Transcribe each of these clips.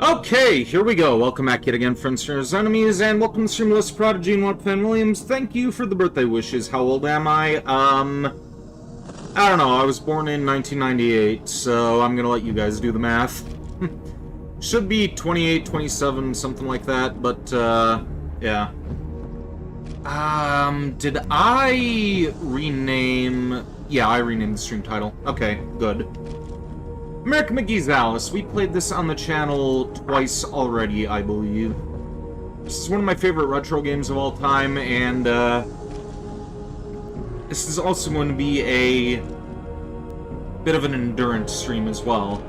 Okay, here we go. Welcome back yet again, friends, friends, enemies, and welcome to Streamless Prodigy and Fan Williams. Thank you for the birthday wishes. How old am I? I don't know. I was born in 1998, so I'm gonna let you guys do the math. Should be 28, 27, something like that, but, yeah. Did I rename... Yeah, I renamed the stream title. Okay, good. American McGee's Alice. We played this on the channel twice already, I believe. This is one of my favorite retro games of all time, and, this is also going to be a bit of an endurance stream as well.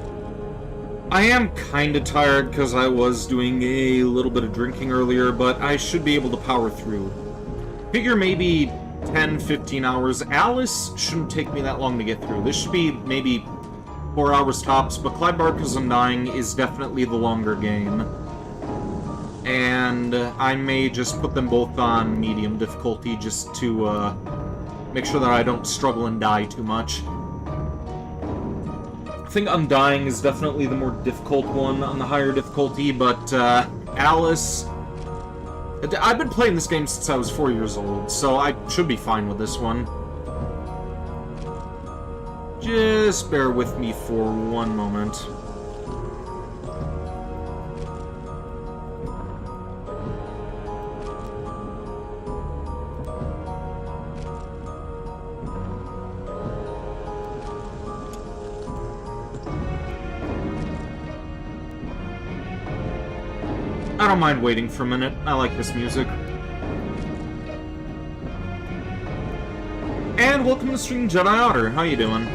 I am kinda tired because I was doing a little bit of drinking earlier, but I should be able to power through. Figure maybe 10-15 hours. Alice shouldn't take me that long to get through. This should be maybe 4 hours tops, but Clive Barker's Undying is definitely the longer game. And I may just put them both on medium difficulty just to make sure that I don't struggle and die too much. I think Undying is definitely the more difficult one on the higher difficulty, but Alice... I've been playing this game since I was 4 years old, so I should be fine with this one. Just bear with me for one moment. I don't mind waiting for a minute. I like this music. And welcome to stream, Jedi Otter. How you doing?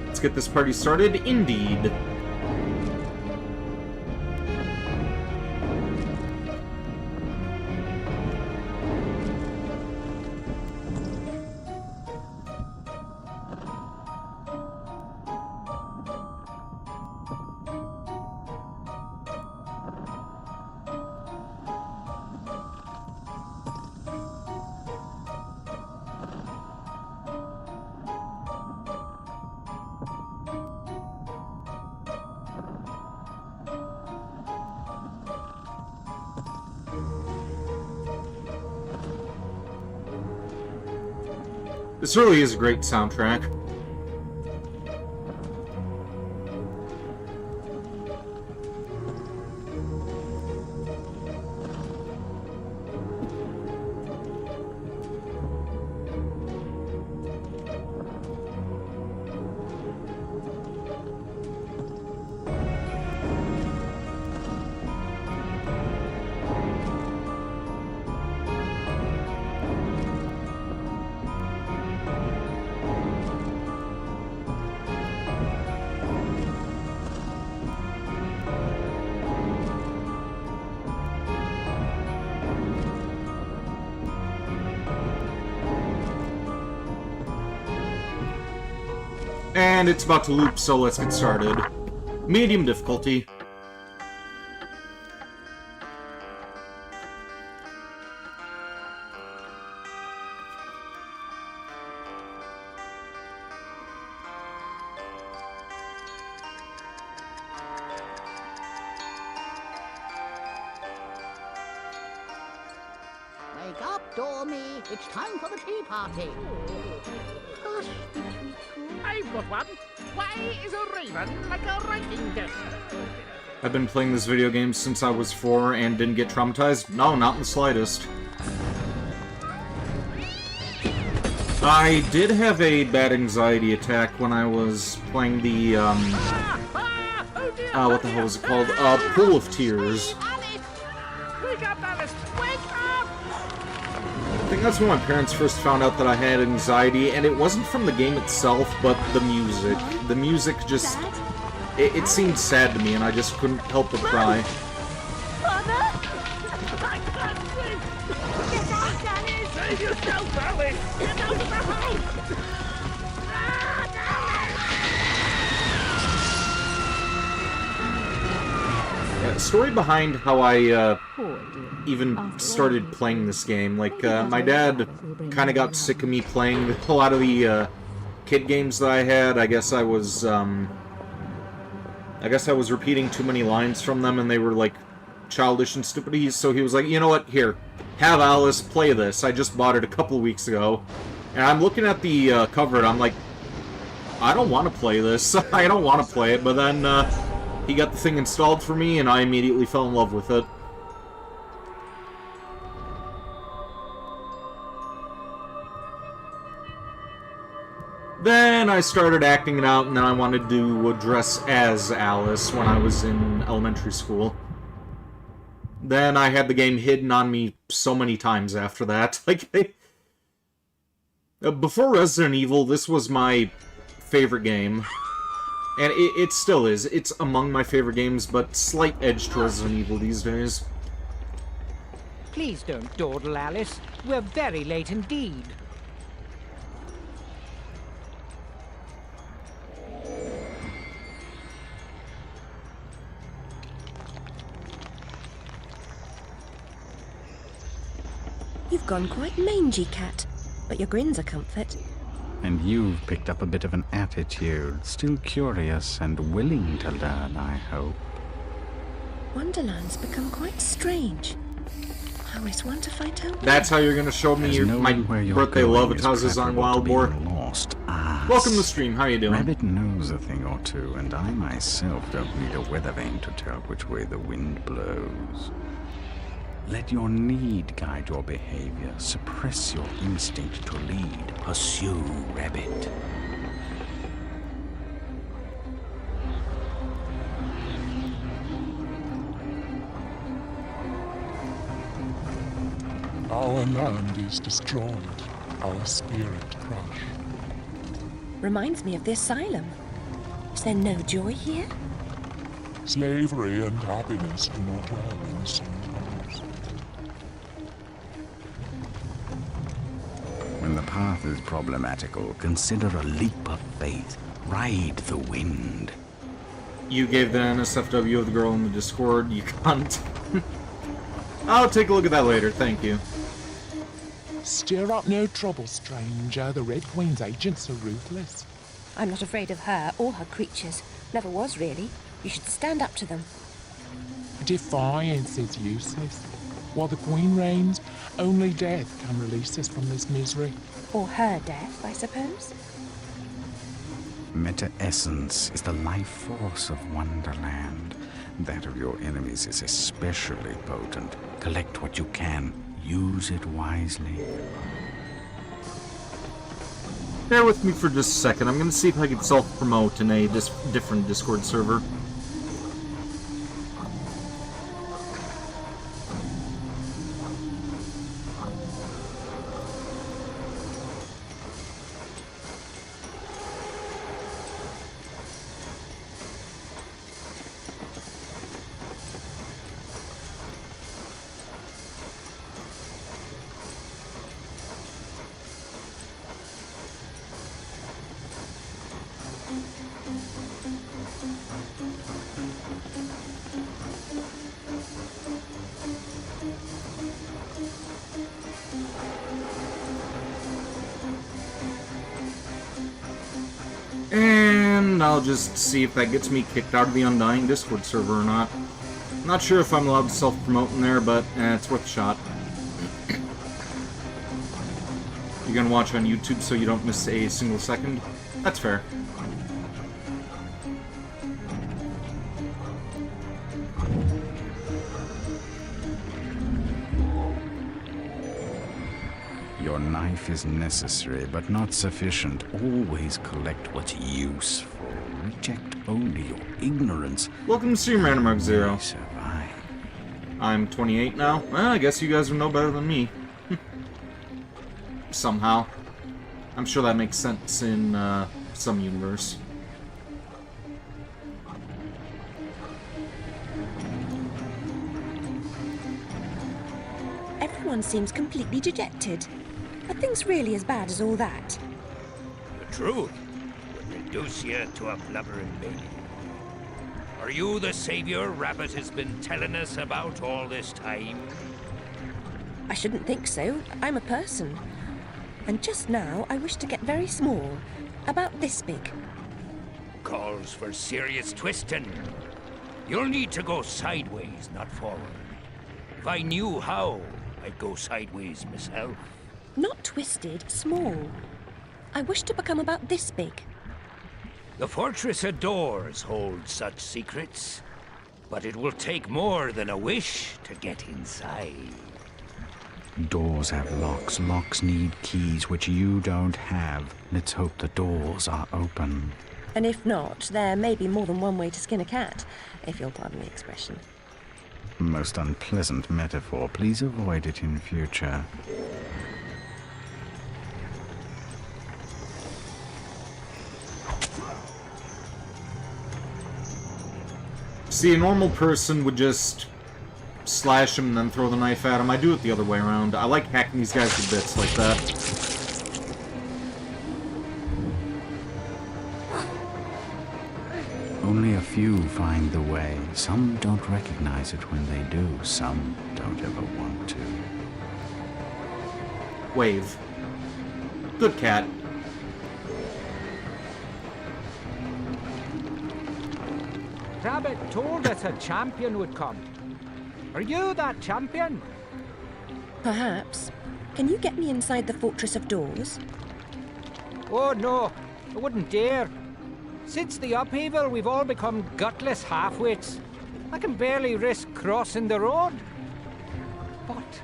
Let's get this party started. Indeed. This really is a great soundtrack. And it's about to loop, so let's get started. Medium difficulty. Wake up, Dormy. It's time for the tea party. Hush, I've got one. Why is a raven like a writing desk? I've been playing this video game since I was 4 and didn't get traumatized? No, not in the slightest. I did have a bad anxiety attack when I was playing the, what the hell was it called? Pool of Tears. Wake up, Alice! Wake up! I think that's when my parents first found out that I had anxiety, and it wasn't from the game itself, but the music. The music just... It seemed sad to me, and I just couldn't help but cry. Mother! I can't breathe! Get out, Alice! Save yourself, Alice! Get out of the house! Yeah, story behind how I, even started playing this game. Like, my dad kind of got sick of me playing a lot of the, kid games that I had. I guess I was, I guess I was repeating too many lines from them, and they were, like, childish and stupid. So he was like, you know what, here, have Alice play this. I just bought it a couple of weeks ago. And I'm looking at the cover, and I'm like, I don't want to play this. I don't want to play it. But then he got the thing installed for me, and I immediately fell in love with it. Then I started acting it out, and then I wanted to dress as Alice when I was in elementary school. Then I had the game hidden on me so many times after that. Like, before Resident Evil, this was my favorite game. And it still is. It's among my favorite games, but slight edge to Resident Evil these days. Please don't dawdle, Alice. We're very late indeed. You've gone quite mangy, Cat, but your grin's a comfort. And you've picked up a bit of an attitude, still curious and willing to learn, I hope. Wonderland's become quite strange. I always want to find out. That's how you're gonna show me my birthday love. It houses on Wild Boar. Welcome to the stream. How you doing? Rabbit knows a thing or two, and I myself don't need a weather vane to tell which way the wind blows. Let your need guide your behavior. Suppress your instinct to lead. Pursue, Rabbit. Our land is destroyed. Our spirit crushed. Reminds me of the asylum. Is there no joy here? Slavery and happiness do not dwell in the same house. When the path is problematical, consider a leap of faith. Ride the wind. You gave the NSFW of the girl in the Discord, you cunt. I'll take a look at that later, thank you. Stir up no trouble, stranger. The Red Queen's agents are ruthless. I'm not afraid of her or her creatures. Never was, really. You should stand up to them. Defiance is useless. While the Queen reigns, only death can release us from this misery. Or her death, I suppose. Meta-essence is the life force of Wonderland. That of your enemies is especially potent. Collect what you can. Use it wisely. Bear with me for just a second. I'm going to see if I can self-promote in a different Discord server. And I'll just see if that gets me kicked out of the Undying Discord server or not. Not sure if I'm allowed to self-promote in there, but it's worth a shot. You're gonna watch on YouTube so you don't miss a single second? That's fair. Your knife is necessary, but not sufficient. Always collect what's useful. Reject only your ignorance. Welcome to Stream Random Arc Zero. Survive. I'm 28 now. Well, I guess you guys would know better than me. Somehow. I'm sure that makes sense in some universe. Everyone seems completely dejected. Are things really as bad as all that? The truth would reduce you to a blubbering baby. Are you the savior Rabbit has been telling us about all this time? I shouldn't think so. I'm a person. And just now, I wish to get very small. About this big. calls for serious twisting. You'll need to go sideways, not forward. If I knew how, I'd go sideways myself. Not twisted, small. I wish to become about this big. The fortress adores hold such secrets, but it will take more than a wish to get inside. Doors have locks. Locks need keys, which you don't have. Let's hope the doors are open. And if not, there may be more than one way to skin a cat, if you'll pardon the expression. Most unpleasant metaphor. Please avoid it in future. See, a normal person would just slash him and then throw the knife at him. I do it the other way around. I like hacking these guys to bits like that. Only a few find the way. Some don't recognize it when they do. Some don't ever want to. Wave. Good cat. Rabbit told us a champion would come. Are you that champion? Perhaps. Can you get me inside the Fortress of Doors? Oh no, I wouldn't dare. Since the upheaval, we've all become gutless half-wits. I can barely risk crossing the road. But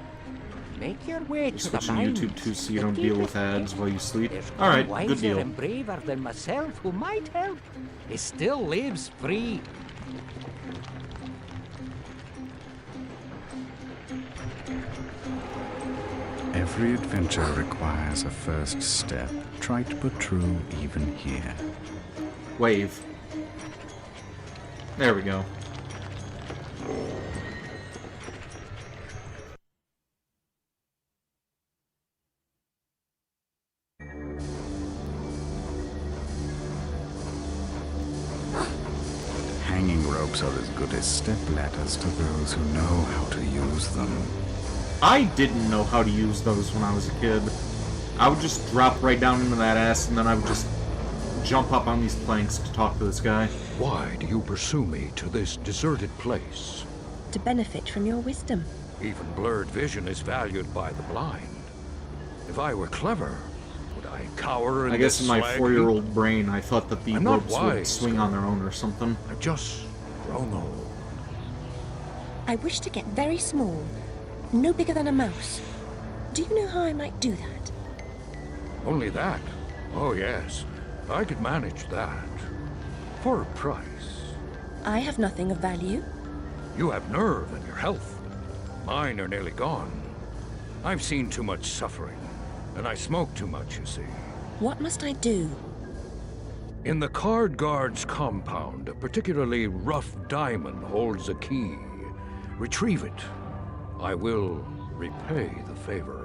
make your way to the Switching mine. YouTube too so you don't Keep deal it with ads while you sleep. There's Alright, one good wiser deal. and braver than myself who might help. He still lives free. Every adventure requires a first step. Trite but true even here. Wave. There we go. Hanging ropes are as good as step ladders to those who know how to use them. I didn't know how to use those when I was a kid. I would just drop right down into that ass, and then I would just jump up on these planks to talk to this guy. Why do you pursue me to this deserted place? To benefit from your wisdom. Even blurred vision is valued by the blind. If I were clever, would I cower in I guess in this my slag 4-year-old brain, I thought that the I'm not ropes would wise, swing on their own or something. I've just grown old. I wish to get very small. No bigger than a mouse. Do you know how I might do that? Only that? Oh yes, I could manage that. For a price. I have nothing of value. You have nerve and your health. Mine are nearly gone. I've seen too much suffering, and I smoke too much, you see. What must I do? In the Card Guard's compound, a particularly rough diamond holds a key. Retrieve it. I will repay the favor.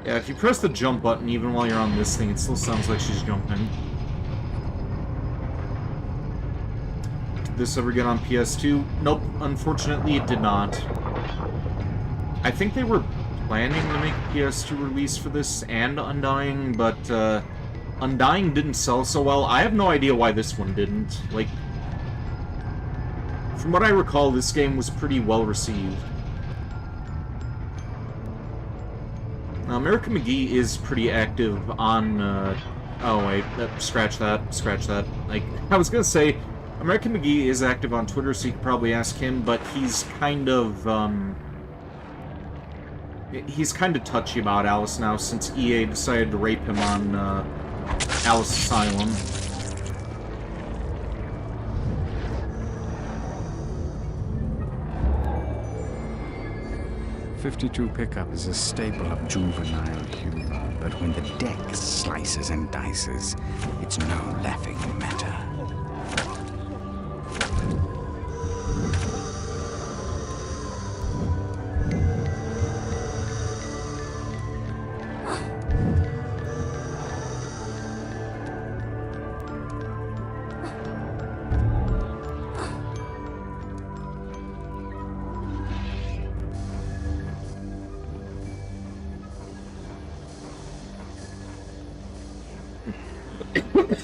Yeah, if you press the jump button even while you're on this thing, it still sounds like she's jumping. Did this ever get on PS2? Nope, unfortunately it did not. I think they were planning to make a PS2 release for this and Undying, but Undying didn't sell so well. I have no idea why this one didn't. Like, from what I recall, this game was pretty well received. Now, American McGee is pretty active on, oh wait, scratch that. Like, I was gonna say, American McGee is active on Twitter, so you could probably ask him, but he's kind of touchy about Alice now, since EA decided to rape him on, Alice Asylum. 52 pickup is a staple of juvenile humor, but when the deck slices and dices, it's no laughing matter.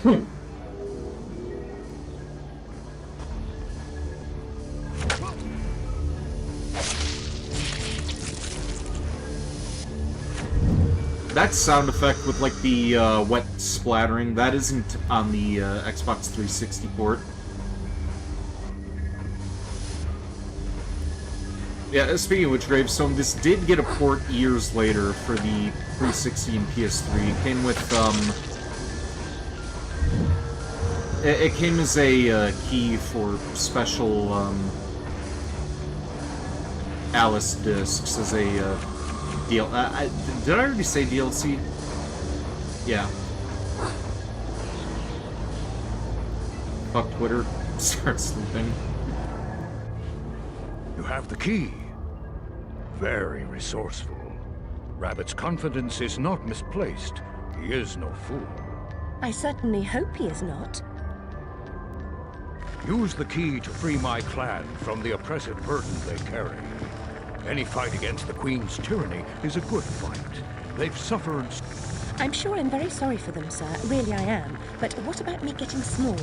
That sound effect with, like, the wet splattering, that isn't on the Xbox 360 port. Yeah, speaking of which, Gravestone, this did get a port years later for the 360 and PS3. It came with, it came as a key for special, Alice discs as a, did I already say DLC? Yeah. Fuck Twitter. Start sleeping. You have the key. Very resourceful. Rabbit's confidence is not misplaced. He is no fool. I certainly hope he is not. Use the key to free my clan from the oppressive burden they carry. Any fight against the Queen's tyranny is a good fight. They've suffered... I'm sure I'm very sorry for them, sir. Really I am. But what about me getting small?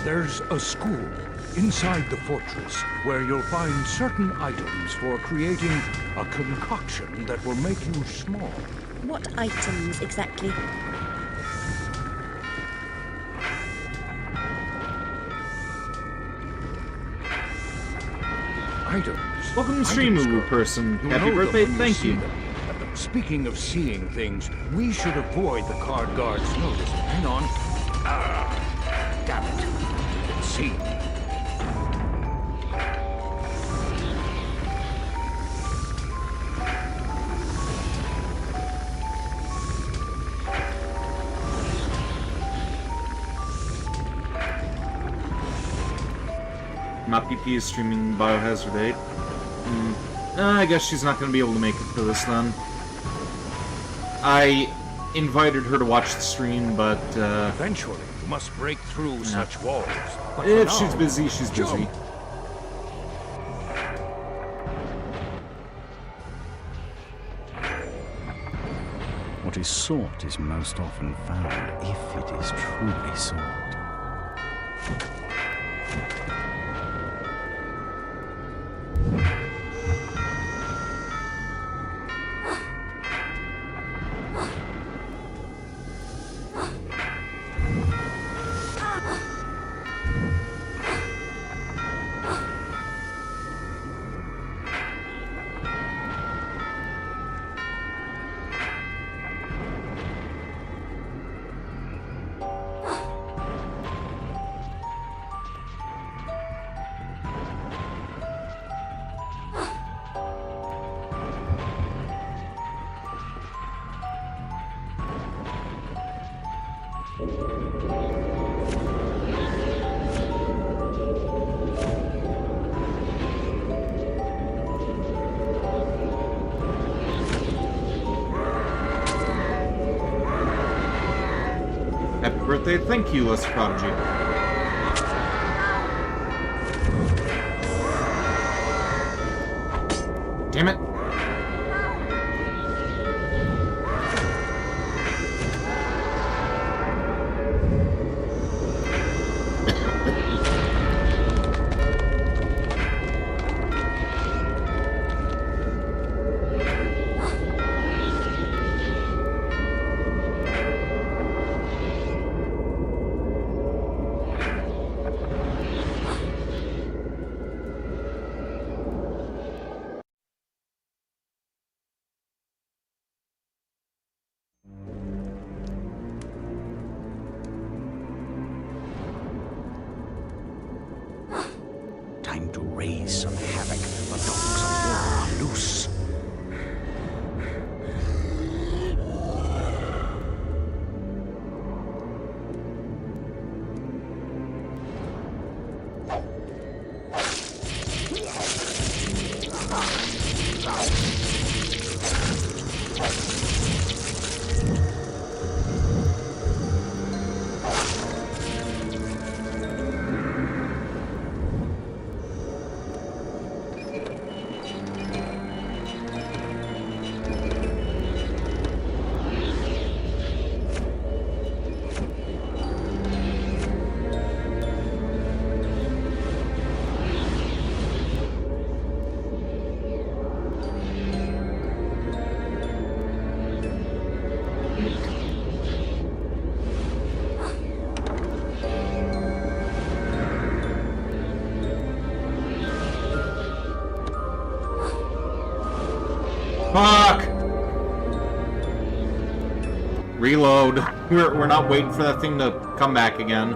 There's a school inside the fortress where you'll find certain items for creating a concoction that will make you small. What items exactly? Items. Welcome to the stream, Uwu person. You'll Happy know birthday, them when thank see you. them. Speaking of seeing things, we should avoid the card guard's notice. Hang on. Damn it. You can see. My PP is streaming Biohazard 8. I guess she's not going to be able to make it for this then. I invited her to watch the stream, but Eventually, you must break through such walls. But if for she's now, busy, she's busy. jump. What is sought is most often found, if it is truly sought. Happy birthday, thank you, Lesser Prodigy. Damn it. Time to raise some havoc. The dogs of war are loose. Fuck! Reload. We're not waiting for that thing to come back again.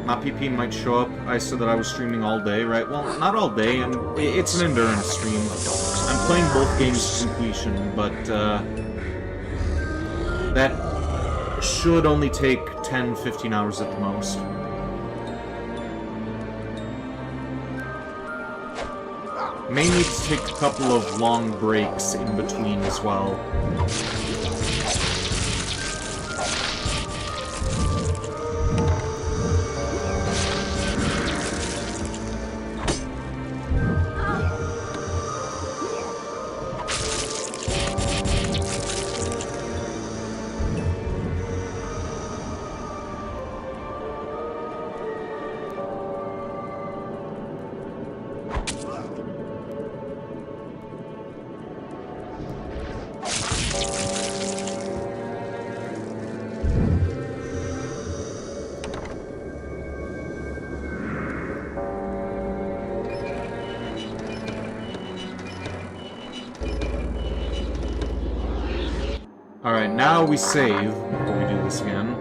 My PP might show up. I said that I was streaming all day, right? Well, not all day. It's an endurance stream. I'm playing both games to completion, but that should only take 10-15 hours at the most. May need to take a couple of long breaks in between as well. Alright, now we save before we do this again.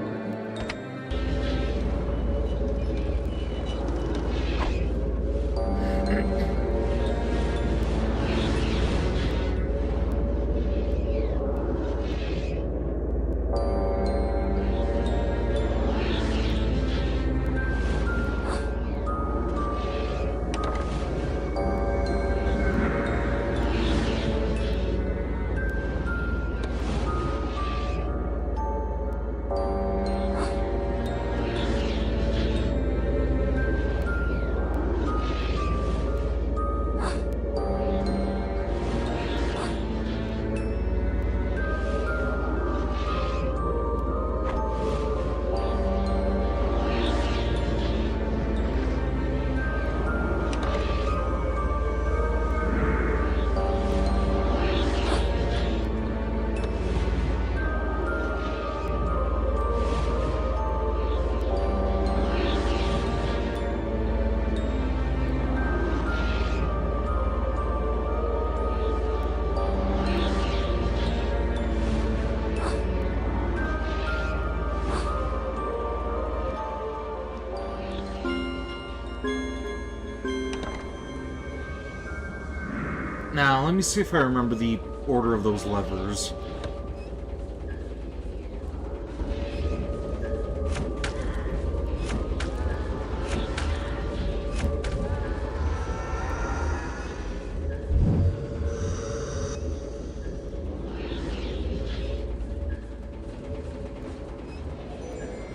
Now, let me see if I remember the order of those levers.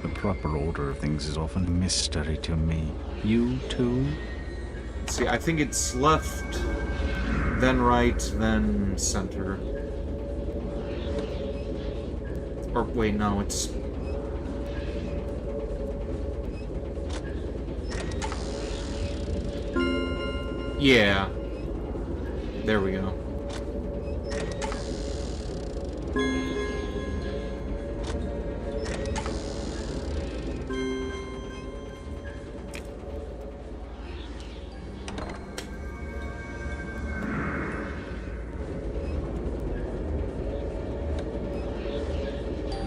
The proper order of things is often a mystery to me. You too? Let's see, I think it's left, then right, then center. Or, wait, no, it's... Yeah. There we go.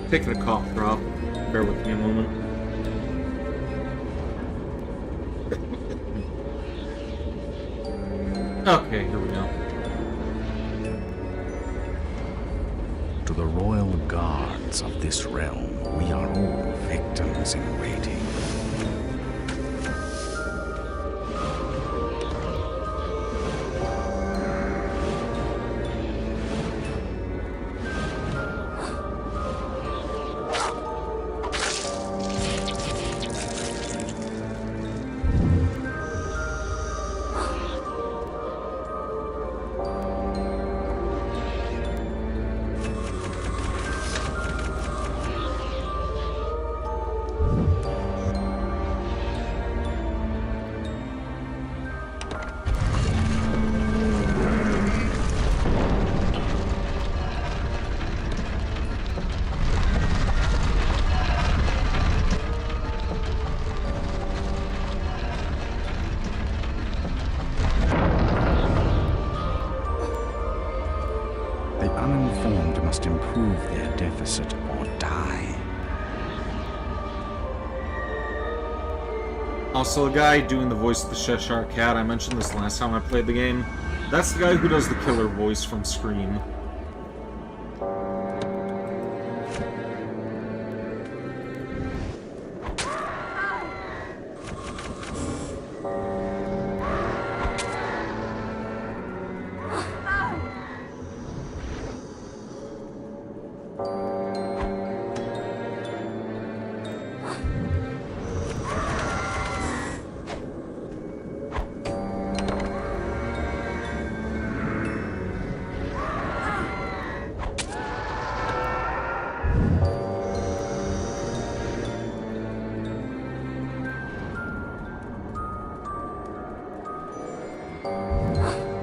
Taking a cough drop. Bear with me a moment. Okay, here we go. To the royal guards of this realm, we are all victims in waiting. improve their deficit or die. Also, the guy doing the voice of the Cheshire Cat, I mentioned this last time I played the game, that's the guy who does the killer voice from Scream.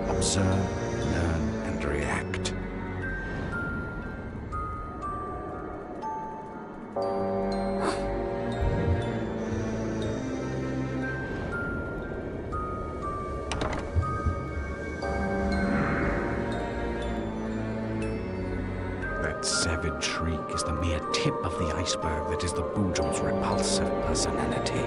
Observe, learn, and react. That savage shriek is the mere tip of the iceberg that is the Boojum's repulsive personality.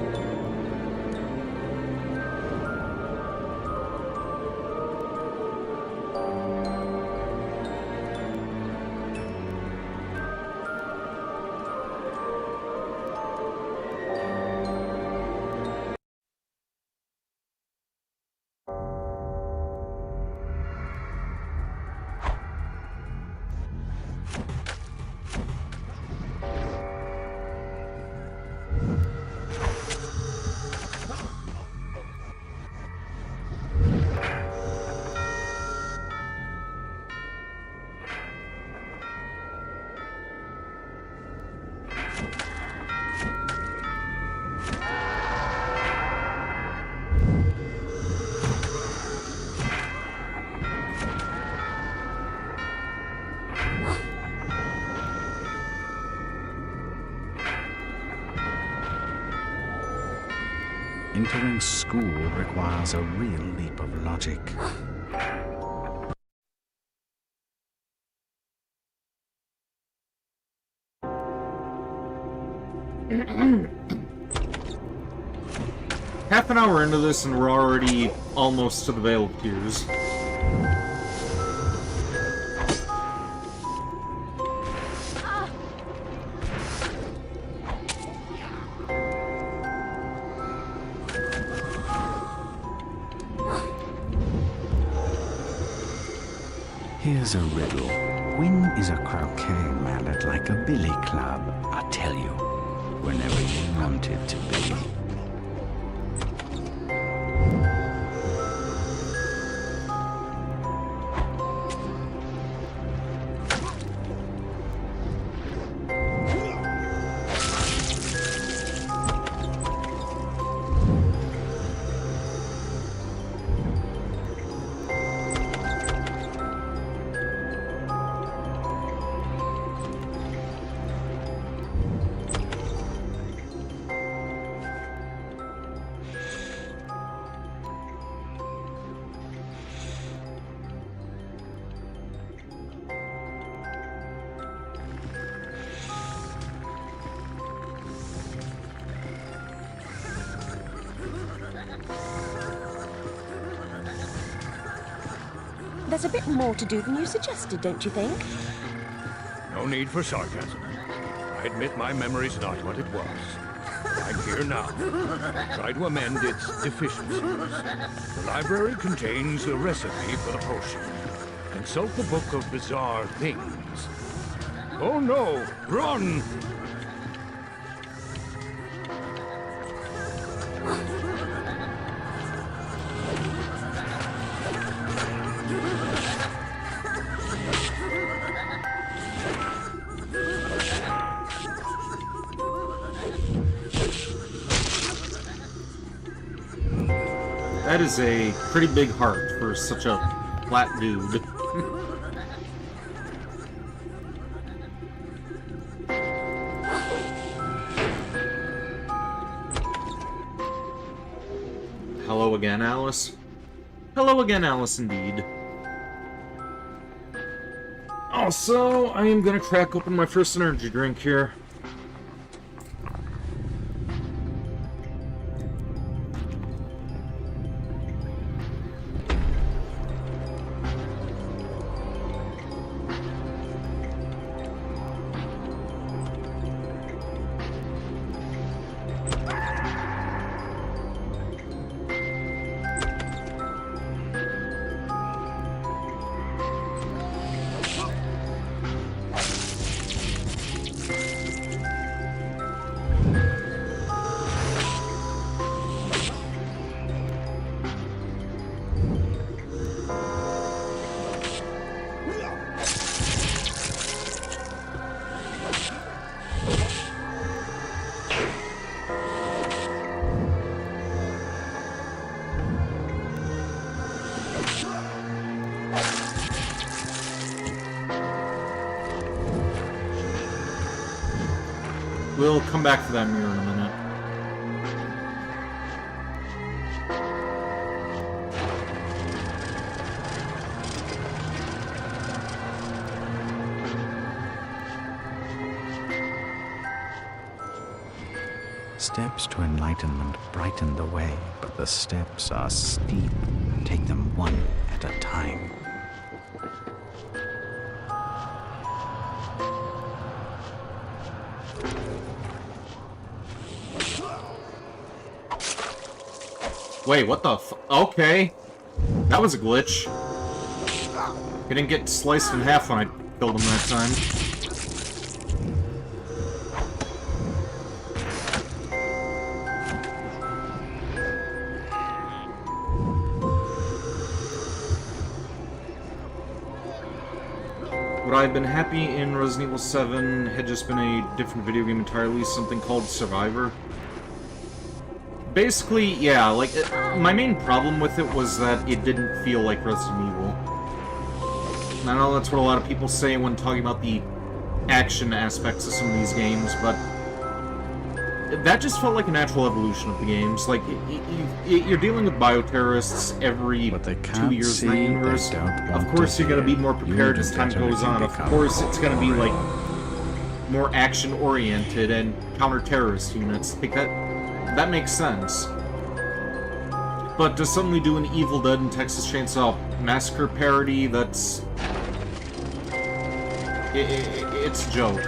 Entering school requires a real leap of logic. Half an hour into this and we're already almost to the Vale of Tears. Here's a riddle. When is a croquet mallet like a billy club? I'll tell you, whenever you want it to be. There's a bit more to do than you suggested, don't you think? No need for sarcasm. I admit my memory's not what it was. I'm here now. Try to amend its deficiencies. The library contains a recipe for the potion. Consult the Book of Bizarre Things. Oh no! Run! That is a pretty big heart for such a flat dude. Hello again, Alice. Hello again, Alice, indeed. Also, I am gonna crack open my first energy drink here. We'll come back to that mirror in a minute. Steps to enlightenment brighten the way, but the steps are steep. Take them one at a time. Wait, what the f- Okay. That was a glitch. He didn't get sliced in half when I killed him that time. Would I have been happy in Resident Evil 7 had just been a different video game entirely, something called Survivor? Basically, yeah, like, my main problem with it was that it didn't feel like Resident Evil. And I know that's what a lot of people say when talking about the action aspects of some of these games, but that just felt like a natural evolution of the games. Like, you're dealing with bioterrorists every 2 years in the universe. Of course, you're going to be more prepared as time goes on. Of course, it's going to be, like, more action-oriented and counter-terrorist units. Like, that makes sense. But to suddenly do an Evil Dead and Texas Chainsaw Massacre parody, that's... it's a joke.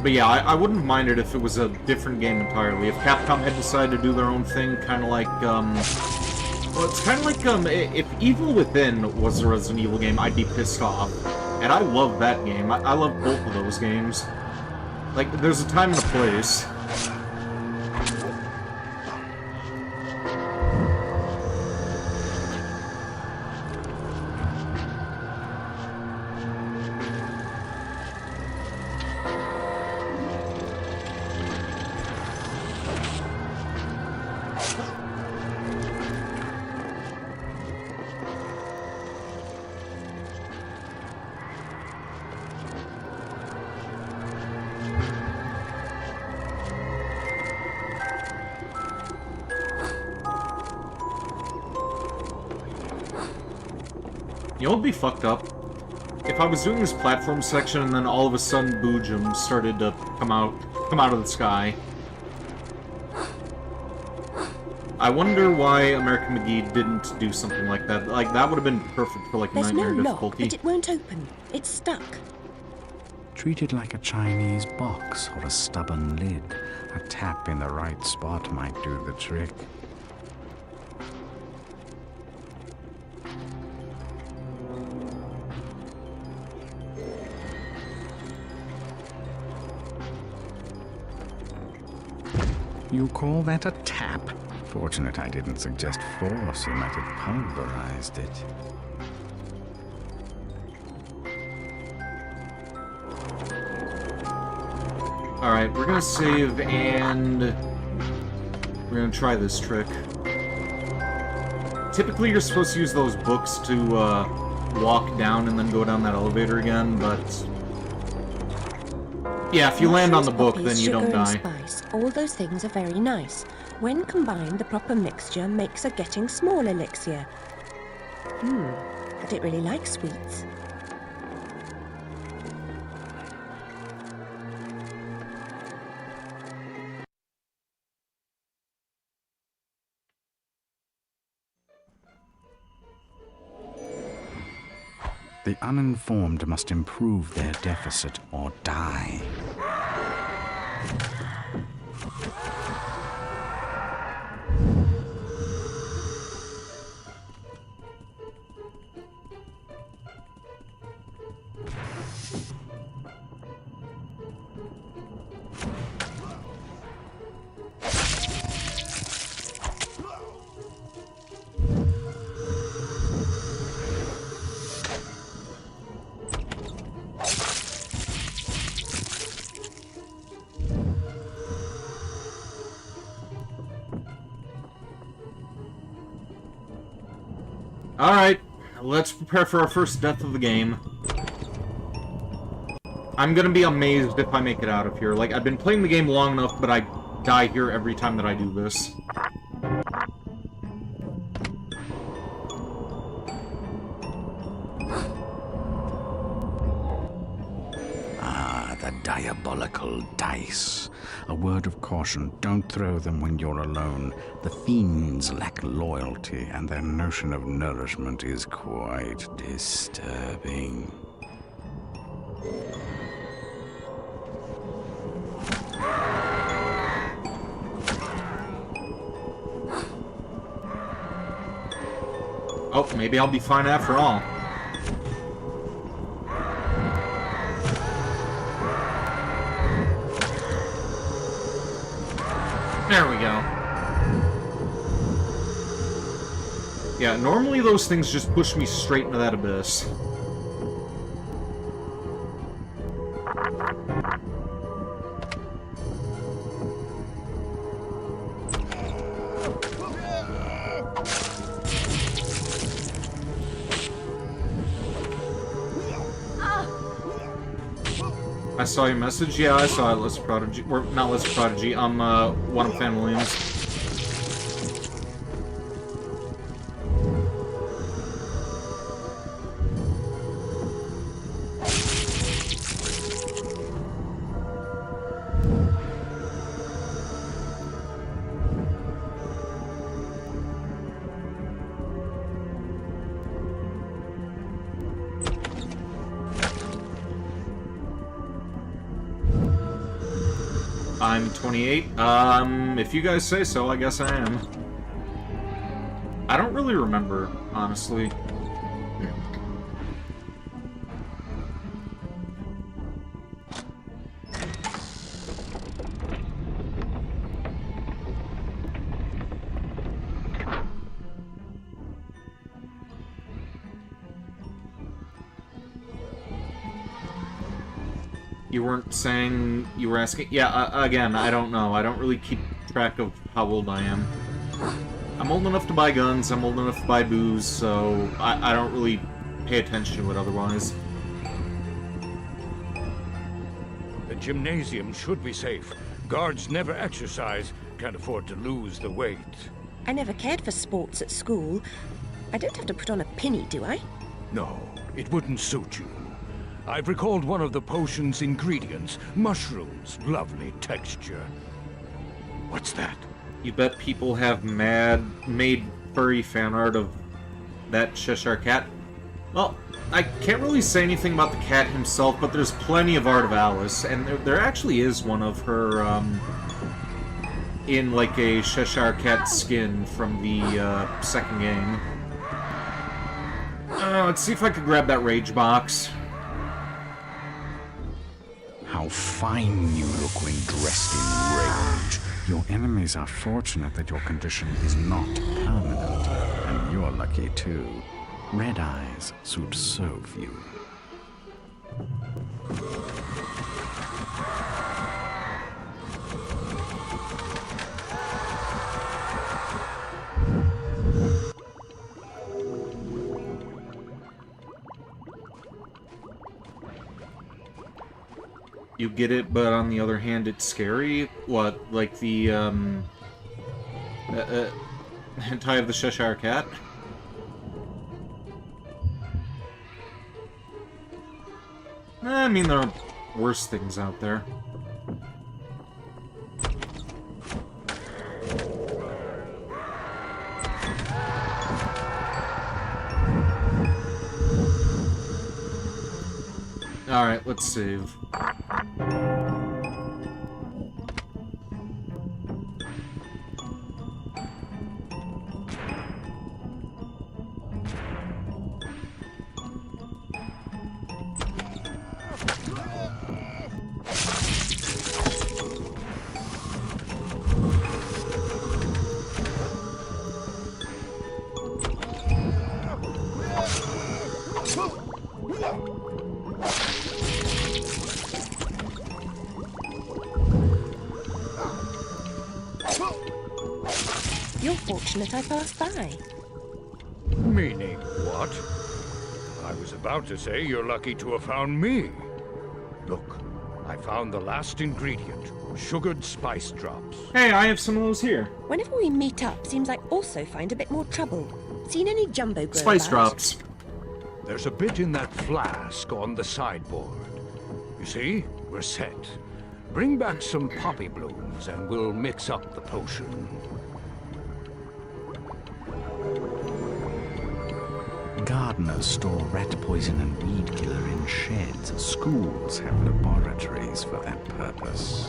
But yeah, I wouldn't mind it if it was a different game entirely. If Capcom had decided to do their own thing, kind of like, well, it's kind of like, if Evil Within was a Resident Evil game, I'd be pissed off. And I love that game. I love both of those games. Like, there's a time and a place. You know what would be fucked up? If I was doing this platform section and then all of a sudden Boojum started to come out of the sky. I wonder why American McGee didn't do something like that. Like, that would have been perfect for, like, There's no nightmare lock, difficulty. but it won't open. It's stuck. Treat it like a Chinese box or a stubborn lid. A tap in the right spot might do the trick. You call that a tap? Fortunate I didn't suggest force, you might have pulverized it. Alright, we're gonna save and we're gonna try this trick. Typically you're supposed to use those books to walk down and then go down that elevator again, but yeah, if you land on the book, then you don't die. Spice, all those things are very nice. When combined, the proper mixture makes a getting small elixir. I don't really like sweets. The uninformed must improve their deficit or die. Alright, let's prepare for our first death of the game. I'm gonna be amazed if I make it out of here. Like, I've been playing the game long enough, but I die here every time that I do this. Ah, the diabolical dice. A word of caution, don't throw them when you're alone. The fiends lack loyalty, and their notion of nourishment is quite disturbing. Oh, maybe I'll be fine after all. There we go. Yeah, normally those things just push me straight into that abyss. I saw your message. Yeah, I saw it, Let's Prodigy. Or, not Let's Prodigy. One of Fan Williams. I'm 28. If you guys say so, I guess I am. I don't really remember, honestly. You weren't saying... You were asking... Yeah, again, I don't know. I don't really keep track of how old I am. I'm old enough to buy guns, I'm old enough to buy booze, so I don't really pay attention to it otherwise. The gymnasium should be safe. Guards never exercise, can't afford to lose the weight. I never cared for sports at school. I don't have to put on a pinny, do I? No, it wouldn't suit you. I've recalled one of the potion's ingredients. Mushrooms. Lovely texture. What's that? You bet people have made furry fan art of that Cheshire Cat? Well, I can't really say anything about the cat himself, but there's plenty of art of Alice, and there actually is one of her, in, like, a Cheshire Cat skin from the, second game. Let's see if I could grab that rage box. How fine you look when dressed in rage. Your enemies are fortunate that your condition is not permanent, and you're lucky too. Red eyes suit so few. You get it, but on the other hand, it's scary? What, like the, hentai of the Cheshire Cat? I mean, there are worse things out there. Alright, let's save. You're fortunate I passed by. Meaning what? I was about to say you're lucky to have found me. Look, I found the last ingredient, sugared spice drops. Hey, I have some of those here. Whenever we meet up, seems I also find a bit more trouble. Seen any jumbo grow Spice about? drops. There's a bit in that flask on the sideboard. You see, we're set. Bring back some poppy blooms and we'll mix up the potion. Gardeners store rat poison and weed killer in sheds. Schools have laboratories for that purpose.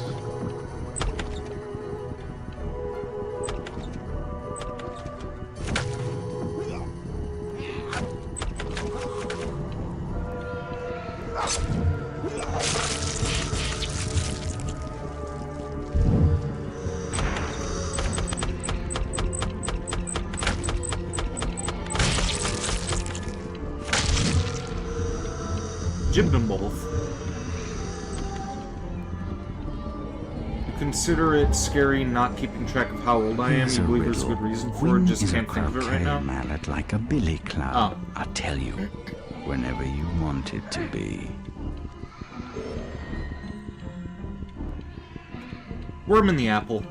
Gypped them both. You consider it scary not keeping track of how old I am. Here's You a believe there's a riddle. good reason for When it, just is a can't think of it right croquet now. mallet like a billy club? Oh. I'll tell you, whenever you want it to be. Worm in the apple.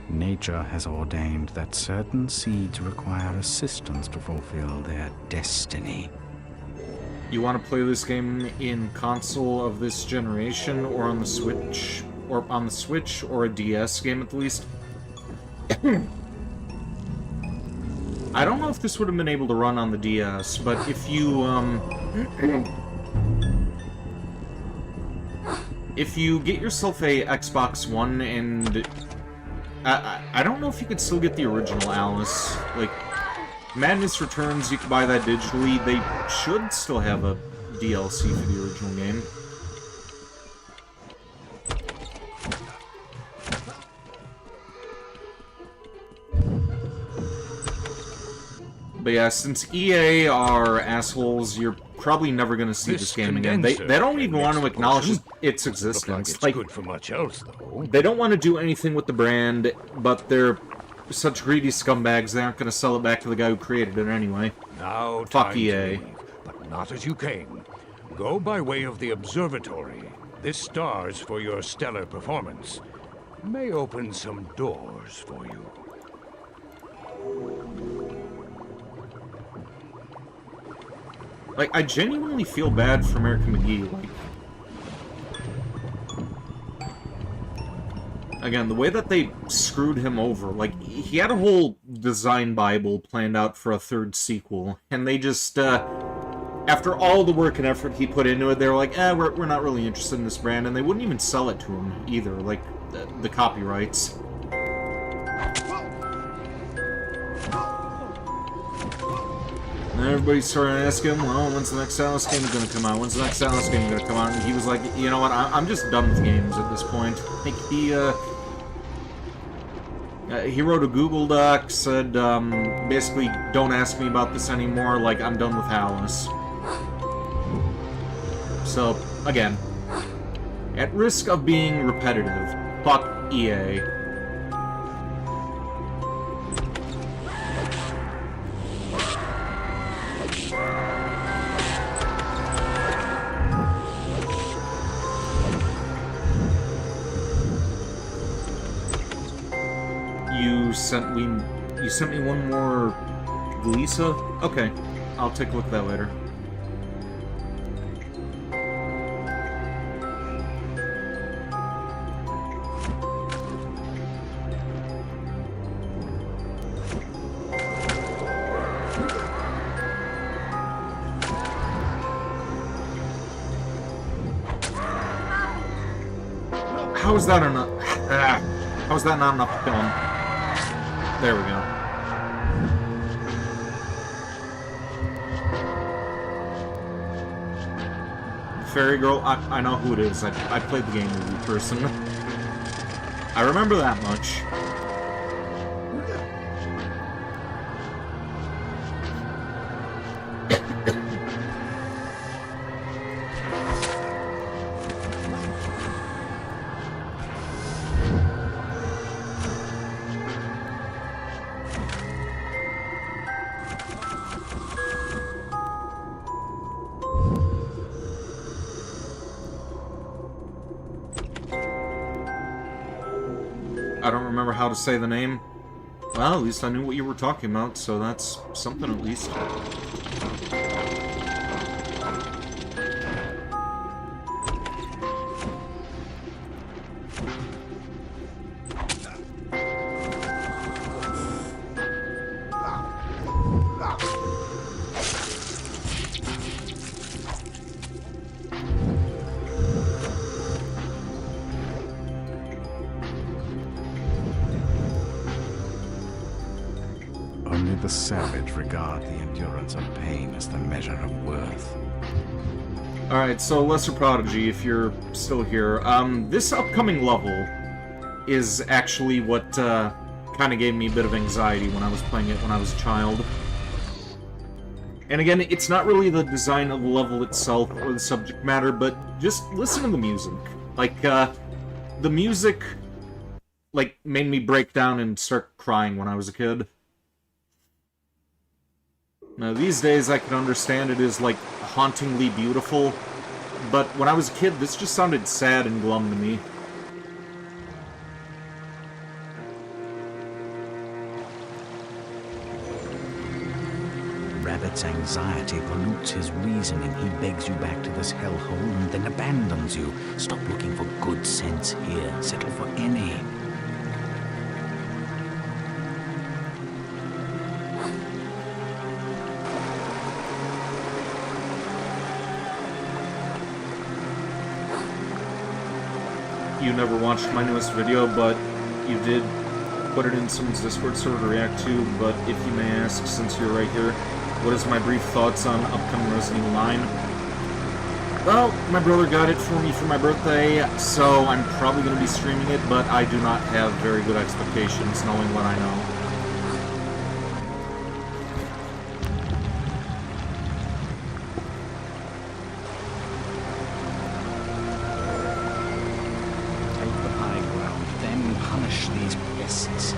Nature has ordained that certain seeds require assistance to fulfill their destiny. You want to play this game in console of this generation, or on the Switch, or a DS game at the least? I don't know if this would have been able to run on the DS, but if you, if you get yourself a Xbox One and... I don't know if you could still get the original Alice. Like, Madness Returns, you can buy that digitally. They should still have a DLC for the original game. But yeah, since EA are assholes, you're probably never going to see this game again. They don't even want to acknowledge its existence. Look like it's good for much else, though. They don't want to do anything with the brand, but they're such greedy scumbags, they aren't going to sell it back to the guy who created it anyway. Now, Fuck time to EA. leave, but not as you came. Go by way of the observatory. This stars for your stellar performance. May open some doors for you. Like, I genuinely feel bad for American McGee. Like, again, the way that they screwed him over, like, he had a whole design bible planned out for a third sequel, and they just, after all the work and effort he put into it, they were like, we're not really interested in this brand, and they wouldn't even sell it to him either, like, the copyrights. And everybody started asking him, well, when's the next Alice game going to come out? When's the next Alice game going to come out? And he was like, you know what, I'm just done with games at this point. Like, He wrote a Google Doc, said, basically, don't ask me about this anymore, like, I'm done with Alice. So, again, at risk of being repetitive, fuck EA. You sent me one more Glisa? Okay, I'll take a look at that later. How is that enough? How is that not enough to kill him? There we go. Fairy Girl, I know who it is. I played the game with you person. I remember that much. I don't remember how to say the name. Well, at least I knew what you were talking about, so that's something at least. Only the savage regard the endurance of pain as the measure of worth. Alright, so Lesser Prodigy, if you're still here, this upcoming level is actually what kind of gave me a bit of anxiety when I was playing it when I was a child. And again, it's not really the design of the level itself or the subject matter, but just listen to the music. Like, the music, like, made me break down and start crying when I was a kid. Now, these days I can understand it is, like, hauntingly beautiful, but when I was a kid, this just sounded sad and glum to me. Rabbit's anxiety pollutes his reasoning. He begs you back to this hellhole and then abandons you. Stop looking for good sense here. Settle for any. You never watched my newest video, but you did put it in someone's Discord server to react to, but if you may ask, since you're right here, what is my brief thoughts on upcoming Resident Evil 9? Well, my brother got it for me for my birthday, so I'm probably going to be streaming it, but I do not have very good expectations knowing what I know. These pests.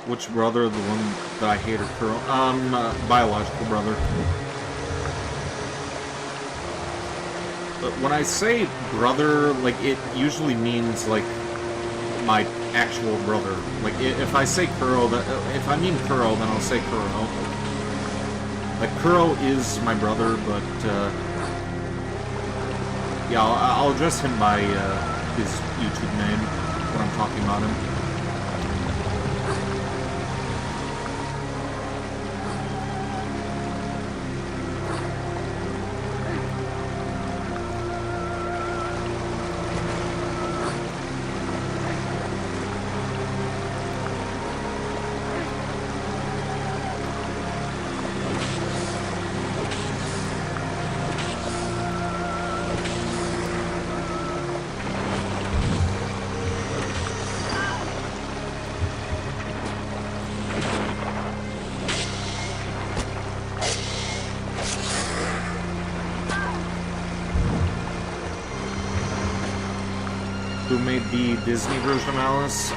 Which brother? The one that I hate or curl? Biological brother. But when I say brother, like, it usually means, like, my actual brother. Like, if I say Kuro, if I mean Kuro, then I'll say Kuro. Like, Kuro is my brother, but, yeah, I'll address him by, his YouTube name when I'm talking about him. made the Disney version of Alice?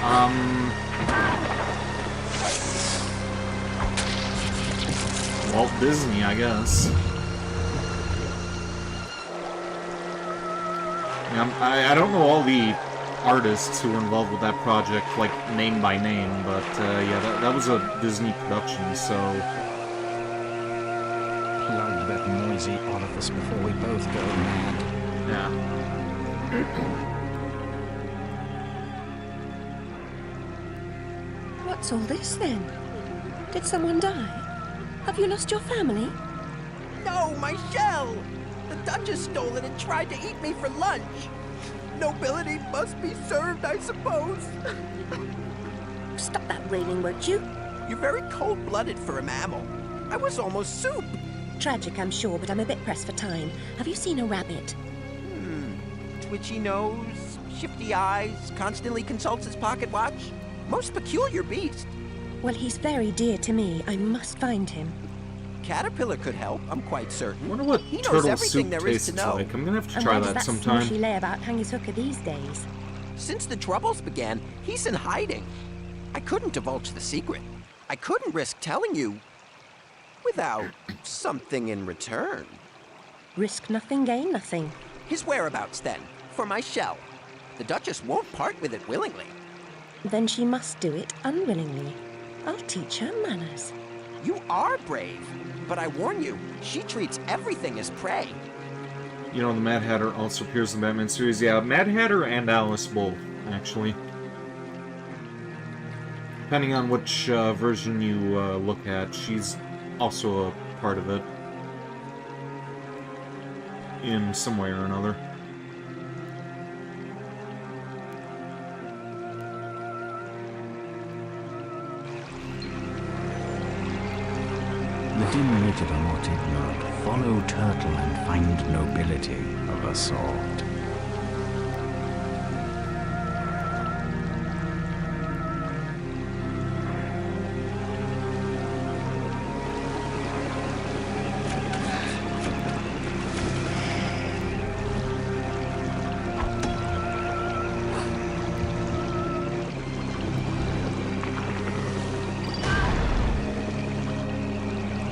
Walt Disney, I guess. I don't know all the artists who were involved with that project, like, name by name, but, yeah, that was a Disney production, so... Plug that noisy orifice before we both go mad. Yeah. What's all this, then? Did someone die? Have you lost your family? No, my shell! The Duchess stole it and tried to eat me for lunch. Nobility must be served, I suppose. Stop that railing, won't you? You're very cold-blooded for a mammal. I was almost soup. Tragic, I'm sure, but I'm a bit pressed for time. Have you seen a rabbit? Twitchy nose, shifty eyes, constantly consults his pocket watch. Most peculiar beast. Well, he's very dear to me. I must find him. Caterpillar could help, I'm quite certain. I wonder what He knows turtle everything soup there is tastes to know. like. I'm gonna have to And try where that does that sometime. smushy layabout hang his hooker these days? Since the troubles began, he's in hiding. I couldn't divulge the secret. I couldn't risk telling you without something in return. Risk nothing, gain nothing. His whereabouts, then, for my shell. The Duchess won't part with it willingly. Then she must do it unwillingly. I'll teach her manners. You are brave, but I warn you, she treats everything as prey. You know, the Mad Hatter also appears in the Batman series. Yeah, Mad Hatter and Alice both, actually. Depending on which version you look at, she's also a part of it. In some way or another. The dim-witted are not ignorant. Follow Turtle and find nobility of a sort.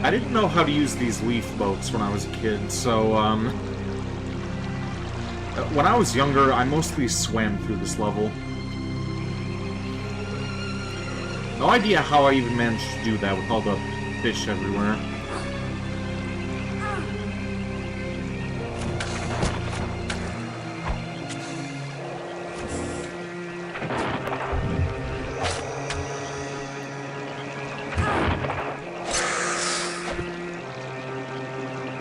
I didn't know how to use these leaf boats when I was a kid, so, when I was younger, I mostly swam through this level. No idea how I even managed to do that with all the fish everywhere.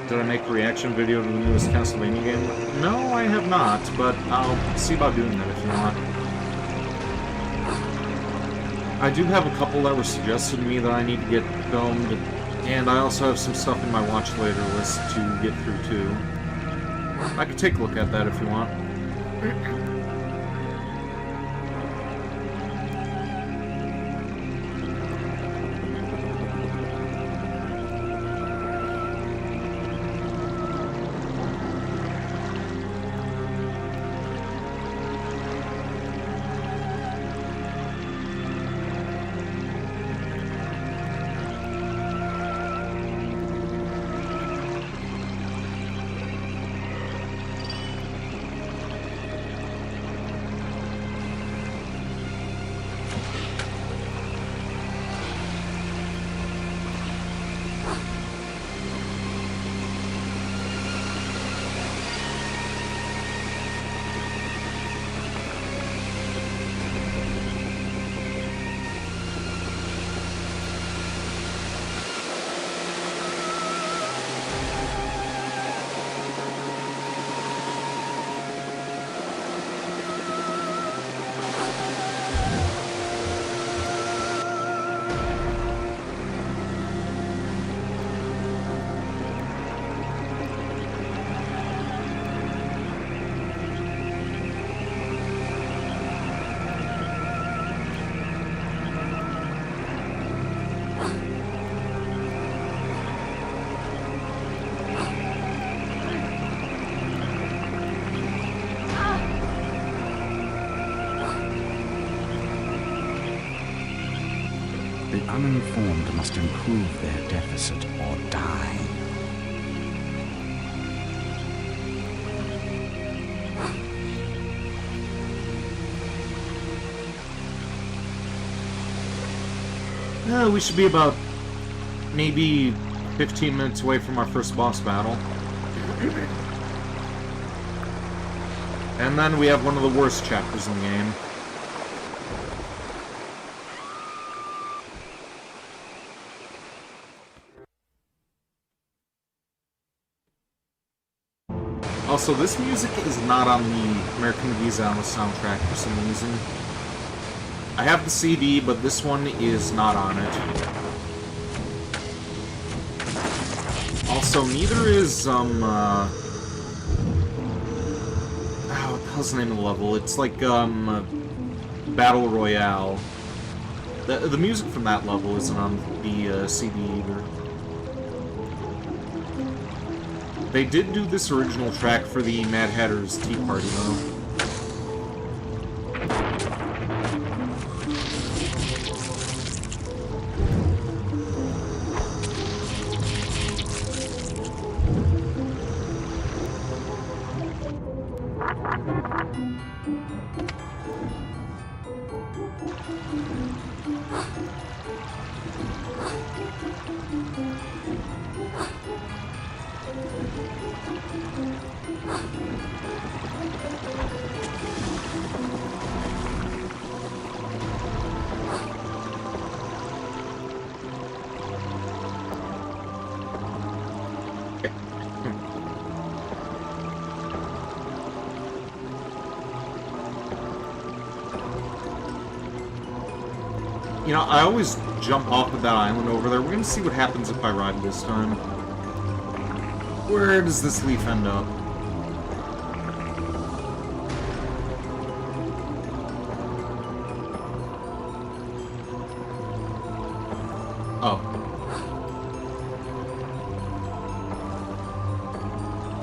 Did I make a reaction video to the newest Castlevania game? No, I have not, but I'll see about doing that if you want. I do have a couple that were suggested to me that I need to get filmed, and I also have some stuff in my watch later list to get through too. I could take a look at that if you want. uninformed must improve their deficit or die. We should be about maybe 15 minutes away from our first boss battle. And then we have one of the worst chapters in the game. Also, this music is not on the American Visa soundtrack for some reason. I have the CD, but this one is not on it. Also, neither is, what the hell's the name of the level? It's like, Battle Royale. The music from that level isn't on the, CD either. They did do this original track for the Mad Hatter's Tea Party, though. You know, I always jump off of that island over there. We're gonna see what happens if I ride this time. Where does this leaf end up? Oh.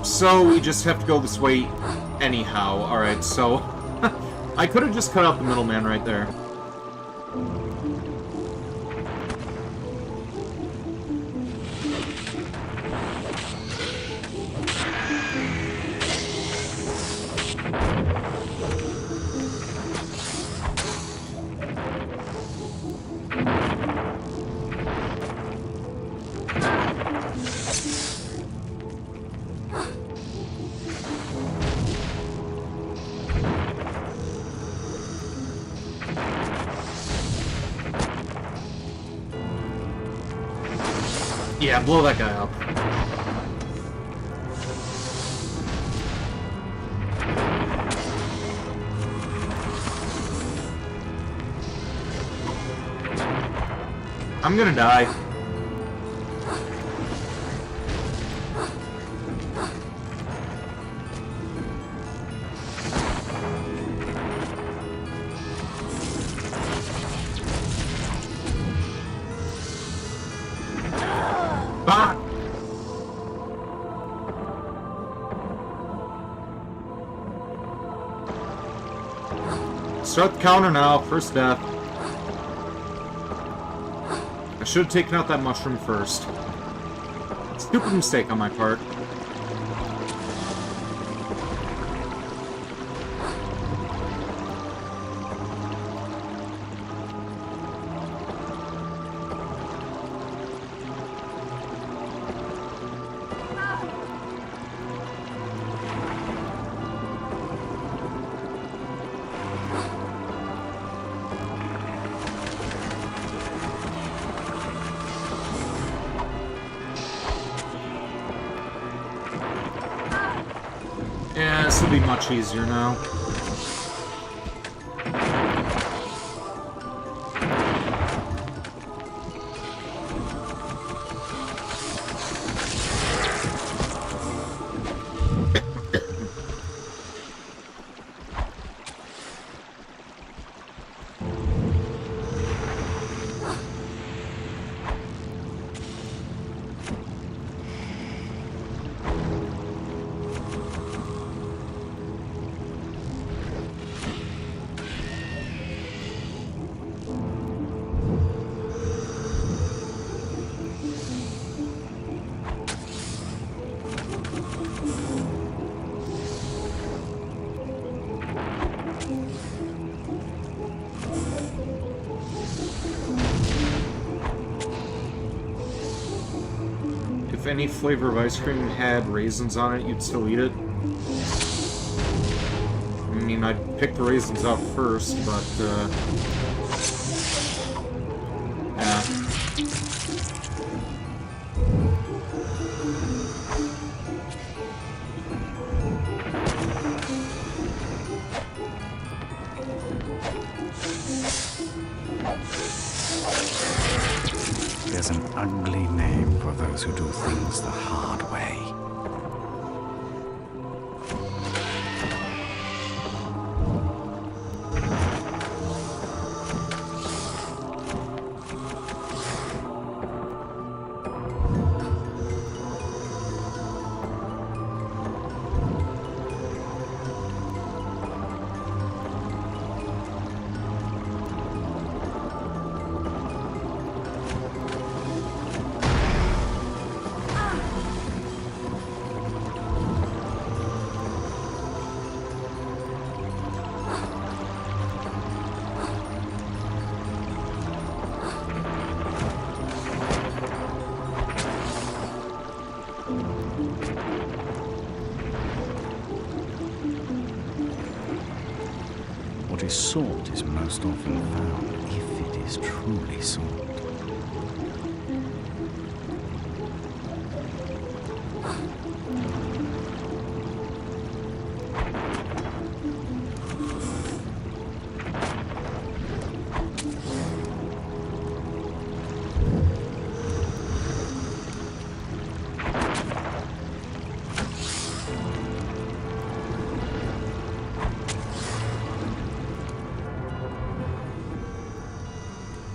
So we just have to go this way anyhow. Alright, so I could have just cut out the middleman right there. Yeah, blow that guy up. I'm gonna die. Ah! Start the counter now. First death. I should have taken out that mushroom first. Stupid mistake on my part. Yeah, this will be much easier now. if any flavor of ice cream had raisins on it, you'd still eat it? I mean, I'd pick the raisins out first, but, yeah. There's an ugly name for those who do things the hard way. What is sought is most often found, if it is truly sought.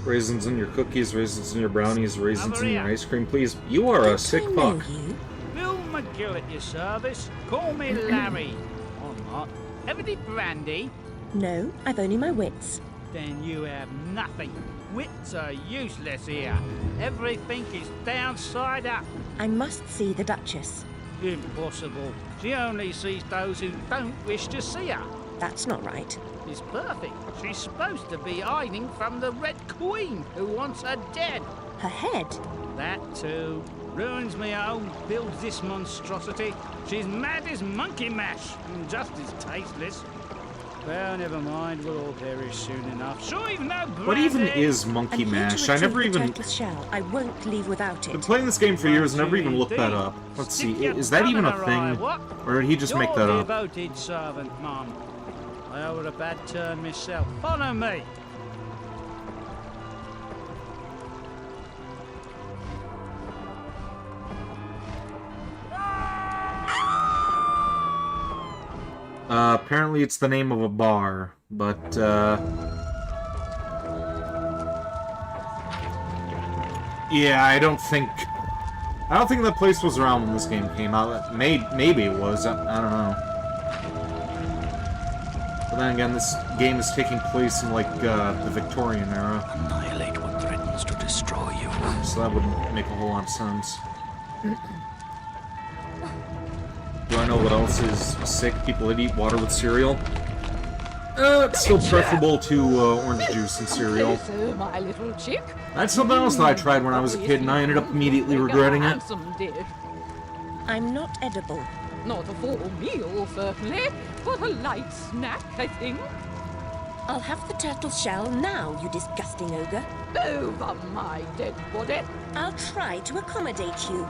Raisins in your cookies, raisins in your brownies, raisins in your ice cream, please. You are a sick fuck. Bill McGill at your service. Call me Larry. Or not. Have any brandy? No, I've only my wits. Then you have nothing. Wits are useless here. Everything is downside up. I must see the Duchess. Impossible. She only sees those who don't wish to see her. That's not right. It's perfect. She's supposed to be hiding from the Red Queen, who wants her dead. Her head? That too. Ruins me home, builds this monstrosity. She's mad as monkey mash, and just as tasteless. Well, never mind, we'll all perish soon enough. Sure, even no brandy. What even is monkey mash? I never even... Shell. I won't leave without it. Been playing this game for years, never even looked that up. Let's see, is that even a thing? Or did he just make that up? Devoted servant, Mum. I owe her a bad turn myself. Follow me. Apparently it's the name of a bar, but, yeah, I don't think that place was around when this game came out. Maybe it was, I don't know. But then again, this game is taking place in, like, the Victorian era. Annihilate what threatens to destroy you. So that wouldn't make a whole lot of sense. Do I know what else is sick? People that eat water with cereal? It's still preferable to orange juice and cereal. So, my little chick. That's something else that I tried when I was a kid, and I ended up immediately regretting it. I'm not edible. Not a full meal, certainly, but a light snack, I think. I'll have the turtle shell now, you disgusting ogre. Over my dead body. I'll try to accommodate you.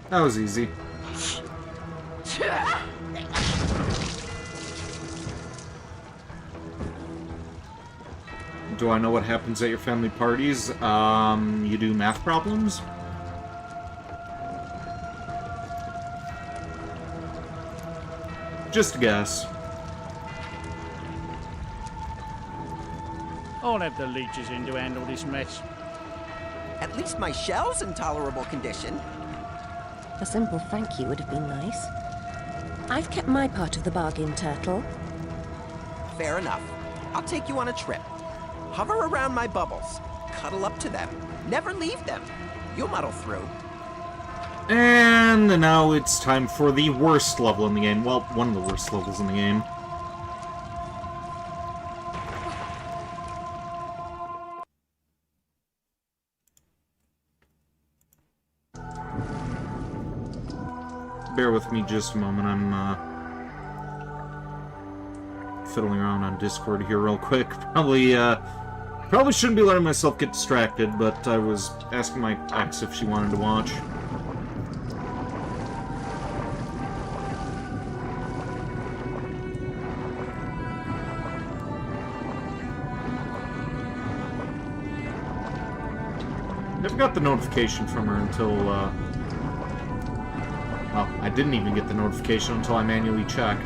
That was easy. Do I know what happens at your family parties? You do math problems? Just a guess. I'll have the leeches in to handle this mess. At least my shell's in tolerable condition. A simple thank you would have been nice. I've kept my part of the bargain, Turtle. Fair enough. I'll take you on a trip. Hover around my bubbles. Cuddle up to them. Never leave them. You'll muddle through. And now it's time for the worst level in the game. Well, one of the worst levels in the game. Bear with me just a moment. I'm fiddling around on Discord here real quick. Probably shouldn't be letting myself get distracted, but I was asking my ex if she wanted to watch. Never got the notification from her until, well, I didn't even get the notification until I manually checked.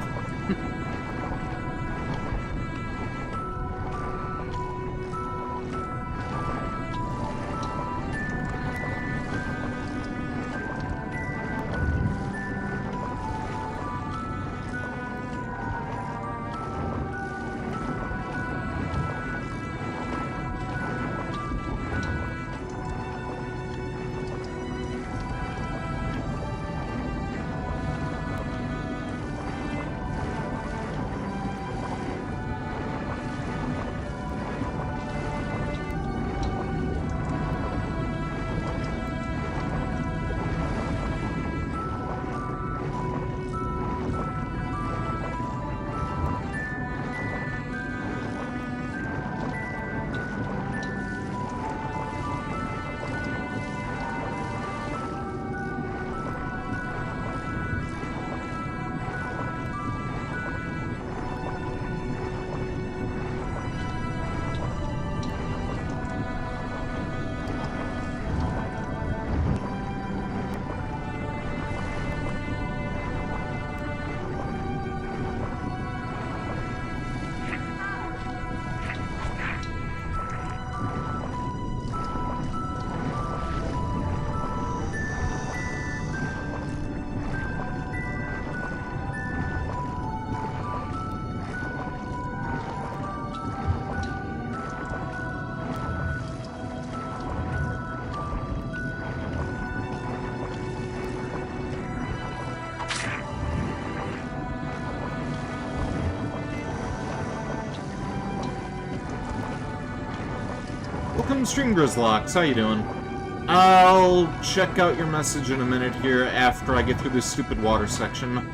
Welcome, Stream Grizzlocks. How you doing? I'll check out your message in a minute here after I get through this stupid water section.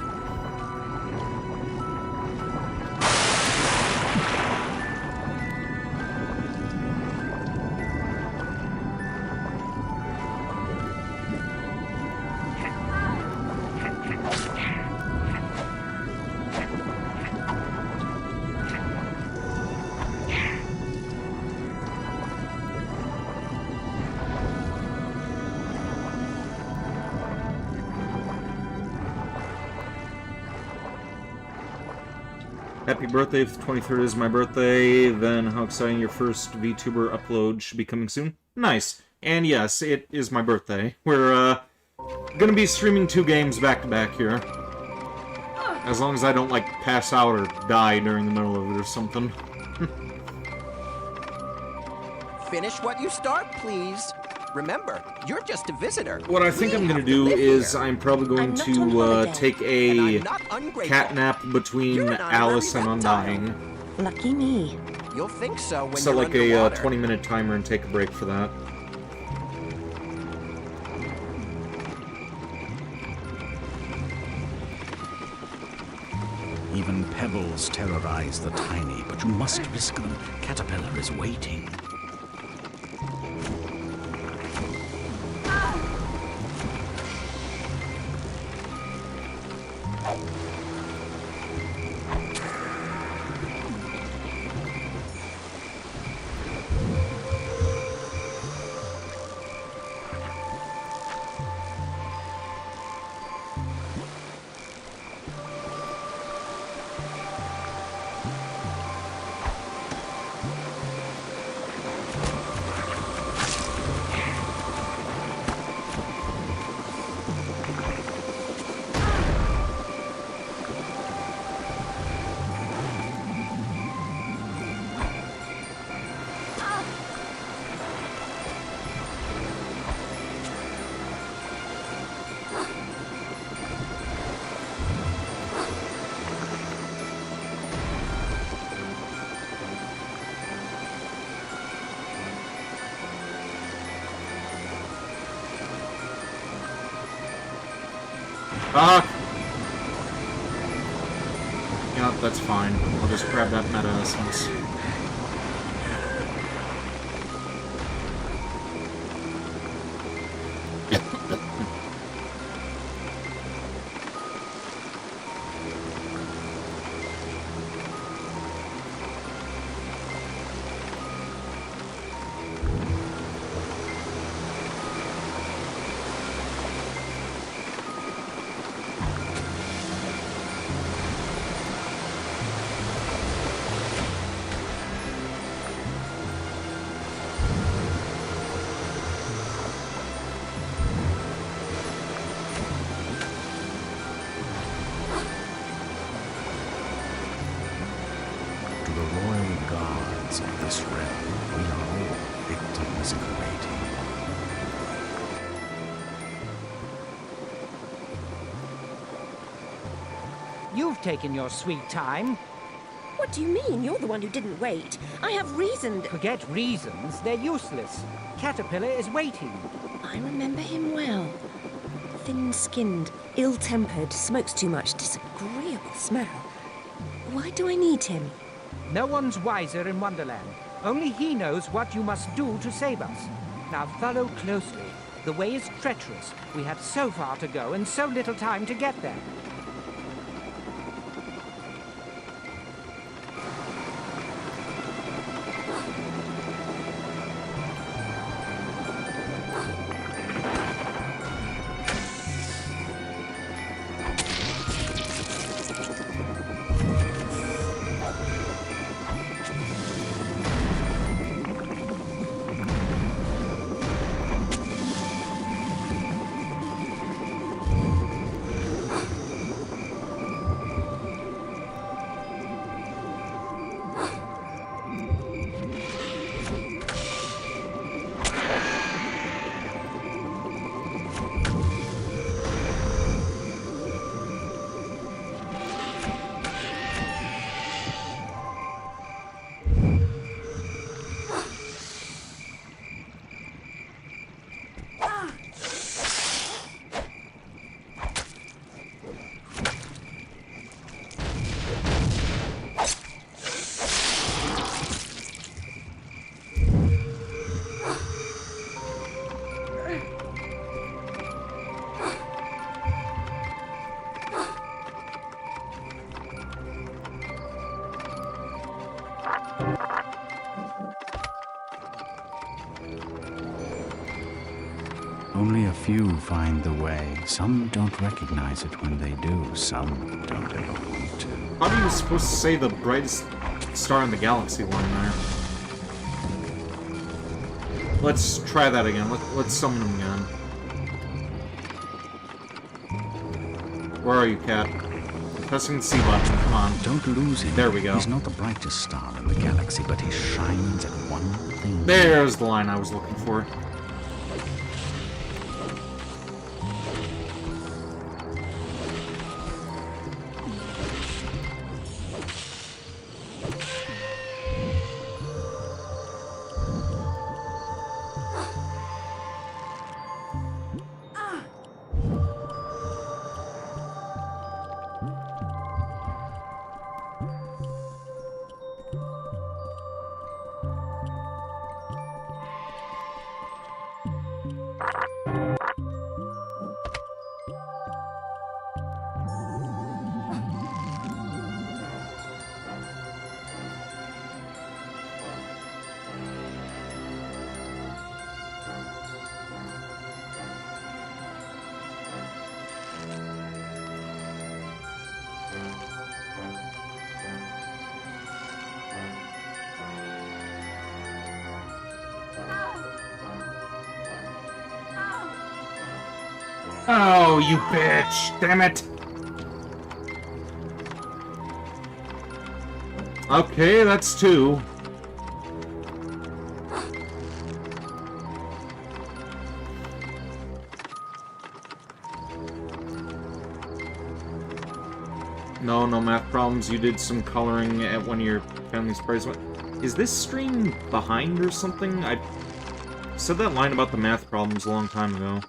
Happy birthday, if the 23rd is my birthday, then how exciting, your first VTuber upload should be coming soon. Nice. And yes, it is my birthday. We're, gonna be streaming 2 games back-to-back here. As long as I don't, like, pass out or die during the middle of it or something. Finish what you start, please. Remember, you're just a visitor. What I think I'm going to do is I'm probably going to take a cat nap between Alice and Undying. Lucky me. You'll think so when Set you're like a underwater. 20-minute timer and take a break for that. Even pebbles terrorize the tiny, but you must risk them. Caterpillar is waiting. Yeah, that's fine. I'll just grab that meta essence. This realm, we are all victims in waiting. You've taken your sweet time. What do you mean? You're the one who didn't wait. I have reasoned. Forget reasons, they're useless. Caterpillar is waiting. I remember him well. Thin-skinned, ill-tempered, smokes too much, disagreeable smell. Why do I need him? No one's wiser in Wonderland. Only he knows what you must do to save us. Now follow closely. The way is treacherous. We have so far to go and so little time to get there. Only a few find the way. Some don't recognize it when they do. Some don't ever want to. How are you supposed to say the brightest star in the galaxy line there? Let's try that again. Let's summon him again. Where are you, Cat? Pressing the C button. Come on. Don't lose him. There we go. He's not the brightest star in the galaxy, but he shines at one thing. There's the line I was looking for. Oh, you bitch! Damn it! Okay, that's two. No math problems. You did some coloring at one of your family sprays. Is this stream behind or something? I said that line about the math problems a long time ago.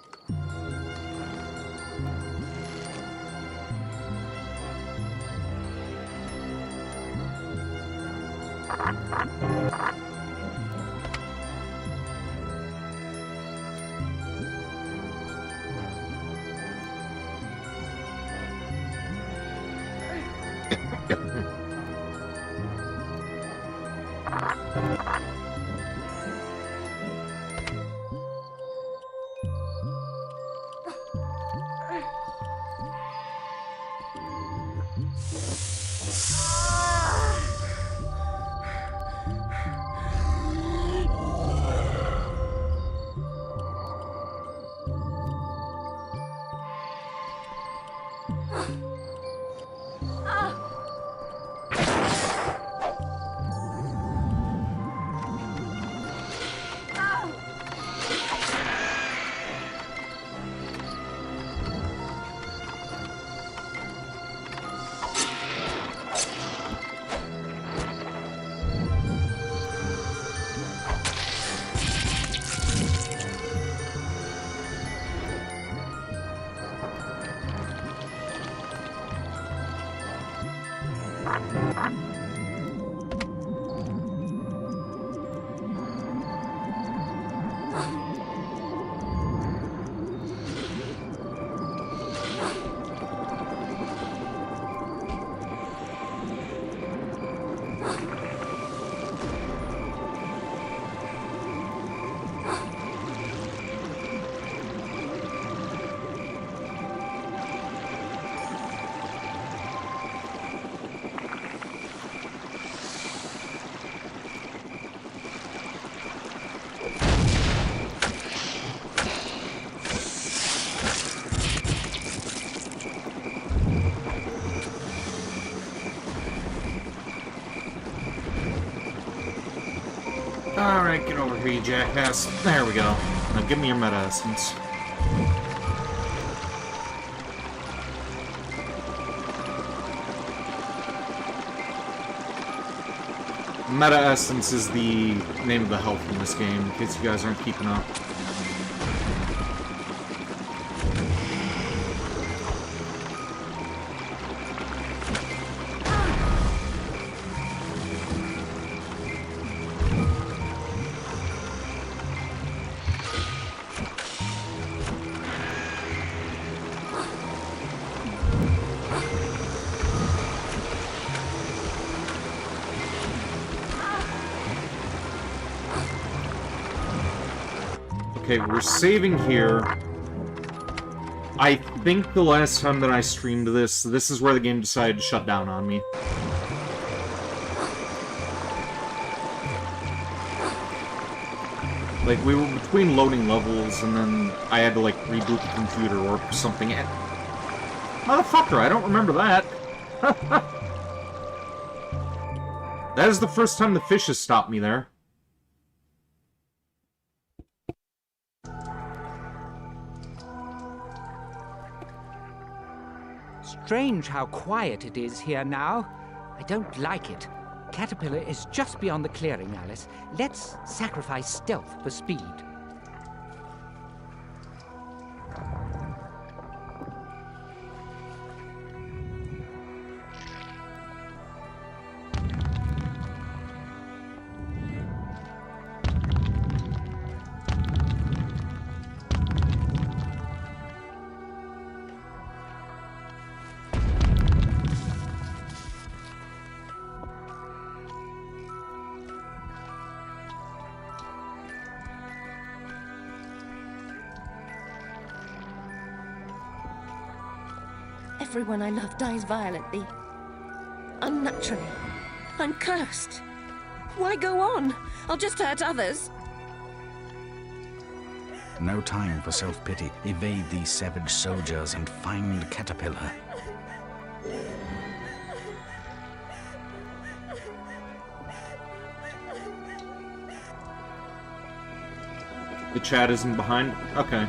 Alright, get over here, you jackass. There we go. Now give me your meta essence. Meta essence is the name of the health in this game, in case you guys aren't keeping up. Okay, we're saving here. I think the last time that I streamed this is where the game decided to shut down on me. Like, we were between loading levels, and then I had to, like, reboot the computer or something. And... motherfucker, I don't remember that. That is the first time the fishes stopped me there. Strange how quiet it is here now. I don't like it. Caterpillar is just beyond the clearing, Alice. Let's sacrifice stealth for speed. Everyone I love dies violently. Unnaturally. I'm cursed. Why go on? I'll just hurt others. No time for self-pity. Evade these savage soldiers and find Caterpillar. The chat isn't behind? Okay.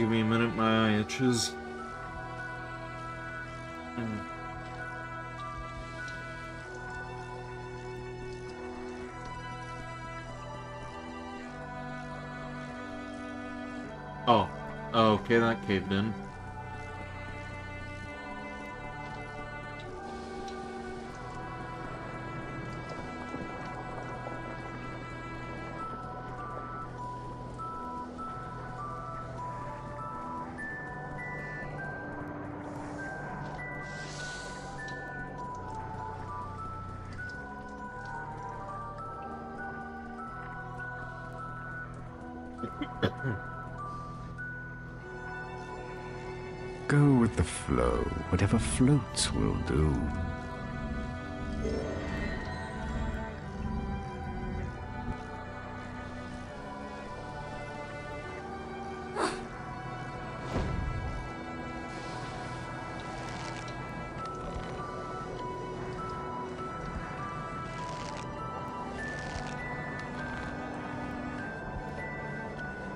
Give me a minute, my eye itches. Oh. Oh, okay, that caved in. Go with the flow. Whatever floats will do.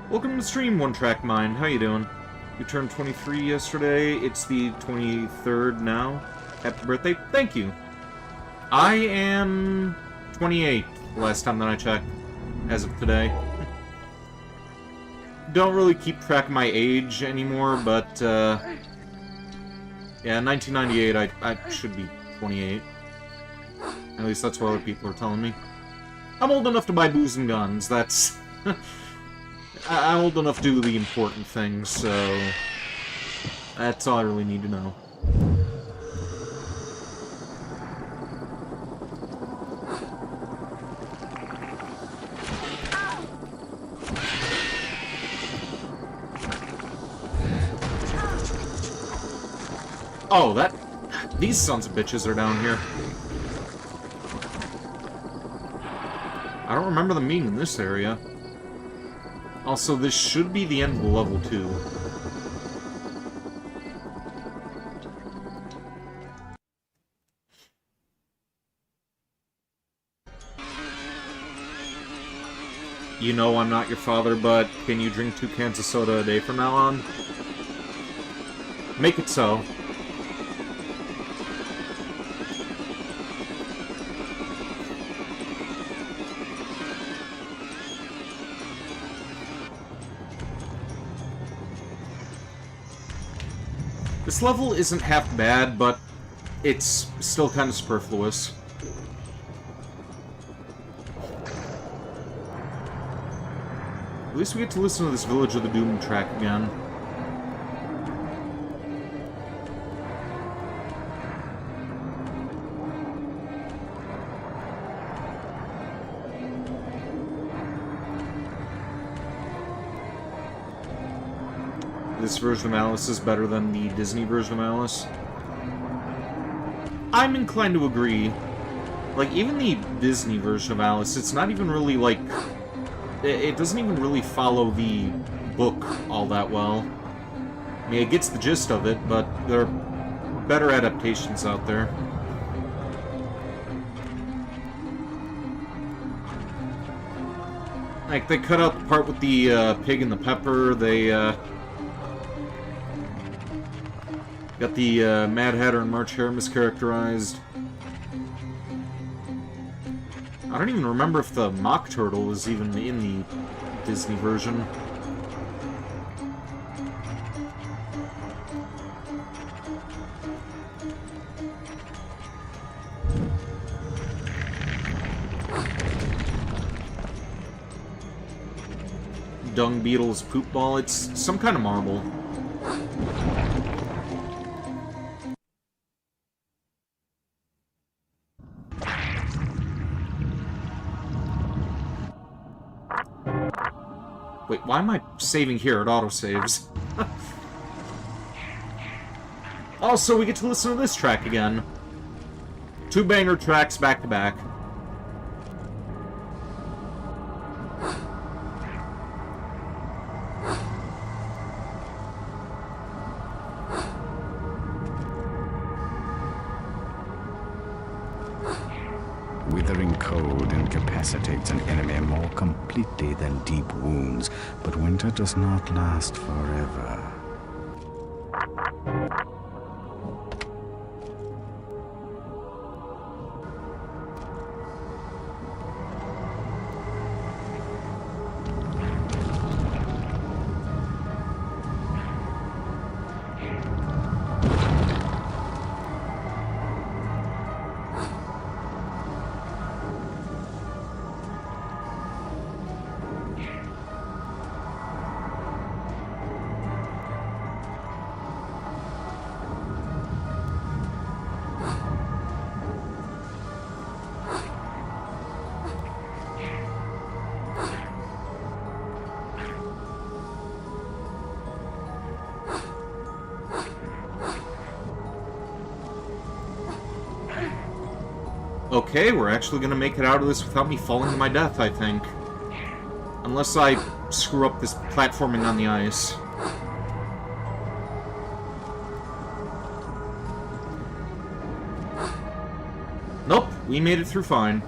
Welcome to the stream, One Track Mind. How you doing? You turned 23 yesterday. It's the 23rd now. Happy birthday. Thank you. I am 28, last time that I checked, as of today. Don't really keep track of my age anymore, but, yeah, 1998, I should be 28. At least that's what other people are telling me. I'm old enough to buy booze and guns, that's... I'm old enough to do the important things, so... That's all I really need to know. Oh, that... These sons of bitches are down here. I don't remember them being in this area. Also, this should be the end of level 2. You know I'm not your father, but can you drink 2 cans of soda a day from now on? Make it so. This level isn't half bad, but it's still kind of superfluous. At least we get to listen to this Village of the Doom track again. This version of Alice is better than the Disney version of Alice. I'm inclined to agree. Like, even the Disney version of Alice, it's not even really, like... It doesn't even really follow the book all that well. I mean, it gets the gist of it, but there are better adaptations out there. Like, they cut out the part with the pig and the pepper, they, got the Mad Hatter and March Hare mischaracterized. I don't even remember if the Mock Turtle was even in the Disney version. Dung Beetle's poop ball, it's some kind of marble. Wait, why am I saving here? It autosaves. Also, we get to listen to this track again. 2 banger tracks back to back. withering cold incapacitates an enemy more completely than deep wounds, but winter does not last forever. Okay, we're actually gonna make it out of this without me falling to my death, I think. Unless I screw up this platforming on the ice. Nope, we made it through fine.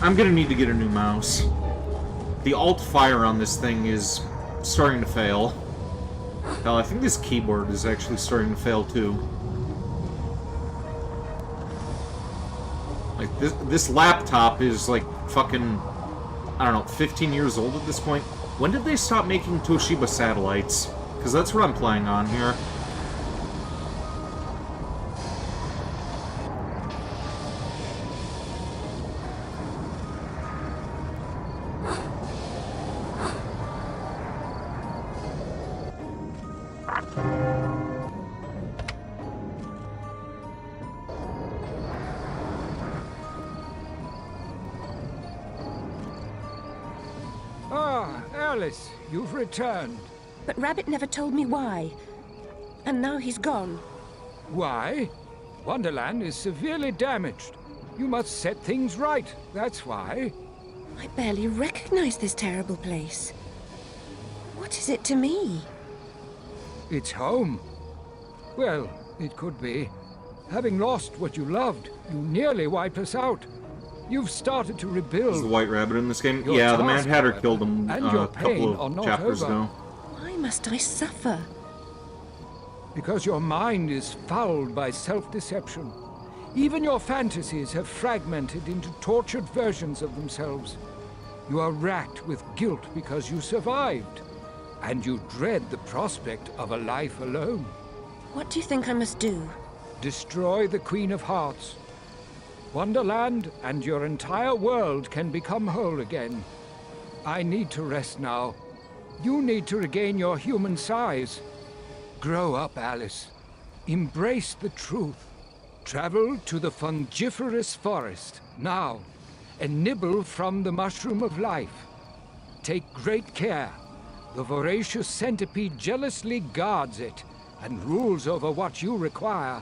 I'm gonna need to get a new mouse. The alt-fire on this thing is starting to fail. Hell, I think this keyboard is actually starting to fail too. Like, this laptop is like fucking, I don't know, 15 years old at this point. When did they stop making Toshiba satellites? Because that's what I'm playing on here. Ah, Alice, you've returned. But Rabbit never told me why. And now he's gone. Why? Wonderland is severely damaged. You must set things right, that's why. I barely recognize this terrible place. What is it to me? It's home. Well, it could be. Having lost what you loved, you nearly wiped us out. You've started to rebuild. Is the White Rabbit in this game? Your Yeah, the task, Mad Hatter however, killed him and a your pain couple are of not chapters over. ago. Why must I suffer? Because your mind is fouled by self-deception. Even your fantasies have fragmented into tortured versions of themselves. You are racked with guilt because you survived, and you dread the prospect of a life alone. What do you think I must do? Destroy the Queen of Hearts. Wonderland and your entire world can become whole again. I need to rest now. You need to regain your human size. Grow up, Alice. Embrace the truth. Travel to the fungiferous forest, now, and nibble from the mushroom of life. Take great care. The voracious centipede jealously guards it and rules over what you require.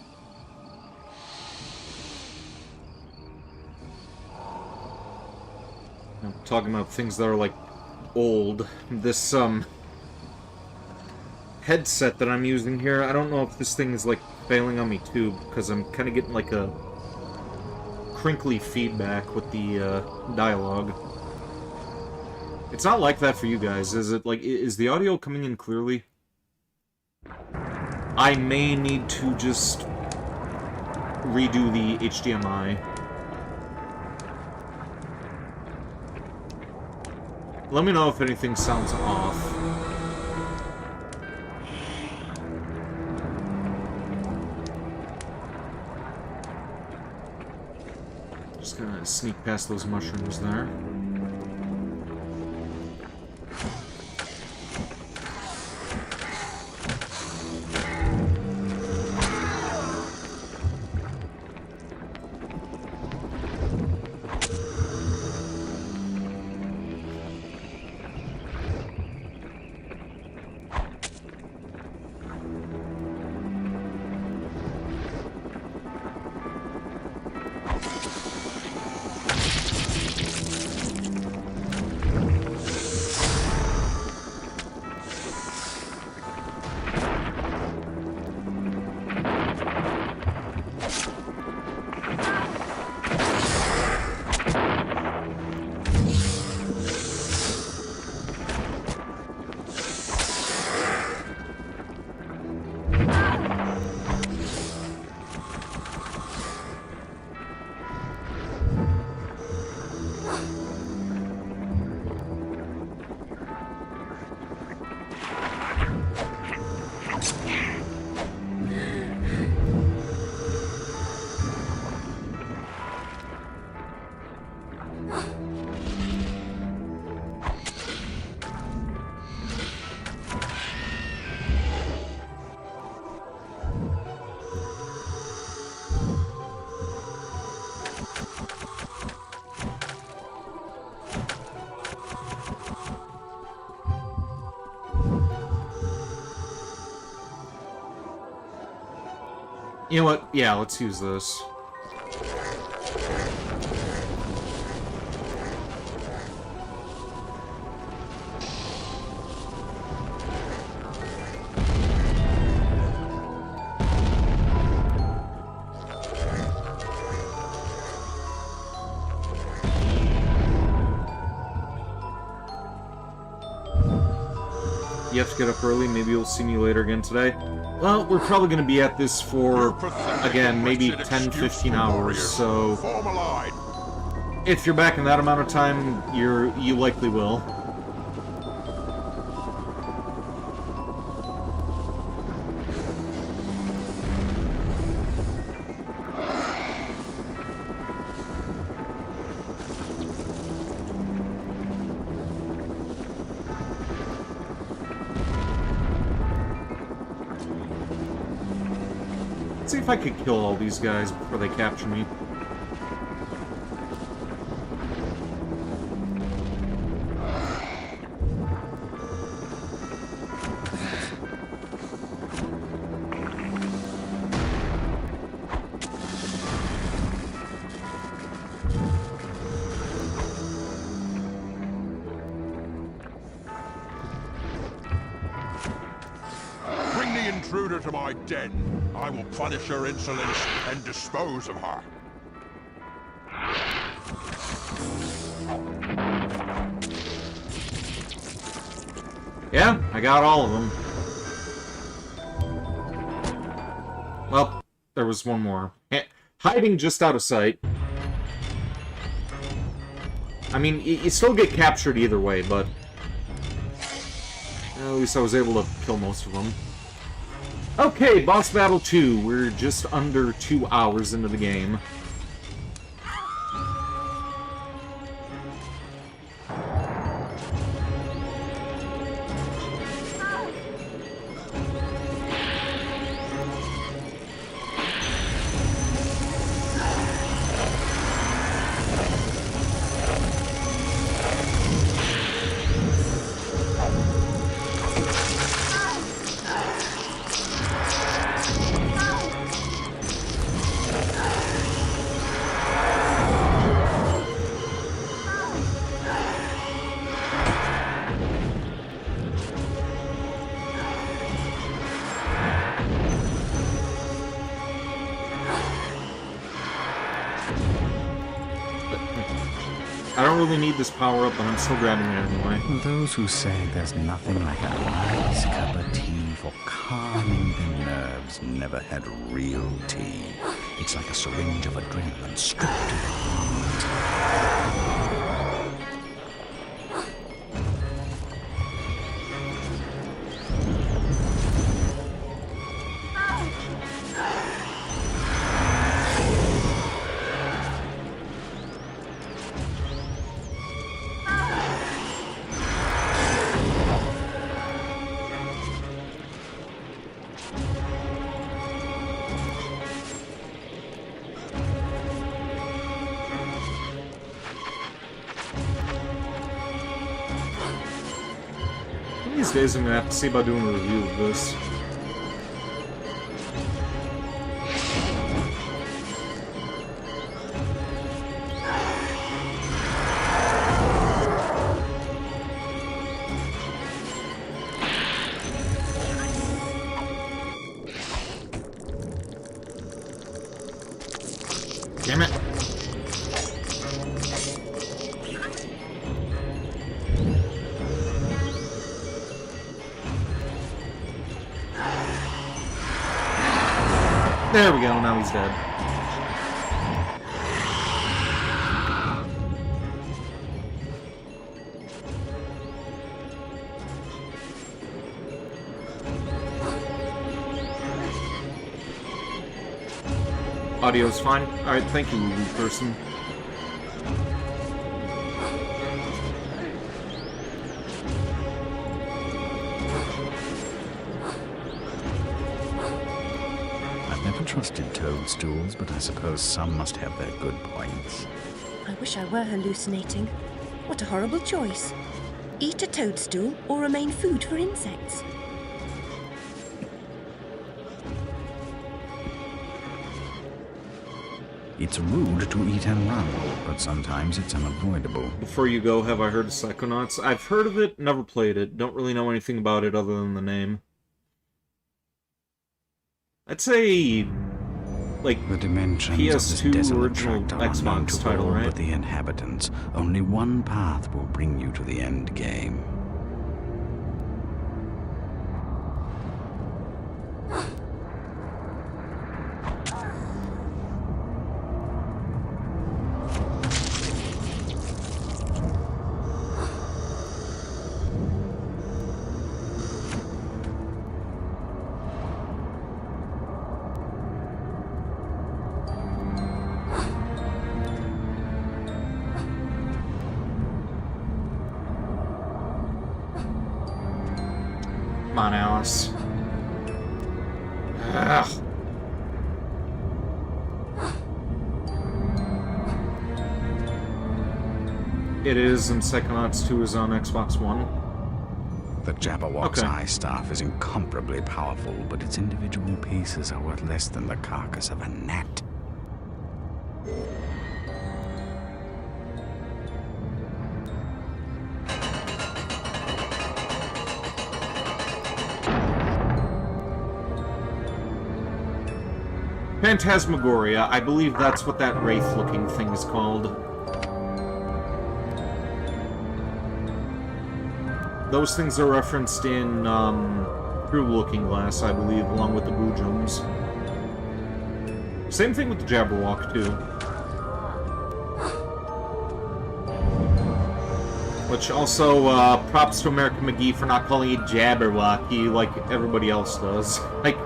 I'm talking about things that are, like, old. This, headset that I'm using here, I don't know if this thing is, like, failing on me too, because I'm kind of getting, like, a crinkly feedback with the, dialogue. It's not like that for you guys, is it? Like, is the audio coming in clearly? I may need to just redo the HDMI. Let me know if anything sounds off. Gonna sneak past those mushrooms there. You know what? Yeah, let's use this. You have to get up early, maybe you'll see me later again today. Well, we're probably going to be at this for, again, maybe 10-15 hours, so... If you're back in that amount of time, you likely will. Let's see if I could kill all these guys before they capture me. Bring the intruder to my den. I will punish her insolence and dispose of her. Yeah, I got all of them. Well, there was one more. Hiding just out of sight. I mean, you still get captured either way, but... at least I was able to kill most of them. Okay, Boss Battle 2. We're just under 2 hours into the game. I don't really need this power-up, but I'm still grabbing it anyway. Those who say there's nothing like a nice cup of tea for calming the nerves never had real tea. It's like a syringe of adrenaline stripped to the heart. these days I'm gonna have to see about doing a review of this. Damn it. There we go, now he's dead. Audio's fine. Alright, thank you, Lulu person. I've never trusted toadstools, but I suppose some must have their good points. I wish I were hallucinating. What a horrible choice. Eat a toadstool or remain food for insects. It's rude to eat and run, but sometimes it's unavoidable. Before you go, have I heard of Psychonauts? I've heard of it, never played it. Don't really know anything about it other than the name. I'd say, like, the dimensions of this PS2 desolate original tract are unknown Xbox to title, all right? but the inhabitants. Only one path will bring you to the end game. Come on, Alice. Ugh. It is, and Psychonauts 2 is on Xbox One. The Jabberwock's Okay. eye staff is incomparably powerful, but its individual pieces are worth less than the carcass of a gnat. Phantasmagoria, I believe that's what that wraith-looking thing is called. Those things are referenced in, Through Looking Glass, I believe, along with the Boojums. Same thing with the Jabberwock, too. Which also, props to American McGee for not calling it Jabberwocky like everybody else does. Like,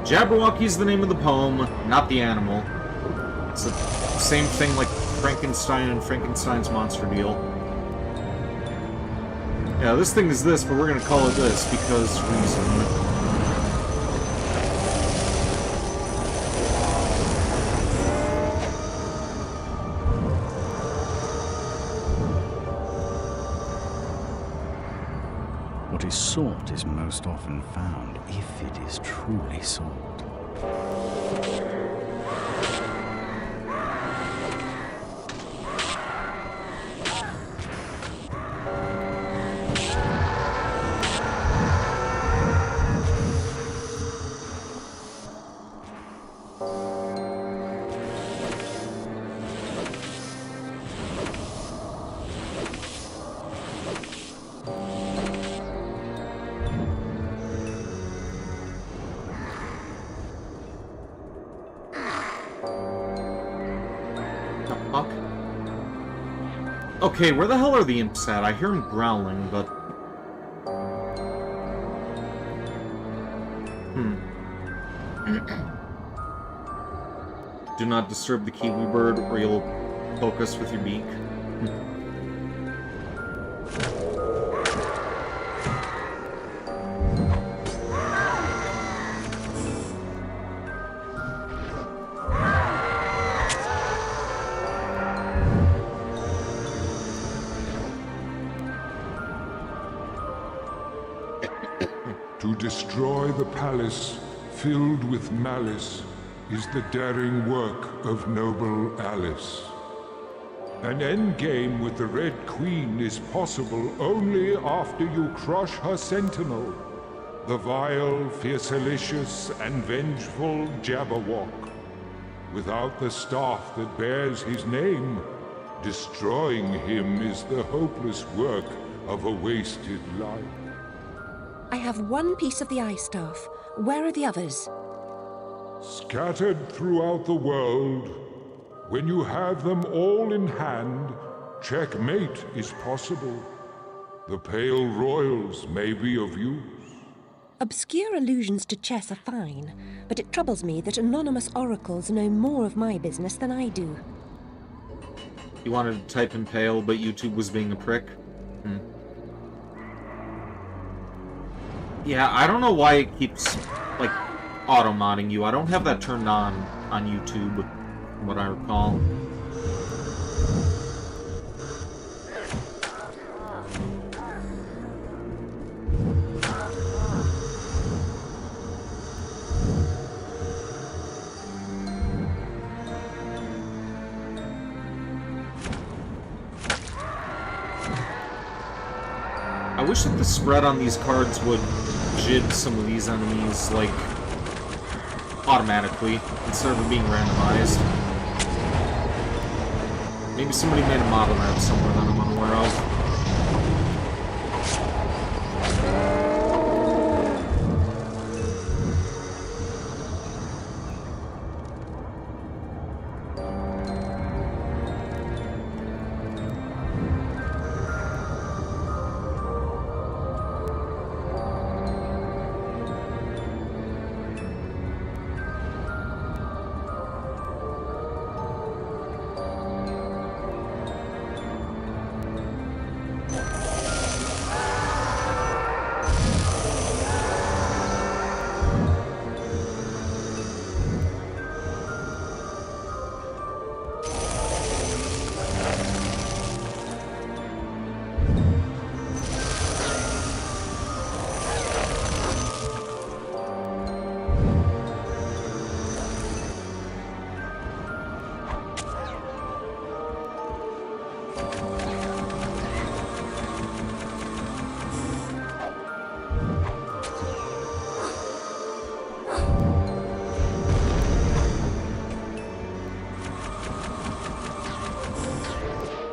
Jabberwocky's the name of the poem, not the animal. It's the same thing like Frankenstein and Frankenstein's monster deal. Yeah, this thing is this, but we're gonna call it this because reason. What is sought is most often found, if it is truly sought. Okay, where the hell are the imps at? I hear them growling, but... Do not disturb the kiwi bird, or you'll poke us with your beak. To destroy the palace filled with malice is the daring work of noble Alice. An endgame with the Red Queen is possible only after you crush her sentinel, the vile, fiercelicious, and vengeful Jabberwock. Without the staff that bears his name, destroying him is the hopeless work of a wasted life. I have one piece of the ice staff. Where are the others? Scattered throughout the world, when you have them all in hand, checkmate is possible. The Pale Royals may be of use. Obscure allusions to chess are fine, but it troubles me that anonymous oracles know more of my business than I do. You wanted to type in pale, but YouTube was being a prick? Yeah, I don't know why it keeps, like, auto-modding you. I don't have that turned on YouTube, from what I recall. I wish that the spread on these cards would jib some of these enemies, like, automatically, instead of being randomized. Maybe somebody made a model map somewhere that I'm unaware of.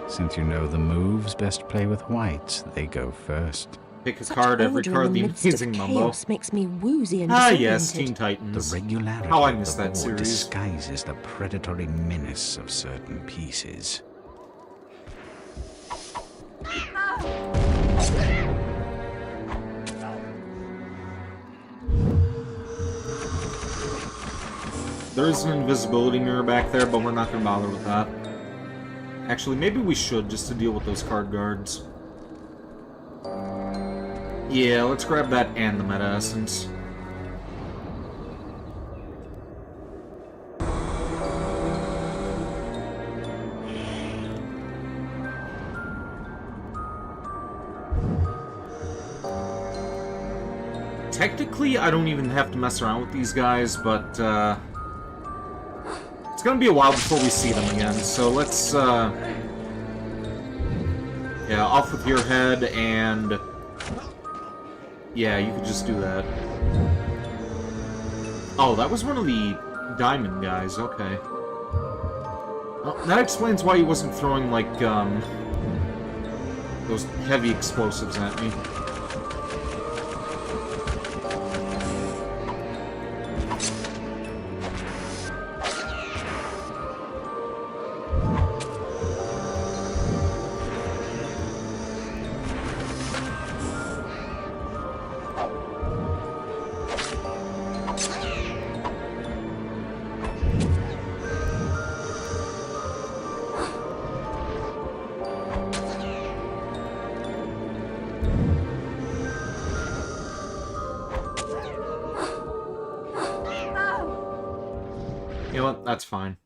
Since you know the moves, best play with whites. They go first. Pick a card, every card, the amazing Mumbo. Makes me woozy and Ah, disoriented. yes, Teen Titans. The regularity How I of missed the that board series. disguises the predatory menace of certain pieces. There is an invisibility mirror back there, but we're not going to bother with that. Actually, maybe we should, just to deal with those card guards. Yeah, let's grab that and the Meta Essence. Technically, I don't even have to mess around with these guys, but, it's gonna be a while before we see them again, so let's, yeah, off with your head, and... yeah, you could just do that. Oh, that was one of the diamond guys, okay. Well, that explains why he wasn't throwing, like, those heavy explosives at me. You know what? That's fine.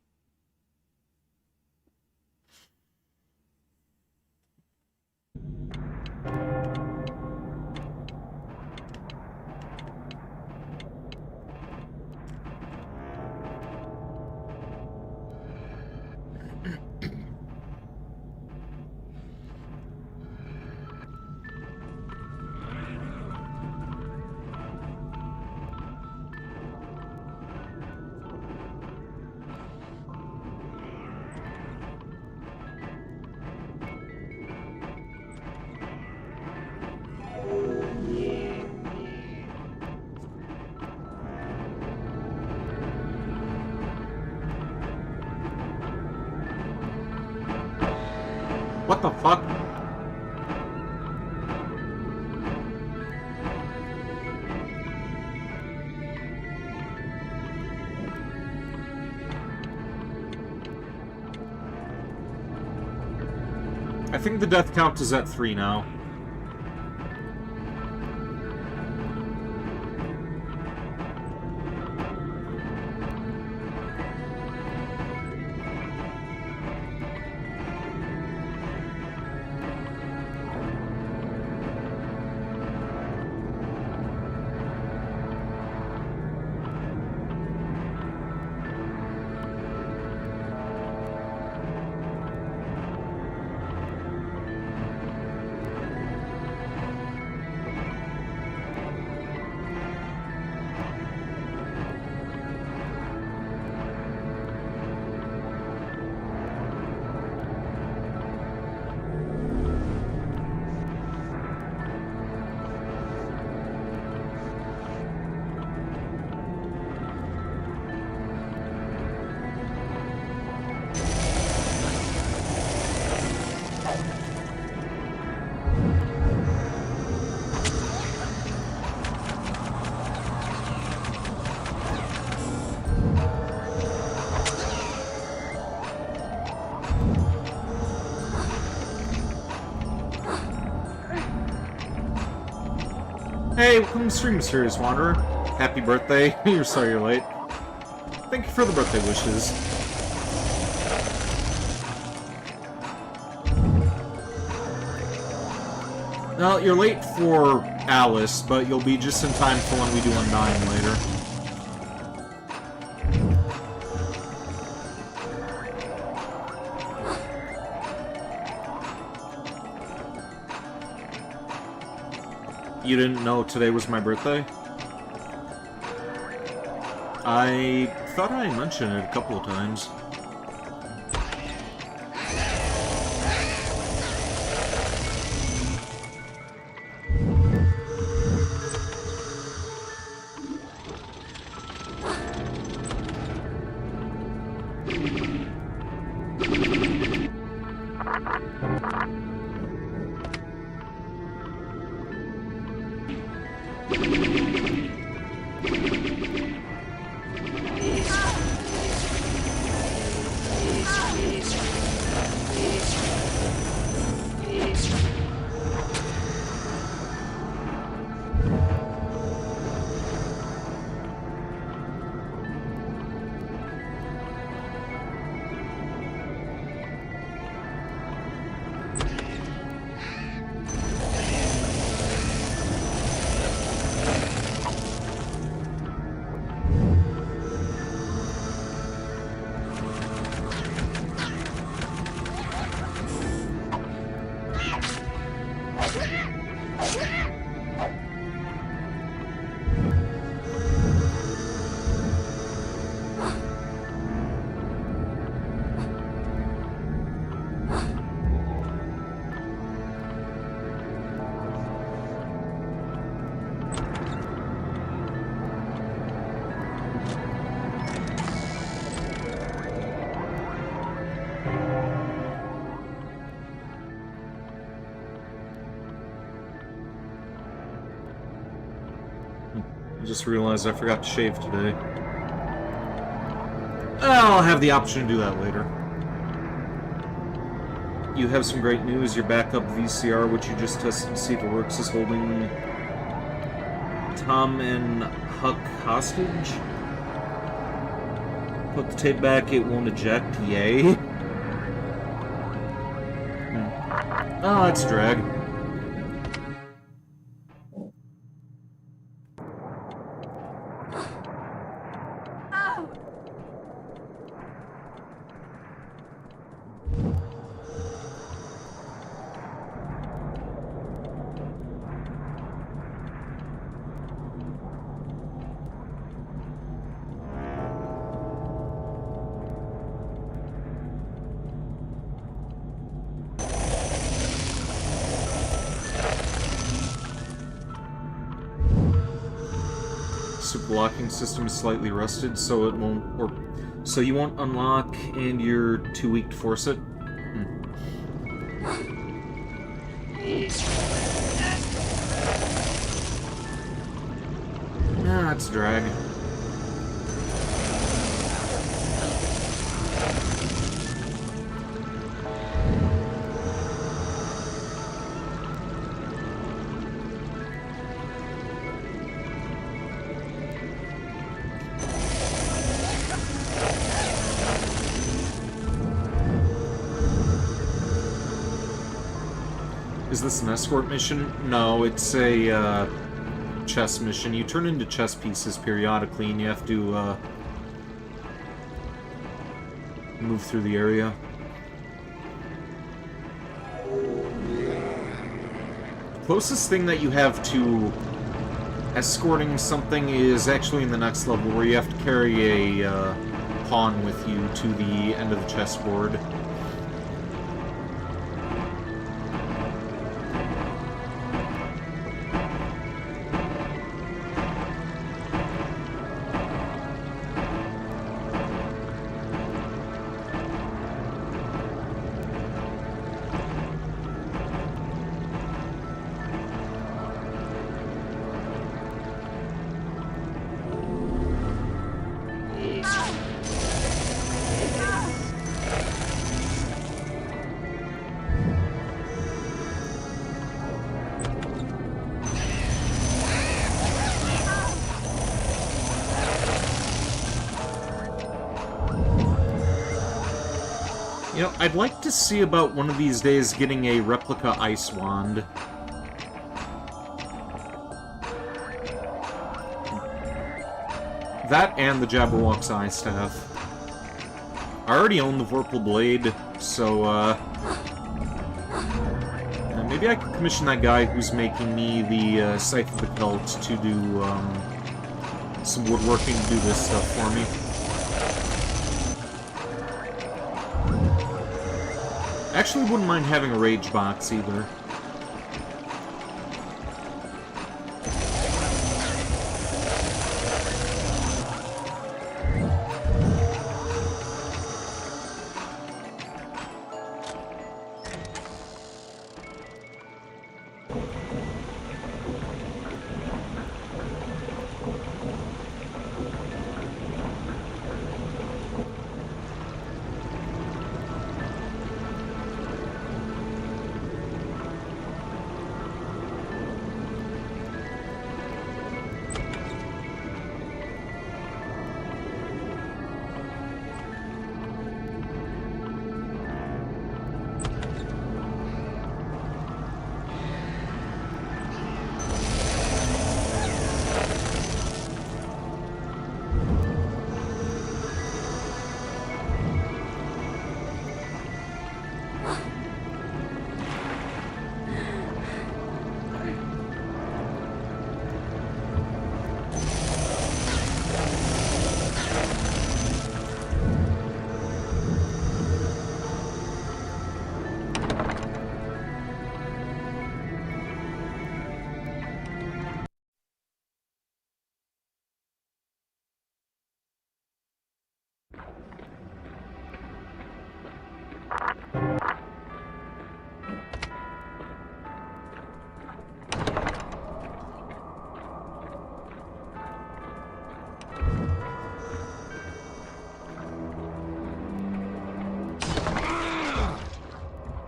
What the fuck? I think the death count is at 3 now. Hey, welcome to stream, Mysterious Wanderer. Happy birthday. You're sorry you're late. Thank you for the birthday wishes. Well, you're late for Alice, but you'll be just in time for when we do Undying later. You didn't know today was my birthday? I thought I mentioned it a couple of times. I just realized I forgot to shave today. I'll have the option to do that later. You have some great news. Your backup VCR, which you just tested to see if it works, is holding Tom and Huck hostage. Put the tape back, it won't eject. Yay. Oh, it's a drag. Super locking system is slightly rusted, so it won't, so you won't unlock, and you're too weak to force it. that's a drag. Is this an escort mission? No, it's a chess mission. You turn into chess pieces periodically, and you have to move through the area. The closest thing that you have to escorting something is actually in the next level, where you have to carry a pawn with you to the end of the chessboard. You know, I'd like to see about one of these days getting a replica ice wand. That and the Jabberwock's eye staff. I already own the Vorpal blade, so maybe I could commission that guy who's making me the Scythe of the Celt to do some woodworking to do this stuff for me. Actually, wouldn't mind having a rage box either.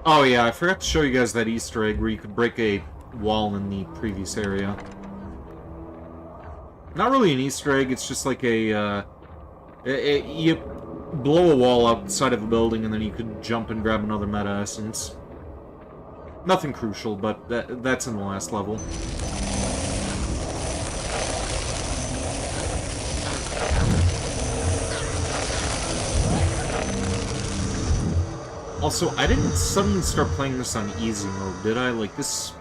Oh yeah, I forgot to show you guys that Easter egg where you could break a wall in the previous area. Not really an Easter egg, it's just like a, you blow a wall outside of a building and then you could jump and grab another meta essence. Nothing crucial, but that's in the last level. Also, I didn't suddenly start playing this on easy mode, did I? Like, this...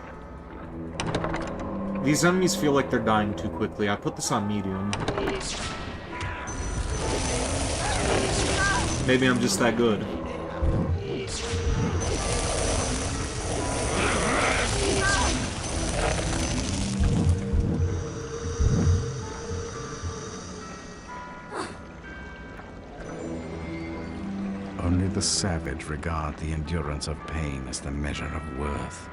These enemies feel like they're dying too quickly. I put this on medium. Maybe I'm just that good. Only the savage regard the endurance of pain as the measure of worth.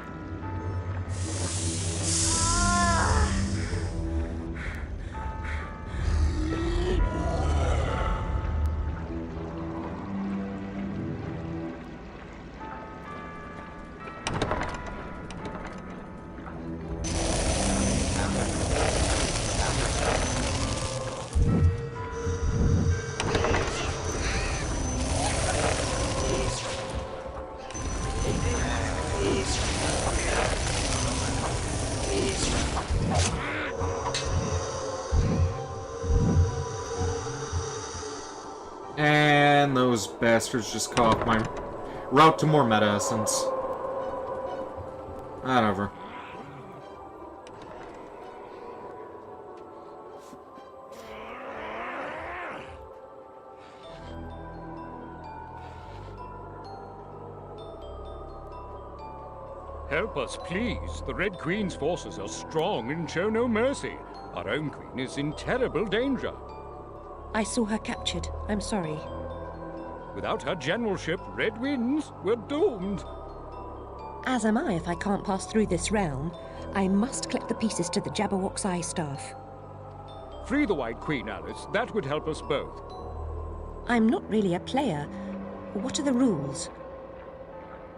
And those bastards just cut off my route to more meta essence. Whatever. Help us, please. The Red Queen's forces are strong and show no mercy. Our own queen is in terrible danger. I saw her captured. I'm sorry. Without her generalship, Red Winds, we're doomed. As am I if I can't pass through this realm. I must collect the pieces to the Jabberwock's eye staff. Free the White Queen, Alice. That would help us both. I'm not really a player. What are the rules?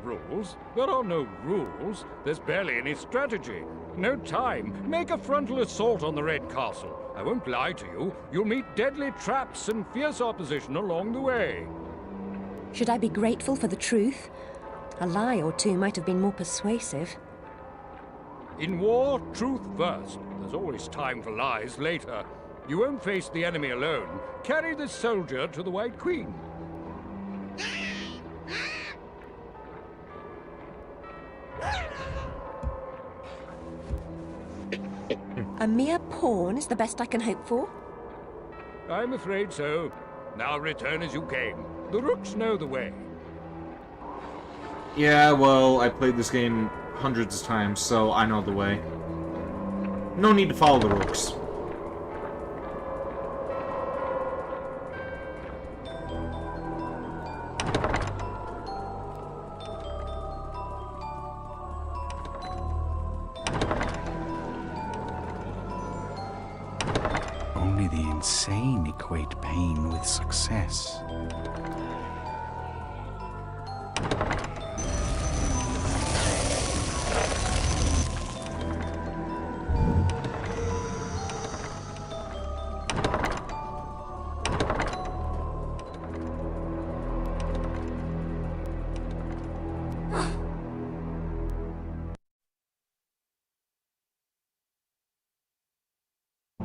Rules? There are no rules. There's barely any strategy. No time. Make a frontal assault on the Red Castle. I won't lie to you. You'll meet deadly traps and fierce opposition along the way. Should I be grateful for the truth? A lie or two might have been more persuasive. In war, truth first. There's always time for lies later. You won't face the enemy alone. Carry this soldier to the White Queen. A mere pawn is the best I can hope for? I'm afraid so. Now return as you came. The Rooks know the way. Yeah, well, I played this game hundreds of times, so I know the way. No need to follow the Rooks. Only the insane equate pain with success.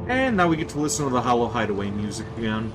And now we get to listen to the Hollow Hideaway music again.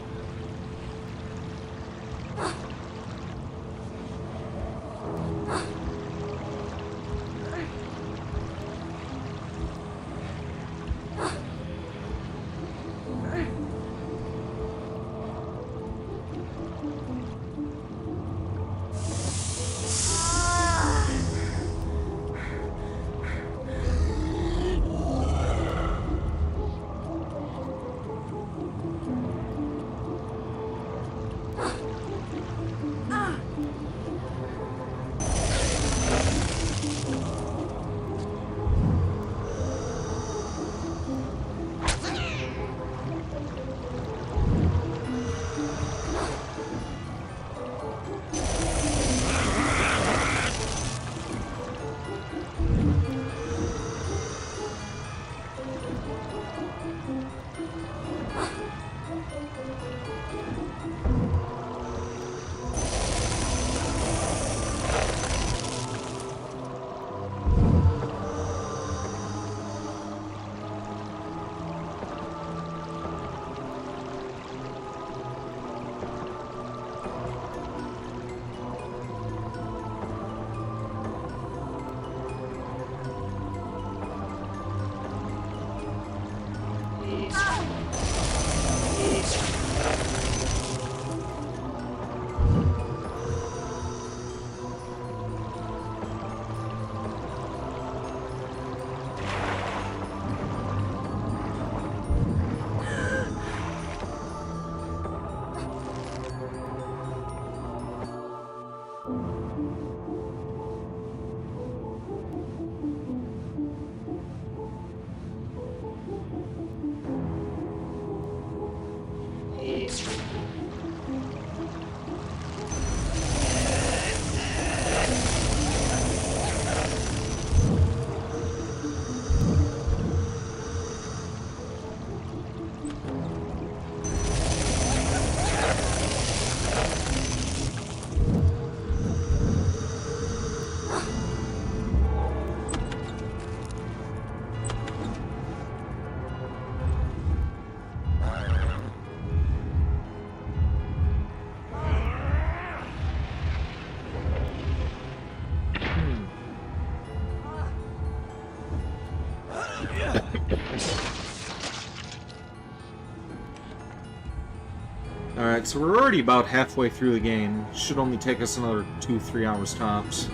Alright, so we're already about halfway through the game. Should only take us another 2-3 hours tops.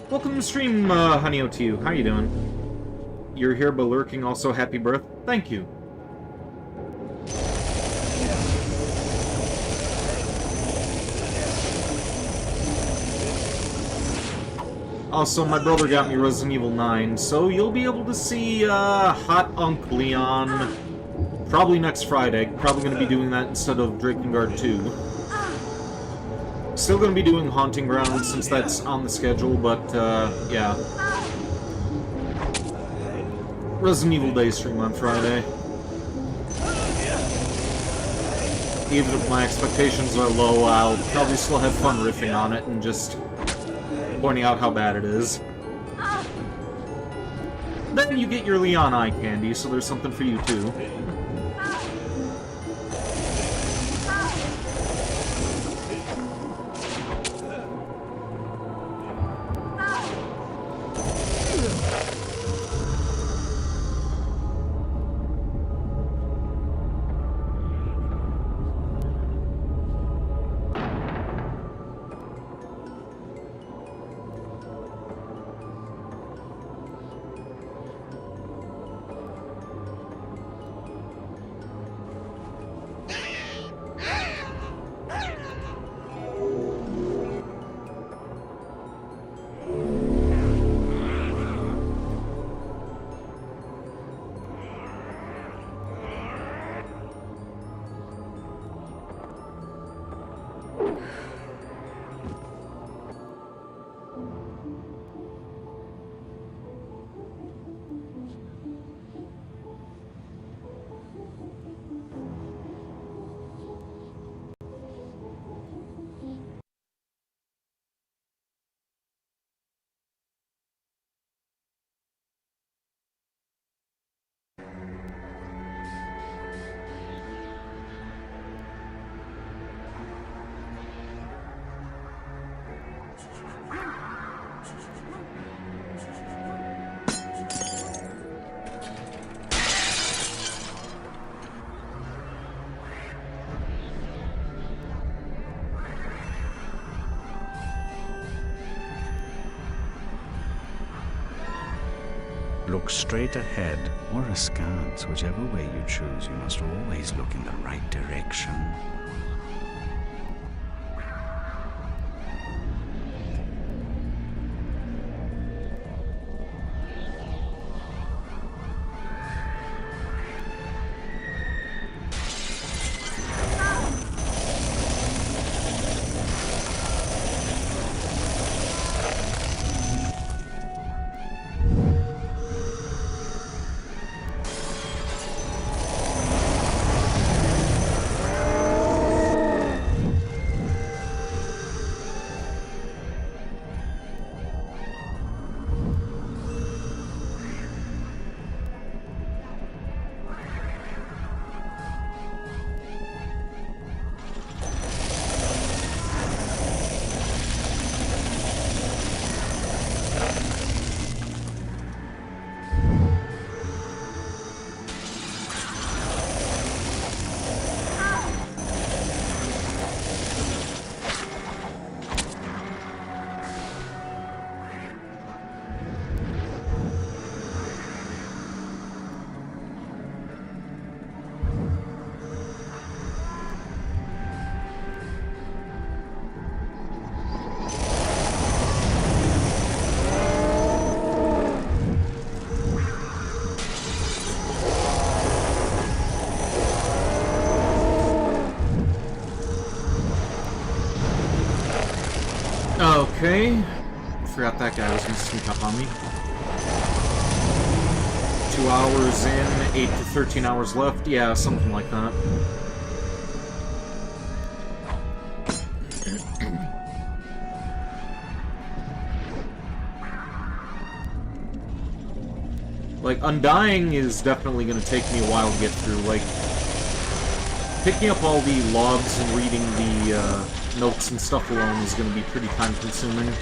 Welcome to the stream, Honey O2. How you doing? You're here but lurking, also happy birth. Thank you. Also, my brother got me Resident Evil 9, so you'll be able to see Hot Unk Leon probably next Friday. Probably going to be doing that instead of Drakengard 2. Still going to be doing Haunting Ground since that's on the schedule, but yeah. Resident Evil Day stream on Friday. Even if my expectations are low, I'll probably still have fun riffing on it and just pointing out how bad it is. Then you get your Leon eye candy, so there's something for you too. Look straight ahead or askance, whichever way you choose. You must always look in the right direction. forgot that guy was gonna sneak up on me. 2 hours in, 8 to 13 hours left. Yeah, something like that. Like, Undying is definitely going to take me a while to get through. Like, picking up all the logs and reading the notes and stuff alone is going to be pretty time-consuming.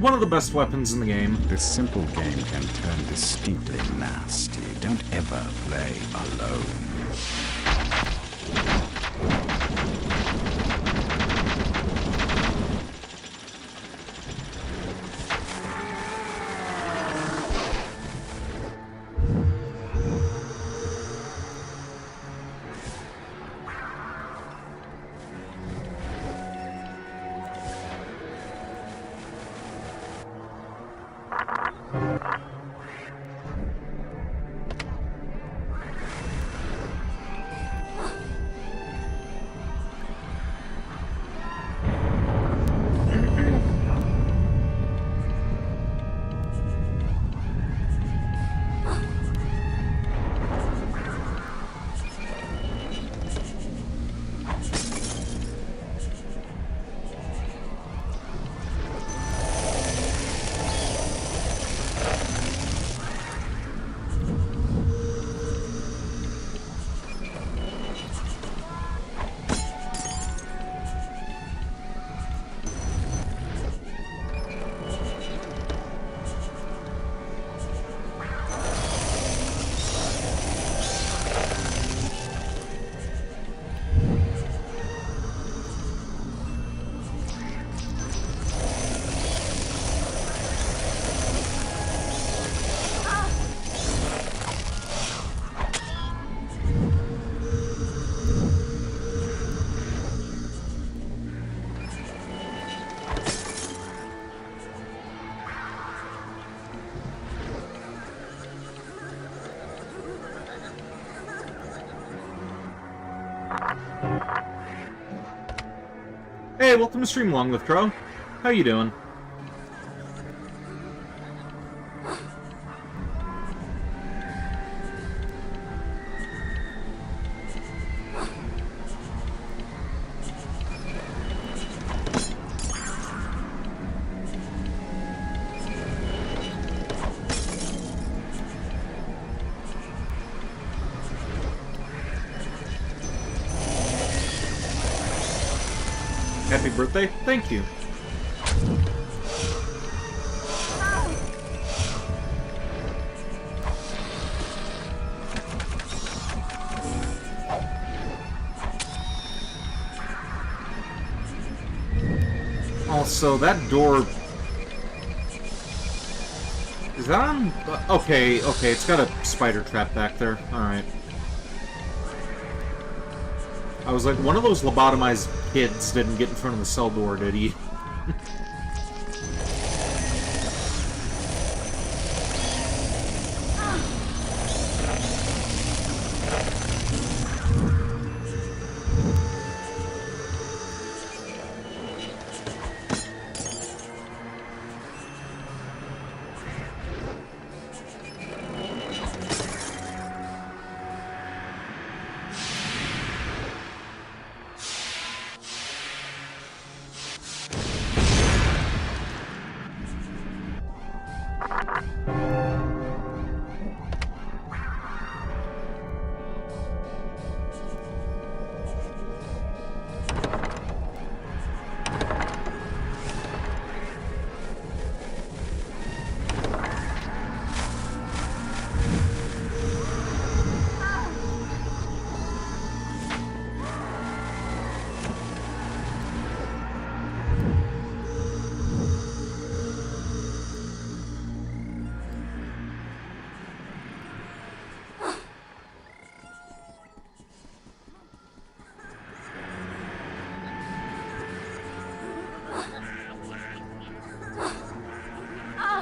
One of the best weapons in the game. This simple game can turn distinctly nasty. Don't ever play alone. Hey, welcome to Stream Along with Crow. How you doing? Happy birthday. Thank you. Also, that door... Is that on... Okay, it's got a spider trap back there. Alright. I was like, one of those lobotomized kids didn't get in front of the cell door, did he?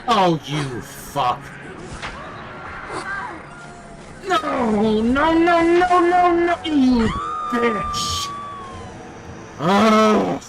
Oh, you fuck. No, no, no, no, no, no, you bitch. Ugh.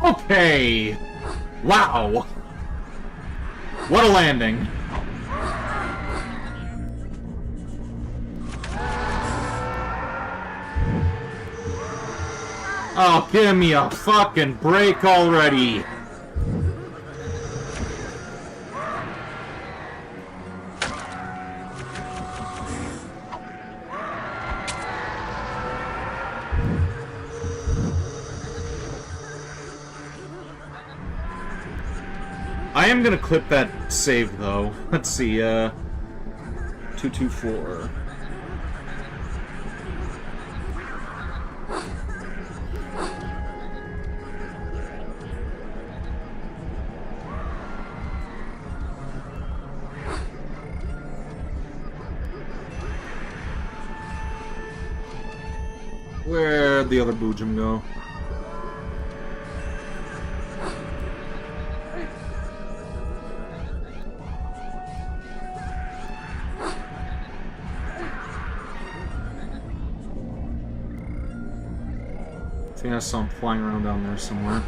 Okay. Wow. What a landing. Oh, give me a fucking break already. I am gonna clip that save, though. Let's see, 224. Where'd the other Boojum go? I think I saw him flying around down there somewhere.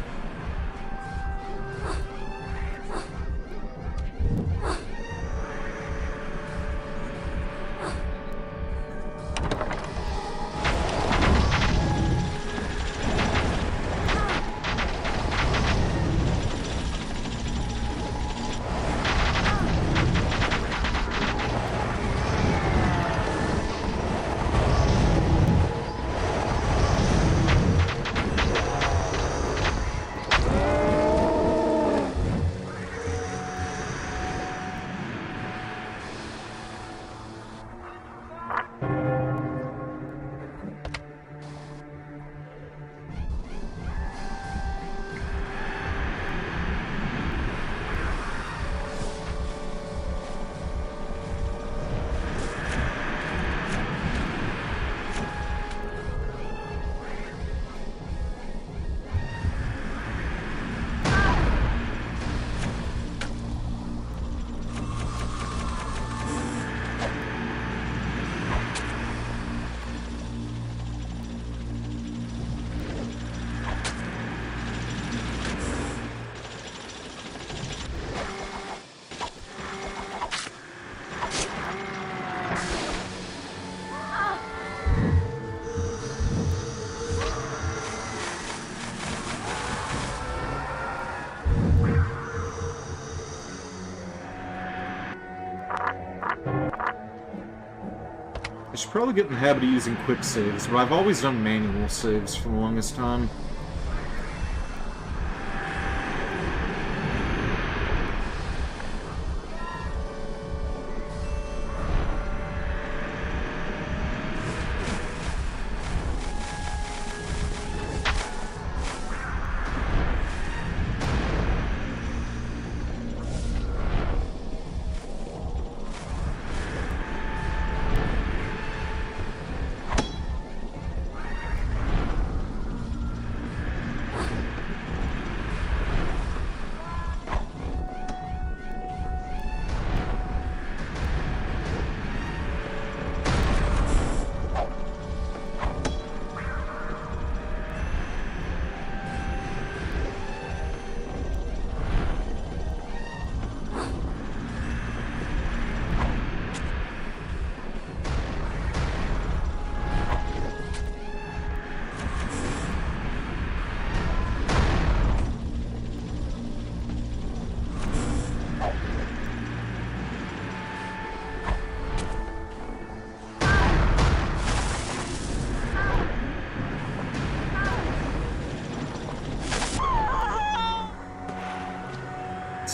I should probably get in the habit of using quick saves, but I've always done manual saves for the longest time.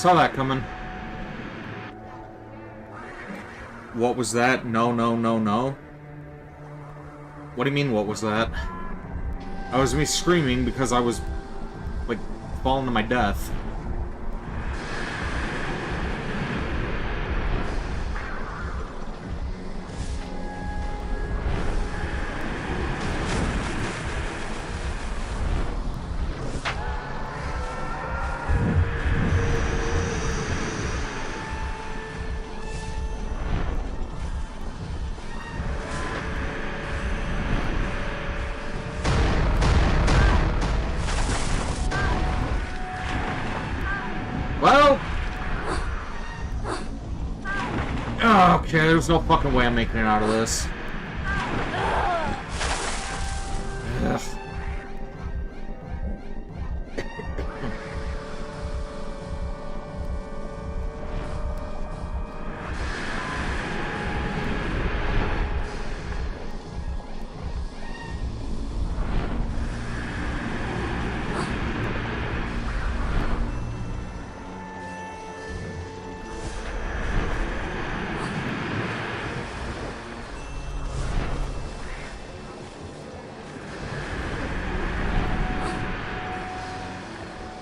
Saw that coming. What was that? No, no, no, no. What do you mean, what was that? I was me screaming because I was, like, falling to my death. Well... Okay, there's no fucking way I'm making it out of this. Ugh.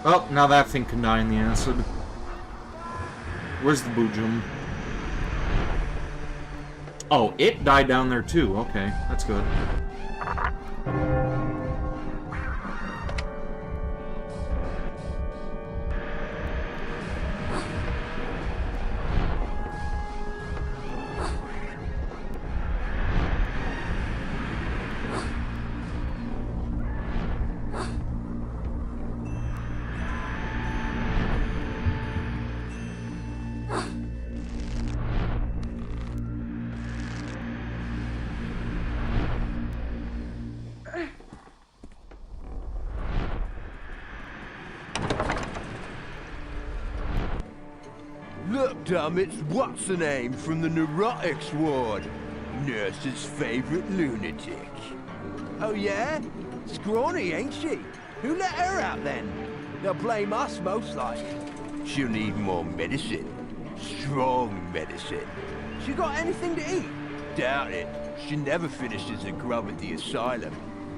Oh, now that thing can die in the acid. Where's the boojum? Oh, it died down there too. Okay, that's good. Look, damn, it's what's-her-name from the neurotics ward. Nurse's favorite lunatic. Oh yeah? Scrawny, ain't she? Who let her out then? They'll blame us most like. She'll need more medicine. Strong medicine. She got anything to eat? Doubt it. She never finishes a grub at the asylum.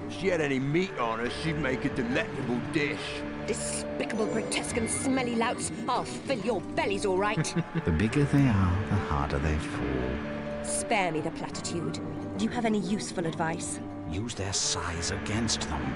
If she had any meat on her, she'd make a delectable dish. Despicable, grotesque and smelly louts. I'll fill your bellies all right. The bigger they are, the harder they fall. Spare me the platitude. Do you have any useful advice? Use their size against them.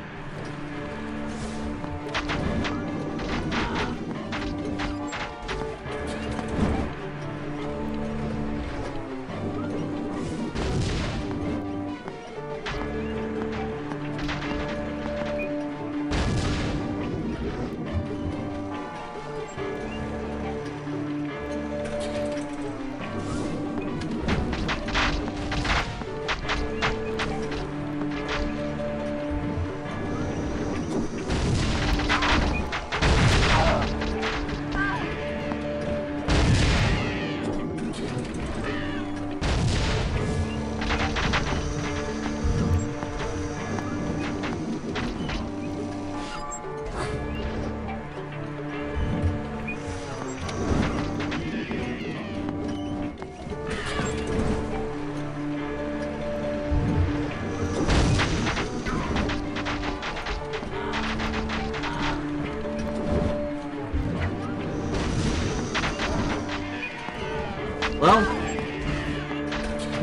Well,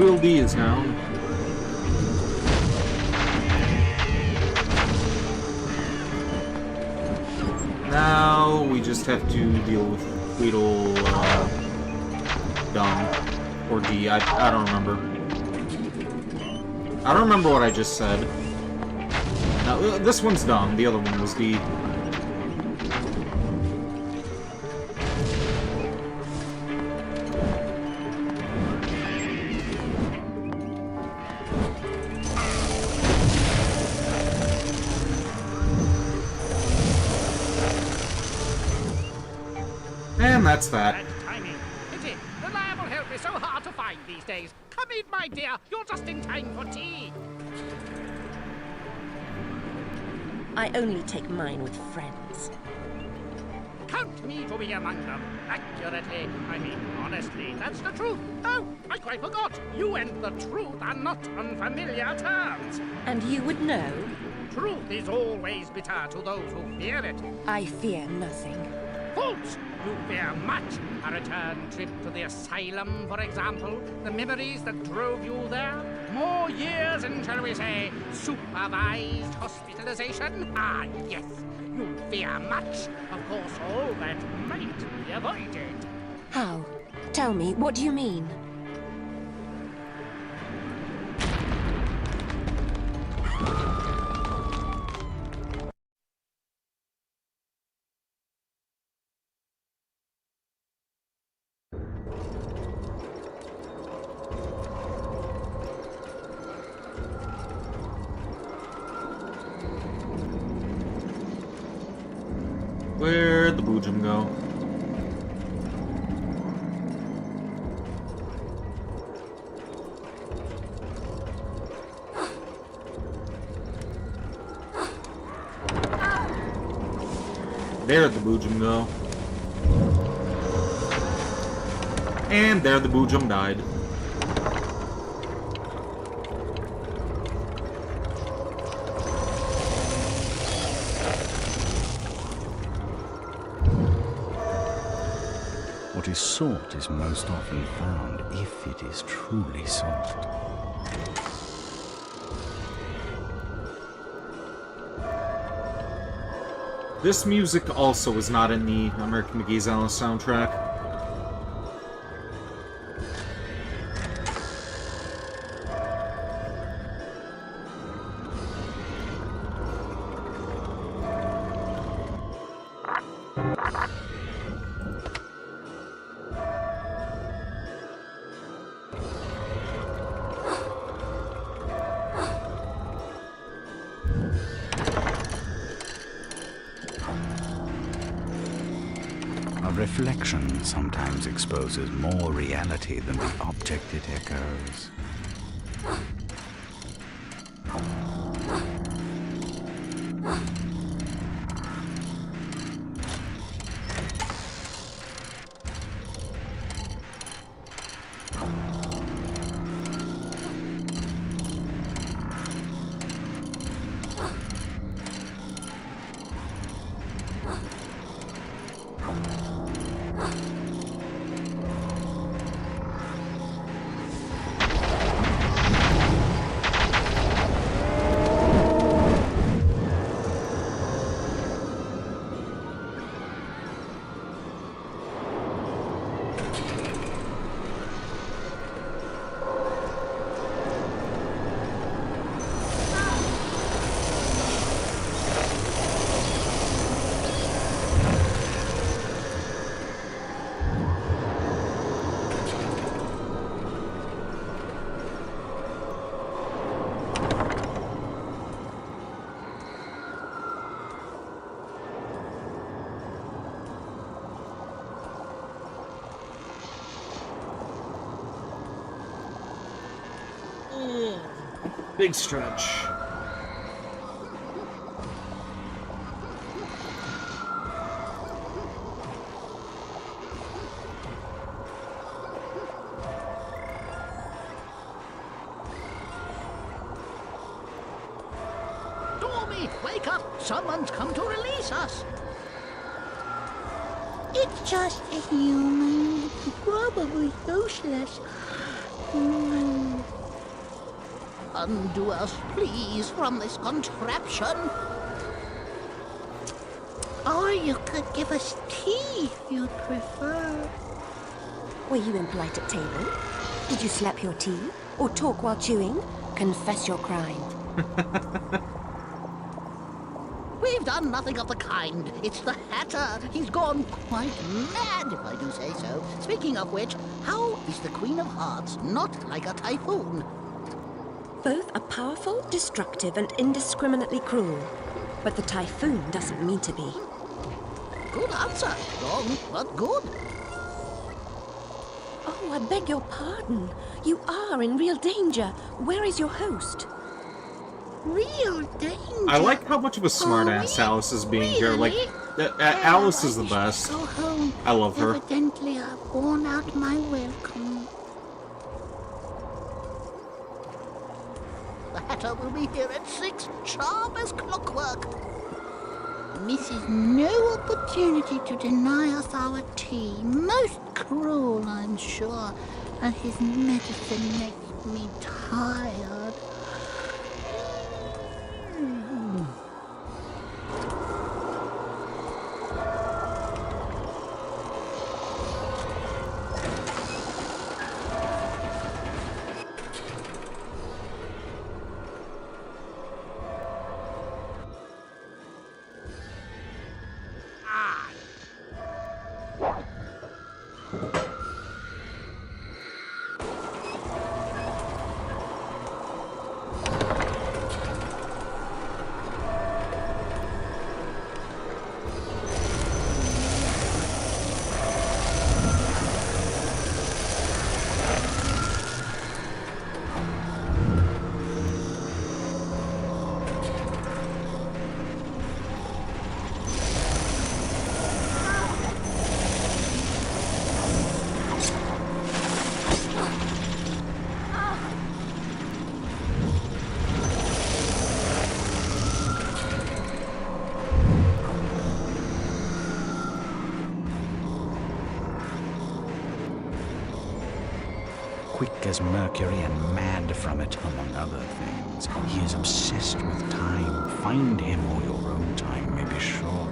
Will D is down. Now we just have to deal with Weedle, Dumb, or D. I don't remember. I don't remember what I just said. Now, this one's Dumb, the other one was D. And that's that. Timing. Pity. The lab will help me so hard to find these days. Come in, my dear. You're just in time for tea. I only take mine with friends. count me to be among them. Accurately, I mean honestly, that's the truth. Oh, I quite forgot. You and the truth are not on familiar terms. And you would know? Truth is always bitter to those who fear it. I fear nothing. False! You fear much. A return trip to the asylum, for example. The memories that drove you there. More years in, shall we say, supervised hospitalization? Ah, yes. You fear much. Of course, all that might be avoided. How? Tell me, what do you mean? Where'd the Boojum go? There the Boojum go. And there the Boojum died. What is sought is most often found, if it is truly sought. This music also is not in the American McGee's Alice soundtrack. Reflection sometimes exposes more reality than the object it echoes. Big stretch. Stormy, wake up! Someone's come to release us! It's just a human. Probably useless. Undo us, please, from this contraption. Or you could give us tea if you'd prefer. Were you impolite at table? Did you slap your tea? Or talk while chewing? Confess your crime. We've done nothing of the kind. It's the Hatter. He's gone quite mad, if I do say so. Speaking of which, how is the Queen of Hearts not like a typhoon? Both are powerful, destructive, and indiscriminately cruel. But the typhoon doesn't mean to be. Good answer. Wrong, but good. Oh, I beg your pardon. You are in real danger. Where is your host? Real danger? I like how much of a smartass Alice is being here. Like, Alice is the best. Go home. I love her. Evidently, I've worn out my welcome. The Hatter will be here at 6, sharp as clockwork. Misses no opportunity to deny us our tea. Most cruel, I'm sure. And his medicine makes me tired. Quick as Mercury and mad from it, among other things. He is obsessed with time. Find him, or your own time may be short.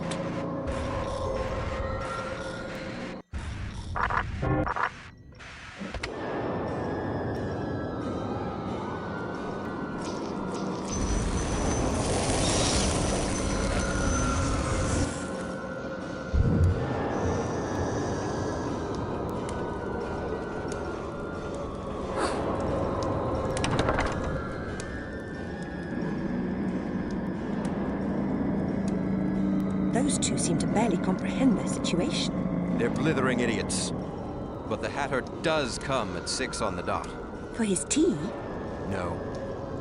Those two seem to barely comprehend their situation. They're blithering idiots. But the Hatter does come at 6 on the dot. For his tea? No.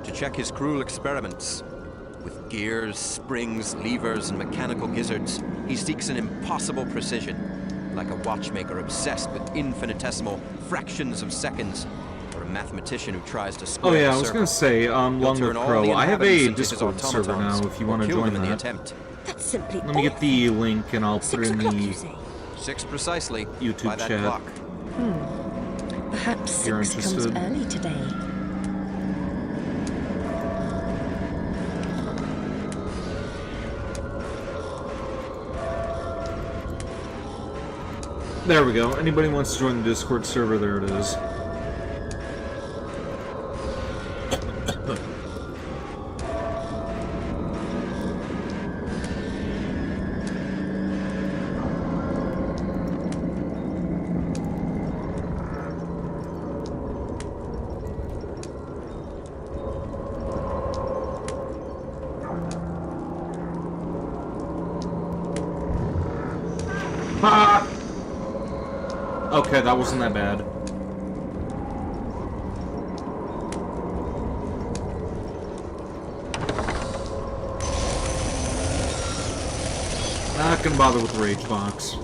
To check his cruel experiments. With gears, springs, levers, and mechanical gizzards, he seeks an impossible precision. Like a watchmaker obsessed with infinitesimal fractions of seconds. Or a mathematician who tries to square Oh yeah, the I was gonna circle. say, He'll Long turn Live all Crow. the I have inhabitants a into his Discord server now automatons, if you or want to kill join them in the that. attempt. That's simply Let me get the link and I'll put 6 it in o'clock, you the say? 6 precisely. YouTube by that chat. clock. Perhaps If you're 6 comes interested. early today. There we go. Anybody wants to join the Discord server, there it is. Ha! Okay, that wasn't that bad. Not gonna bother with the rage box.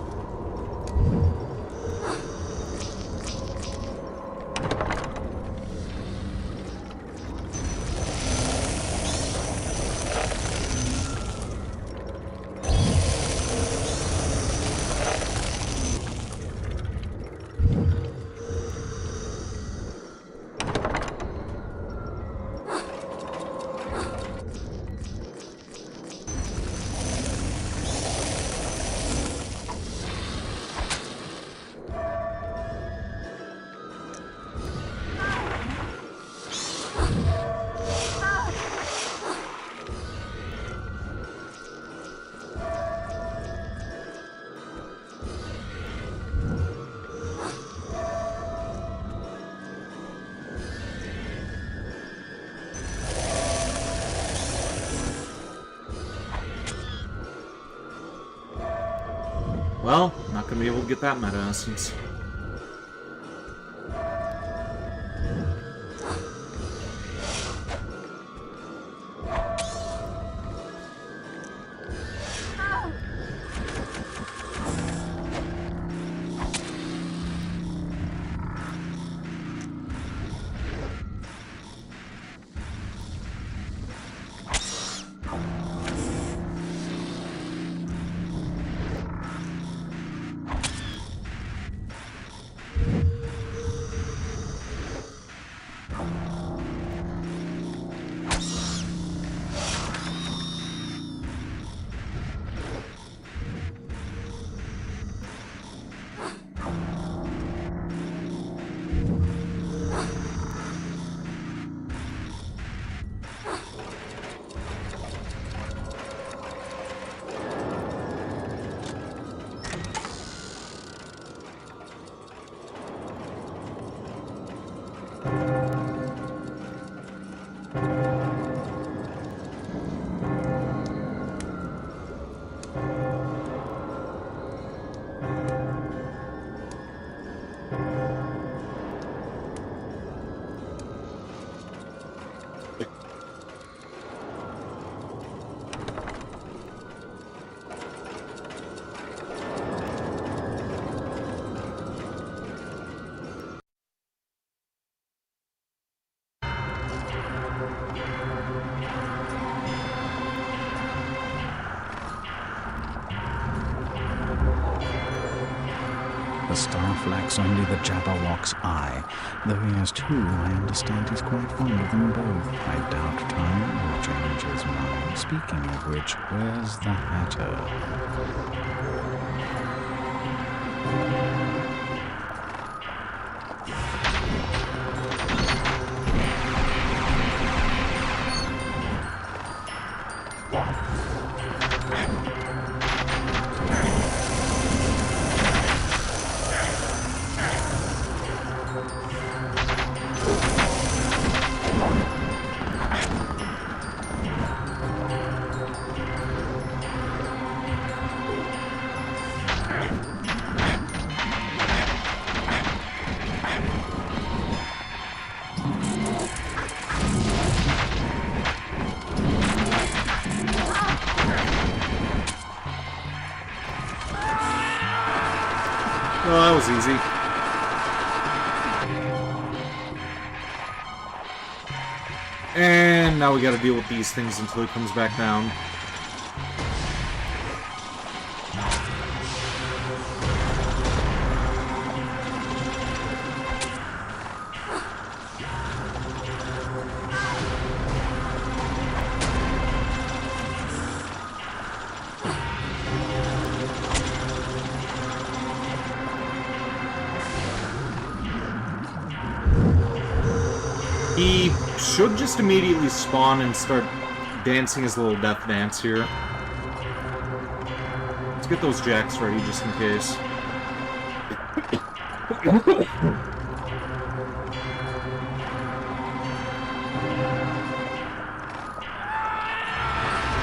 Well, not gonna be able to get that meta essence. The staff lacks only the Jabberwock's eye, though he has two. I understand he's quite fond of them both. I doubt time will change his mind. Speaking of which, where's the Hatter? Well, that was easy. And now we gotta deal with these things until he comes back down. He should just immediately spawn and start dancing his little death dance here. Let's get those jacks ready just in case.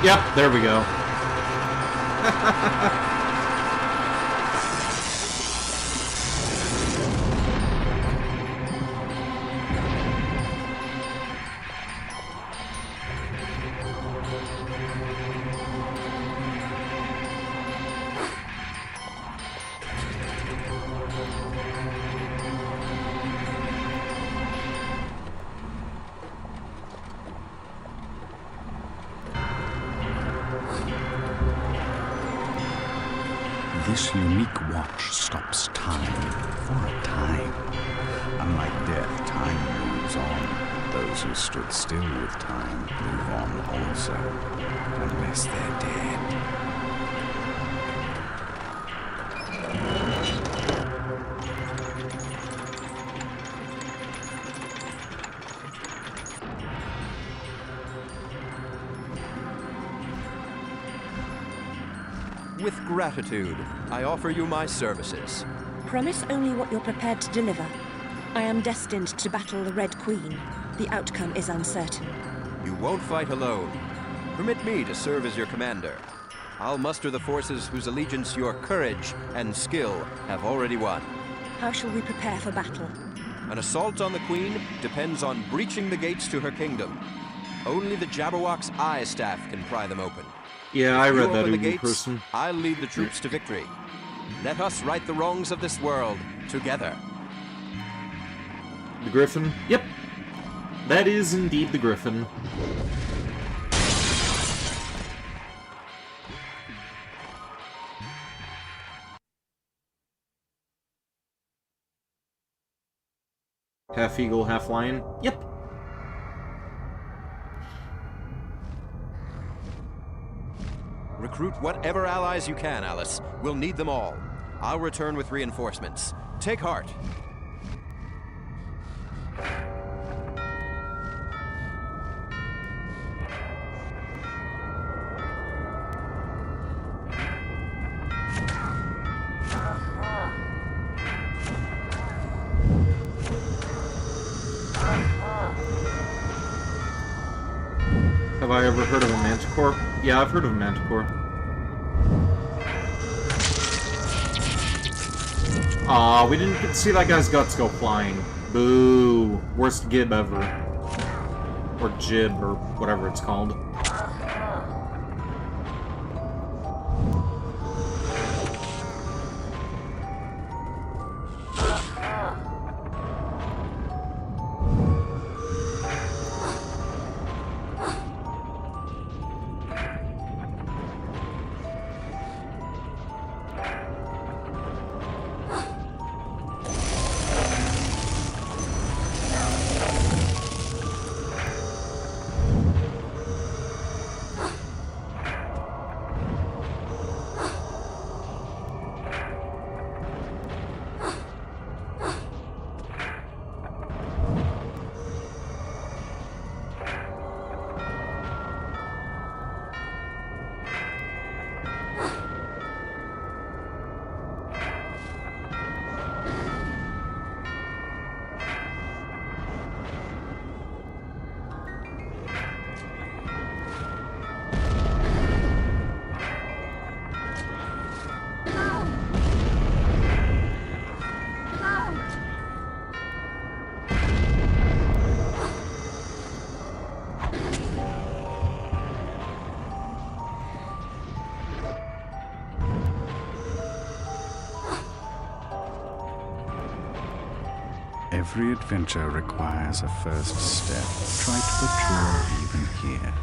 Yep, there we go. This unique watch stops time for a time. Unlike death, time moves on. Those who stood still with time move on also, unless they're dead. With gratitude, I offer you my services. Promise only what you're prepared to deliver. I am destined to battle the Red Queen. The outcome is uncertain. You won't fight alone. Permit me to serve as your commander. I'll muster the forces whose allegiance your courage and skill have already won. How shall we prepare for battle? An assault on the Queen depends on breaching the gates to her kingdom. Only the Jabberwock's eye staff can pry them open. Yeah, I read that in in person. I'll lead the troops to victory. Let us right the wrongs of this world together. The Griffin? Yep. That is indeed the Griffin. Half eagle, half lion? Yep. Recruit whatever allies you can, Alice. We'll need them all. I'll return with reinforcements. Take heart. Have I ever heard of a manticore? Yeah, I've heard of a manticore. Aw, we didn't get to see that guy's guts go flying. Boo. Worst gib ever. Or jib, or whatever it's called. Every adventure requires a first step. Try to be true even here.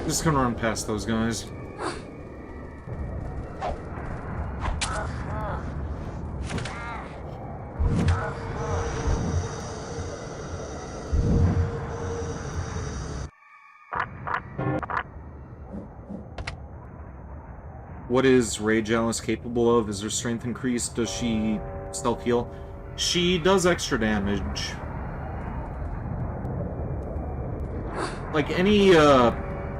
Just gonna run past those guys. What is Rage Alice capable of? Is her strength increased? Does she self-heal? She does extra damage. Like any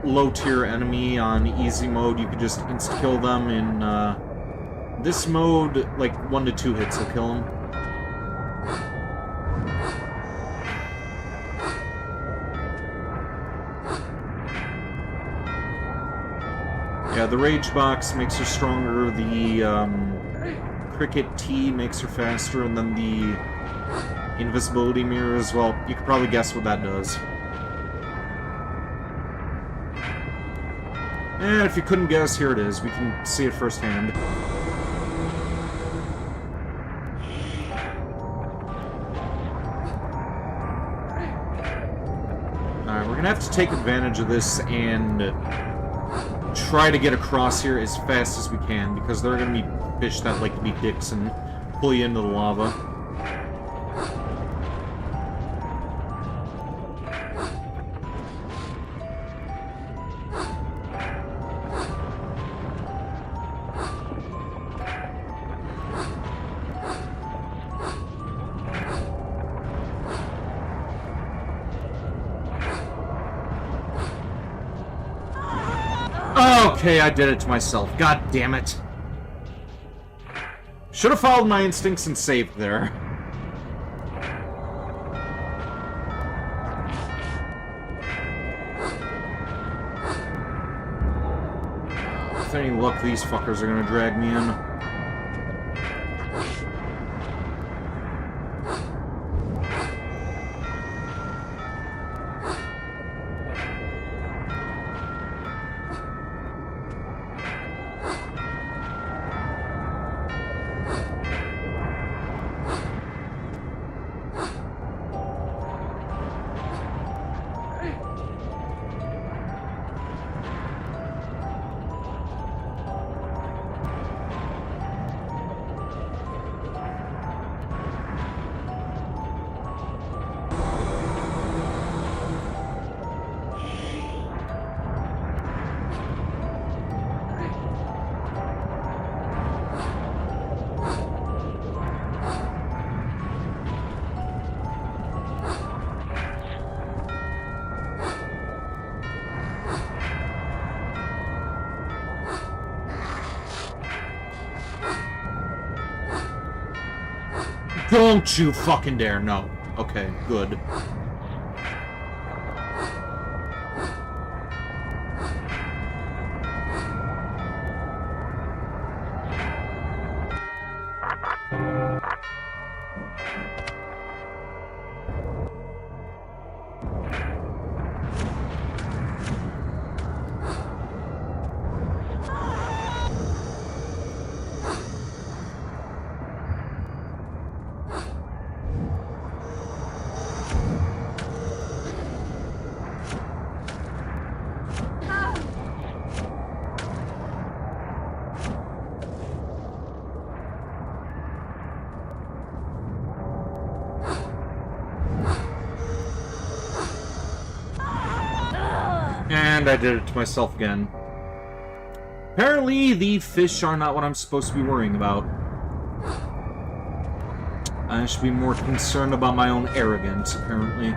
low-tier enemy on easy mode, you could just insta-kill them. In this mode, like 1 to 2 hits will kill them. Yeah, the Rage Box makes her stronger, the Cricket T makes her faster, and then the Invisibility Mirror as well. You could probably guess what that does. And if you couldn't guess, here it is. We can see it firsthand. Alright, we're gonna have to take advantage of this and try to get across here as fast as we can, because there are gonna be fish that like to be dicks and pull you into the lava. Okay, I did it to myself. God damn it. Should have followed my instincts and saved there. With any luck, these fuckers are gonna drag me in. Don't you fucking dare, no. Okay, good. And I did it to myself again. Apparently, the fish are not what I'm supposed to be worrying about. I should be more concerned about my own arrogance, apparently.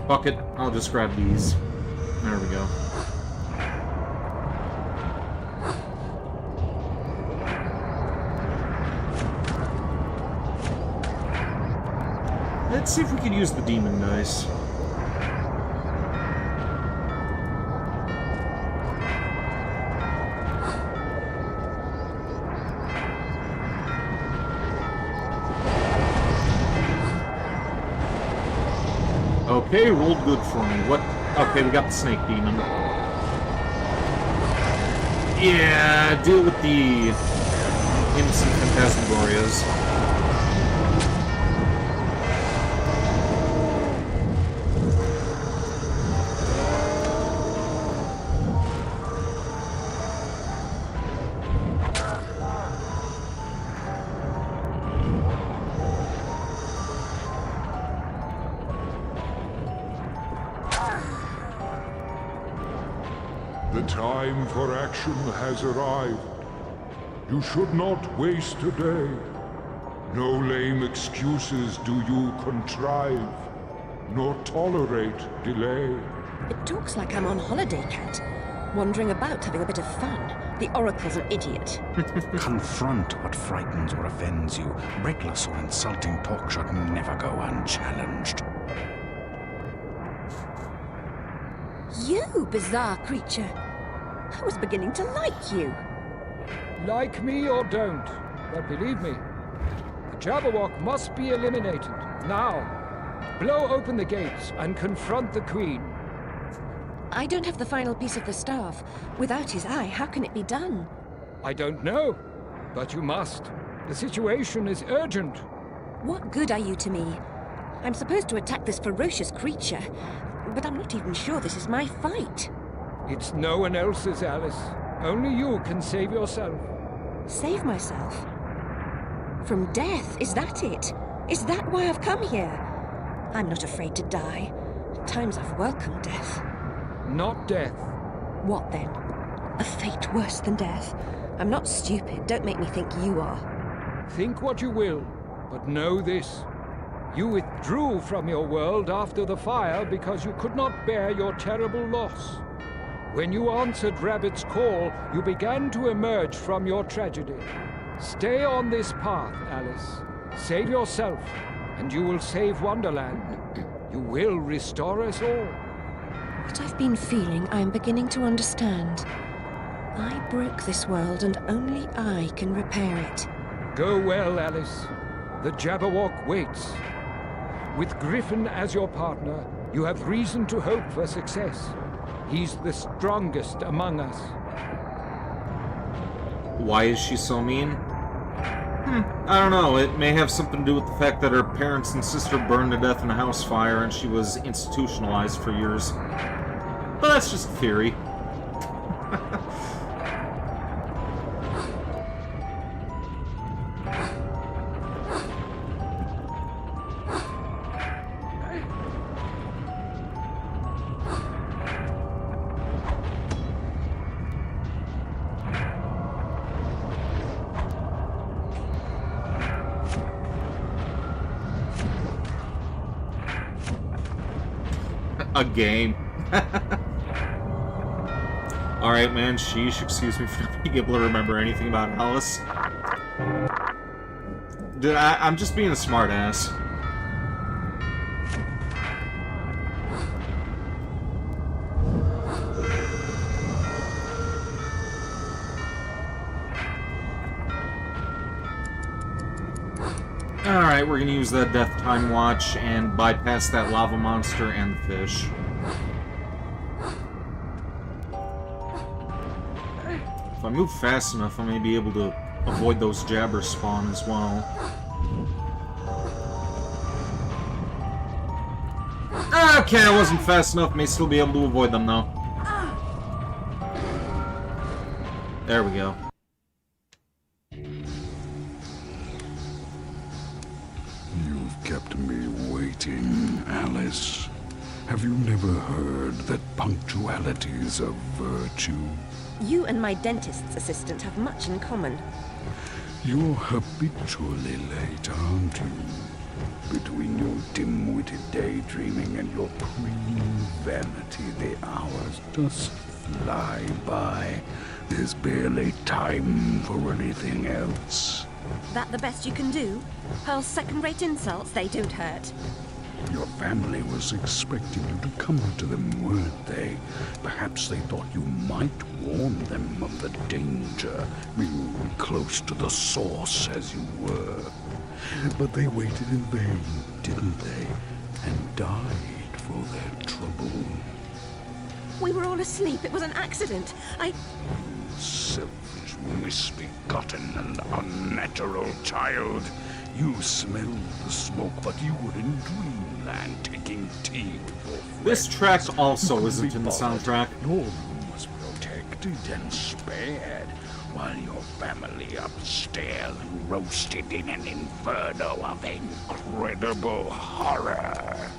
Fuck it, I'll just grab these. There we go. Let's see if we can use the demon dice. Okay, rolled good for me. What? Okay, we got the snake demon. Yeah, deal with the innocent phantasmagorias. The time for action has arrived. You should not waste a day. No lame excuses do you contrive, nor tolerate delay. It talks like I'm on holiday, Cat. Wandering about having a bit of fun. The Oracle's an idiot. Confront what frightens or offends you. Reckless or insulting talk should never go unchallenged. You, bizarre creature. I was beginning to like you. Like me or don't, but believe me, the Jabberwock must be eliminated. Now, blow open the gates and confront the Queen. I don't have the final piece of the staff. Without his eye, how can it be done? I don't know, but you must. The situation is urgent. What good are you to me? I'm supposed to attack this ferocious creature, but I'm not even sure this is my fight. It's no one else's, Alice. Only you can save yourself. Save myself? From death, is that it? Is that why I've come here? I'm not afraid to die. At times I've welcomed death. Not death. What then? A fate worse than death? I'm not stupid. Don't make me think you are. Think what you will, but know this. You withdrew from your world after the fire because you could not bear your terrible loss. When you answered Rabbit's call, you began to emerge from your tragedy. Stay on this path, Alice. Save yourself, and you will save Wonderland. You will restore us all. What I've been feeling, I'm beginning to understand. I broke this world, and only I can repair it. Go well, Alice. The Jabberwock waits. With Griffin as your partner, you have reason to hope for success. He's the strongest among us. Why is she so mean? I don't know. It may have something to do with the fact that her parents and sister burned to death in a house fire and she was institutionalized for years. But that's just a theory. A game. Alright, Alright, man, sheesh, excuse me for not being able to remember anything about Alice. I'm just being a smartass. Alright, we're gonna use that Death Time Watch and bypass that lava monster and the fish. If I move fast enough, I may be able to avoid those jabbers spawn as well. Okay, I wasn't fast enough. May still be able to avoid them, though. There we go. You've kept me waiting, Alice. Have you never heard that punctuality is a virtue? You and my dentist's assistant have much in common. You're habitually late, aren't you? Between your dim-witted daydreaming and your preen vanity, the hours just fly by. There's barely time for anything else. That the best you can do? Hurl second-rate insults, they don't hurt. Your family was expecting you to come to them, weren't they? Perhaps they thought you might warn them of the danger, being close to the source as you were. But they waited in vain, didn't they? And died for their trouble. We were all asleep. It was an accident. Selfish, misbegotten, and unnatural child. You smelled the smoke, but you were in dreamland taking tea with your friends. This track also isn't in the soundtrack. Your room was protected and spared, while your family upstairs roasted in an inferno of incredible horror.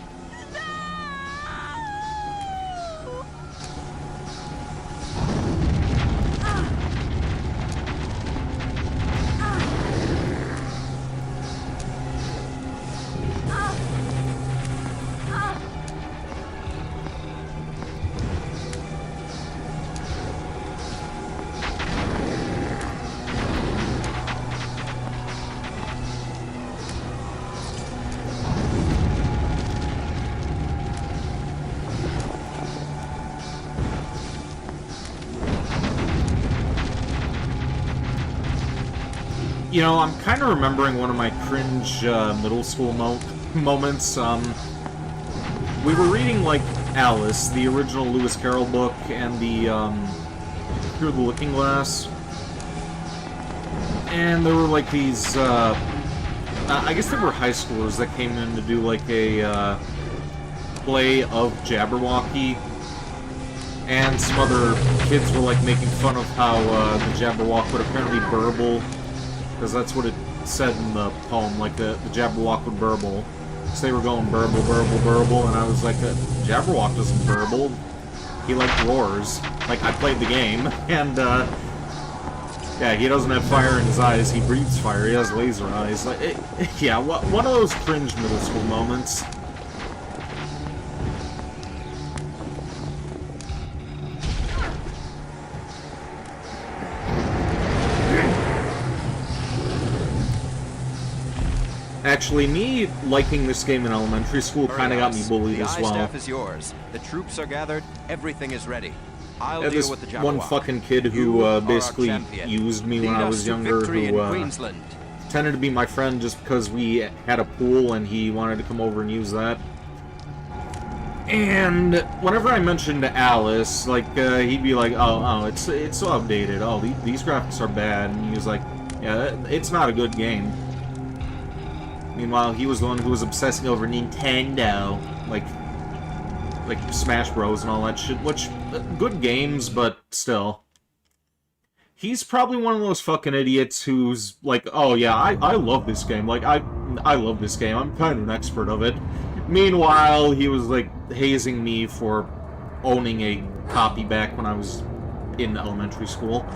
You know, I'm kind of remembering one of my cringe middle school moments. We were reading, like, Alice, the original Lewis Carroll book, and the, Through the Looking Glass. And there were, like, these, I guess they were high schoolers that came in to do, like, a, play of Jabberwocky. And some other kids were, like, making fun of how, the Jabberwock would apparently burble. Because that's what it said in the poem, like the Jabberwock would burble. So they were going burble, burble, burble, and I was like, Jabberwock doesn't burble. He, like, roars. Like, I played the game, and, yeah, he doesn't have fire in his eyes, he breathes fire, he has laser eyes. Like, yeah, one of those cringe middle school moments. Actually, me liking this game in elementary school kind of got me bullied as well. The staff is yours. The troops are gathered. Everything is ready. I'll deal with the Jabberwock. One fucking kid who basically used me when I was younger, who pretended to be my friend just because we had a pool and he wanted to come over and use that. And whenever I mentioned Alice, like, he'd be like, oh, it's so outdated. Oh, these graphics are bad. And he was like, yeah, it's not a good game. Meanwhile, he was the one who was obsessing over Nintendo, like Smash Bros. And all that shit, which, good games, but still. He's probably one of those fucking idiots who's like, oh yeah, I love this game, like, I love this game, I'm kind of an expert of it. Meanwhile, he was, like, hazing me for owning a copy back when I was in elementary school.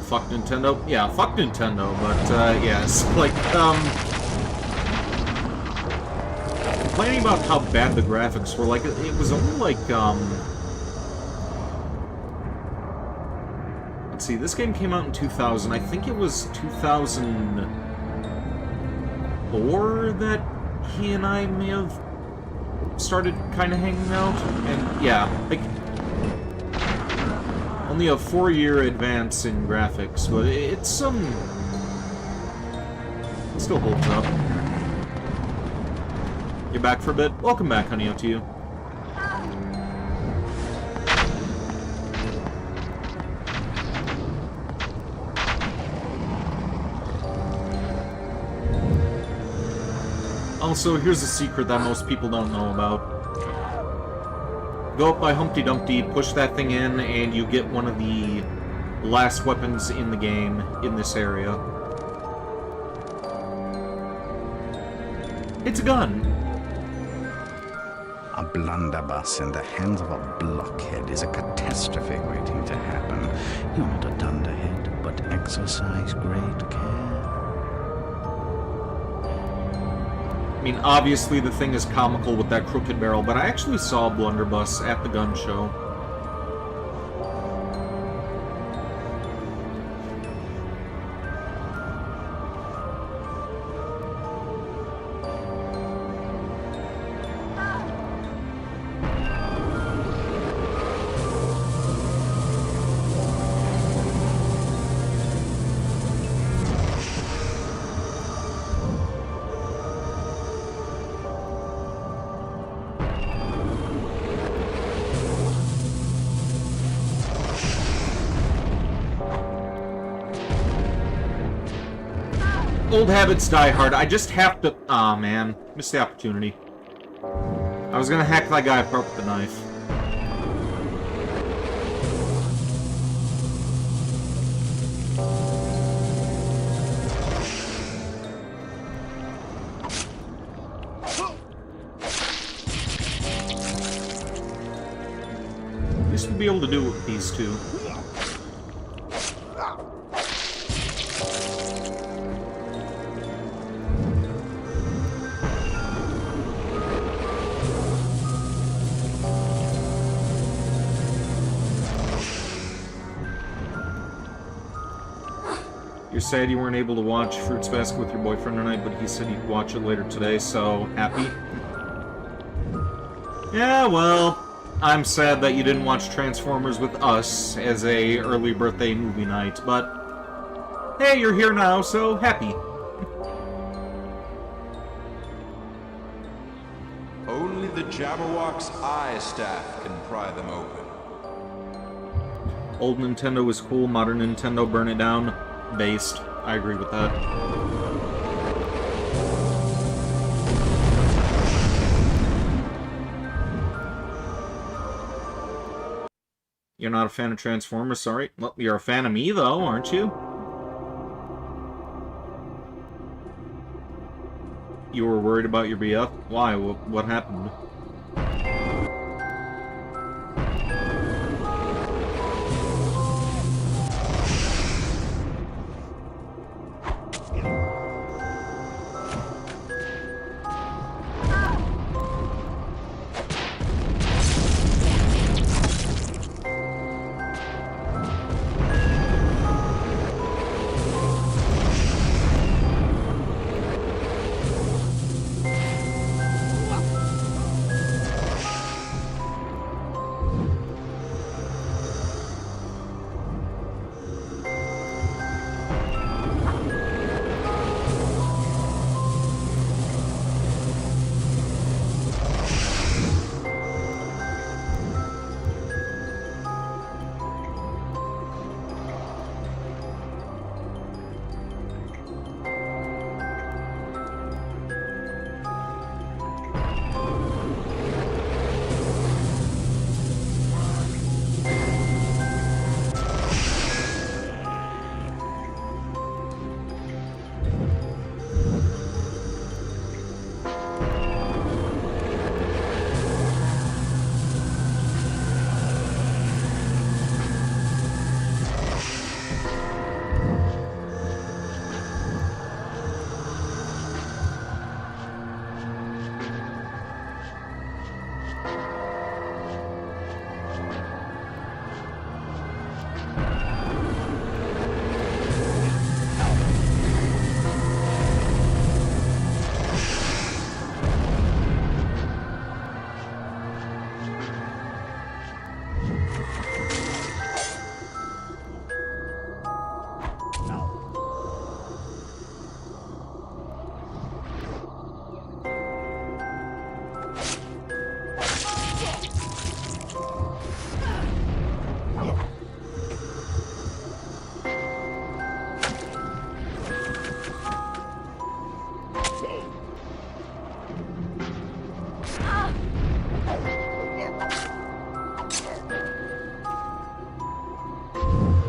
Fuck Nintendo? Yeah, fuck Nintendo, but, yes, like, complaining about how bad the graphics were. Like, it was only like, let's see, this game came out in 2000. I think it was 2004 that he and I may have started kind of hanging out. And, yeah, like, only a 4-year advance in graphics, but it's some... it still holds up. You're back for a bit? Welcome back, honey, up to you. Also, here's a secret that most people don't know about. Go up by Humpty Dumpty, push that thing in, and you get one of the last weapons in the game in this area. It's a gun. A blunderbuss in the hands of a blockhead is a catastrophe waiting to happen. You're not a dunderhead, but exercise great care. I mean, obviously the thing is comical with that crooked barrel, but I actually saw a blunderbuss at the gun show. Old habits die hard. I just have to... aw, man. Missed the opportunity. I was gonna hack that guy apart with the knife. Used to be able to do it with these two. You're sad you weren't able to watch Fruits Basket with your boyfriend tonight, but he said he'd watch it later today, so happy? Yeah, well, I'm sad that you didn't watch Transformers with us as a early birthday movie night, but hey, you're here now, so happy. Only the Jabberwock's eye staff can pry them open. Old Nintendo was cool, modern Nintendo, burn it down. Based. I agree with that. You're not a fan of Transformers, sorry. Well, you're a fan of me, though, aren't you? You were worried about your BF? Why? What happened?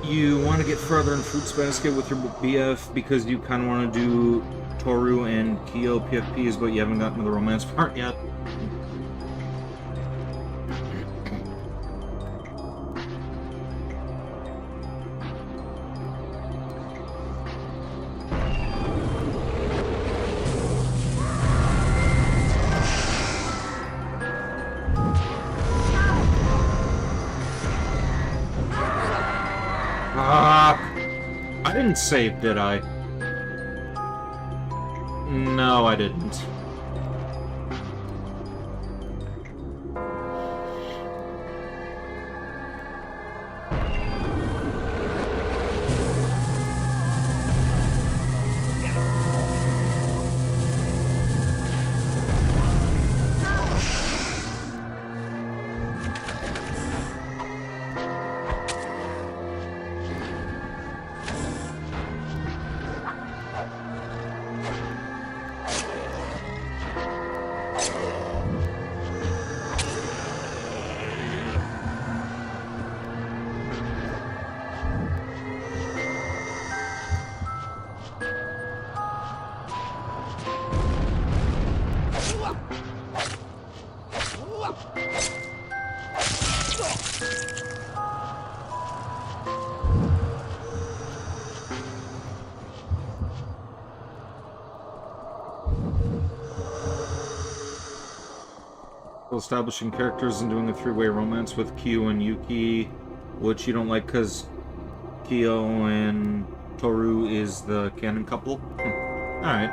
You want to get further in Fruits Basket with your BF because you kind of want to do Toru and Kyo PFPs, but you haven't gotten to the romance part yet. I didn't save, did I? No, I didn't. Establishing characters and doing a three-way romance with Kyo and Yuki, which you don't like because Kyo and Toru is the canon couple. Alright.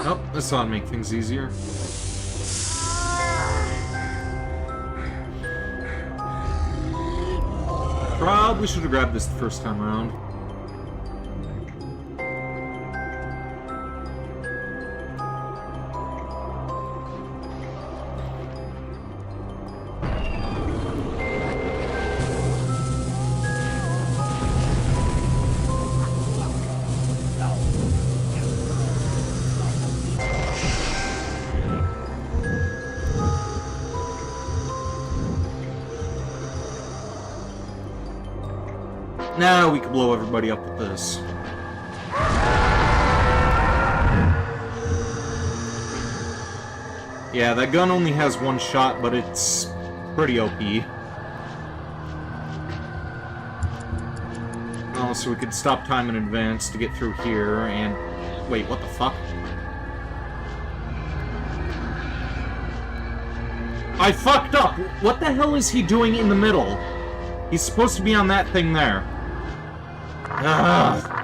Oh, this ought to make things easier. Probably should have grabbed this the first time around. Now we can blow everybody up with this. Yeah, that gun only has one shot, but it's pretty OP. Oh, so we could stop time in advance to get through here, and... Wait, what the fuck? I fucked up! What the hell is he doing in the middle? He's supposed to be on that thing there. Ugh.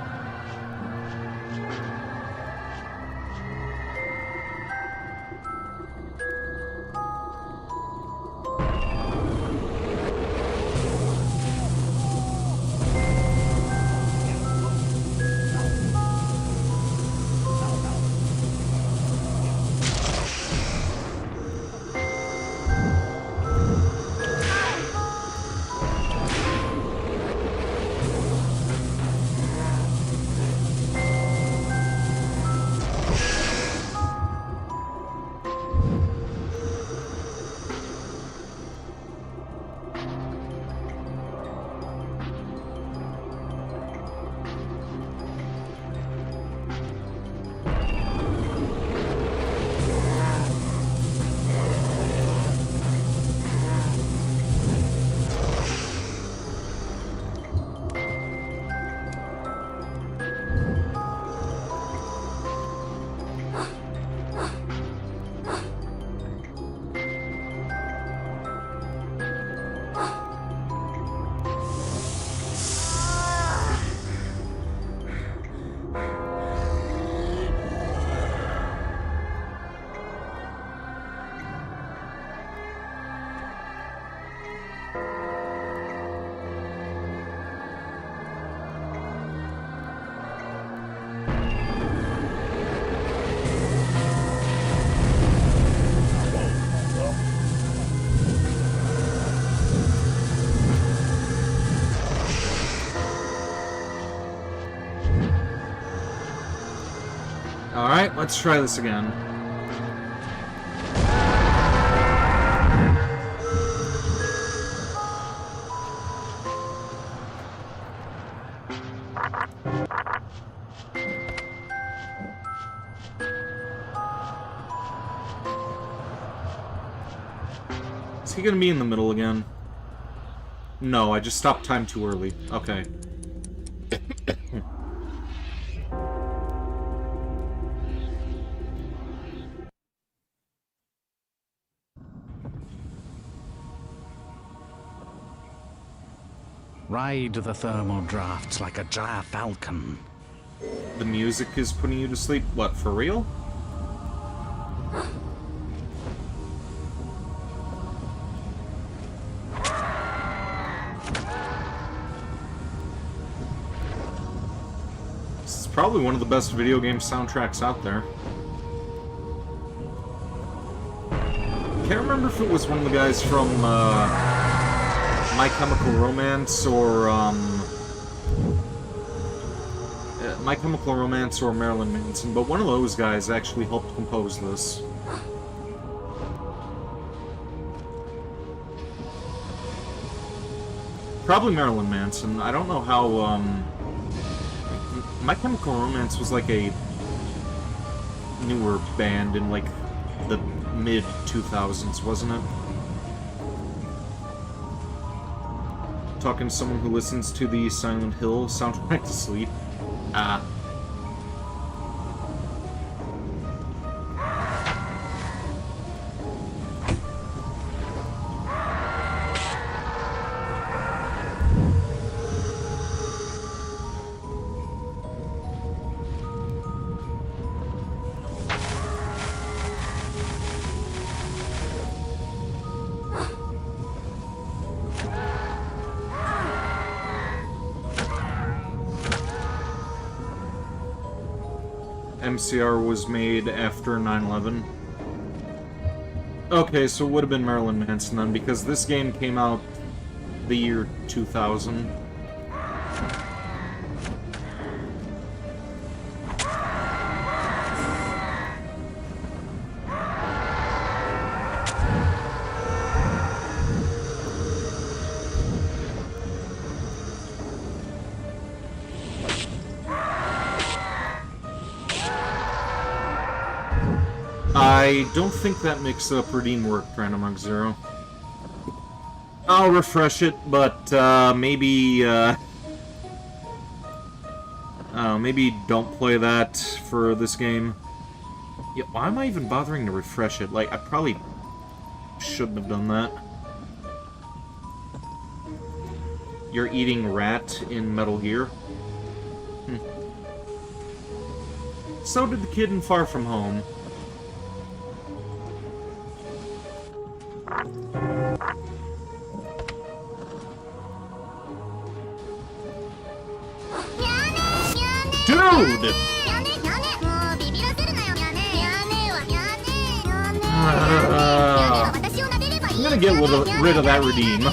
Let's try this again. Is he gonna be in the middle again? No, I just stopped time too early. Okay. Ride the thermal drafts like a gyre falcon. The music is putting you to sleep? What, for real? This is probably one of the best video game soundtracks out there. Can't remember if it was one of the guys from, My Chemical Romance or, My Chemical Romance or Marilyn Manson, but one of those guys actually helped compose this. Probably Marilyn Manson. I don't know how, My Chemical Romance was like a newer band in, like, the mid-2000s, wasn't it? Talking to someone who listens to the Silent Hill soundtrack to sleep. Ah. MCR was made after 9/11. Okay, so it would have been Marilyn Manson then, because this game came out the year 2000. I don't think that mix-up redeem worked, Random Arc Zero. I'll refresh it, but maybe maybe don't play that for this game. Yeah, why am I even bothering to refresh it? Like, I probably shouldn't have done that. You're eating rat in Metal Gear? So did the kid in Far From Home. Dude! I'm gonna get rid of that redeem.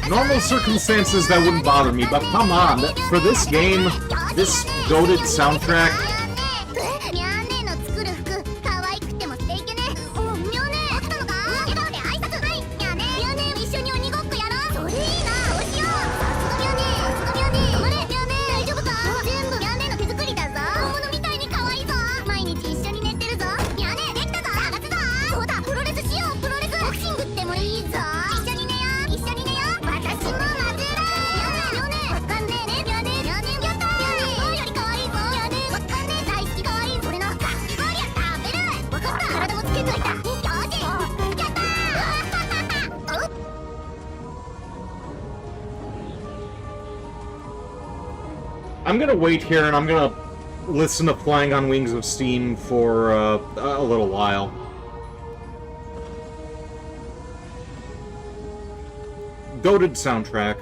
Normal circumstances, that wouldn't bother me, but come on, for this game, this goated soundtrack... I'm gonna wait here and I'm gonna listen to Flying on Wings of Steam for a little while. Goated soundtrack.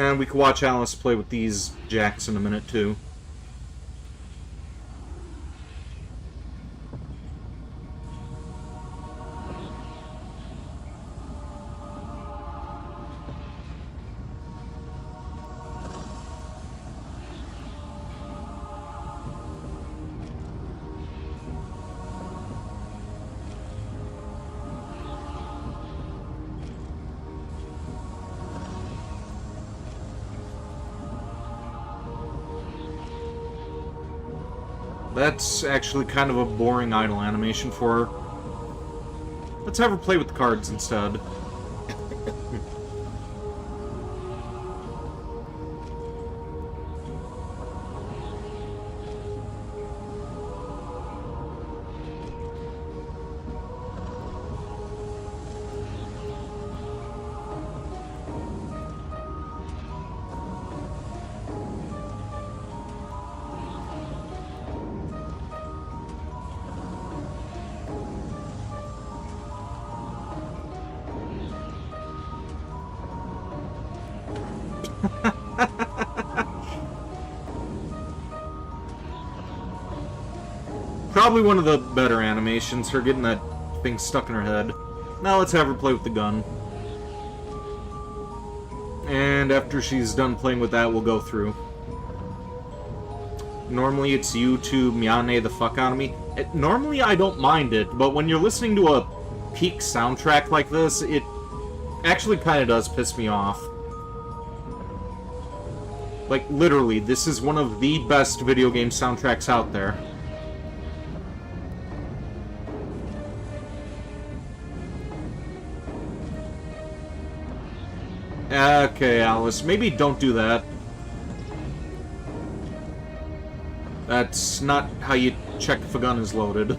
And we can watch Alice play with these jacks in a minute, too. That's actually kind of a boring idle animation for her. Let's have her play with the cards instead. Probably one of the better animations, her getting that thing stuck in her head. Now let's have her play with the gun. And after she's done playing with that, we'll go through. Normally it's YouTube Miane the fuck out of me. Normally I don't mind it, but when you're listening to a peak soundtrack like this, it actually kind of does piss me off. Like, literally, this is one of the best video game soundtracks out there. Okay, Alice, maybe don't do that. That's not how you check if a gun is loaded.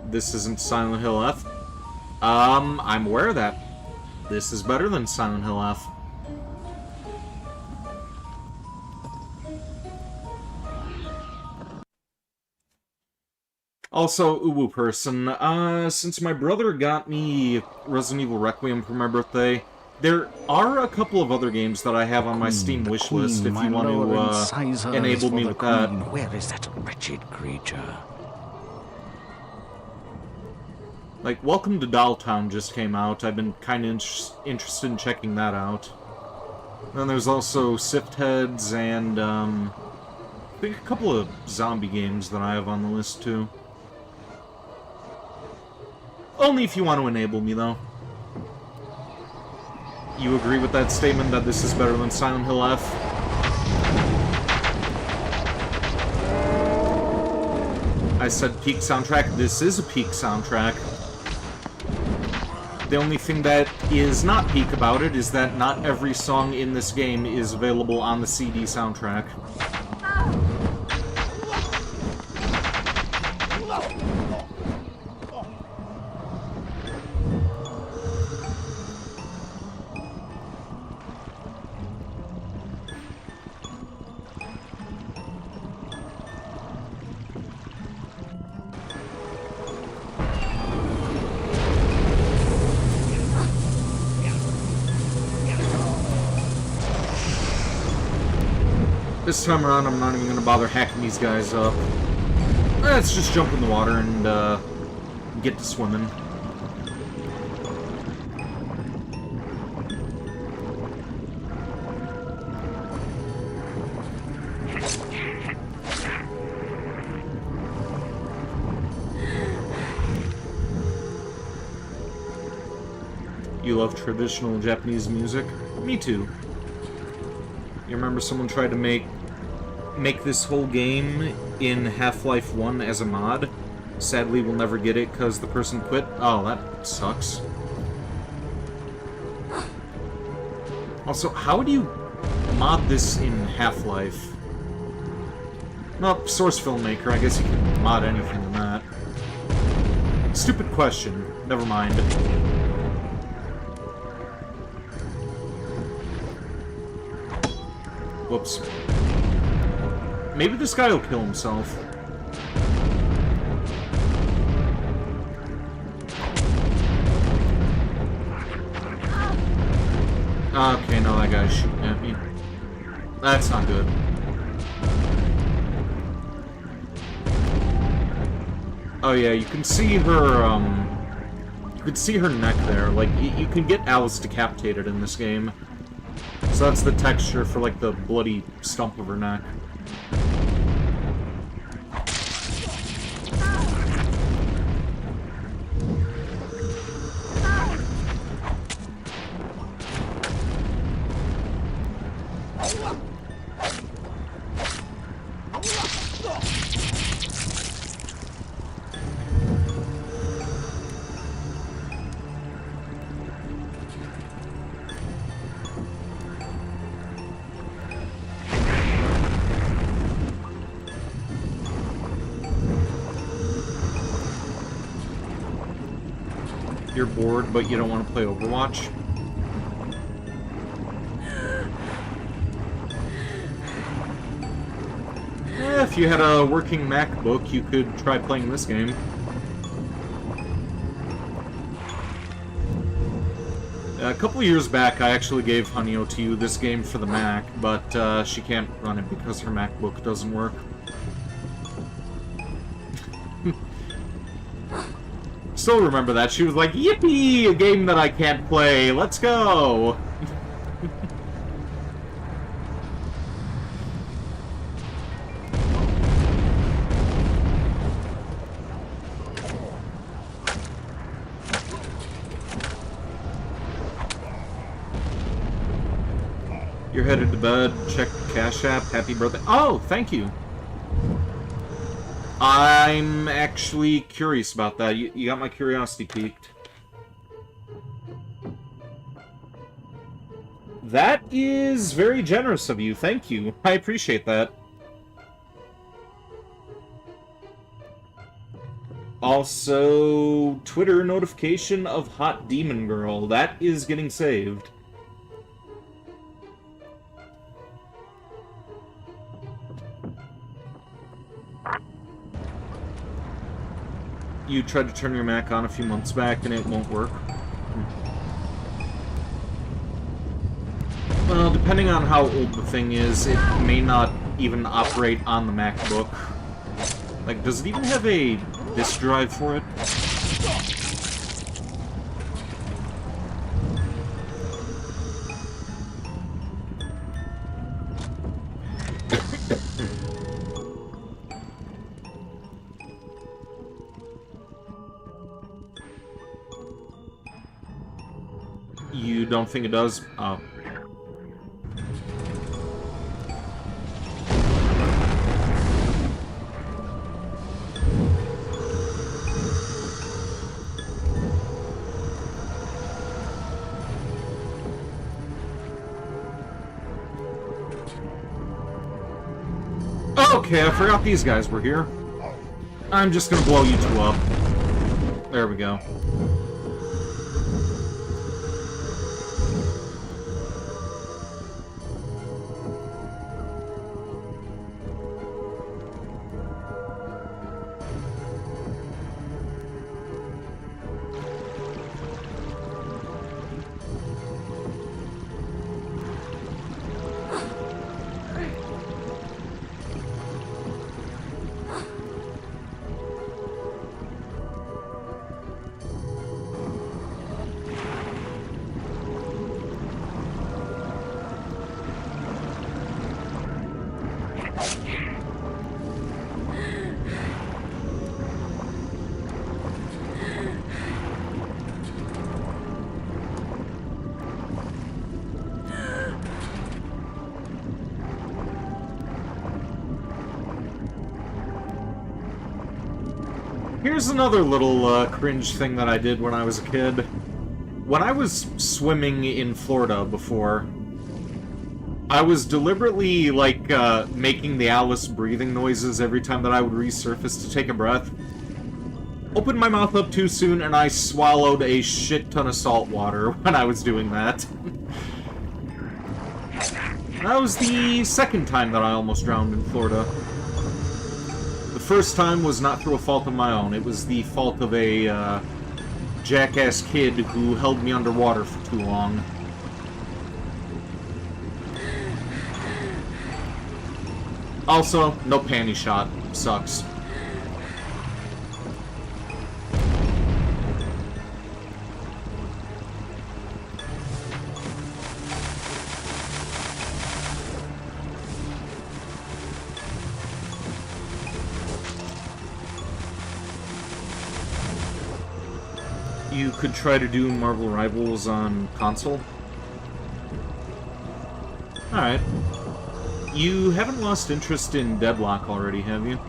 This isn't Silent Hill F. I'm aware of that. This is better than Silent Hill F. Also, Uwu person, since my brother got me Resident Evil Requiem for my birthday, there are a couple of other games that I have on my Steam wishlist if you want to enable me with that. Where is that wretched creature? Like, Welcome to Dolltown just came out. I've been kind of interested in checking that out. Then there's also Sift Heads and, I think a couple of zombie games that I have on the list, too. Only if you want to enable me, though. You agree with that statement that this is better than Silent Hill F? I said peak soundtrack. This is a peak soundtrack. The only thing that is not peak about it is that not every song in this game is available on the CD soundtrack. This time around, I'm not even going to bother hacking these guys up. Let's just jump in the water and get to swimming. You love traditional Japanese music? Me too. You remember someone tried to make this whole game in Half-Life 1 as a mod? Sadly, we'll never get it because the person quit. Oh, that sucks. Also, how do you mod this in Half-Life? Well, Source Filmmaker, I guess you can mod anything in that. Stupid question. Never mind. Whoops. Maybe this guy will kill himself. Okay, no, that guy's shooting at me. That's not good. Oh yeah, you can see her, you can see her neck there. Like, you can get Alice decapitated in this game. So that's the texture for, like, the bloody stump of her neck. You're bored, but you don't want to play Overwatch? If you had a working MacBook, you could try playing this game. A couple years back, I actually gave Honey OTU this game for the Mac, but she can't run it because her MacBook doesn't work. Still remember that. She was like, yippee! A game that I can't play! Let's go! You're headed to bed. Check Cash App. Happy birthday. Oh, thank you. I'm actually curious about that. You got my curiosity piqued. That is very generous of you. Thank you. I appreciate that. Also, Twitter notification of Hot Demon Girl. That is getting saved. You tried to turn your Mac on a few months back and it won't work. Well, depending on how old the thing is, it may not even operate on the MacBook. Like, does it even have a disk drive for it? You don't think it does? Oh. Okay, I forgot these guys were here. I'm just gonna blow you two up. There we go. Here's another little cringe thing that I did when I was a kid. When I was swimming in Florida before, I was deliberately, like, making the Alice breathing noises every time that I would resurface to take a breath. Opened my mouth up too soon, and I swallowed a shit ton of salt water when I was doing that. That was the second time that I almost drowned in Florida. The first time was not through a fault of my own. It was the fault of a jackass kid who held me underwater for too long. Also, no panty shot. Sucks. You could try to do Marvel Rivals on console. Alright. You haven't lost interest in Deadlock already, have you?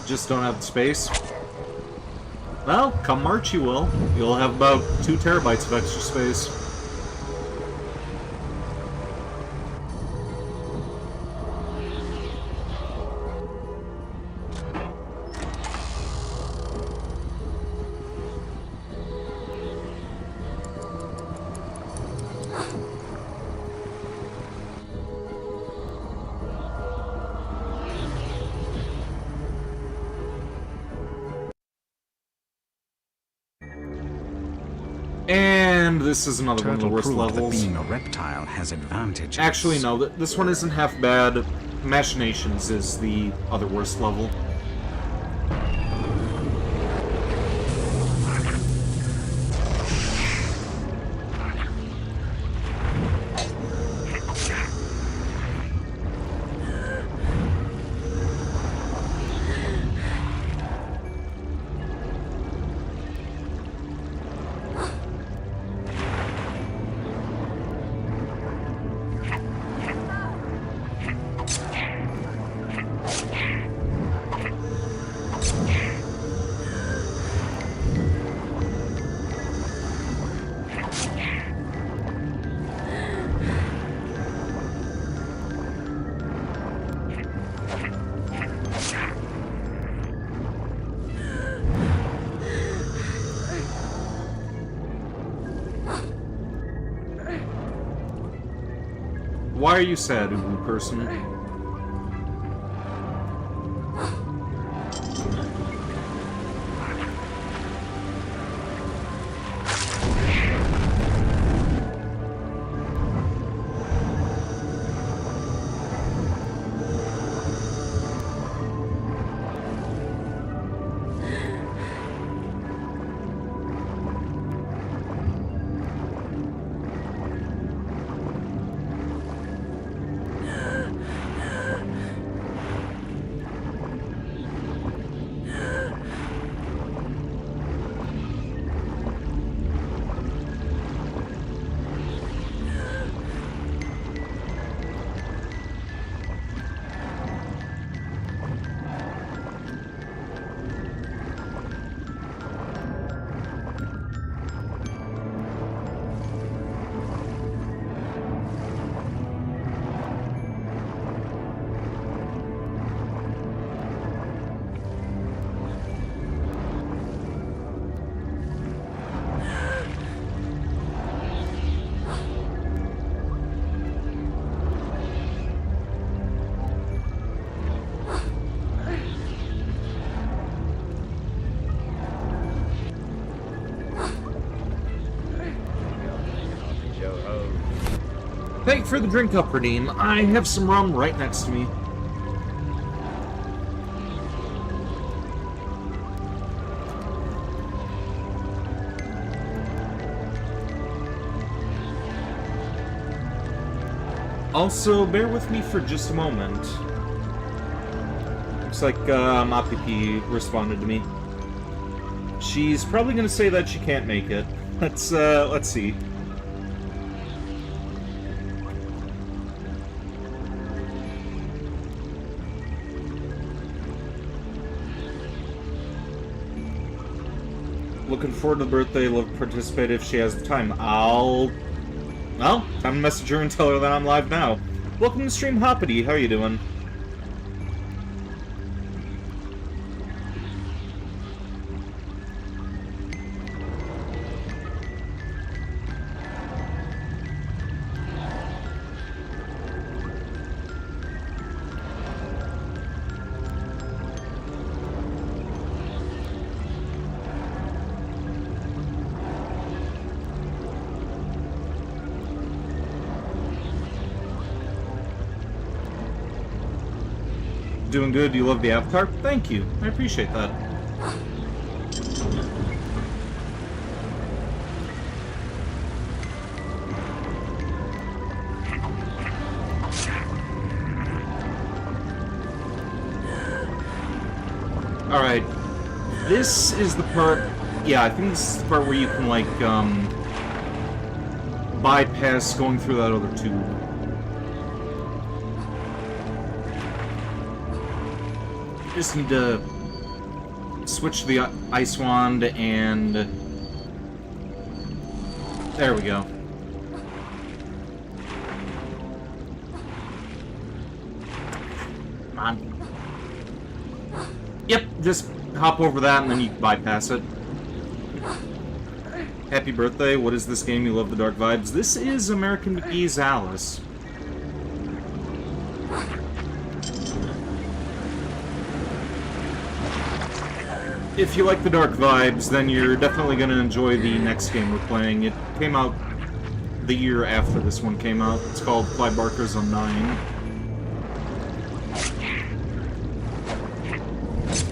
Just don't have the space? Well, come March you will. You'll have about 2 terabytes of extra space. And this is another one of the worst levels. Being a reptile has advantages. Actually, no, this one isn't half bad. Machinations is the other worst level. Why are you sad, Ubu person? Thank you for the drink up, Redeem. I have some rum right next to me. Also, bear with me for just a moment. Looks like Mapipi responded to me. She's probably going to say that she can't make it. Let's see. Looking forward to the birthday. Love to participate if she has the time. Well, time to message her and tell her that I'm live now. Welcome to stream, Hoppity. How are you doing? Doing good. Do you love the avatar? Thank you. I appreciate that. Alright. This is the part... Yeah, I think this is the part where you can, like, bypass going through that other tube. Just need to switch the ice wand and there we go. Come on. Yep, just hop over that and then you can bypass it. Happy birthday. What is this game? You love the dark vibes. This is American McGee's Alice. If you like the dark vibes, then you're definitely going to enjoy the next game we're playing. It came out the year after this one came out. It's called Clive Barker's on 9.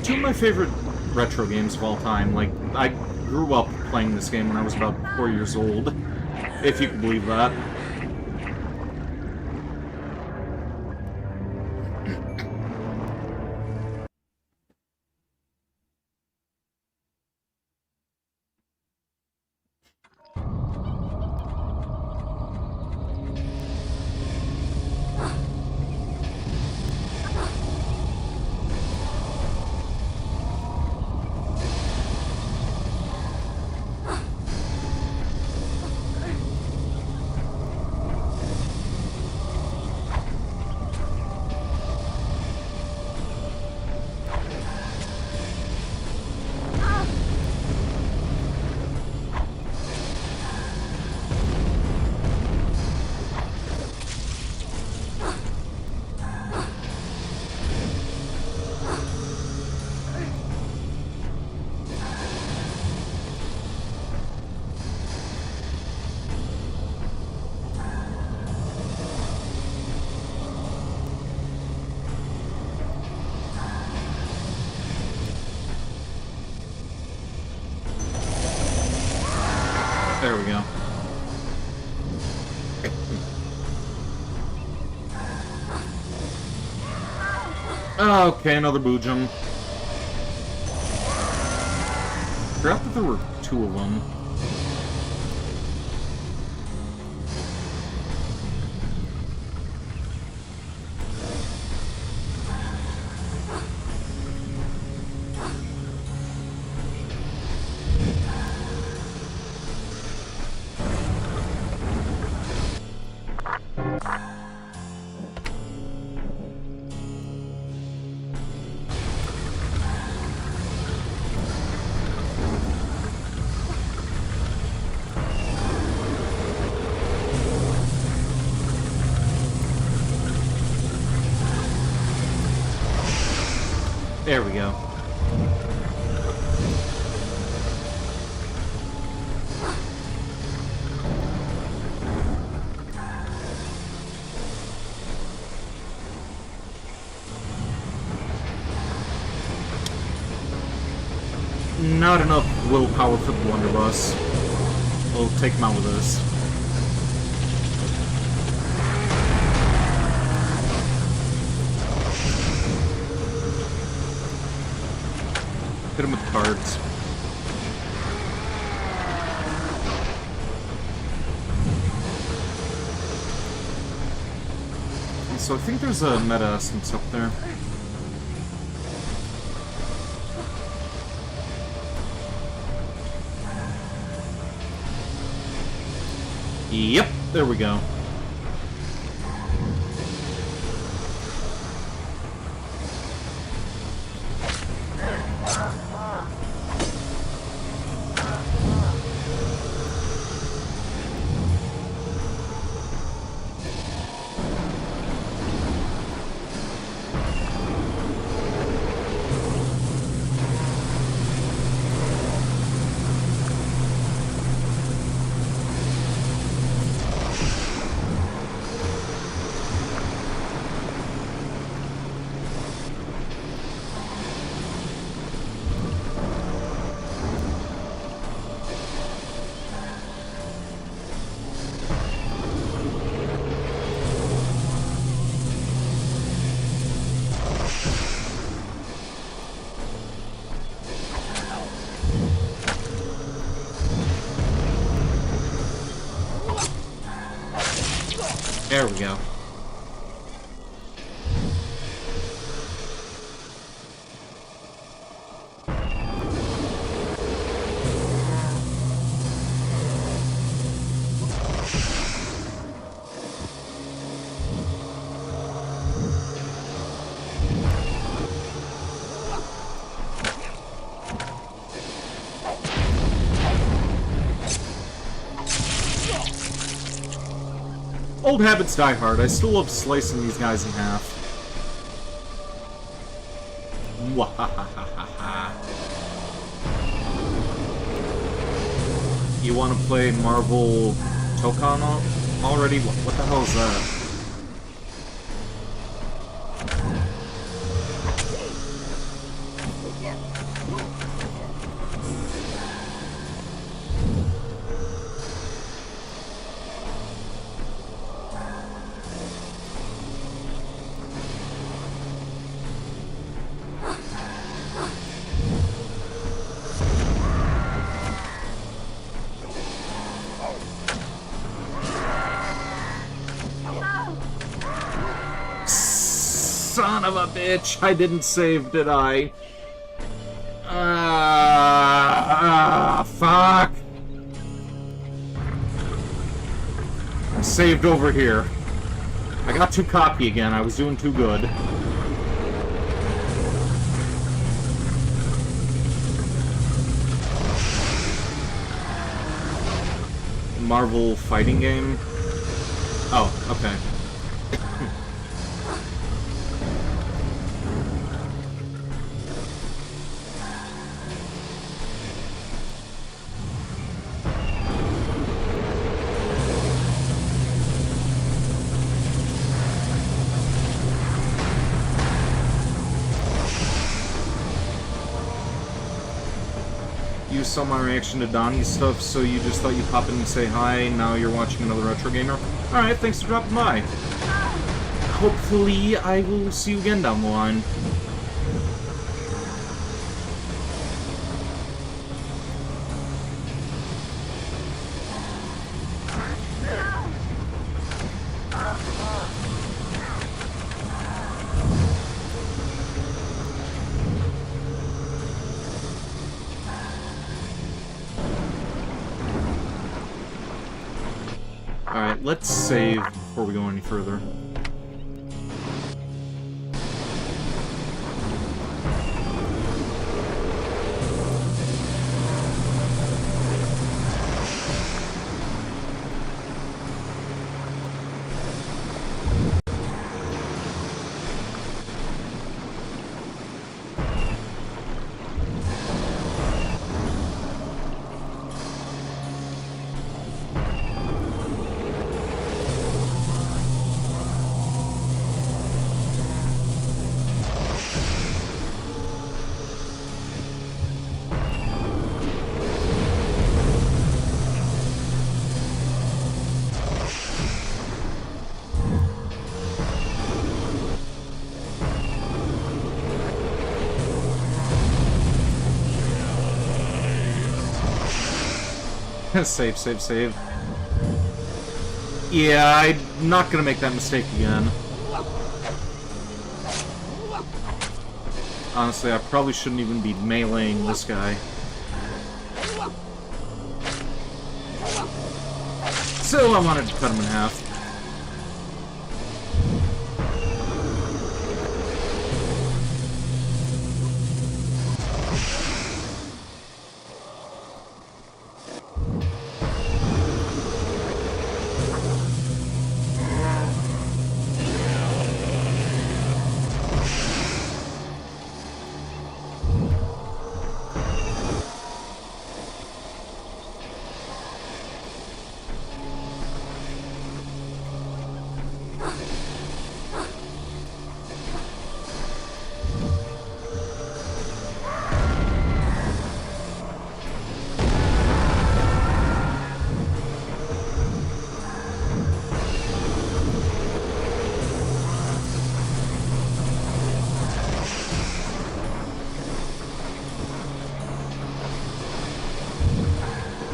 Two of my favorite retro games of all time. Like, I grew up playing this game when I was about 4 years old, if you can believe that. There we go. Okay, another Boojum. Forgot that there were two of them. There we go. Not enough willpower for the blunderbuss. We'll take him out with this. Hit him with the cards. And so I think there's a meta essence up there. Yep, there we go. There we go. Old habits die hard. I still love slicing these guys in half. Wahahaha. You want to play Marvel Tokon already? What the hell is that? Son of a bitch! I didn't save, did I? Fuck! I saved over here. I got too cocky again. I was doing too good. Marvel fighting game? Oh, okay. You saw my reaction to Donnie's stuff, so you just thought you'd pop in and say hi, now you're watching another Retro Gamer? Alright, thanks for dropping by. Hopefully, I will see you again down the line. Alright, let's save before we go any further. Save, save, save. Yeah, I'm not gonna make that mistake again. Honestly, I probably shouldn't even be meleeing this guy. Still, I wanted to cut him in half.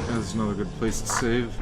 That's another good place to save.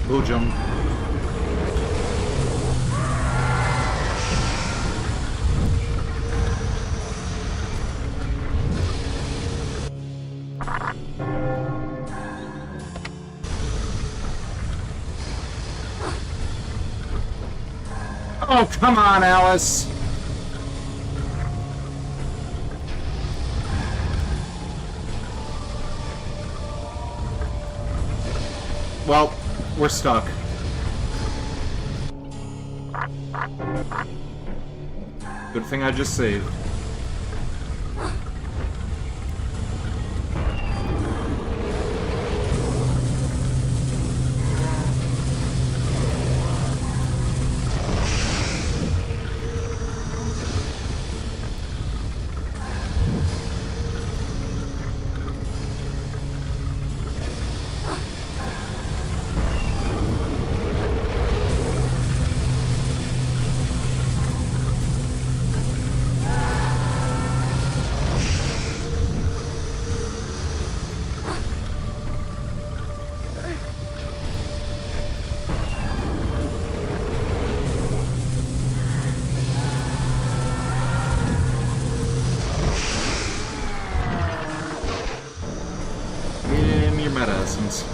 Go jump. Oh, come on, Alice! Well, we're stuck. Good thing I just saved. Meta essence.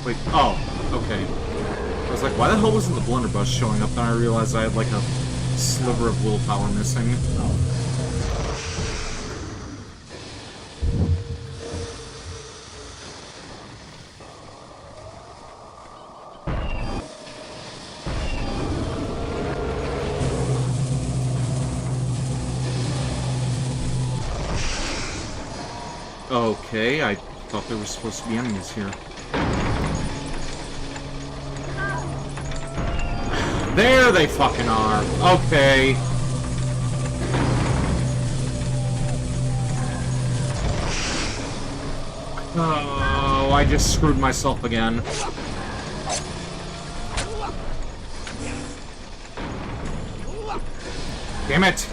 Wait, oh, okay. I was like, why the hell wasn't the blunderbuss showing up? Then I realized I had like a sliver of willpower missing. Okay, I thought there were supposed to be enemies here. There they fucking are. Okay. Oh, I just screwed myself again. Damn it!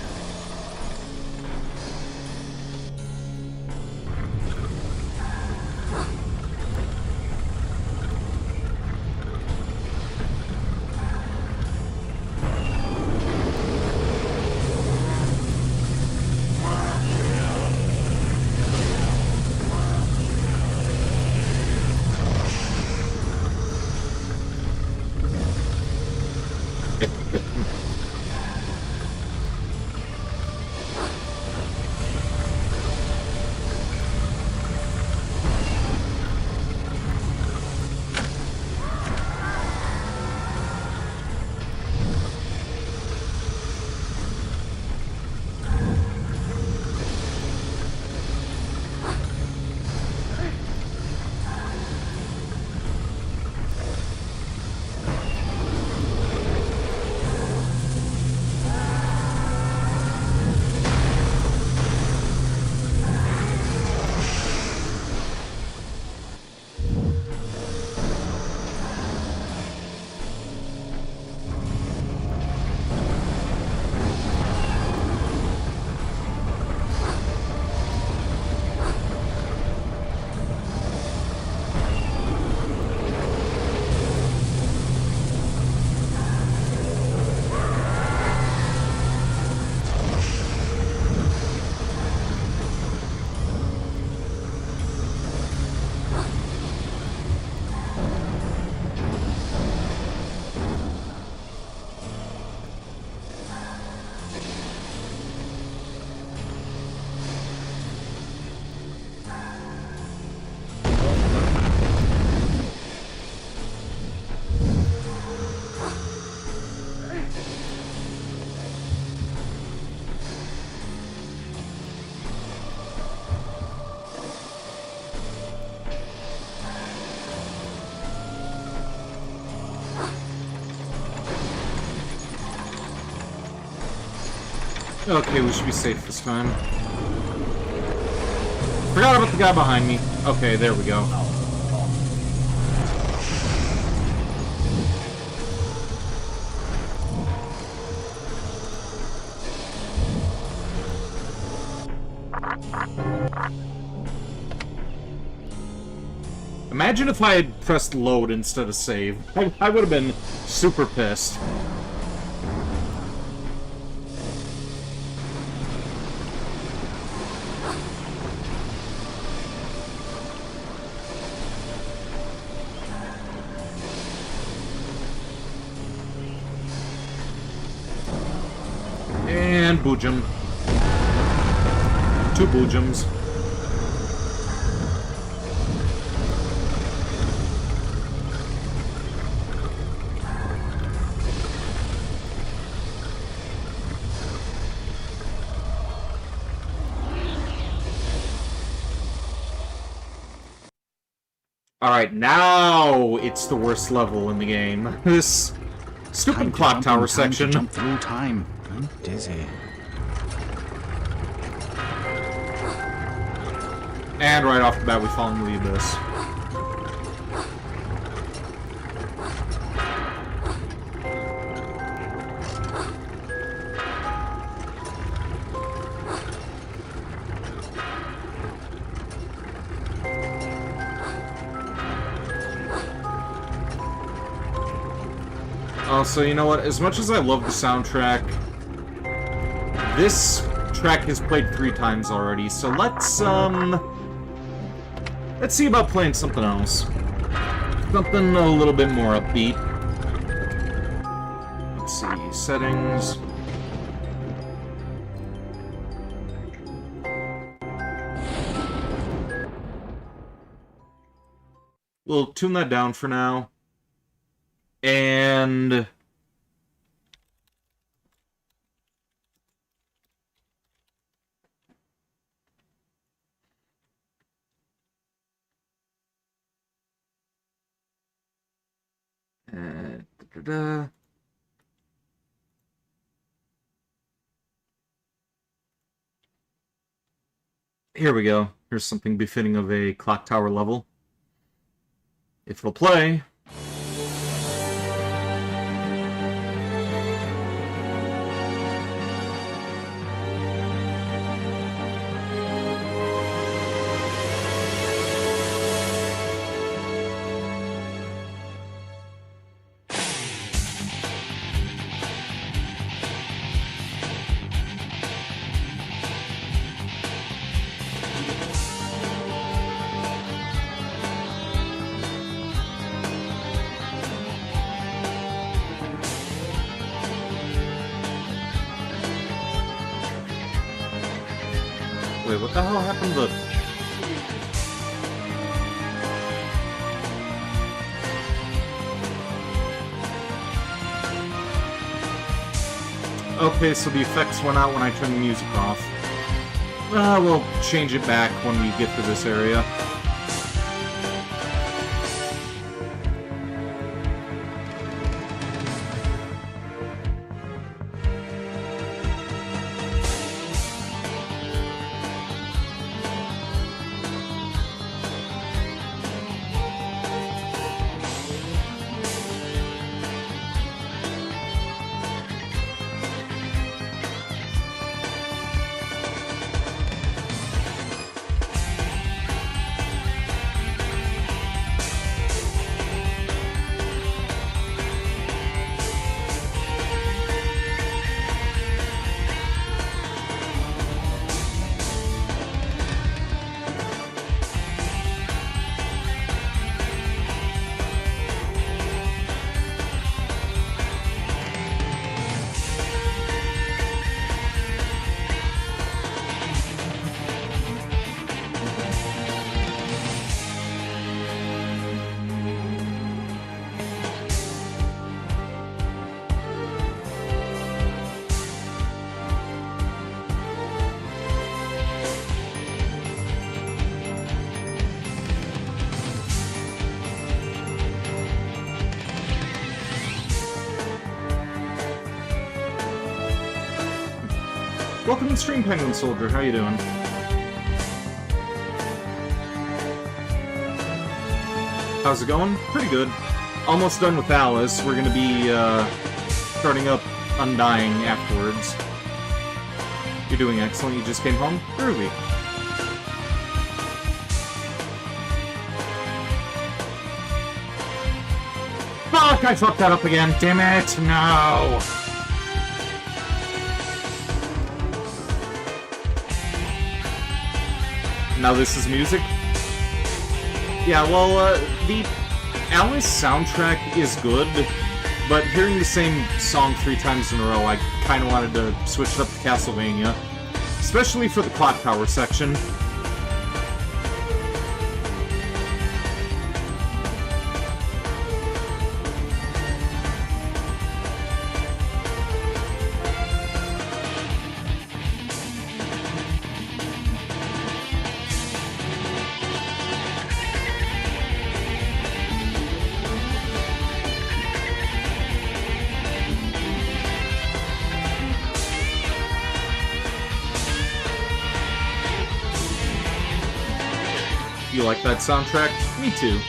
Okay, we should be safe this time. Forgot about the guy behind me. Okay, there we go. Imagine if I had pressed load instead of save. I would have been super pissed. And boojum. 2 boojums. Alright, now it's the worst level in the game. This stupid clock tower section. Jump through time. I'm dizzy. And right off the bat, we fall into the abyss. Also, you know what? As much as I love the soundtrack, this track has played 3 times already, so let's see about playing something else. Something a little bit more upbeat. Let's see, settings. We'll tune that down for now. And here we go. Here's something befitting of a clock tower level. If it'll play. Wait, what the hell happened to... Okay, so the effects went out when I turned the music off. We'll change it back when we get to this area. Welcome to the stream, Penguin Soldier. How you doing? How's it going? Pretty good. Almost done with Alice. We're gonna be, starting up Undying afterwards. You're doing excellent. You just came home? Groovy. Fuck! I fucked that up again. Damn it! No! Now this is music? Yeah, well, the Alice soundtrack is good, but hearing the same song 3 times in a row, I kind of wanted to switch it up to Castlevania. Especially for the Clock Tower section. You like that soundtrack? Me too.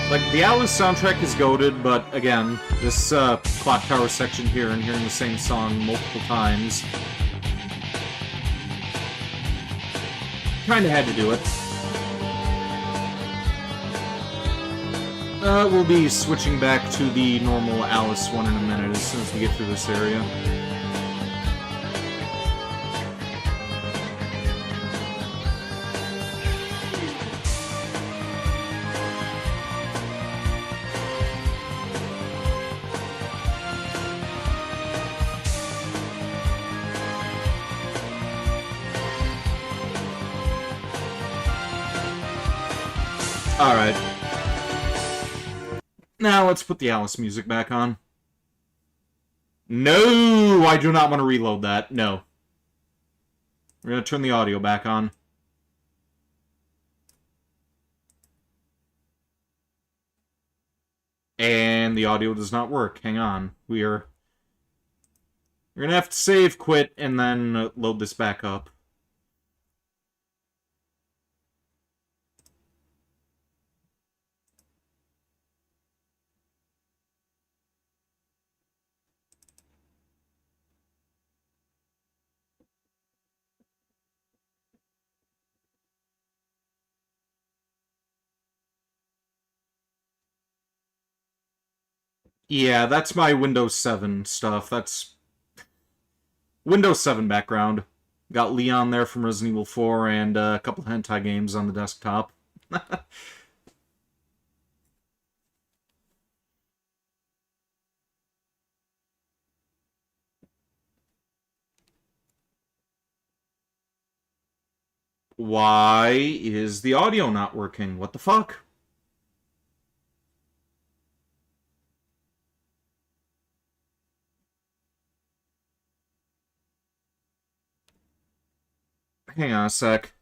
Like, the Alice soundtrack is goated, but again, this Clock Tower section here and hearing the same song multiple times kinda had to do it. We'll be switching back to the normal Alice one in a minute as soon as we get through this area. Alright. Now let's put the Alice music back on. No! I do not want to reload that. No. We're going to turn the audio back on. And the audio does not work. Hang on. We're going to have to save, quit, and then load this back up. Yeah, that's my Windows 7 stuff. That's Windows 7 background. Got Leon there from Resident Evil 4 and a couple of hentai games on the desktop. Why is the audio not working? What the fuck? Hang on a sec.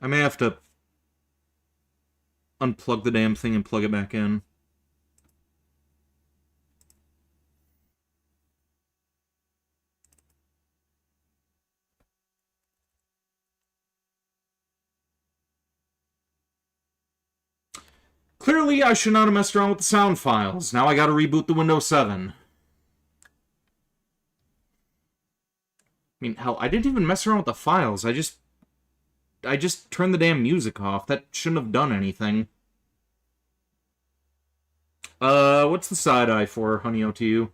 I may have to unplug the damn thing and plug it back in. Clearly, I should not have messed around with the sound files. Now I gotta reboot the Windows 7. I mean, hell, I didn't even mess around with the files. I just turned the damn music off. That shouldn't have done anything. What's the side eye for, Honey OTU?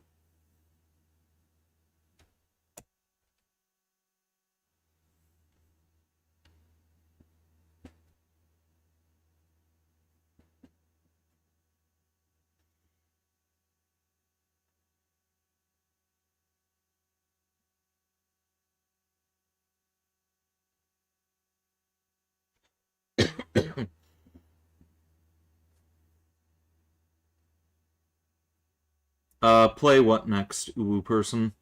Play what next, ooh person?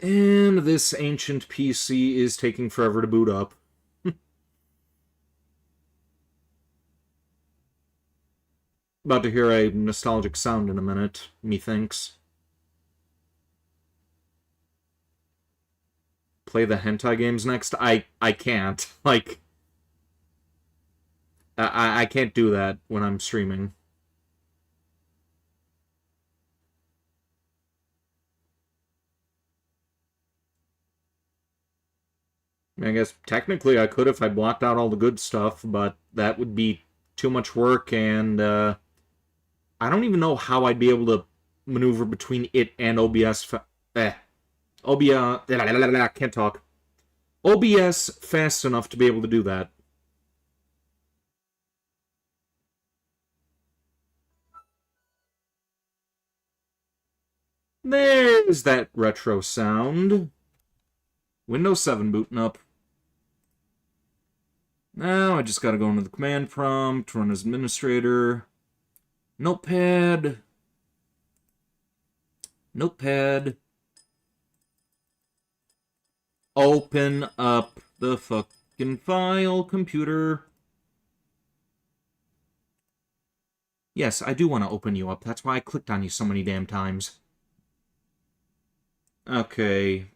And this ancient PC is taking forever to boot up. About to hear a nostalgic sound in a minute, methinks. Play the hentai games next? I can't. Like, I can't do that when I'm streaming. I guess technically I could if I blocked out all the good stuff, but that would be too much work, and I don't even know how I'd be able to maneuver between it and OBS. OBS. Can't talk. OBS fast enough to be able to do that. There's that retro sound. Windows 7 booting up. Now I just gotta go into the command prompt, run as administrator. Notepad. Notepad. Open up the fucking file, computer. Yes, I do want to open you up. That's why I clicked on you so many damn times. Okay.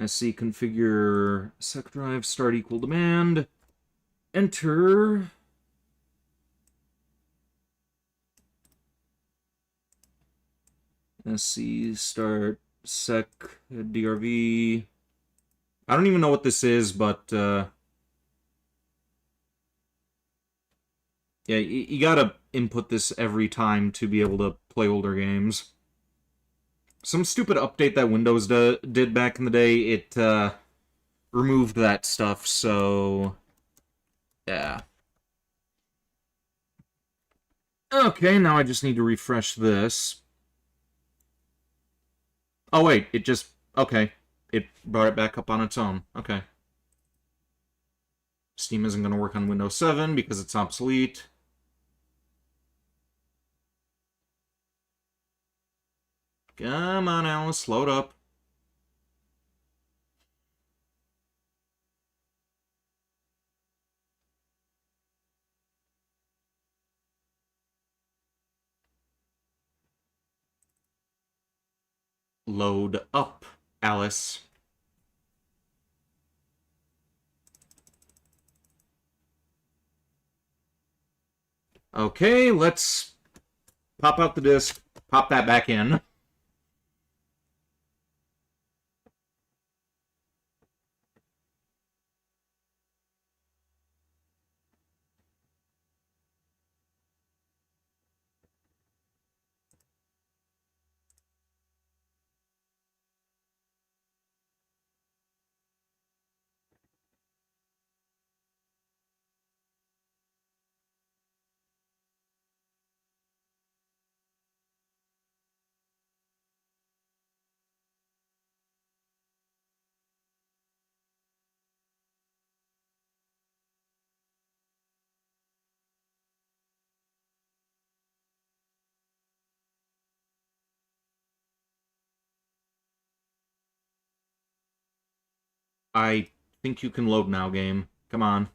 SC configure sec drive start equal demand. Enter. SC start sec drv. I don't even know what this is, but yeah, you gotta input this every time to be able to play older games. Some stupid update that Windows did back in the day, it removed that stuff, so yeah. Okay, now I just need to refresh this. Oh wait, it just, okay. It brought it back up on its own. Okay. Steam isn't going to work on Windows 7 because it's obsolete. Come on, Alice, load up. Load up, Alice. Okay, let's pop out the disc, pop that back in. I think you can load now, game. Come on.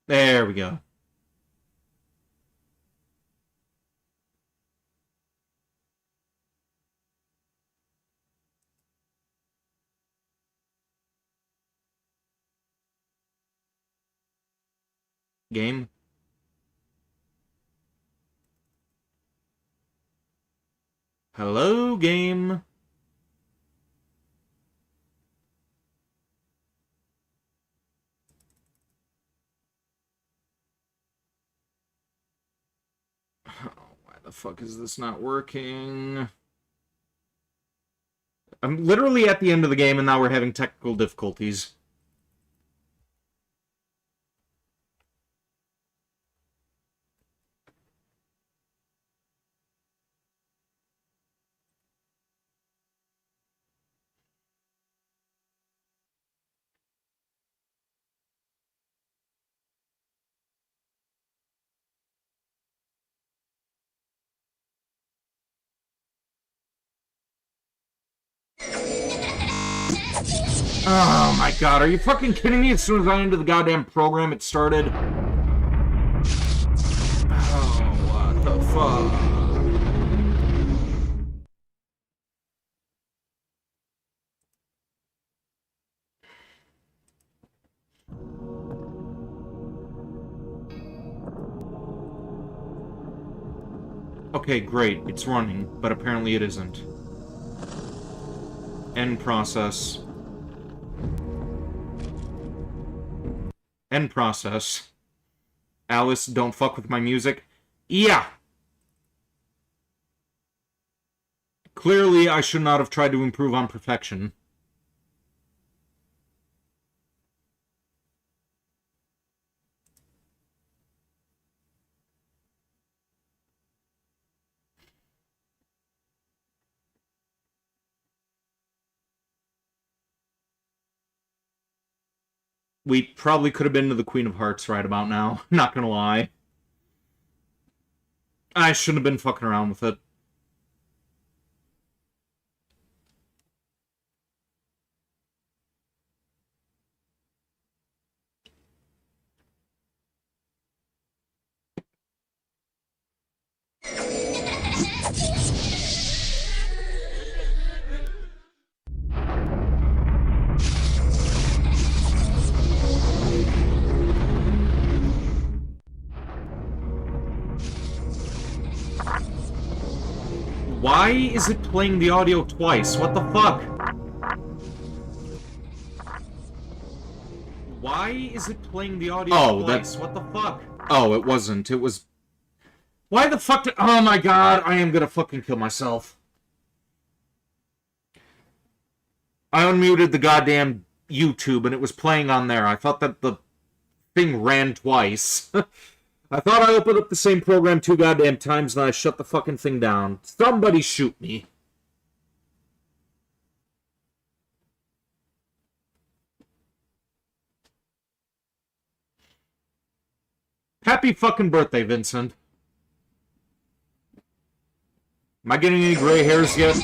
There we go. Game. Hello, game. Oh, why the fuck is this not working? I'm literally at the end of the game and now we're having technical difficulties. Oh my god, are you fucking kidding me? As soon as I entered the goddamn program, it started. Oh, what the fuck? Okay, great, it's running, but apparently it isn't. End process. End process. Alice, don't fuck with my music. Yeah! Clearly, I should not have tried to improve on perfection. We probably could have been to the Queen of Hearts right about now. Not gonna lie. I shouldn't have been fucking around with it. Why is it playing the audio twice? What the fuck? Why is it playing the audio twice? What the fuck? Oh, it wasn't. It was... Why the fuck did... Oh my god, I am gonna fucking kill myself. I unmuted the goddamn YouTube and it was playing on there. I thought that the thing ran twice. I thought I opened up the same program 2 goddamn times and I shut the fucking thing down. Somebody shoot me. Happy fucking birthday, Vincent. Am I getting any gray hairs yet?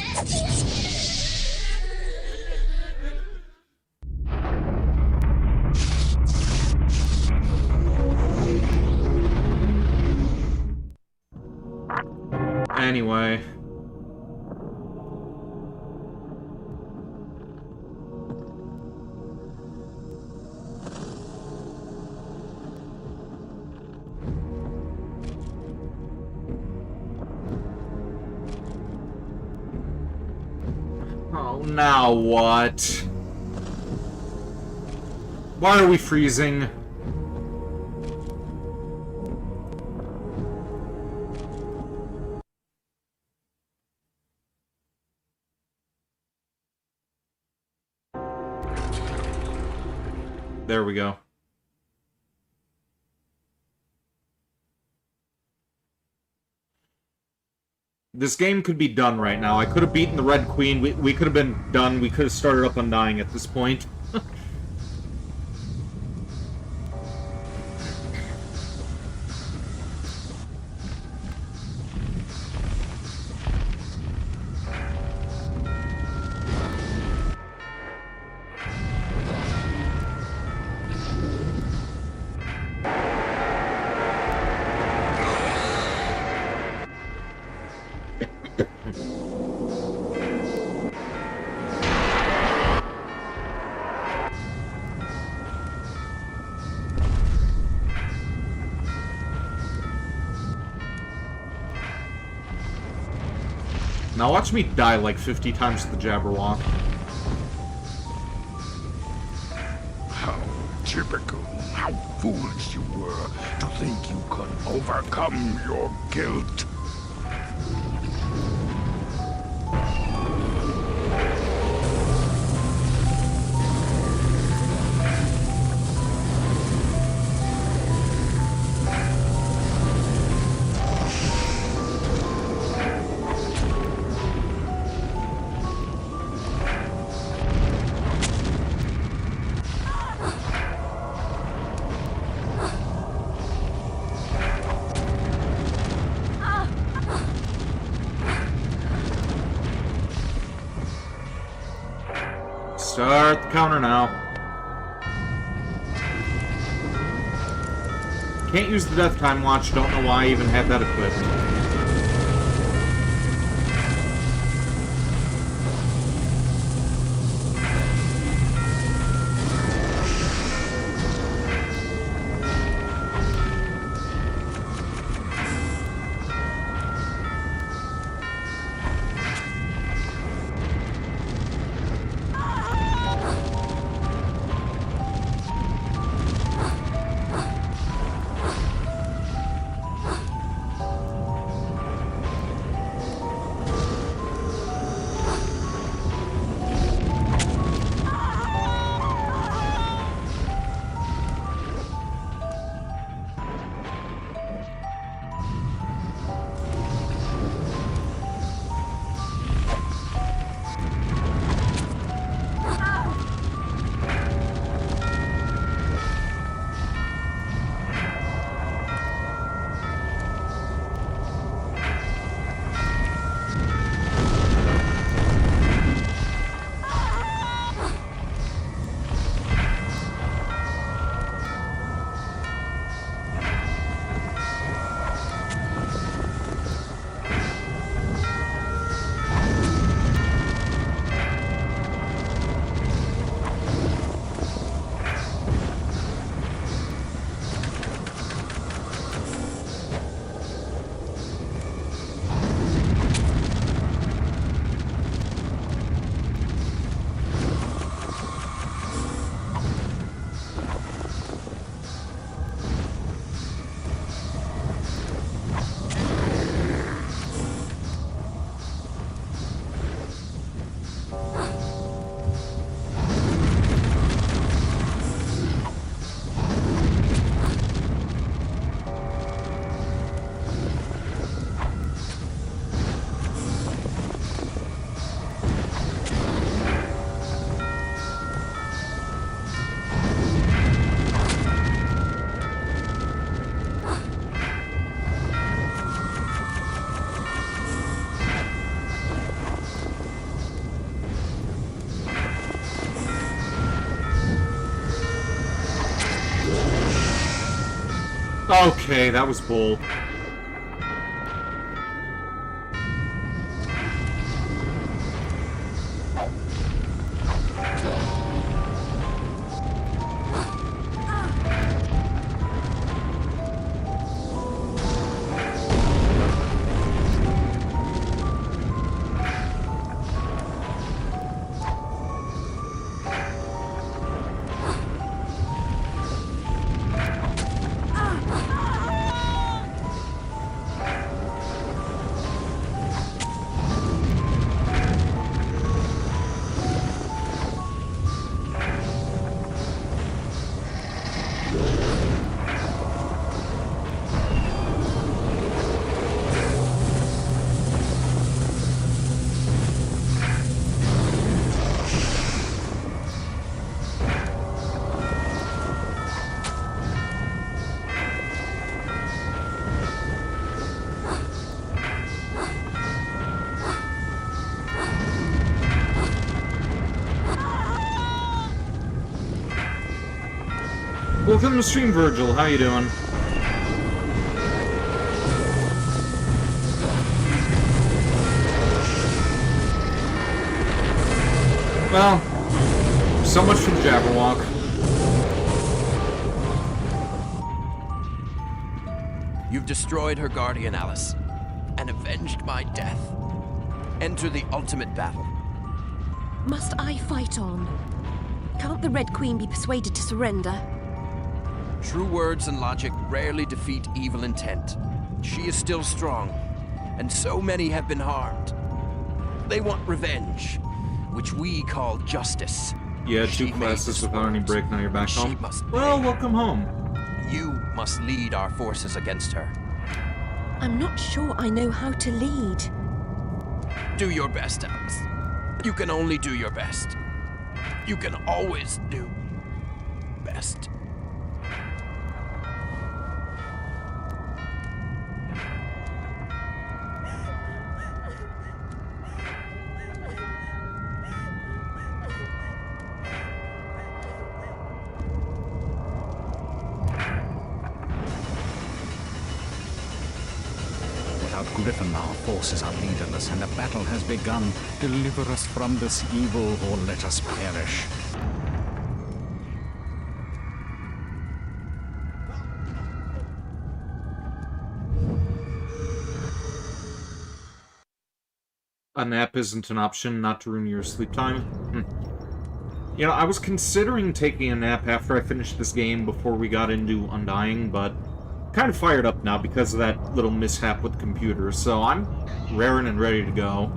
Anyway. Oh, now what? Why are we freezing? There we go. This game could be done right now. I could have beaten the Red Queen. We could have been done. We could have started up Undying at this point. Now watch me die like 50 times to the Jabberwock. How typical. How foolish you were to think you could overcome your guilt. Start the counter now. Can't use the Death Time Watch, don't know why I even had that equipped. Okay, that was bull. Welcome to stream, Virgil. How you doing? Well, so much for the Jabberwock. You've destroyed her guardian, Alice, and avenged my death. Enter the ultimate battle. Must I fight on? Can't the Red Queen be persuaded to surrender? True words and logic rarely defeat evil intent. She is still strong, and so many have been harmed. They want revenge, which we call justice. Yeah, 2 classes without any break, now you're back home. Well, welcome home. You must lead our forces against her. I'm not sure I know how to lead. Do your best, Alice. You can only do your best. You can always do best. Without Griffin, our forces are leaderless, and a battle has begun. Deliver us from this evil, or let us perish. A nap isn't an option, not to ruin your sleep time. You know, I was considering taking a nap after I finished this game before we got into Undying, but kind of fired up now because of that little mishap with the computer, so I'm raring and ready to go.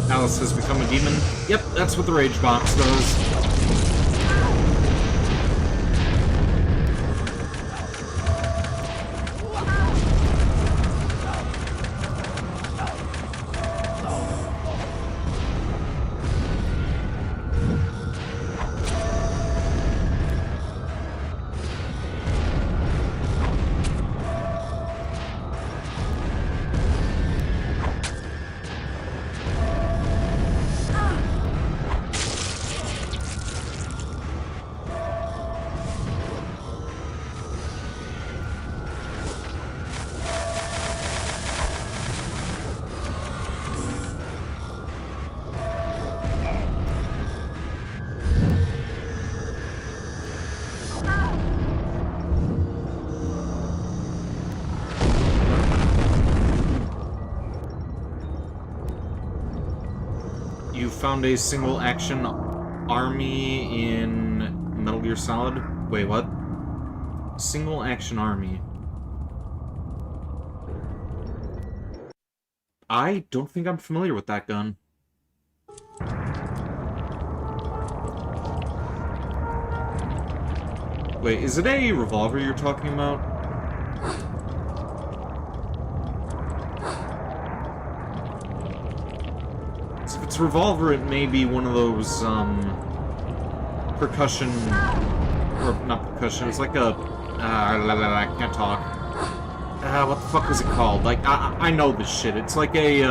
Alice has become a demon. Yep, that's what the Rage Box does. You found a single action army in Metal Gear Solid? Wait, what? Single action army. I don't think I'm familiar with that gun. Wait, is it a revolver you're talking about? So if it's a revolver, it may be one of those, percussion... Or, not percussion, it's like a... I can't talk. What the fuck was it called? Like, I know this shit. It's like a,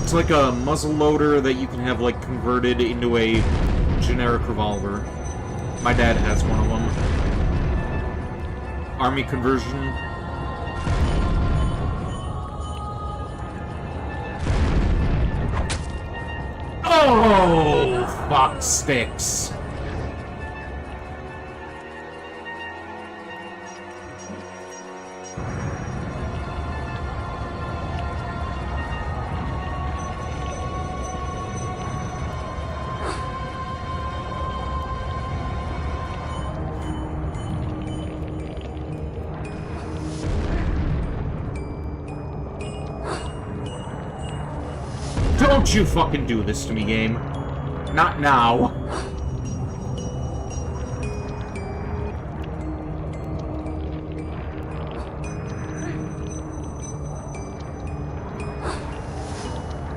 It's like a muzzle loader that you can have, like, converted into a generic revolver. My dad has one of them. Army conversion. Oh, fuck sticks. Don't you fucking do this to me, game. Not now.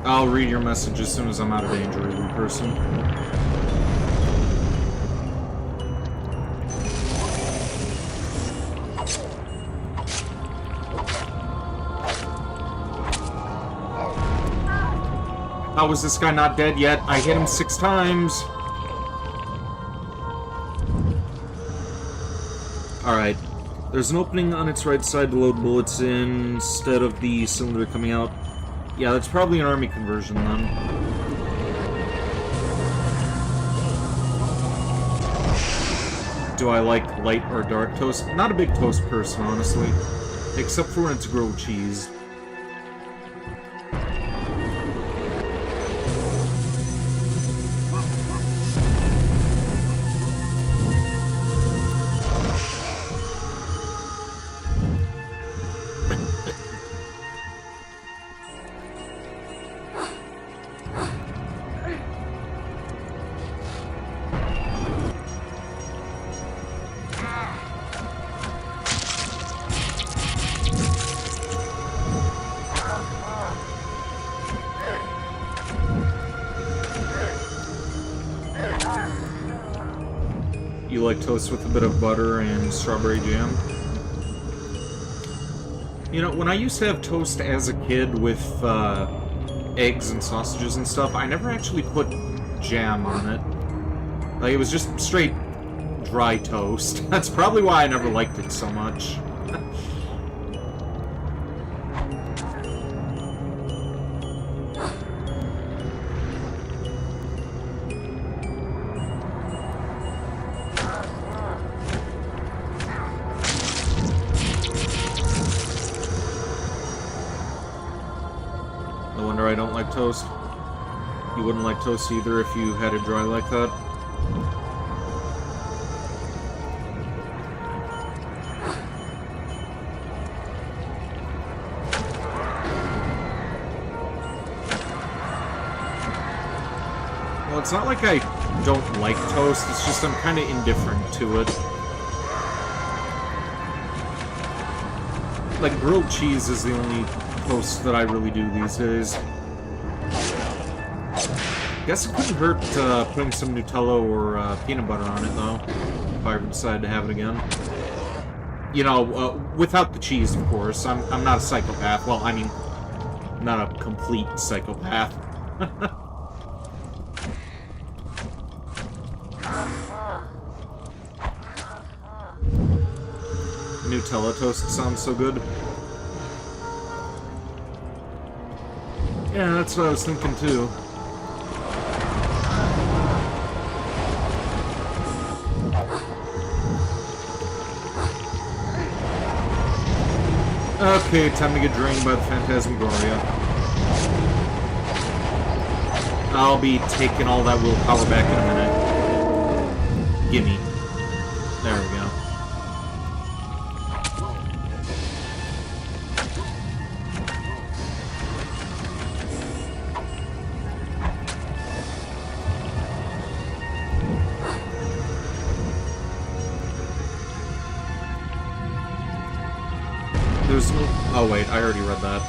I'll read your message as soon as I'm out of danger, evil person. How is this guy not dead yet? I hit him 6 times. Alright. There's an opening on its right side to load bullets in instead of the cylinder coming out. Yeah, that's probably an army conversion then. Do I like light or dark toast? Not a big toast person, honestly. Except for when it's grilled cheese. You like toast with a bit of butter and strawberry jam? You know, when I used to have toast as a kid with eggs and sausages and stuff, I never actually put jam on it. Like, it was just straight dry toast. That's probably why I never liked it so much. No wonder I don't like toast. You wouldn't like toast either if you had it dry like that. Well, it's not like I don't like toast, it's just I'm kind of indifferent to it. Like, grilled cheese is the only toast that I really do these days. Guess it couldn't hurt putting some Nutella or peanut butter on it, though, if I ever decide to have it again. You know, without the cheese, of course. I'm not a psychopath. Well, I mean, not a complete psychopath. Nutella toast sounds so good. Yeah, that's what I was thinking, too. Okay, time to get drained by the Phantasmagoria. I'll be taking all that willpower back in a minute. Gimme. There we go. There's no... Oh wait, I already read that.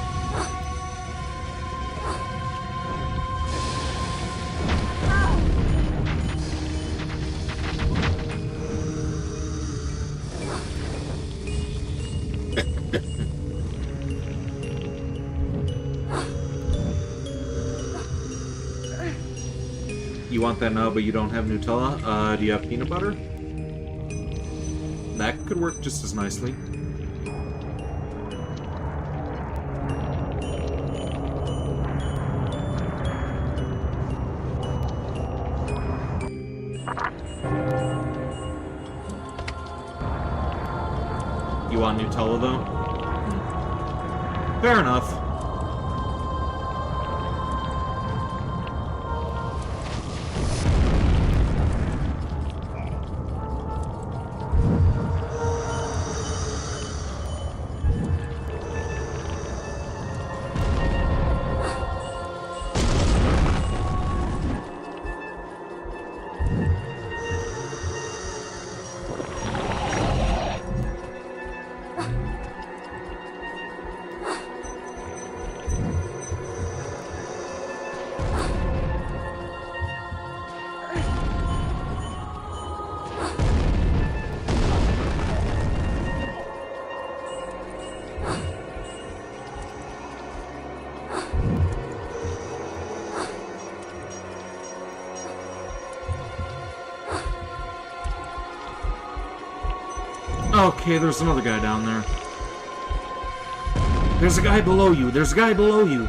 You want that now, but you don't have Nutella? Do you have peanut butter? That could work just as nicely. You want Nutella, though? Fair enough. Okay, there's another guy down there. There's a guy below you. There's a guy below you.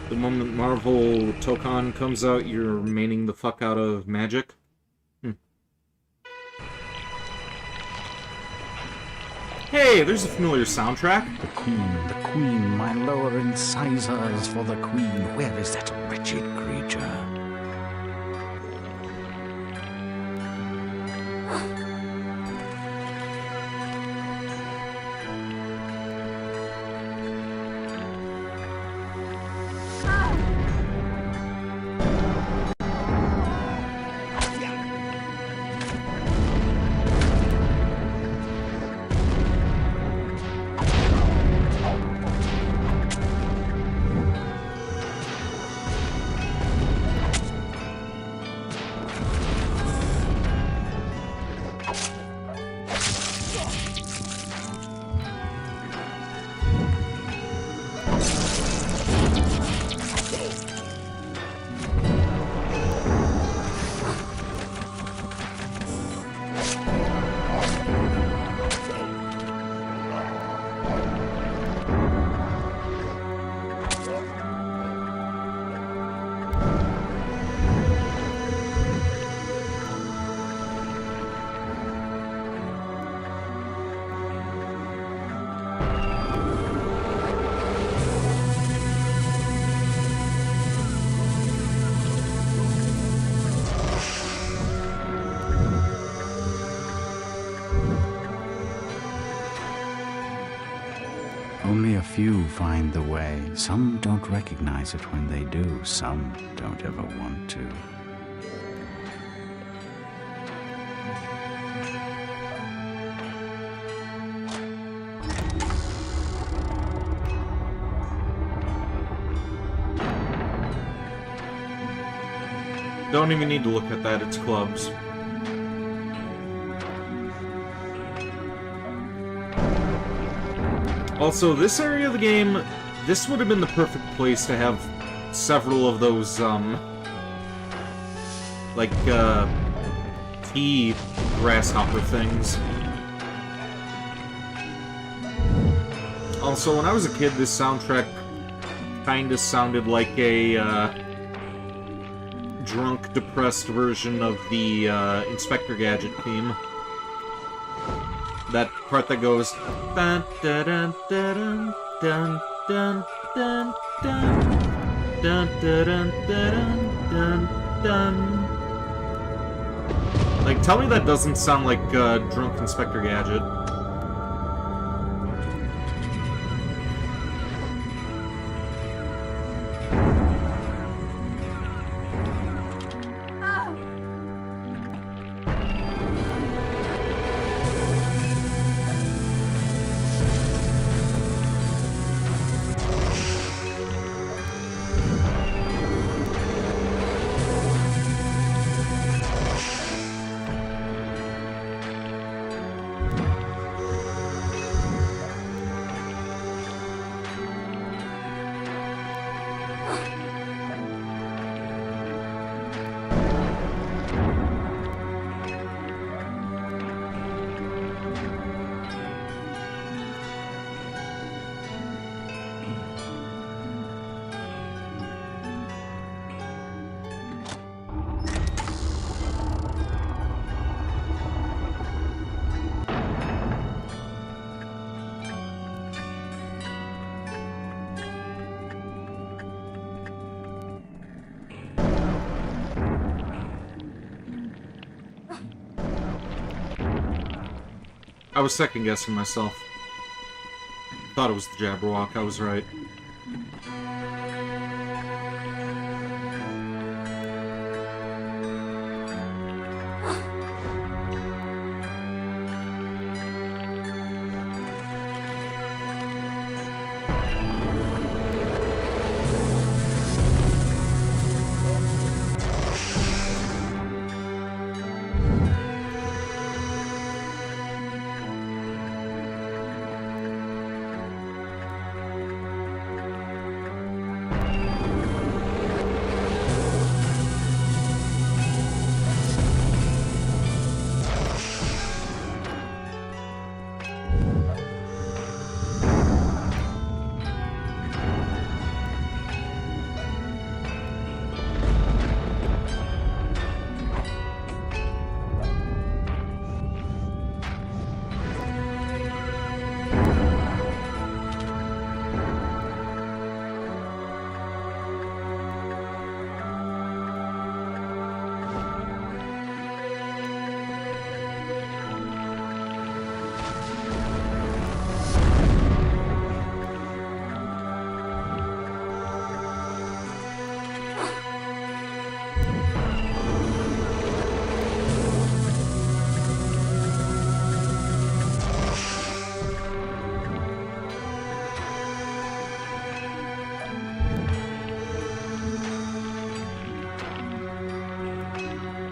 The moment Marvel Tokon comes out, you're maining the fuck out of magic. Hey, there's a familiar soundtrack. The queen, my lower incisors for the queen. Where is that wretched creature? Only a few find the way. Some don't recognize it when they do. Some don't ever want to. Don't even need to look at that, it's clubs. Also, this area of the game, this would have been the perfect place to have several of those, like, tea grasshopper things. Also, when I was a kid, this soundtrack kinda sounded like a, drunk, depressed version of the Inspector Gadget theme. That part that goes dun dun dun dun dun dun dun dun dun dun dun dun. Like, tell me that doesn't sound like drunk Inspector Gadget. I was second-guessing myself. Thought it was the Jabberwock, I was right.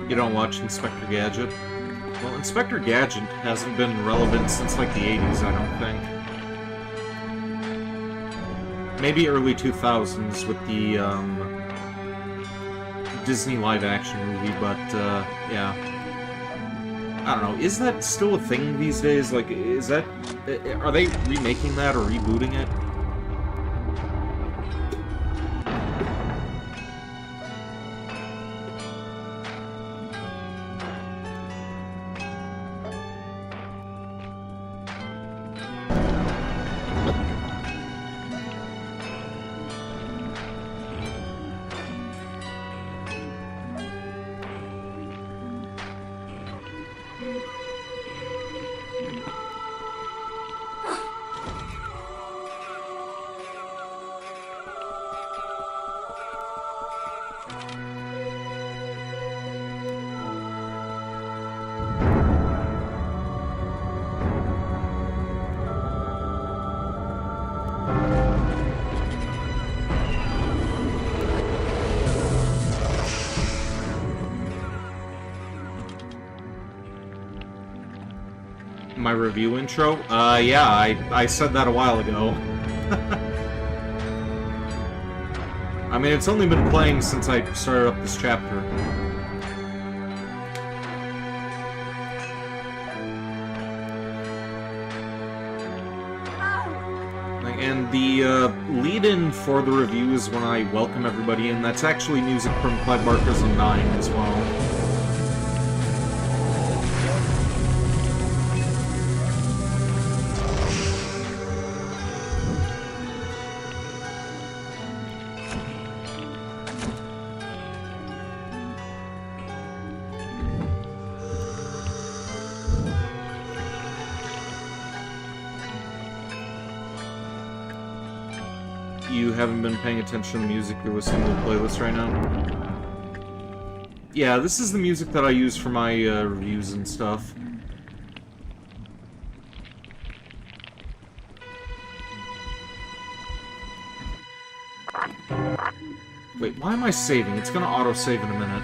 You don't watch Inspector Gadget? Well, Inspector Gadget hasn't been relevant since, like, the 80s, I don't think. Maybe early 2000s with the, Disney live-action movie, but, yeah. I don't know, is that still a thing these days? Like, is that... Are they remaking that or rebooting it? My review intro? Yeah, I said that a while ago. I mean, it's only been playing since I started up this chapter. Like, And the lead-in for the review is when I welcome everybody in. That's actually music from Clive Barker's Undying as well. You haven't been paying attention to the music you're listening to the playlist right now? Yeah, this is the music that I use for my reviews and stuff. Wait, why am I saving? It's gonna auto-save in a minute.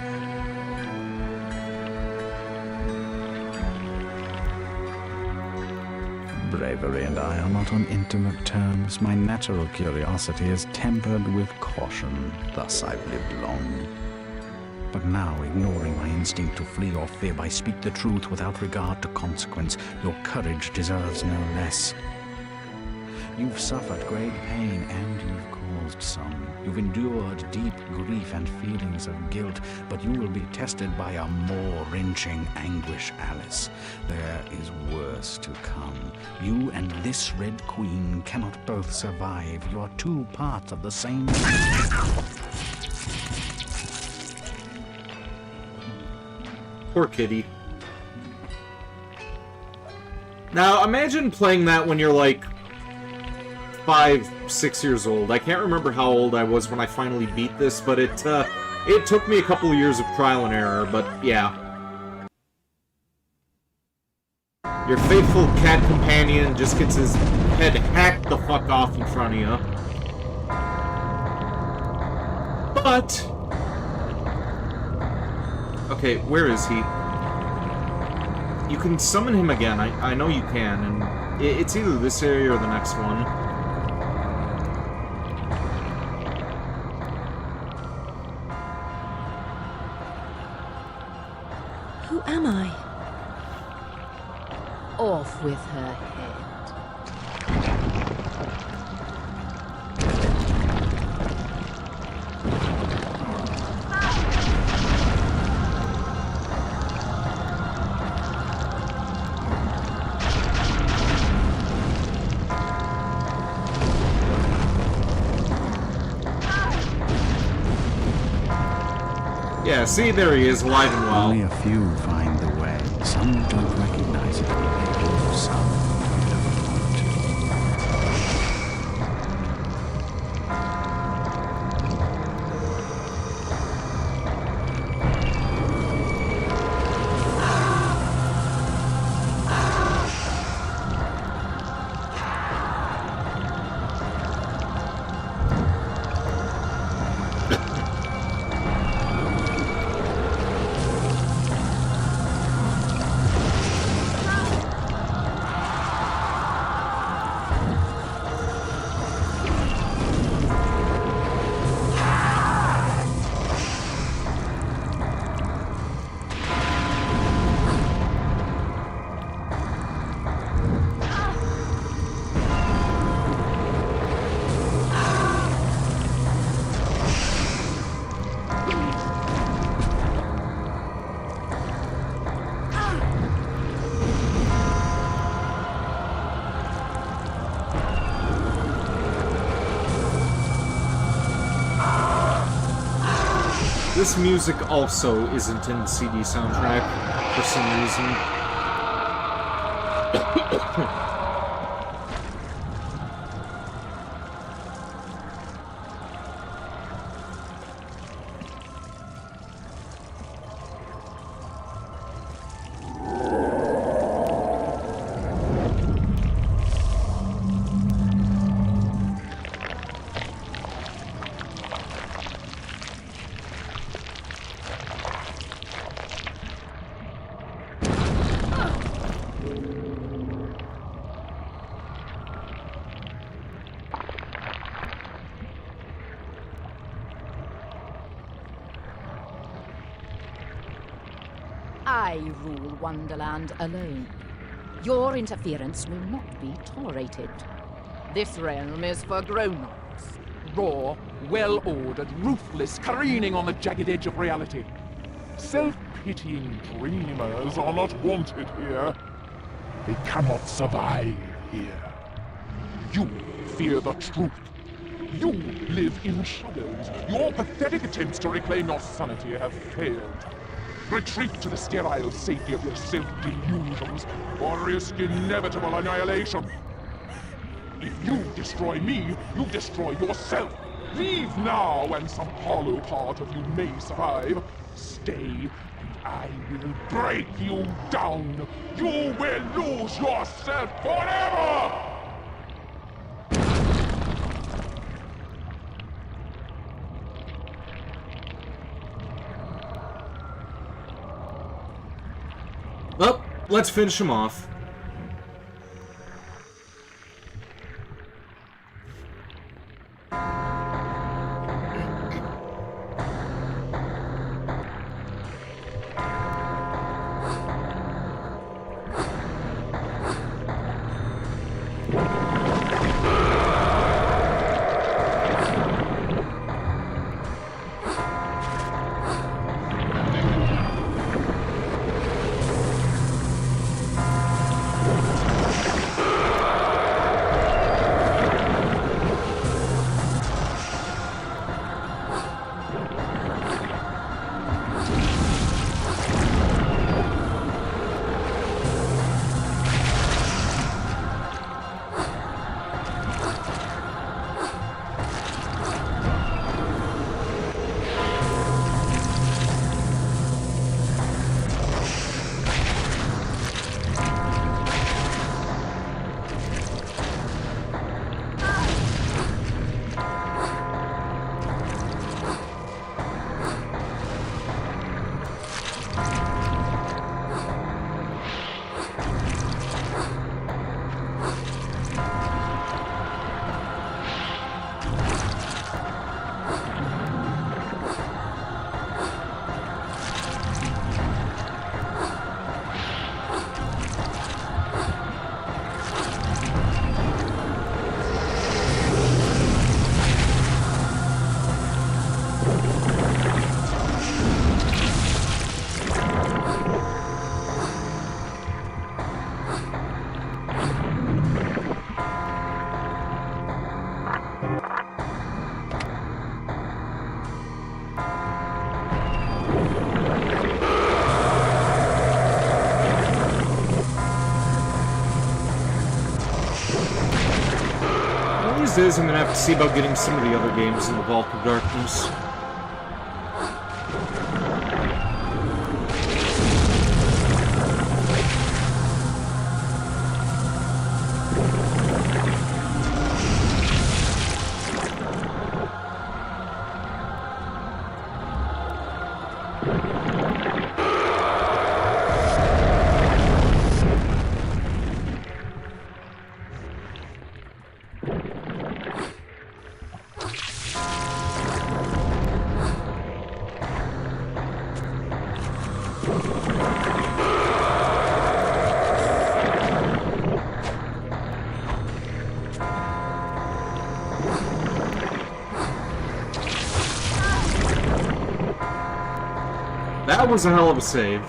Bravery and I are not on intimate terms. My natural curiosity is tempered with caution. Thus I've lived long. But now, ignoring my instinct to flee or fib, I speak the truth without regard to consequence. Your courage deserves no less. You've suffered great pain, and you've caused some. You've endured deep grief and feelings of guilt, but you will be tested by a more wrenching anguish, Alice. There is worse to come. You and this Red Queen cannot both survive. You are two parts of the same... Poor kitty. Now, imagine playing that when you're like 5, 6 years old. I can't remember how old I was when I finally beat this, but it took me a couple of years of trial and error, but yeah. Your faithful cat companion just gets his head hacked the fuck off in front of you. But... okay, where is he? You can summon him again. I know you can, and it's either this area or the next one. Who am I? Off with her head. Yeah, see, there he is, alive and well. Only a few find the way. Some don't recognize it. Some don't want to. This music also isn't in the CD soundtrack for some reason. I rule Wonderland alone. Your interference will not be tolerated. This realm is for grown-ups. Raw, well-ordered, ruthless, careening on the jagged edge of reality. Self-pitying dreamers are not wanted here. They cannot survive here. You fear the truth. You live in shadows. Your pathetic attempts to reclaim your sanity have failed. Retreat to the sterile safety of your self-delusions, or risk inevitable annihilation. If you destroy me, you destroy yourself. Leave now, and some hollow part of you may survive. Stay, and I will break you down. You will lose yourself forever! Well, let's finish him off. These days I'm gonna have to see about getting some of the other games in the Vault of Darkness. That was a hell of a save.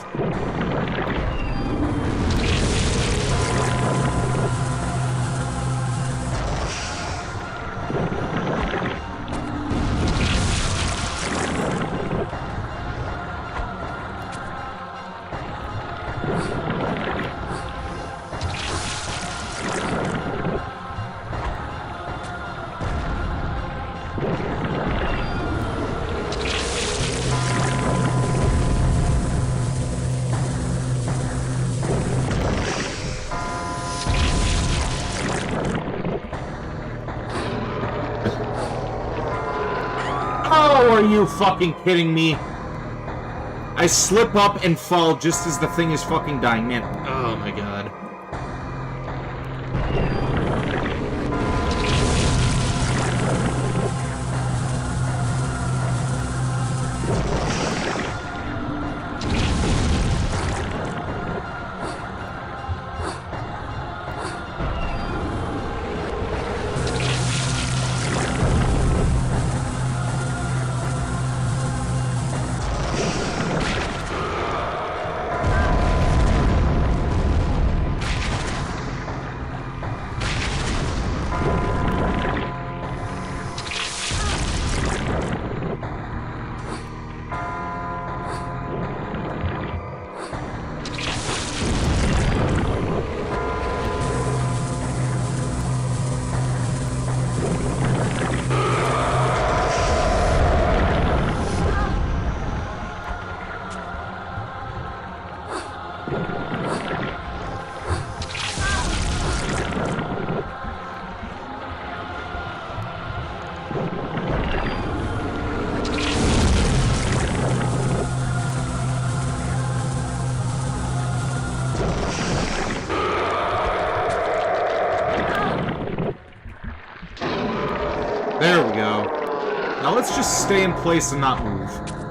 Oh, are you fucking kidding me? I slip up and fall just as the thing is fucking dying, man. Oh my god. There we go. Now let's just stay in place and not move.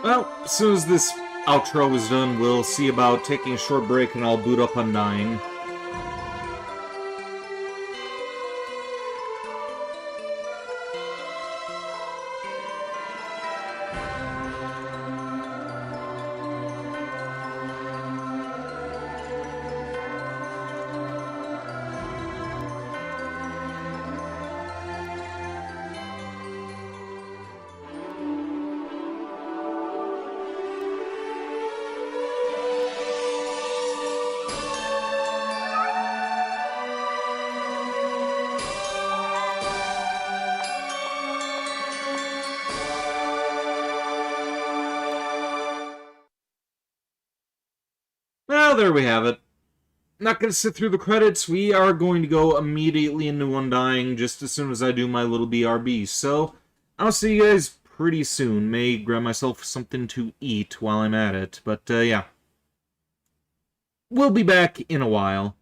Well, as soon as this outro is done, we'll see about taking a short break and I'll boot up Undying. Well, there we have it. Not going to sit through the credits. We are going to go immediately into Undying just as soon as I do my little BRB. So, I'll see you guys pretty soon. May grab myself something to eat while I'm at it. But, yeah. We'll be back in a while.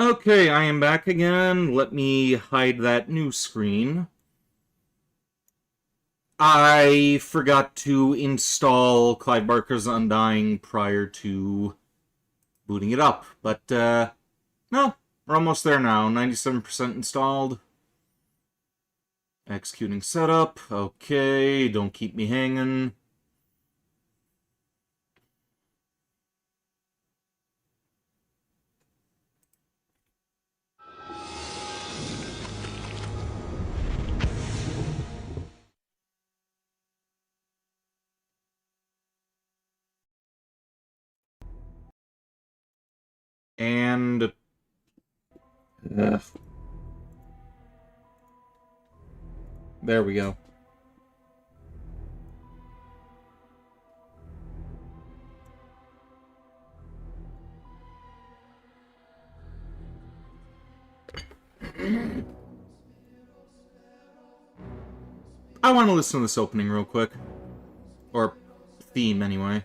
Okay, I am back again. Let me hide that new screen. I forgot to install Clive Barker's Undying prior to booting it up, but, no, we're almost there now. 97% installed. Executing setup. Okay, don't keep me hanging. And... there we go. I want to listen to this opening real quick. Or theme, anyway.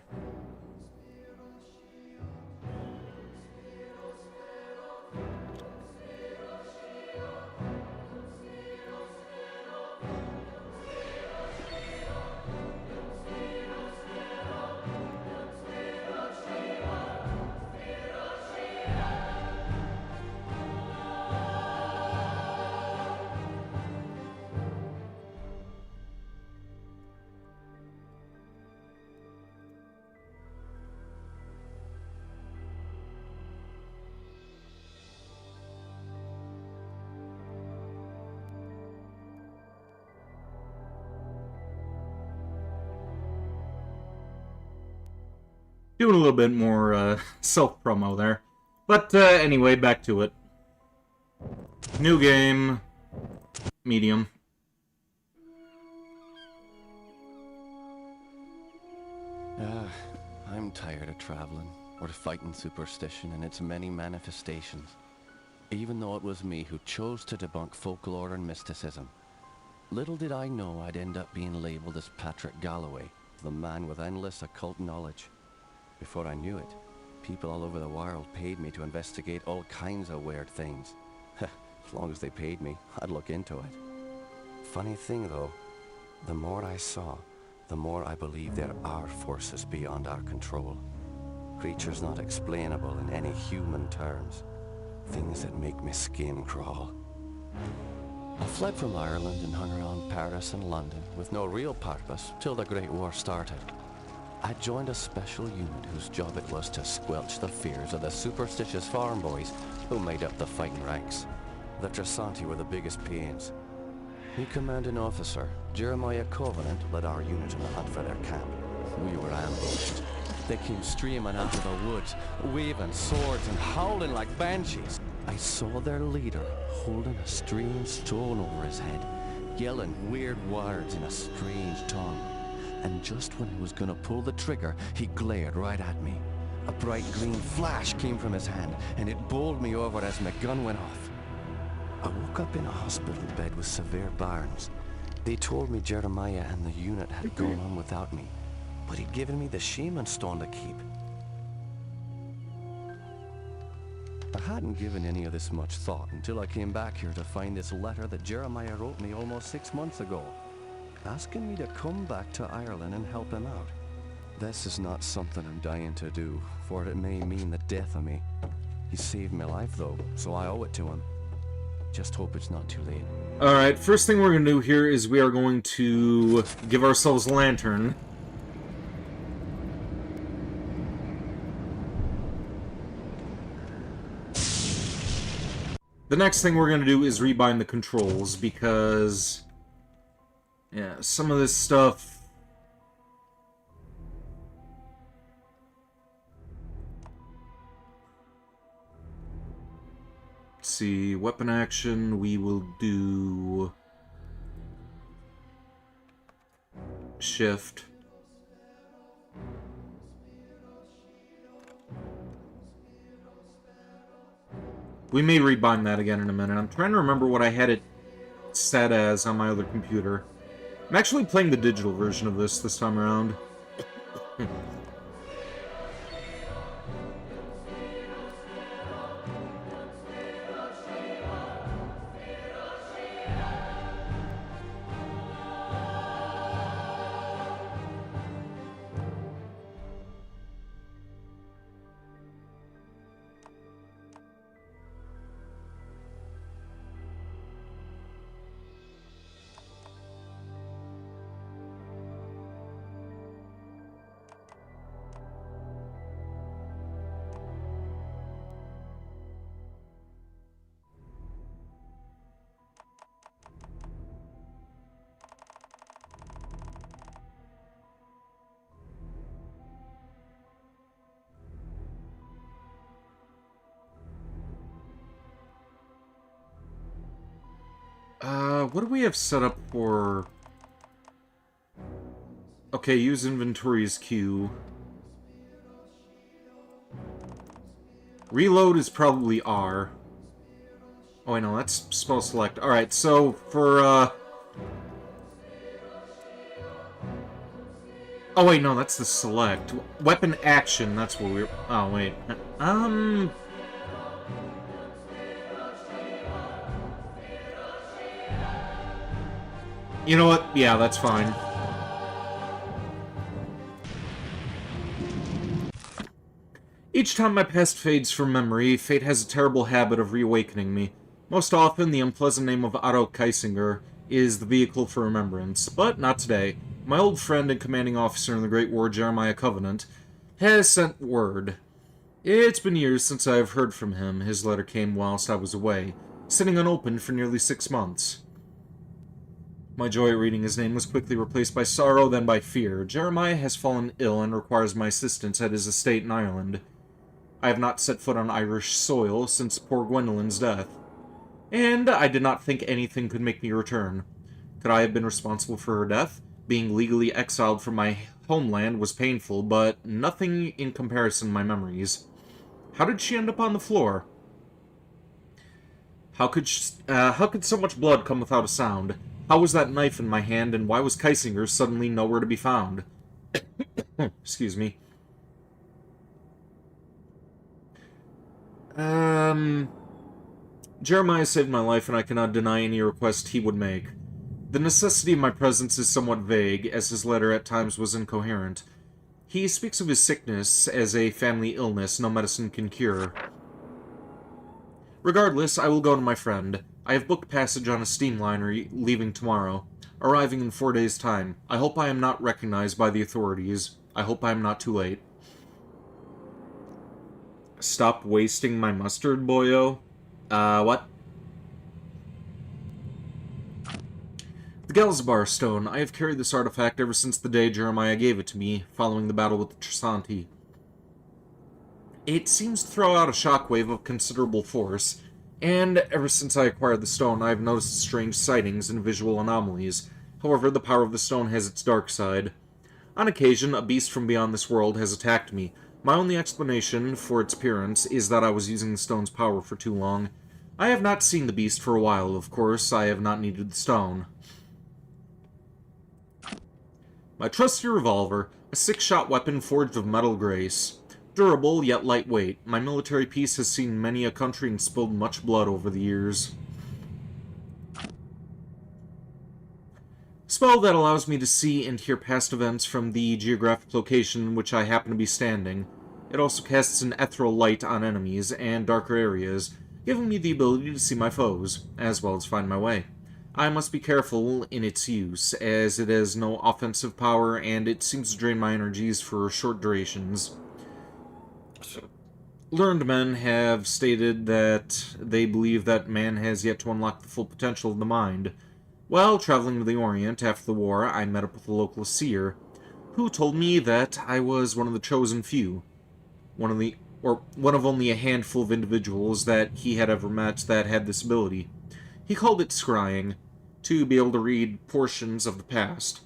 Doing a little bit more self-promo there. But anyway, back to it. New game. Medium. I'm tired of traveling, or fighting superstition in its many manifestations. Even though it was me who chose to debunk folklore and mysticism. Little did I know I'd end up being labeled as Patrick Galloway, the man with endless occult knowledge. Before I knew it, people all over the world paid me to investigate all kinds of weird things. As long as they paid me, I'd look into it. Funny thing though, the more I saw, the more I believe there are forces beyond our control. Creatures not explainable in any human terms. Things that make my skin crawl. I fled from Ireland and hung around Paris and London with no real purpose till the Great War started. I joined a special unit whose job it was to squelch the fears of the superstitious farm boys who made up the fighting ranks. The Trasanti were the biggest pains. New commanding officer, Jeremiah Covenant, led our unit on the hunt for their camp. We were ambushed. They came streaming out of the woods, waving swords and howling like banshees. I saw their leader holding a strange stone over his head, yelling weird words in a strange tongue. And just when he was gonna pull the trigger, he glared right at me. A bright green flash came from his hand, and it bowled me over as my gun went off. I woke up in a hospital bed with severe burns. They told me Jeremiah and the unit had gone on without me, but he'd given me the shaman stone to keep. I hadn't given any of this much thought until I came back here to find this letter that Jeremiah wrote me almost 6 months ago, asking me to come back to Ireland and help him out. This is not something I'm dying to do, for it may mean the death of me. He saved my life though, so I owe it to him. Just hope it's not too late. Alright, first thing we're going to do here is we are going to give ourselves a lantern. The next thing we're going to do is rebind the controls, because... yeah, some of this stuff... let's see, weapon action, we will do... shift. We may rebind that again in a minute. I'm trying to remember what I had it set as on my other computer. I'm actually playing the digital version of this time around. What do we have set up for... Okay, use inventory as Q. Reload is probably R. Oh, wait, no, that's spell select. Alright, so for, Oh, wait, no, that's the select. Weapon action, that's what we're... Oh, wait. You know what? Yeah, that's fine. Each time my past fades from memory, fate has a terrible habit of reawakening me. Most often, the unpleasant name of Otto Kaisinger is the vehicle for remembrance, but not today. My old friend and commanding officer in the Great War, Jeremiah Covenant, has sent word. It's been years since I have heard from him. His letter came whilst I was away, sitting unopened for nearly 6 months. My joy at reading his name was quickly replaced by sorrow, then by fear. Jeremiah has fallen ill and requires my assistance at his estate in Ireland. I have not set foot on Irish soil since poor Gwendolyn's death. And I did not think anything could make me return. Could I have been responsible for her death? Being legally exiled from my homeland was painful, but nothing in comparison to my memories. How did she end up on the floor? How could so much blood come without a sound? How was that knife in my hand, and why was Kaisinger suddenly nowhere to be found? Excuse me. Jeremiah saved my life, and I cannot deny any request he would make. The necessity of my presence is somewhat vague, as his letter at times was incoherent. He speaks of his sickness as a family illness no medicine can cure. Regardless, I will go to my friend. I have booked passage on a steamliner leaving tomorrow, arriving in 4 days' time. I hope I am not recognized by the authorities. I hope I am not too late. Stop wasting my mustard, boyo. What? The Gelzbar Stone. I have carried this artifact ever since the day Jeremiah gave it to me, following the battle with the Trisanti. It seems to throw out a shockwave of considerable force, and ever since I acquired the stone, I have noticed strange sightings and visual anomalies. However, the power of the stone has its dark side. On occasion, a beast from beyond this world has attacked me. My only explanation for its appearance is that I was using the stone's power for too long. I have not seen the beast for a while, of course. I have not needed the stone. My trusty revolver, a 6-shot weapon forged of metal grace. Durable, yet lightweight. My military piece has seen many a country and spilled much blood over the years. Spell that allows me to see and hear past events from the geographic location in which I happen to be standing. It also casts an ethereal light on enemies and darker areas, giving me the ability to see my foes, as well as find my way. I must be careful in its use, as it has no offensive power and it seems to drain my energies for short durations. Learned men have stated that they believe that man has yet to unlock the full potential of the mind. While traveling to the Orient after the war, I met up with a local seer, who told me that I was one of the chosen few. One of only a handful of individuals that he had ever met that had this ability. He called it scrying, to be able to read portions of the past.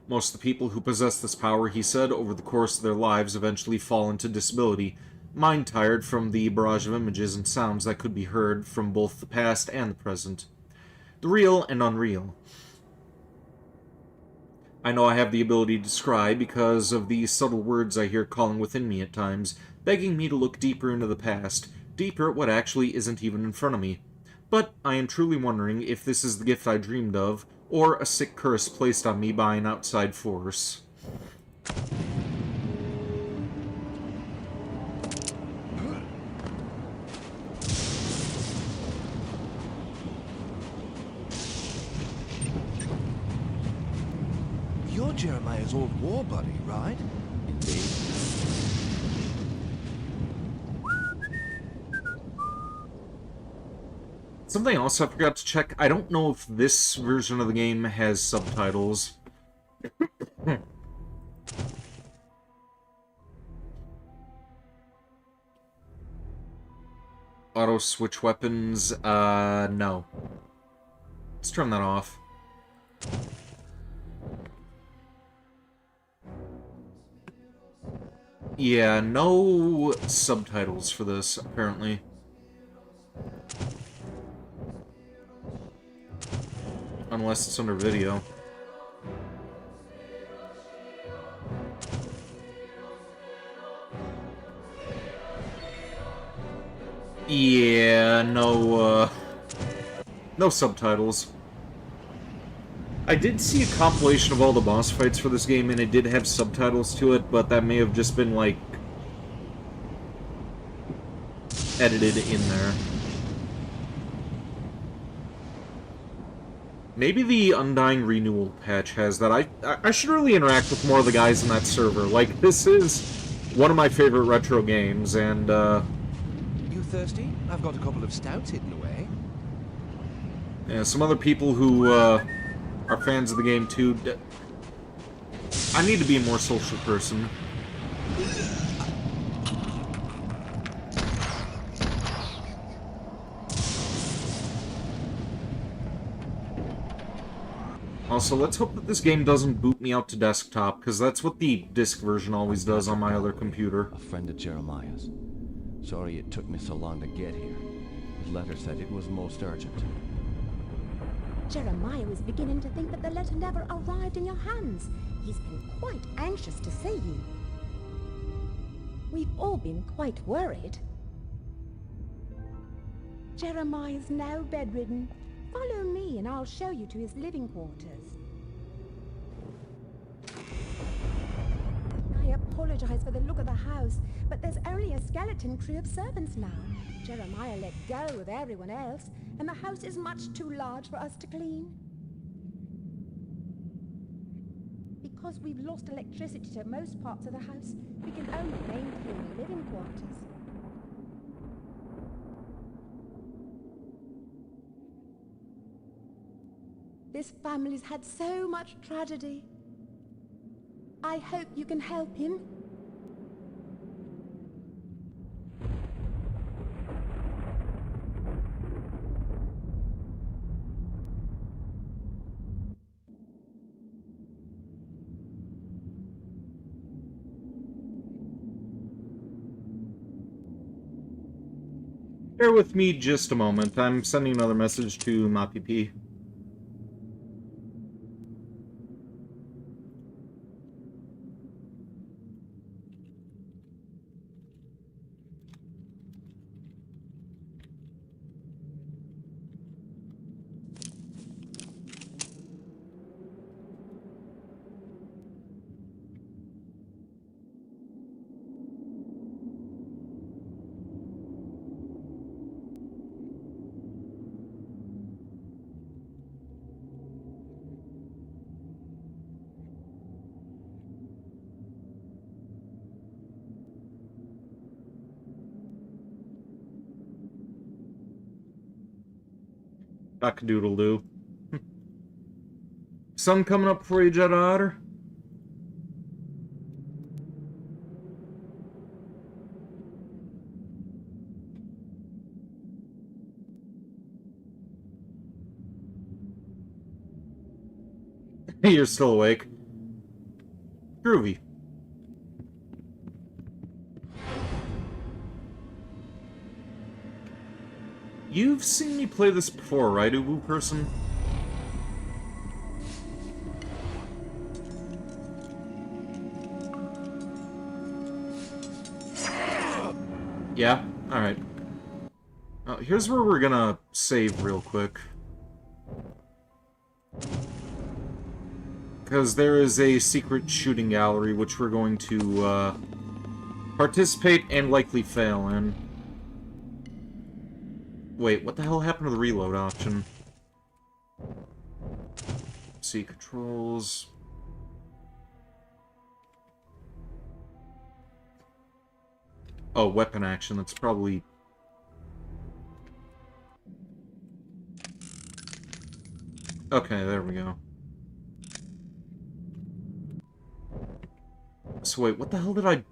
Most of the people who possess this power, he said, over the course of their lives eventually fall into disability, mind-tired from the barrage of images and sounds that could be heard from both the past and the present. The real and unreal. I know I have the ability to scry because of the subtle words I hear calling within me at times, begging me to look deeper into the past, deeper at what actually isn't even in front of me. But I am truly wondering if this is the gift I dreamed of, or a sick curse placed on me by an outside force. You're Jeremiah's old war buddy, right? Indeed. Something else I forgot to check. I don't know if this version of the game has subtitles. Auto switch weapons, no. Let's turn that off. Yeah, no subtitles for this, apparently. Unless it's under video. Yeah, no subtitles. I did see a compilation of all the boss fights for this game, and it did have subtitles to it, but that may have just been, like, edited in there. Maybe the Undying Renewal patch has that. I should really interact with more of the guys in that server. Like, this is one of my favorite retro games, and, You thirsty? I've got a couple of stouts hidden away. yeah, some other people who, are fans of the game, too. I need to be a more social person. Also, let's hope that this game doesn't boot me out to desktop, because that's what the disc version always does on my other computer. A friend of Jeremiah's. Sorry it took me so long to get here. His letter said it was most urgent. Jeremiah was beginning to think that the letter never arrived in your hands. He's been quite anxious to see you. We've all been quite worried. Jeremiah's now bedridden. Follow me and I'll show you to his living quarters. I apologize for the look of the house, but there's only a skeleton crew of servants now. Jeremiah let go of everyone else, and the house is much too large for us to clean. Because we've lost electricity to most parts of the house, we can only maintain the living quarters. This family's had so much tragedy. I hope you can help him. Bear with me just a moment. I'm sending another message to MaPP. Cock-a-doodle-doo. Sun coming up for you, Jedi Otter? You're still awake. Groovy. You've seen me play this before, right, Ubu person? Yeah? Alright. Here's where we're gonna save real quick. Because there is a secret shooting gallery which we're going to participate and likely fail in. Wait, what the hell happened to the reload option? See, controls... Oh, weapon action, that's probably... Okay, there we go. So wait, what the hell did I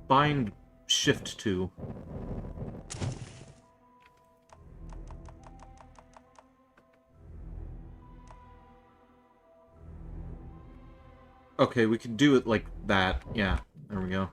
bind shift to? Okay, we can do it like that. Yeah, there we go.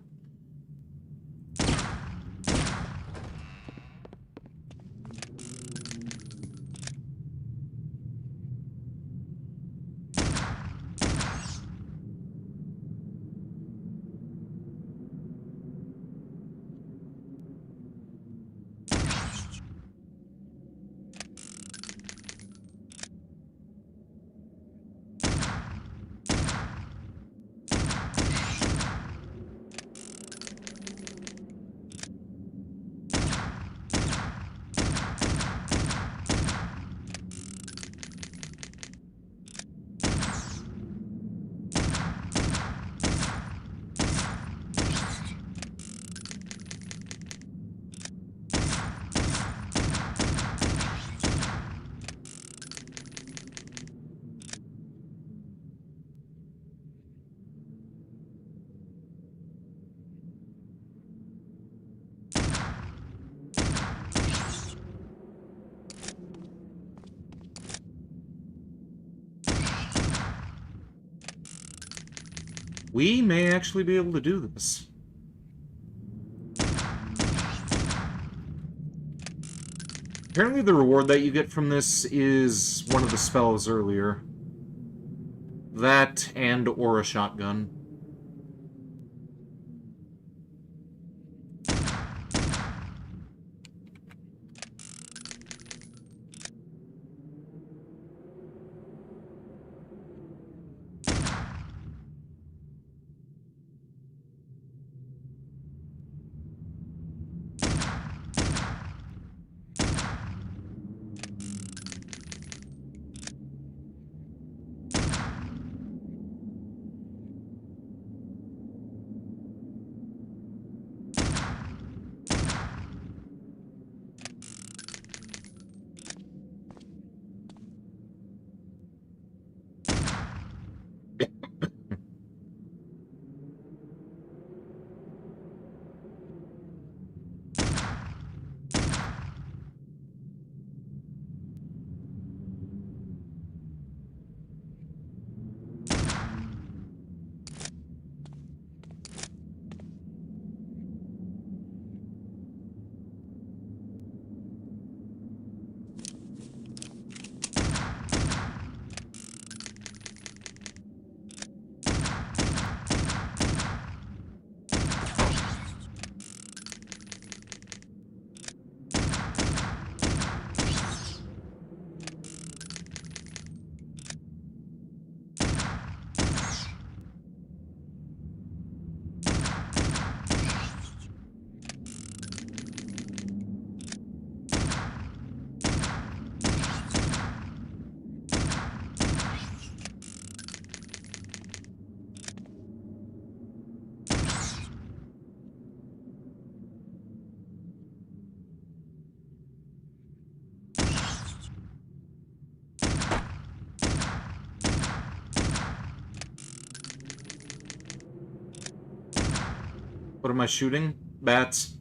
We may actually be able to do this. Apparently the reward that you get from this is one of the spells earlier. That and or a shotgun. What am I shooting? Bats.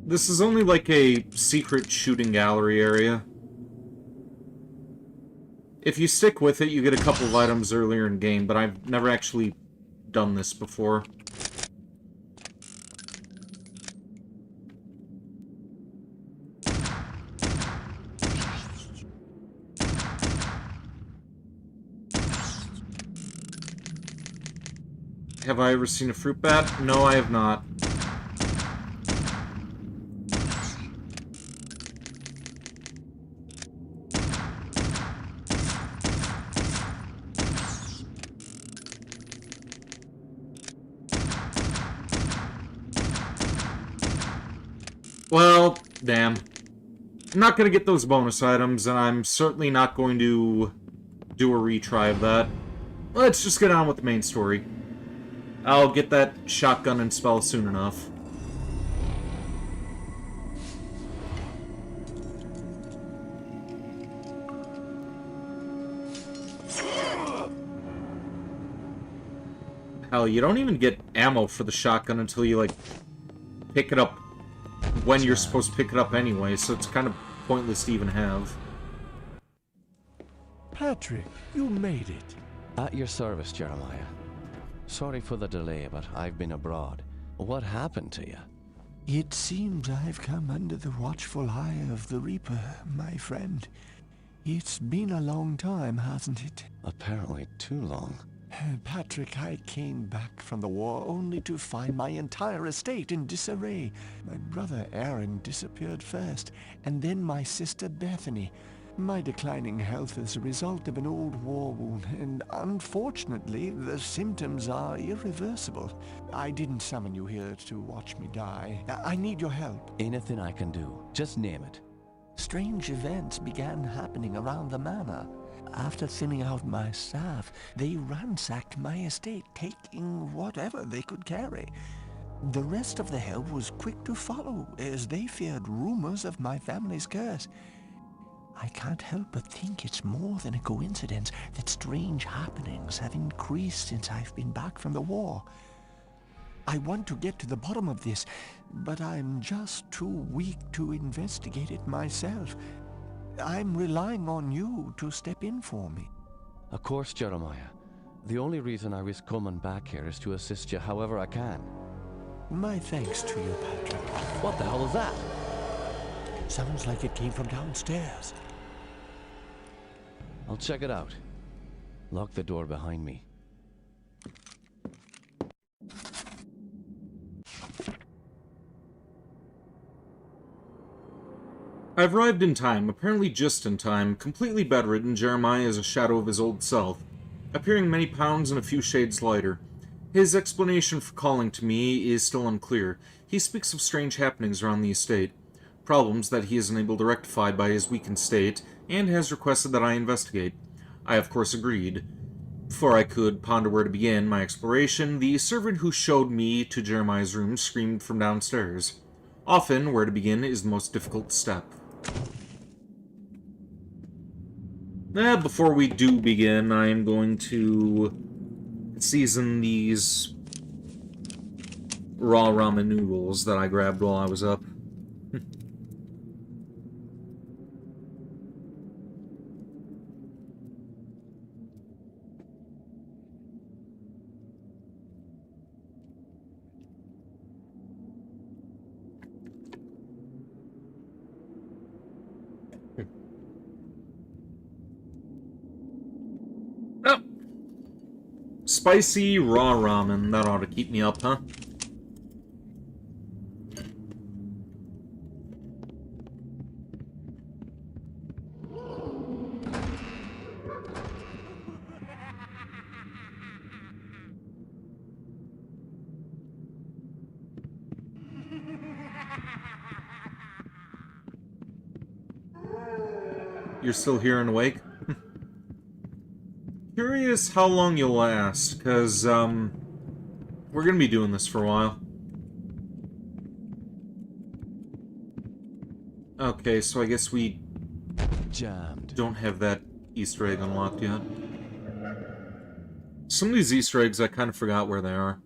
This is only like a secret shooting gallery area. If you stick with it, you get a couple of items earlier in game, but I've never actually done this before. Have I ever seen a fruit bat? No, I have not. Well, damn. I'm not going to get those bonus items, and I'm certainly not going to do a retry of that. Let's just get on with the main story. I'll get that shotgun and spell soon enough. Hell, you don't even get ammo for the shotgun until you, like, pick it up when you're supposed to pick it up anyway, so it's kind of pointless to even have. Patrick, you made it. At your service, Jeremiah. Sorry for the delay, but I've been abroad. What happened to you? It seems I've come under the watchful eye of the Reaper, my friend. It's been a long time, hasn't it? Apparently too long. Patrick, I came back from the war only to find my entire estate in disarray. My brother Aaron disappeared first, and then my sister Bethany. My declining health is a result of an old war wound, and unfortunately, the symptoms are irreversible. I didn't summon you here to watch me die. I need your help. Anything I can do. Just name it. Strange events began happening around the manor. After thinning out my staff, they ransacked my estate, taking whatever they could carry. The rest of the help was quick to follow, as they feared rumors of my family's curse. I can't help but think it's more than a coincidence that strange happenings have increased since I've been back from the war. I want to get to the bottom of this, but I'm just too weak to investigate it myself. I'm relying on you to step in for me. Of course, Jeremiah. The only reason I risk coming back here is to assist you however I can. My thanks to you, Patrick. What the hell is that? Sounds like it came from downstairs. I'll check it out. Lock the door behind me. I've arrived in time, apparently just in time. Completely bedridden, Jeremiah is a shadow of his old self, appearing many pounds and a few shades lighter. His explanation for calling to me is still unclear. He speaks of strange happenings around the estate, problems that he is unable to rectify by his weakened state, and has requested that I investigate. I of course agreed. Before I could ponder where to begin my exploration, the servant who showed me to Jeremiah's room screamed from downstairs. Often, where to begin is the most difficult step. Before we do begin, I am going to season these raw ramen noodles that I grabbed while I was up. Oh. Spicy raw ramen. That ought to keep me up, huh? You're still here and awake? Curious how long you'll last, because, we're gonna be doing this for a while. Okay, so I guess we don't have that Easter egg unlocked yet. Some of these Easter eggs, I kind of forgot where they are.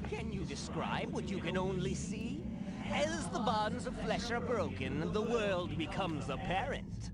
Can you describe what you can only see? As the bonds of flesh are broken, the world becomes apparent.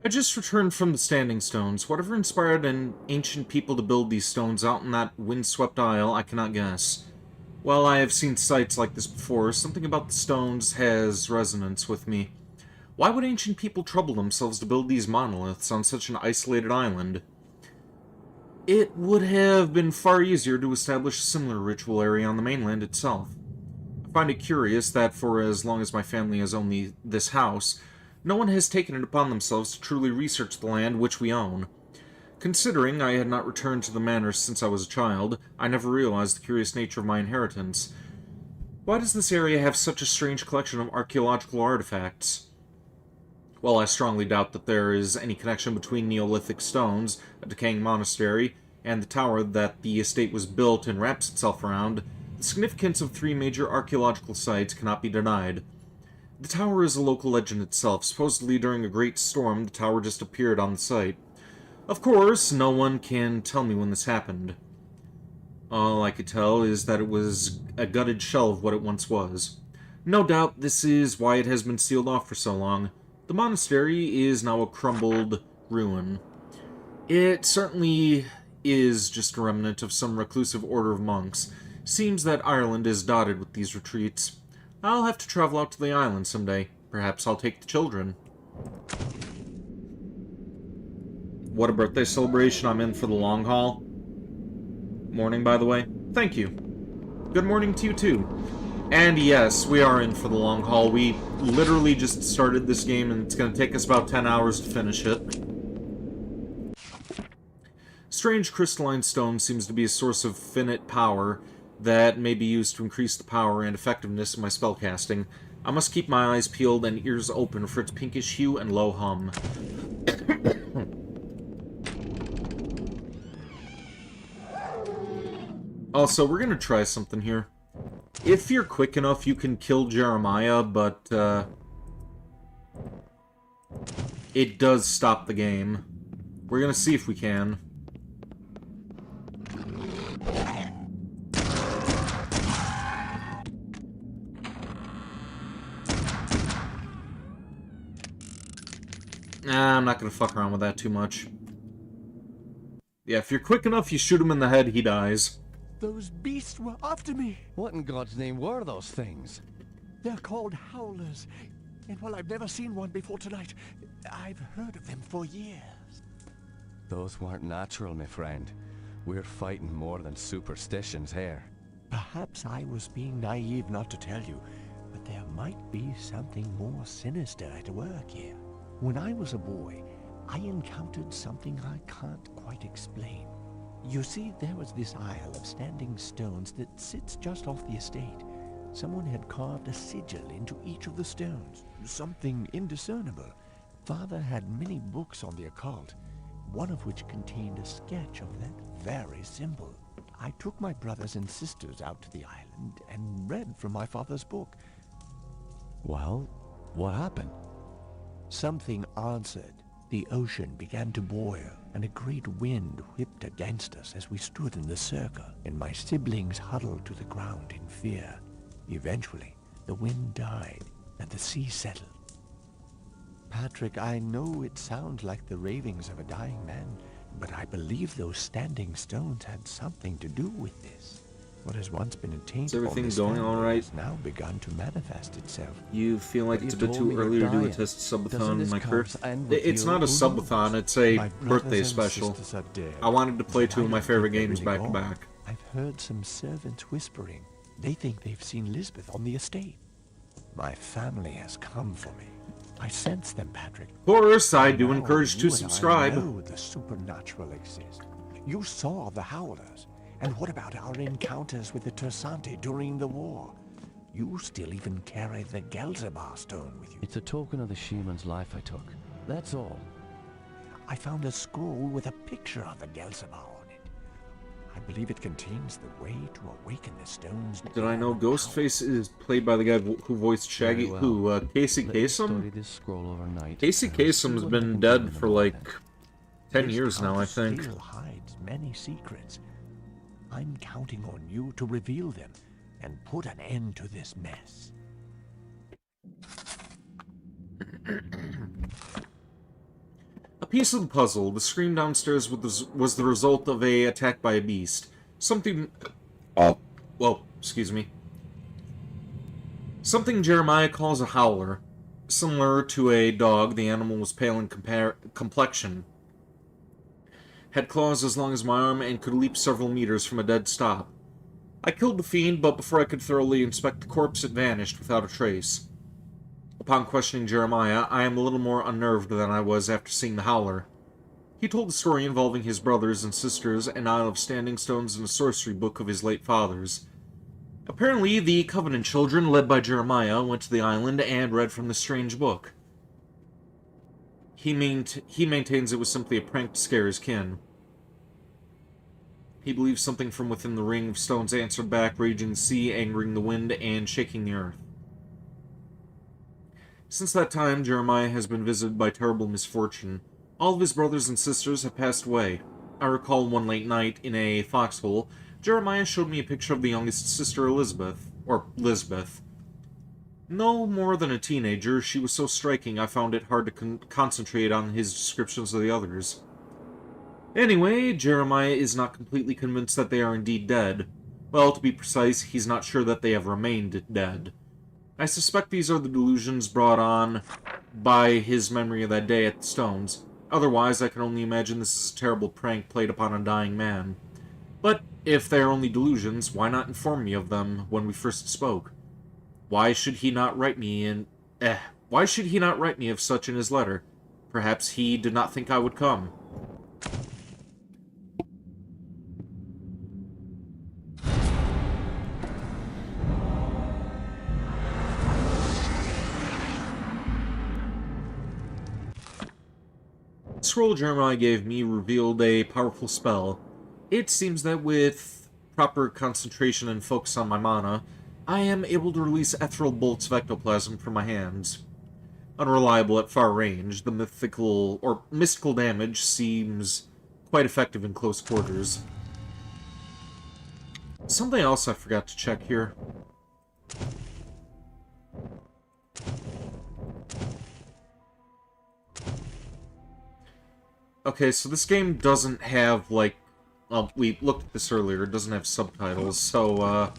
I just returned from the Standing Stones. Whatever inspired an ancient people to build these stones out in that windswept isle, I cannot guess. While I have seen sights like this before, something about the stones has resonance with me. Why would ancient people trouble themselves to build these monoliths on such an isolated island? It would have been far easier to establish a similar ritual area on the mainland itself. I find it curious that for as long as my family has owned this house, no one has taken it upon themselves to truly research the land which we own. Considering I had not returned to the manor since I was a child, I never realized the curious nature of my inheritance. Why does this area have such a strange collection of archaeological artifacts? Well, I strongly doubt that there is any connection between Neolithic stones, a decaying monastery, and the tower that the estate was built and wraps itself around. The significance of 3 major archaeological sites cannot be denied. The tower is a local legend itself. Supposedly during a great storm, the tower just appeared on the site. Of course, no one can tell me when this happened. All I could tell is that it was a gutted shell of what it once was. No doubt this is why it has been sealed off for so long. The monastery is now a crumbled ruin. It certainly is just a remnant of some reclusive order of monks. Seems that Ireland is dotted with these retreats. I'll have to travel out to the island someday. Perhaps I'll take the children. What a birthday celebration. I'm in for the long haul. Morning, by the way. Thank you. Good morning to you, too. And yes, we are in for the long haul. We literally just started this game, and it's going to take us about 10 hours to finish it. Strange crystalline stone seems to be a source of finite power that may be used to increase the power and effectiveness of my spellcasting. I must keep my eyes peeled and ears open for its pinkish hue and low hum. Also, we're gonna try something here. If you're quick enough, you can kill Jeremiah, but, it does stop the game. We're gonna see if we can. Nah, I'm not gonna fuck around with that too much. Yeah, if you're quick enough, you shoot him in the head, he dies. Those beasts were after me. What in God's name were those things? They're called howlers. And while I've never seen one before tonight, I've heard of them for years. Those weren't natural, my friend. We're fighting more than superstitions here. Perhaps I was being naive not to tell you, but there might be something more sinister at work here. When I was a boy, I encountered something I can't quite explain. You see, there was this isle of standing stones that sits just off the estate. Someone had carved a sigil into each of the stones, something indiscernible. Father had many books on the occult, one of which contained a sketch of that very symbol. I took my brothers and sisters out to the island and read from my father's book. Well, what happened? Something answered. The ocean began to boil, and a great wind whipped against us as we stood in the circle, and my siblings huddled to the ground in fear. Eventually, the wind died, and the sea settled. Patrick, I know it sounds like the ravings of a dying man, but I believe those standing stones had something to do with this. What has once been a taint Is everything going all right? has now begun to manifest itself. You feel like it's a bit too early to do a test subathon in my career? It's not a subathon, it's a birthday special. I wanted to play 2 of my favorite games back to back. I've heard some servants whispering. They think they've seen Lisbeth on the estate. My family has come for me. I sense them, Patrick. Of course, I do encourage to subscribe. I know the supernatural exists. You saw the howlers. And what about our encounters with the Tersante during the war? You still even carry the Gelzebah stone with you. It's a token of the shaman's life I took. That's all. I found a scroll with a picture of the Gelzebah on it. I believe it contains the way to awaken the stones. Did I know Ghostface is played by the guy who voiced Shaggy? Well. Who, Casey Kasem? Study this scroll overnight. Casey Kasem's been dead for like 10 years now, I think. Still hides many secrets. I'm counting on you to reveal them and put an end to this mess. Piece of the puzzle. The scream downstairs was the result of a attack by a beast. Something... well, excuse me. Something Jeremiah calls a howler. Similar to a dog, the animal was pale in complexion. Had claws as long as my arm and could leap several meters from a dead stop. I killed the fiend, but before I could thoroughly inspect the corpse, it vanished without a trace. Upon questioning Jeremiah, I am a little more unnerved than I was after seeing the howler. He told the story involving his brothers and sisters, an Isle of Standing Stones, and a sorcery book of his late father's. Apparently, the Covenant children, led by Jeremiah, went to the island and read from the strange book. He maintains it was simply a prank to scare his kin. He believes something from within the ring of stones answered back, raging the sea, angering the wind, and shaking the earth. Since that time, Jeremiah has been visited by terrible misfortune. All of his brothers and sisters have passed away. I recall one late night, in a foxhole, Jeremiah showed me a picture of the youngest sister, Elizabeth. Or Lisbeth. No more than a teenager, she was so striking I found it hard to concentrate on his descriptions of the others. Anyway, Jeremiah is not completely convinced that they are indeed dead. Well, to be precise, he's not sure that they have remained dead. I suspect these are the delusions brought on by his memory of that day at the Stones. Otherwise, I can only imagine this is a terrible prank played upon a dying man. But if they are only delusions, why not inform me of them when we first spoke? Why should he not write me why should he not write me of such in his letter? Perhaps he did not think I would come. The scroll Jeremiah gave me revealed a powerful spell. It seems that with proper concentration and focus on my mana, I am able to release ethereal bolts of ectoplasm from my hands. Unreliable at far range, the mystical damage seems quite effective in close quarters. Something else I forgot to check here. Okay, so this game doesn't have, like... Well, we looked at this earlier, it doesn't have subtitles, so,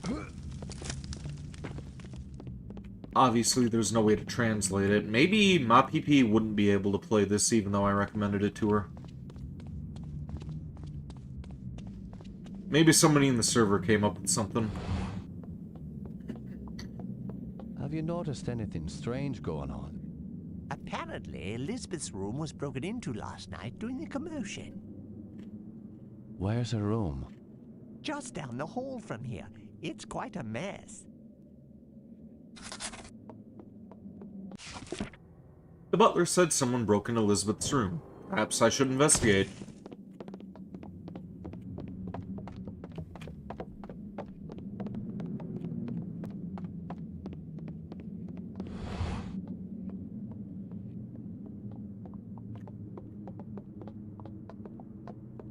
obviously there's no way to translate it. Maybe Ma PP wouldn't be able to play this even though I recommended it to her. Maybe somebody in the server came up with something. Have you noticed anything strange going on? Apparently, Elizabeth's room was broken into last night during the commotion. Where's her room? Just down the hall from here. It's quite a mess. The butler said someone broke into Elizabeth's room. Perhaps I should investigate.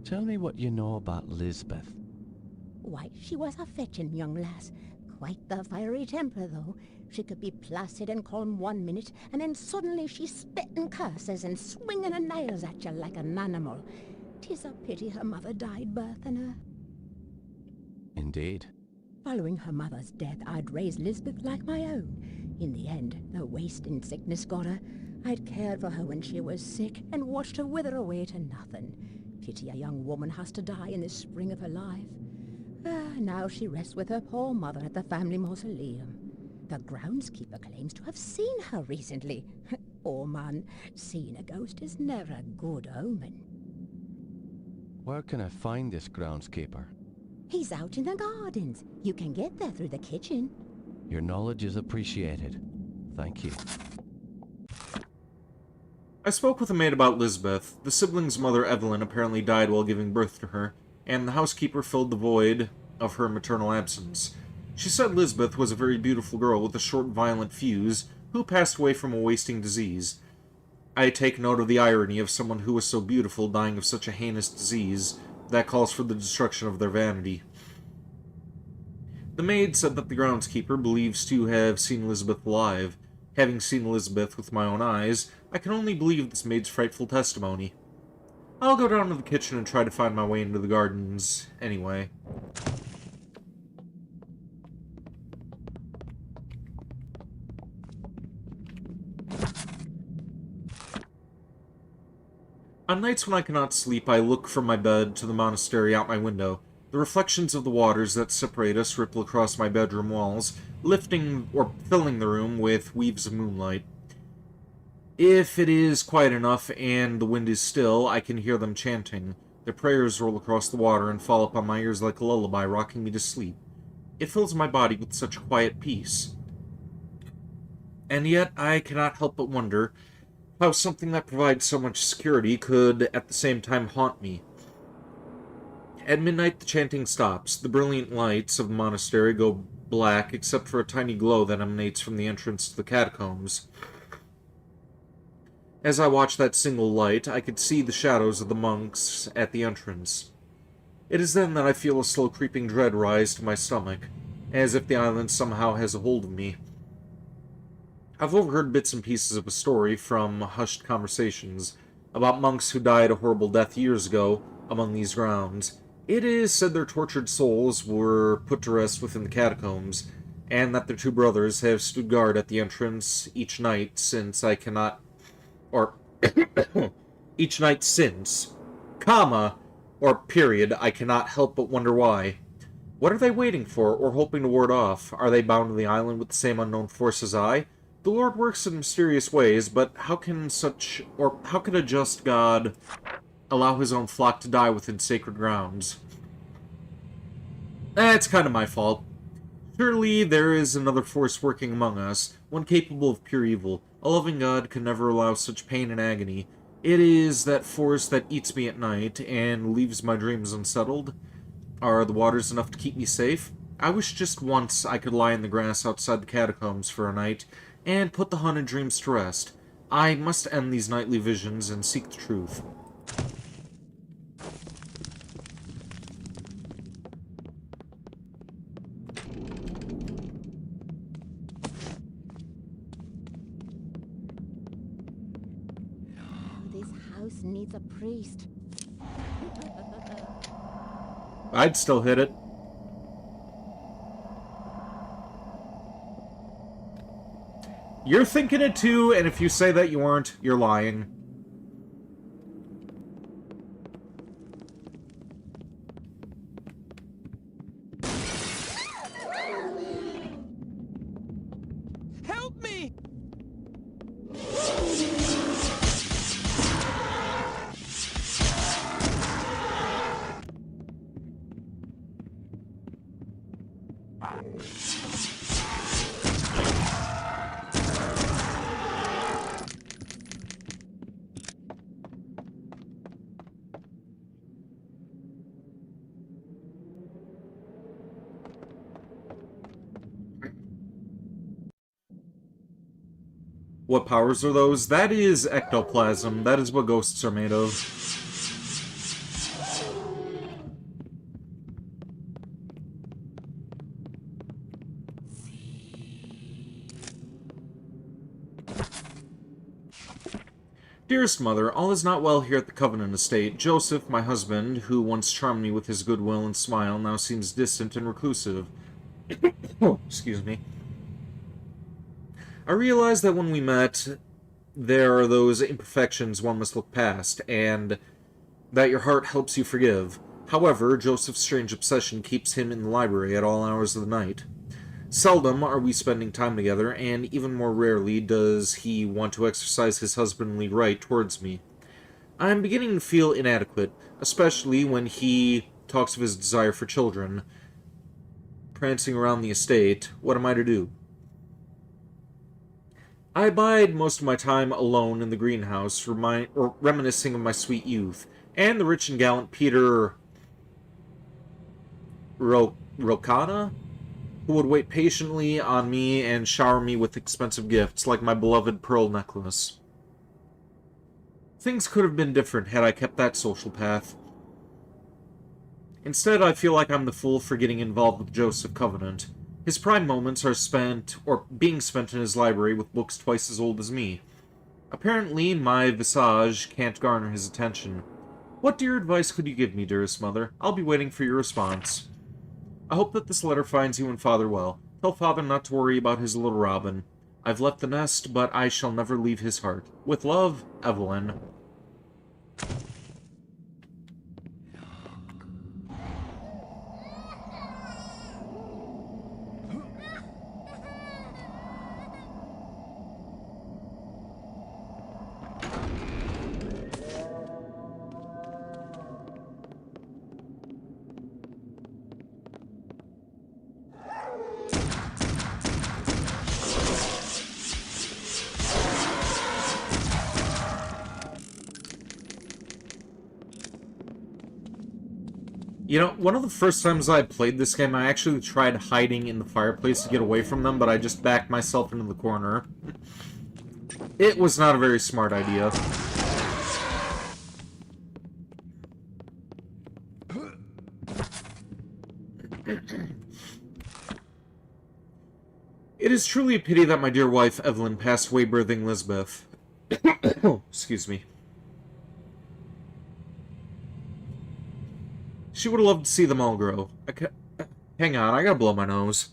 Tell me what you know about Lisbeth. Why, she was a fetching young lass. Quite the fiery temper, though. She could be placid and calm 1 minute, and then suddenly she's spitting curses and swinging her nails at you like an animal. 'Tis a pity her mother died birthing her. Indeed. Following her mother's death, I'd raised Lisbeth like my own. In the end, the wasting sickness got her. I'd cared for her when she was sick and watched her wither away to nothing. Pity a young woman has to die in the spring of her life. Now she rests with her poor mother at the family mausoleum. The groundskeeper claims to have seen her recently. Oh man, seeing a ghost is never a good omen. Where can I find this groundskeeper? He's out in the gardens. You can get there through the kitchen. Your knowledge is appreciated. Thank you. I spoke with a maid about Lisbeth. The sibling's mother, Evelyn, apparently died while giving birth to her, and the housekeeper filled the void of her maternal absence. She said Lisbeth was a very beautiful girl with a short, violent fuse, who passed away from a wasting disease. I take note of the irony of someone who was so beautiful dying of such a heinous disease that calls for the destruction of their vanity. The maid said that the groundskeeper believes to have seen Elizabeth alive. Having seen Elizabeth with my own eyes, I can only believe this maid's frightful testimony. I'll go down to the kitchen and try to find my way into the gardens anyway. On nights when I cannot sleep, I look from my bed to the monastery out my window. The reflections of the waters that separate us ripple across my bedroom walls, lifting or filling the room with weaves of moonlight. If it is quiet enough and the wind is still, I can hear them chanting. Their prayers roll across the water and fall upon my ears like a lullaby, rocking me to sleep. It fills my body with such quiet peace. And yet, I cannot help but wonder how something that provides so much security could, at the same time, haunt me. At midnight, the chanting stops. The brilliant lights of the monastery go black, except for a tiny glow that emanates from the entrance to the catacombs. As I watch that single light, I could see the shadows of the monks at the entrance. It is then that I feel a slow creeping dread rise to my stomach, as if the island somehow has a hold of me. I've overheard bits and pieces of a story from hushed conversations about monks who died a horrible death years ago among these grounds. It is said their tortured souls were put to rest within the catacombs, and that their two brothers have stood guard at the entrance each night since each night since, or period, I cannot help but wonder why. What are they waiting for, or hoping to ward off? Are they bound to the island with the same unknown force as I? The Lord works in mysterious ways, but how can a just God allow his own flock to die within sacred grounds? It's kind of my fault. Surely there is another force working among us, one capable of pure evil. A loving God could never allow such pain and agony. It is that force that eats me at night and leaves my dreams unsettled. Are the waters enough to keep me safe? I wish just once I could lie in the grass outside the catacombs for a night and put the haunted dreams to rest. I must end these nightly visions and seek the truth. This house needs a priest. I'd still hit it. You're thinking it too, and if you say that you aren't, you're lying. Help me! What powers are those? That is ectoplasm. That is what ghosts are made of. Dearest Mother, all is not well here at the Covenant Estate. Joseph, my husband, who once charmed me with his goodwill and smile, now seems distant and reclusive. Excuse me. I realized that when we met, there are those imperfections one must look past, and that your heart helps you forgive. However, Joseph's strange obsession keeps him in the library at all hours of the night. Seldom are we spending time together, and even more rarely does he want to exercise his husbandly right towards me. I am beginning to feel inadequate, especially when he talks of his desire for children. Prancing around the estate, what am I to do? I abide most of my time alone in the greenhouse, reminiscing of my sweet youth, and the rich and gallant Peter Rocana, who would wait patiently on me and shower me with expensive gifts, like my beloved pearl necklace. Things could have been different had I kept that social path. Instead, I feel like I'm the fool for getting involved with Joseph Covenant. His prime moments are being spent in his library with books twice as old as me. Apparently, my visage can't garner his attention. What dear advice could you give me, dearest mother? I'll be waiting for your response. I hope that this letter finds you and Father well. Tell Father not to worry about his little Robin. I've left the nest, but I shall never leave his heart. With love, Evelyn. You know, one of the first times I played this game, I actually tried hiding in the fireplace to get away from them, but I just backed myself into the corner. It was not a very smart idea. It is truly a pity that my dear wife, Evelyn, passed away birthing Lisbeth. Excuse me. She would have loved to see them all grow. Hang on, I gotta blow my nose.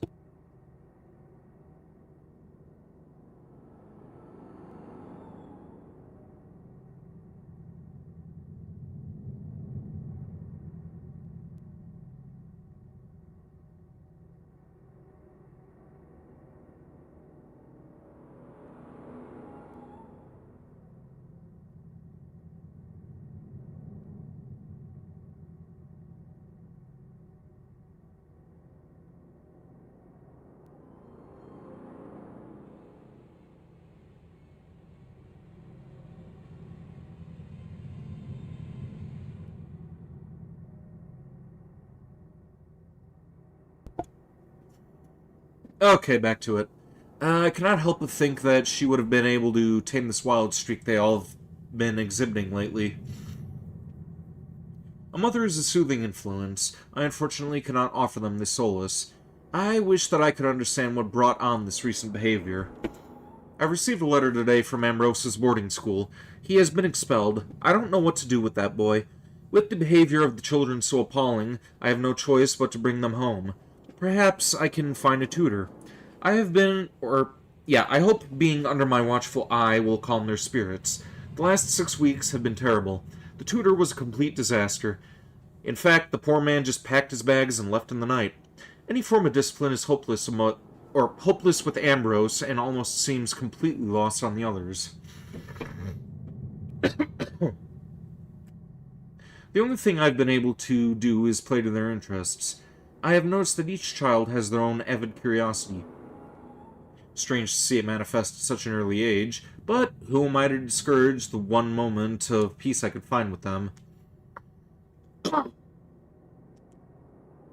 Okay, back to it. I cannot help but think that she would have been able to tame this wild streak they all have been exhibiting lately. A mother is a soothing influence. I unfortunately cannot offer them this solace. I wish that I could understand what brought on this recent behavior. I received a letter today from Ambrose's boarding school. He has been expelled. I don't know what to do with that boy. With the behavior of the children so appalling, I have no choice but to bring them home. Perhaps I can find a tutor. I hope being under my watchful eye will calm their spirits. The last 6 weeks have been terrible. The tutor was a complete disaster. In fact, the poor man just packed his bags and left in the night. Any form of discipline is hopeless with Ambrose and almost seems completely lost on the others. The only thing I've been able to do is play to their interests. I have noticed that each child has their own avid curiosity. Strange to see it manifest at such an early age, but who am I to discourage the one moment of peace I could find with them?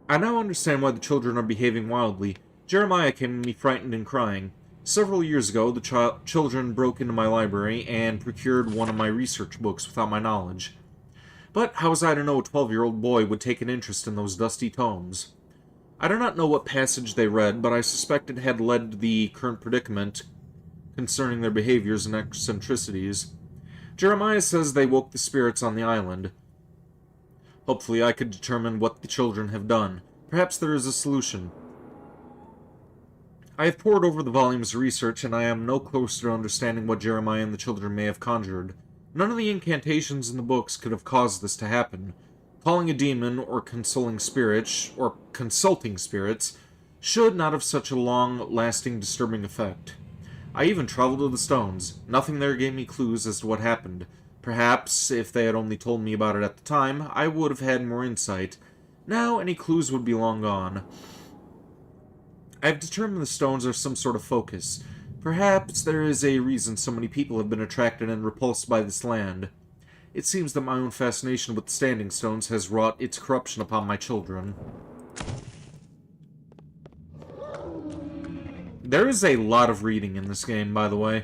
I now understand why the children are behaving wildly. Jeremiah came to me frightened and crying. Several years ago, the children broke into my library and procured one of my research books without my knowledge. But how was I to know a 12-year-old boy would take an interest in those dusty tomes? I do not know what passage they read, but I suspect it had led to the current predicament concerning their behaviors and eccentricities. Jeremiah says they woke the spirits on the island. Hopefully I could determine what the children have done. Perhaps there is a solution. I have pored over the volumes of research, and I am no closer to understanding what Jeremiah and the children may have conjured. None of the incantations in the books could have caused this to happen. Calling a demon or consulting spirits should not have such a long-lasting disturbing effect. I even traveled to the stones. Nothing there gave me clues as to what happened. Perhaps, if they had only told me about it at the time, I would have had more insight. Now, any clues would be long gone. I have determined the stones are some sort of focus. Perhaps there is a reason so many people have been attracted and repulsed by this land. It seems that my own fascination with the standing stones has wrought its corruption upon my children. There is a lot of reading in this game, by the way.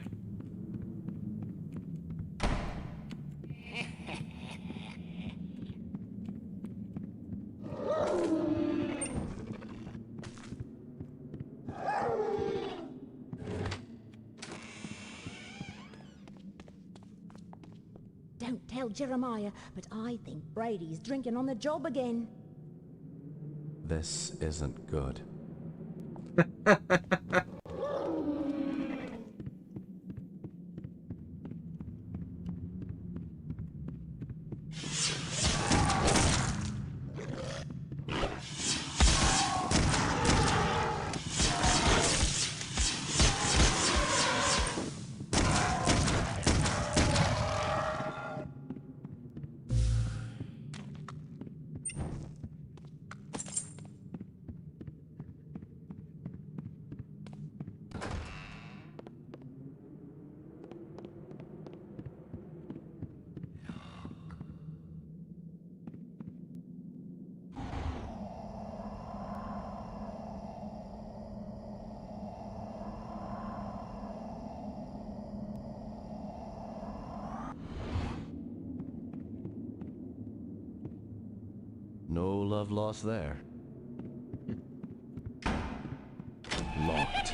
Don't tell tell Jeremiah, but I think Brady's drinking on the job again. This isn't good. No love lost there. Locked.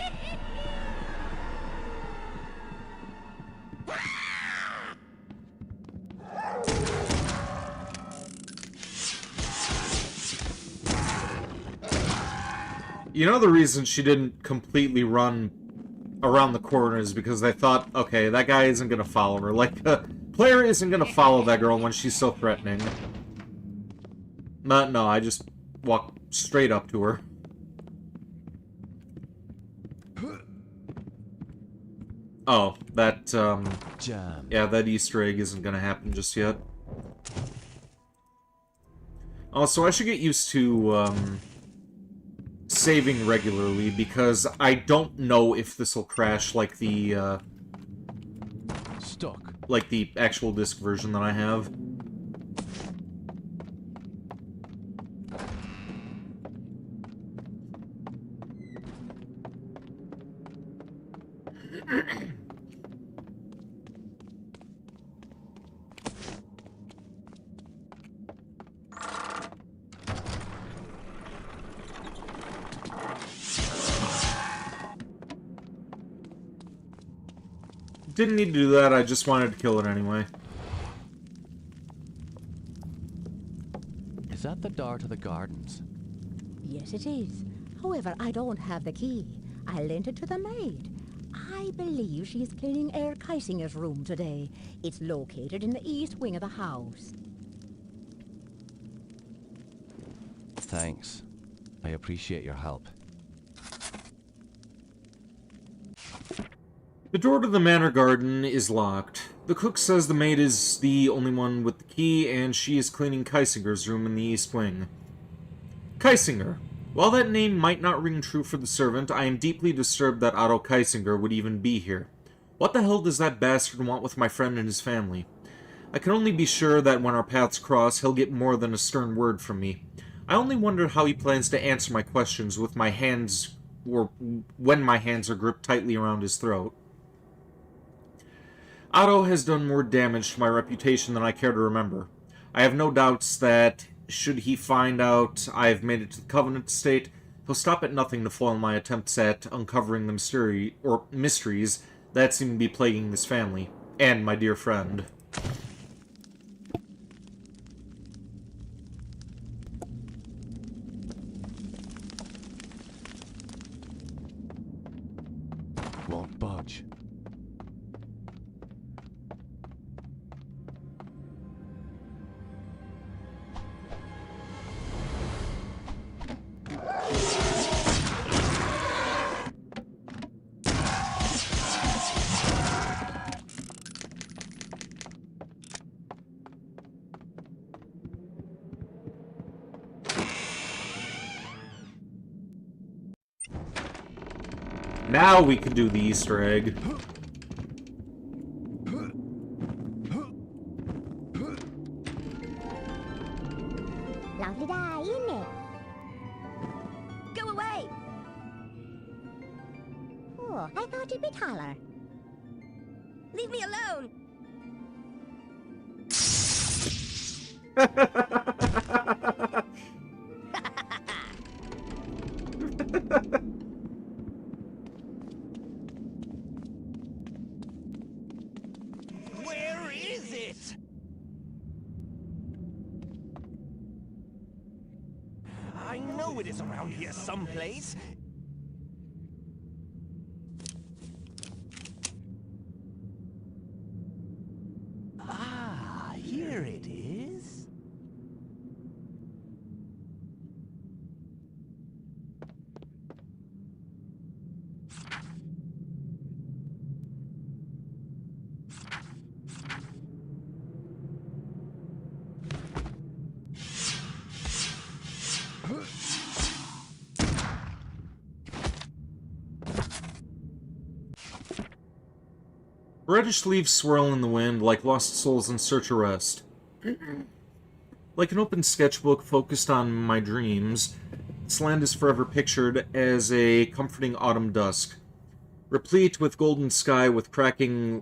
You know the reason she didn't completely run around the corner is because they thought, okay, that guy isn't gonna follow her. Like, the player isn't gonna follow that girl when she's so threatening. No, I just walked straight up to her. Oh, that, Jam. yeah, that Easter egg isn't gonna happen just yet. Also, I should get used to, saving regularly, because I don't know if this will crash like the, Stuck. like the actual disc version that I have. Didn't need to do that, I just wanted to kill it anyway. Is that the door to the gardens? Yes, it is. However, I don't have the key. I lent it to the maid. I believe she is cleaning Herr Keisinger's room today. It's located in the east wing of the house. Thanks. I appreciate your help. The door to the manor garden is locked. The cook says the maid is the only one with the key, and she is cleaning Keisinger's room in the east wing. Keisinger. While that name might not ring true for the servant, I am deeply disturbed that Otto Keisinger would even be here. What the hell does that bastard want with my friend and his family? I can only be sure that when our paths cross, he'll get more than a stern word from me. I only wonder how he plans to answer my questions with my hands, or when my hands are gripped tightly around his throat. Otto has done more damage to my reputation than I care to remember. I have no doubts that, should he find out I've made it to the Covenant Estate, he'll stop at nothing to foil my attempts at uncovering the mysteries that seem to be plaguing this family, and my dear friend. Won't budge. Now we can do the Easter egg. Lovely day, isn't it? Go away! Oh, I thought you'd be taller. Leave me alone! Where is it? know it is around here someplace. Ah, here it is. Reddish leaves swirl in the wind like lost souls in search of rest. Like an open sketchbook focused on my dreams, this land is forever pictured as a comforting autumn dusk, replete with golden sky with crackling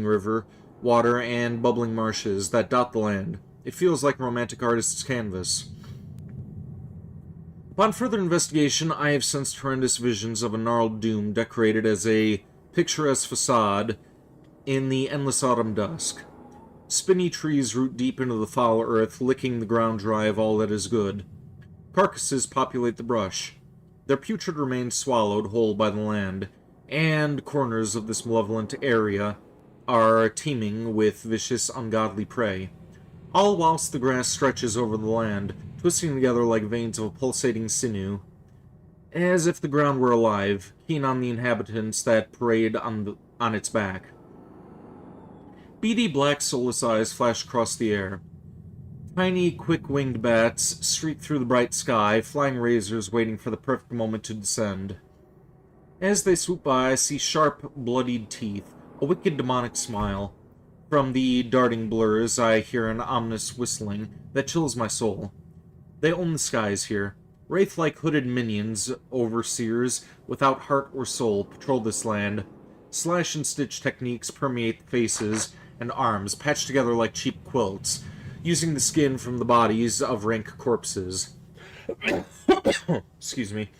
river, water, and bubbling marshes that dot the land. It feels like a romantic artist's canvas. Upon further investigation, I have sensed horrendous visions of a gnarled doom decorated as a picturesque facade in the endless autumn dusk. Spinny trees root deep into the foul earth, licking the ground dry of all that is good. Carcasses populate the brush, their putrid remains swallowed whole by the land, and corners of this malevolent area are teeming with vicious, ungodly prey. All whilst the grass stretches over the land, twisting together like veins of a pulsating sinew, as if the ground were alive, keen on the inhabitants that parade on its back. Beady black soulless eyes flash across the air. Tiny, quick-winged bats streak through the bright sky, flying razors waiting for the perfect moment to descend. As they swoop by, I see sharp, bloodied teeth, a wicked demonic smile. From the darting blurs, I hear an ominous whistling that chills my soul. They own the skies here. Wraith-like hooded minions, overseers, without heart or soul, patrol this land. Slash-and-stitch techniques permeate the faces and arms, patched together like cheap quilts, using the skin from the bodies of rank corpses. Excuse me.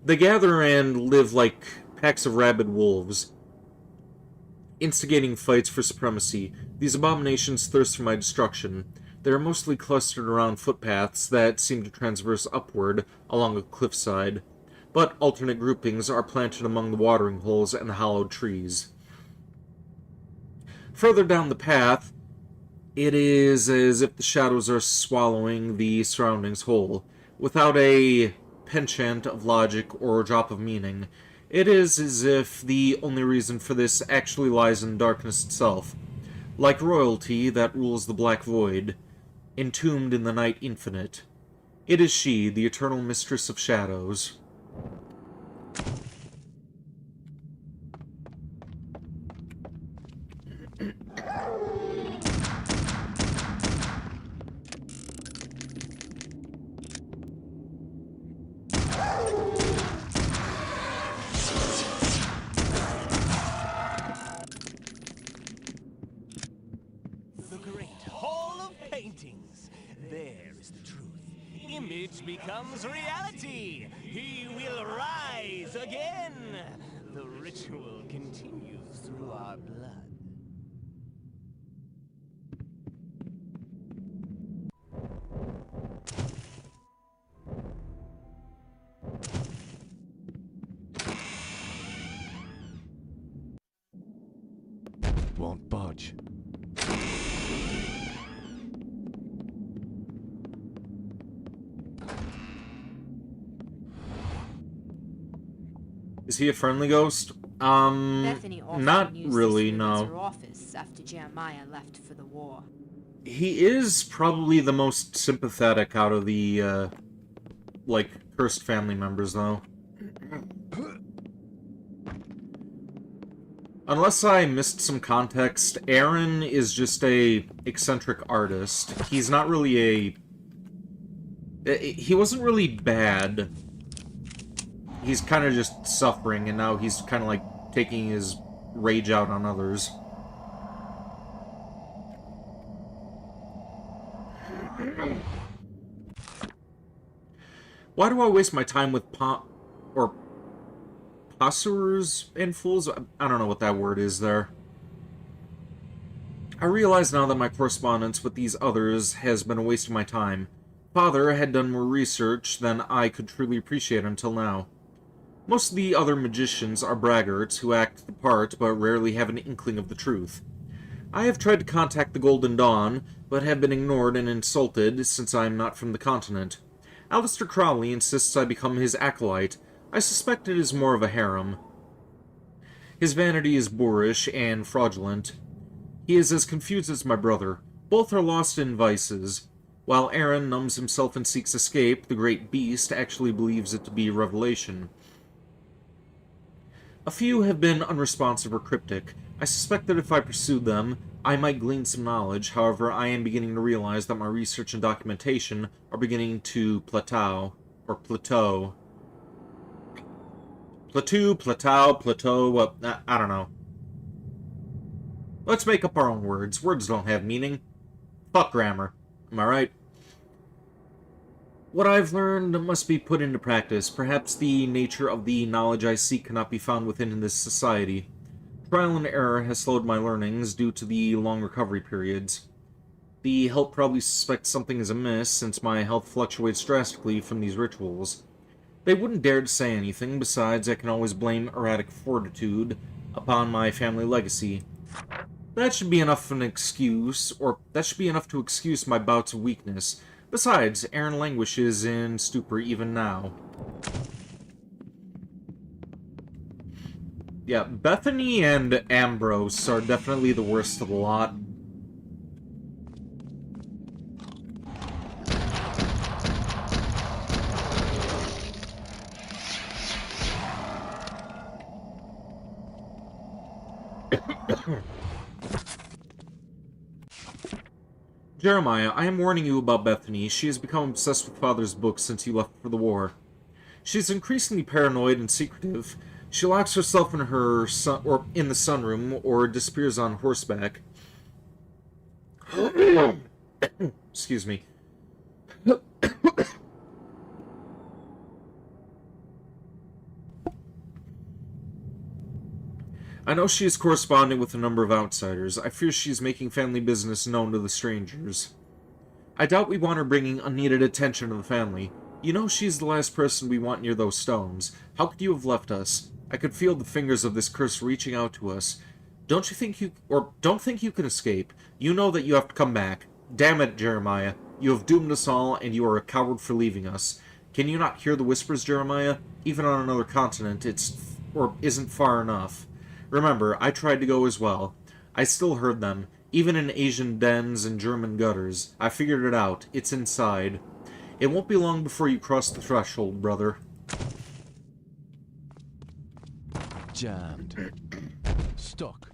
They gather and live like packs of rabid wolves, instigating fights for supremacy. These abominations thirst for my destruction. They are mostly clustered around footpaths that seem to transverse upward along a cliffside, but alternate groupings are planted among the watering holes and the hollowed trees. Further down the path, it is as if the shadows are swallowing the surroundings whole, without a penchant of logic or drop of meaning. It is as if the only reason for this actually lies in darkness itself, like royalty that rules the black void, entombed in the night infinite. It is she, the eternal mistress of shadows. The great hall of paintings. There is the truth. Image becomes reality. He will rise again. The ritual continues through our blood. Won't budge. Is he a friendly ghost? Bethany often Not used really, this room as her no. office after Jeremiah left for the war. He is probably the most sympathetic out of the, like, cursed family members, though. Unless I missed some context, Aaron is just a eccentric artist. He's not really he wasn't really bad. He's kind of just suffering, and now he's kind of like taking his rage out on others. Why do I waste my time with poseurs and fools? I don't know what that word is there. I realize now that my correspondence with these others has been a waste of my time. Father had done more research than I could truly appreciate until now. Most of the other magicians are braggarts who act the part but rarely have an inkling of the truth. I have tried to contact the Golden Dawn, but have been ignored and insulted since I am not from the continent. Aleister Crowley insists I become his acolyte. I suspect it is more of a harem. His vanity is boorish and fraudulent. He is as confused as my brother. Both are lost in vices. While Aaron numbs himself and seeks escape, the great beast actually believes it to be revelation. A few have been unresponsive or cryptic. I suspect that if I pursued them, I might glean some knowledge. However, I am beginning to realize that my research and documentation are beginning to plateau. Well, I don't know. Let's make up our own words. Words don't have meaning. Fuck grammar. Am I right? What I've learned must be put into practice. Perhaps the nature of the knowledge I seek cannot be found within this society. Trial and error has slowed my learnings due to the long recovery periods. The help probably suspects something is amiss, since my health fluctuates drastically from these rituals. They wouldn't dare to say anything. Besides, I can always blame erratic fortitude upon my family legacy. That should be enough of an excuse, or that should be enough to excuse my bouts of weakness. Besides, Aaron languishes in stupor even now. Yeah, Bethany and Ambrose are definitely the worst of the lot. Jeremiah, I am warning you about Bethany. She has become obsessed with Father's books since he left for the war. She is increasingly paranoid and secretive. She locks herself in her in the sunroom or disappears on horseback. Excuse me. I know she is corresponding with a number of outsiders. I fear she is making family business known to the strangers. I doubt we want her bringing unneeded attention to the family. You know she's the last person we want near those stones. How could you have left us? I could feel the fingers of this curse reaching out to us. Don't think you can escape. You know that you have to come back. Damn it, Jeremiah. You have doomed us all, and you are a coward for leaving us. Can you not hear the whispers, Jeremiah? Even on another continent, isn't far enough. Remember, I tried to go as well. I still heard them, even in Asian dens and German gutters. I figured it out. It's inside. It won't be long before you cross the threshold, brother. Jammed. Stuck.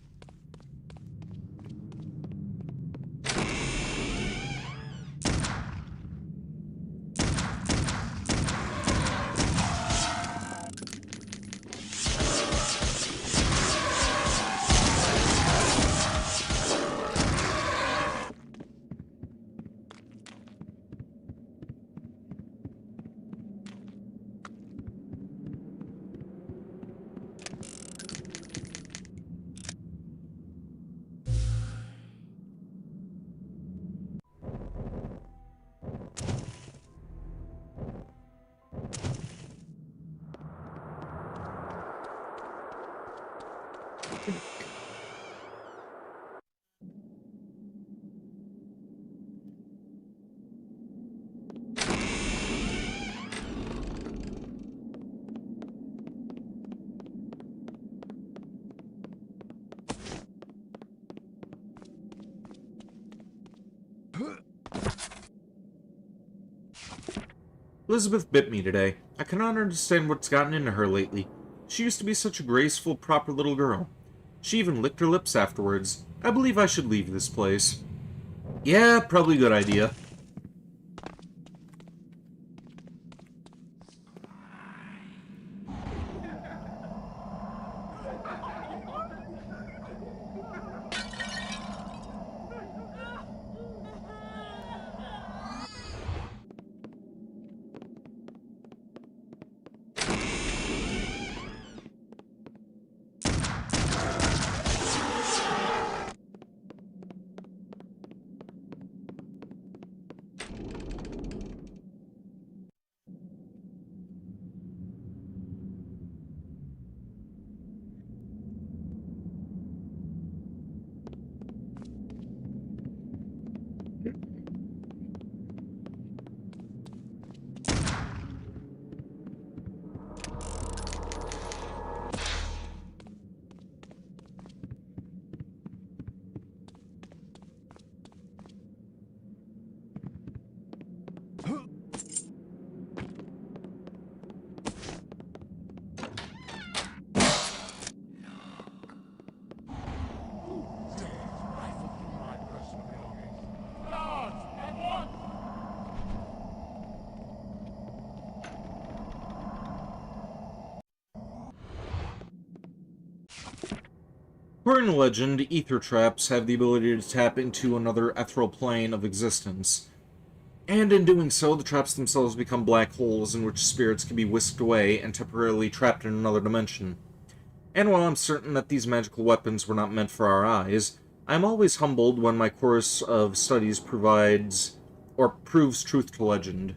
Elizabeth bit me today. I cannot understand what's gotten into her lately. She used to be such a graceful, proper little girl. She even licked her lips afterwards. I believe I should leave this place. Yeah, probably a good idea. According to legend, ether traps have the ability to tap into another ethereal plane of existence. And in doing so, the traps themselves become black holes in which spirits can be whisked away and temporarily trapped in another dimension. And while I'm certain that these magical weapons were not meant for our eyes, I am always humbled when my course of studies provides or proves truth to legend.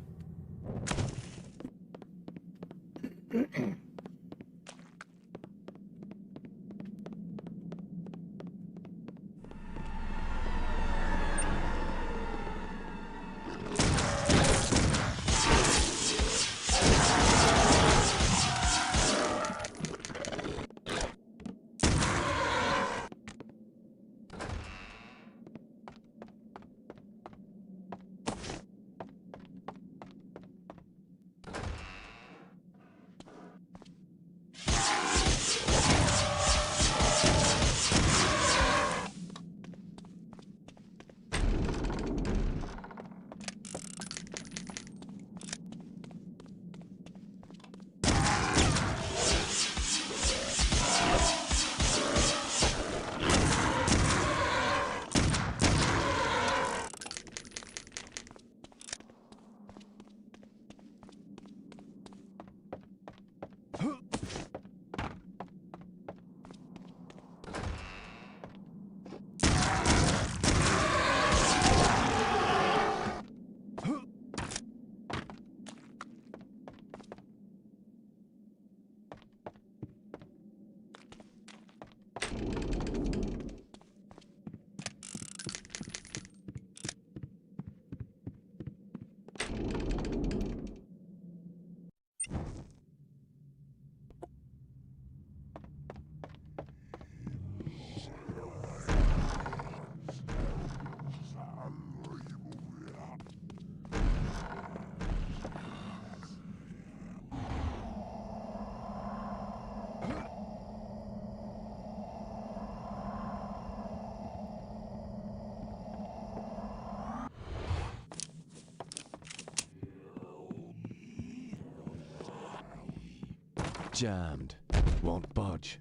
Jammed. Won't budge.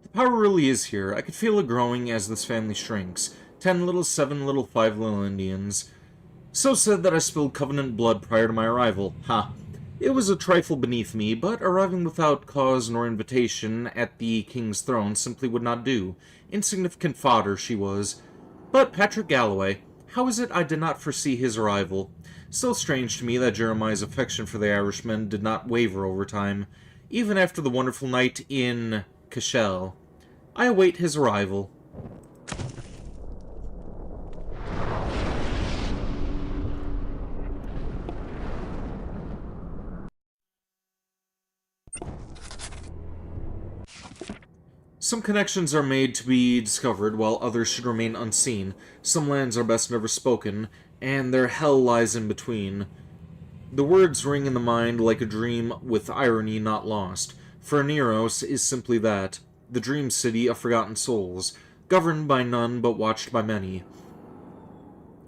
The power really is here. I could feel it growing as this family shrinks. 10 little, 7 little, 5 little Indians. So said that I spilled Covenant blood prior to my arrival. Ha. It was a trifle beneath me, but arriving without cause nor invitation at the king's throne simply would not do. Insignificant fodder she was. But Patrick Galloway, how is it I did not foresee his arrival? Still strange to me that Jeremiah's affection for the Irishman did not waver over time, even after the wonderful night in Cashel. I await his arrival. Some connections are made to be discovered, while others should remain unseen. Some lands are best never spoken, and their hell lies in between. The words ring in the mind like a dream with irony not lost, for Neros is simply that, the dream city of forgotten souls, governed by none but watched by many.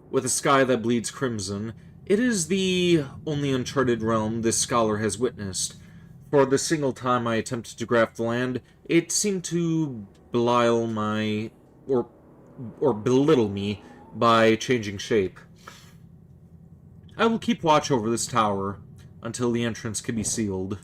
With a sky that bleeds crimson, it is the only uncharted realm this scholar has witnessed. For the single time I attempted to graph the land, it seemed to belittle me by changing shape. I will keep watch over this tower until the entrance can be sealed.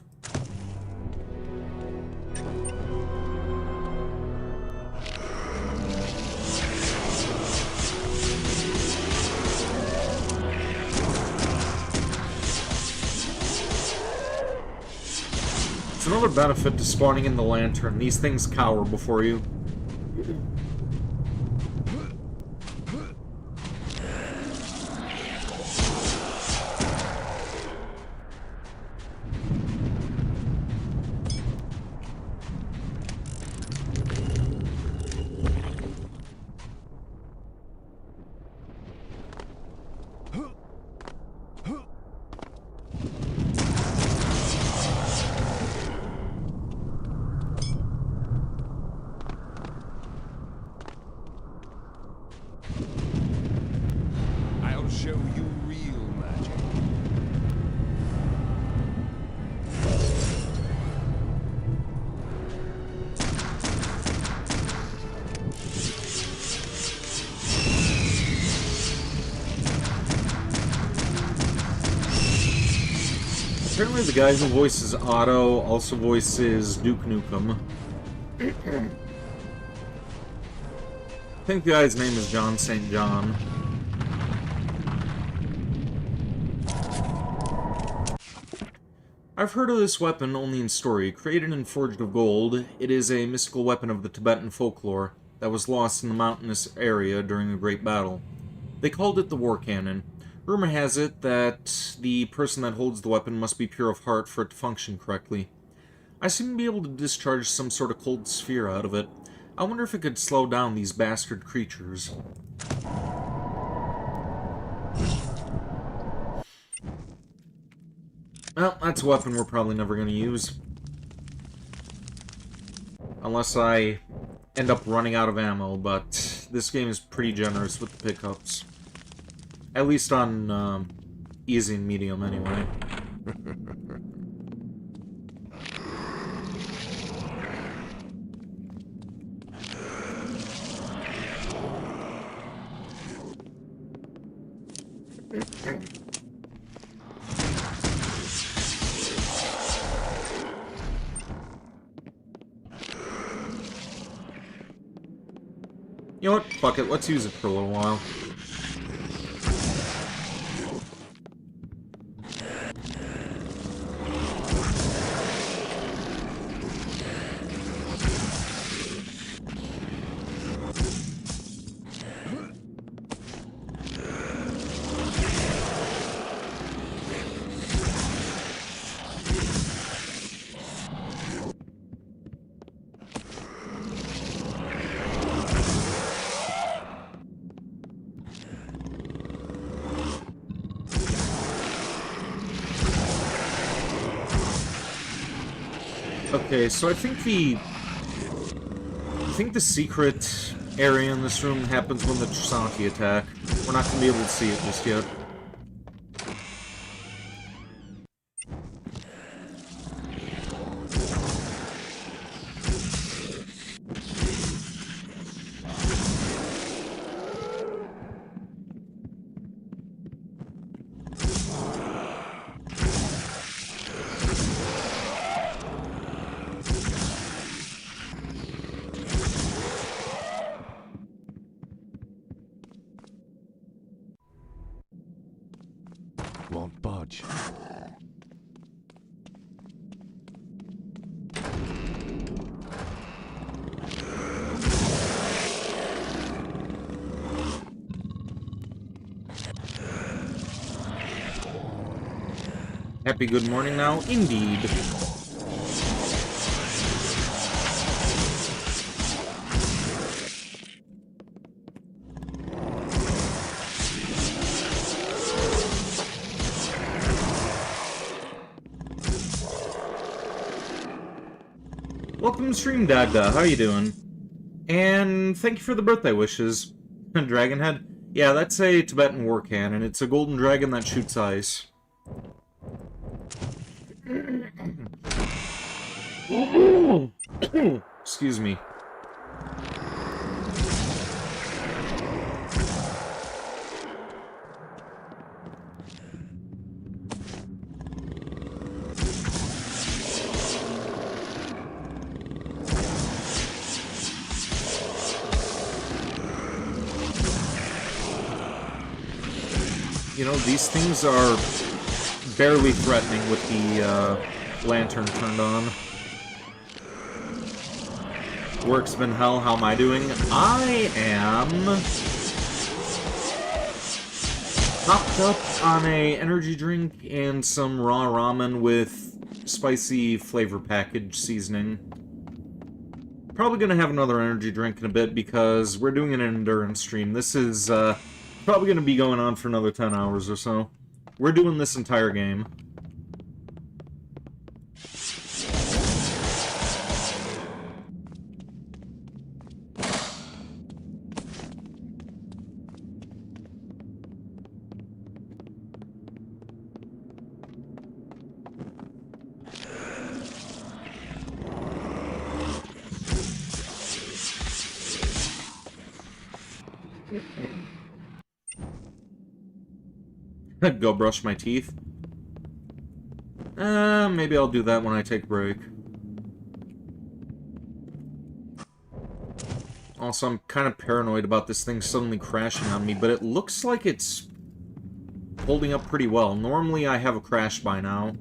It's another benefit to spawning in the lantern. These things cower before you. show you real magic. Apparently the guy who voices Otto also voices Duke Nukem. I think the guy's name is John St. John. I've heard of this weapon only in story. Created and forged of gold, it is a mystical weapon of the Tibetan folklore that was lost in the mountainous area during a great battle. They called it the war cannon. Rumor has it that the person that holds the weapon must be pure of heart for it to function correctly. I seem to be able to discharge some sort of cold sphere out of it. I wonder if it could slow down these bastard creatures. Well, that's a weapon we're probably never going to use. Unless I end up running out of ammo, but this game is pretty generous with the pickups. At least on easy and medium, anyway. You know what? Fuck it. Let's use it for a little while. Okay, so I think the secret area in this room happens when the Trisanti attack. We're not going to be able to see it just yet. Won't budge. Happy good morning now, indeed. Welcome to stream, Dagda. How you doing? And thank you for the birthday wishes. Dragonhead? Yeah, that's a Tibetan war cannon. It's a golden dragon that shoots ice. Excuse me. You know, these things are barely threatening with the lantern turned on. Work's been hell. How am I doing? I am hopped up on a energy drink and some raw ramen with spicy flavor package seasoning. Probably gonna have another energy drink in a bit because we're doing an endurance stream. This is probably gonna be going on for another 10 hours or so. We're doing this entire game. Go brush my teeth. Maybe I'll do that when I take a break. Also, I'm kind of paranoid about this thing suddenly crashing on me, but it looks like it's holding up pretty well. Normally, I have a crash by now.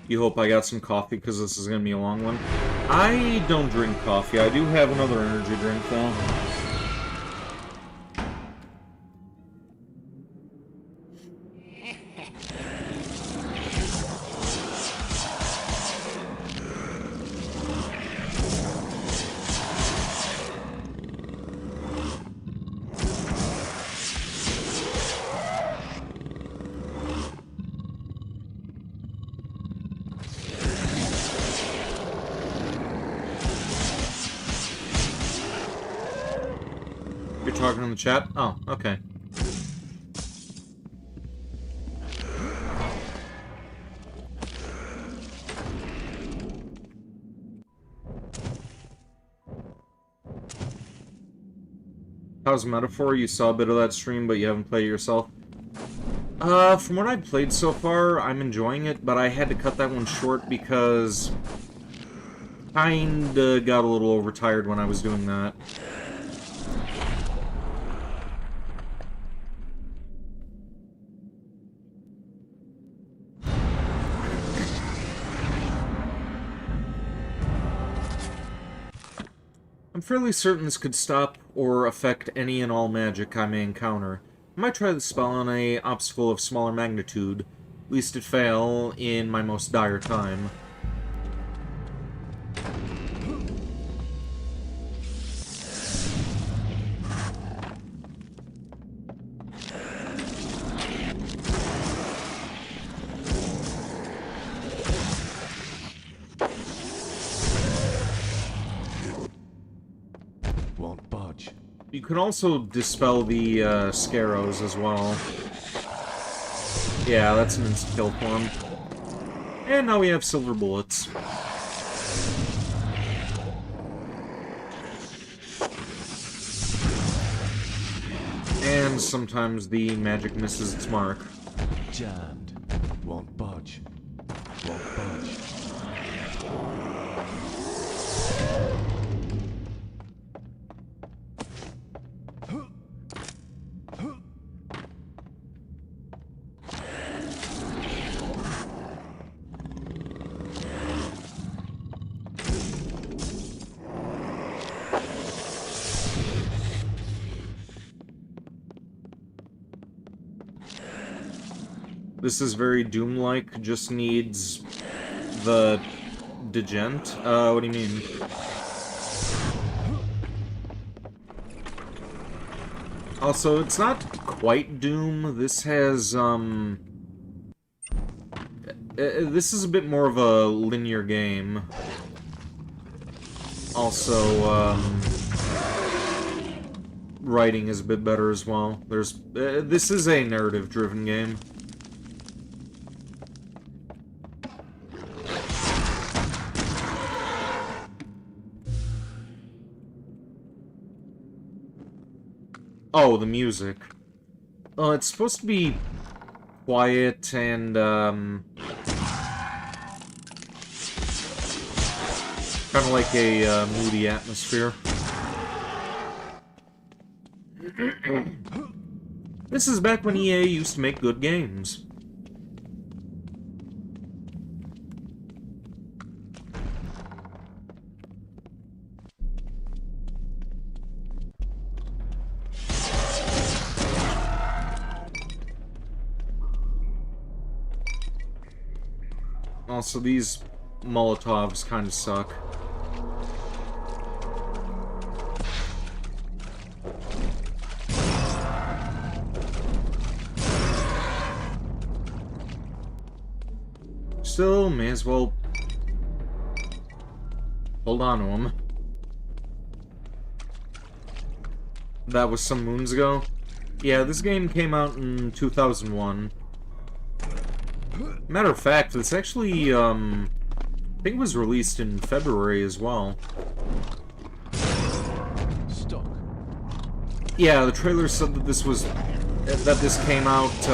You hope I got some coffee, because this is going to be a long one. I don't drink coffee. I do have another energy drink, though. You're talking in the chat? Oh, okay. How's Metaphor? You saw a bit of that stream, but you haven't played it yourself. From what I've played so far, I'm enjoying it, but I had to cut that one short because kinda got a little overtired when I was doing that. I'm fairly certain this could stop or affect any and all magic I may encounter. I might try the spell on a obstacle of smaller magnitude, lest it fail in my most dire time. Won't budge. You can also dispel the scarrows as well. Yeah, that's an instant kill for him. And now we have silver bullets. And sometimes the magic misses its mark. Jammed. Won't budge. Won't budge. This is very Doom-like, just needs the Degent. What do you mean? Also, it's not quite Doom. This has, this is a bit more of a linear game. Also, writing is a bit better as well. There's, this is a narrative-driven game. Oh, the music. It's supposed to be quiet and, kind of like a, moody atmosphere. This is back when EA used to make good games. Also, these Molotovs kind of suck. Still, may as well hold on to them. that was some moons ago. Yeah, this game came out in 2001. Matter of fact, it's actually, I think it was released in February as well. Stuck. Yeah, the trailer said that this came out,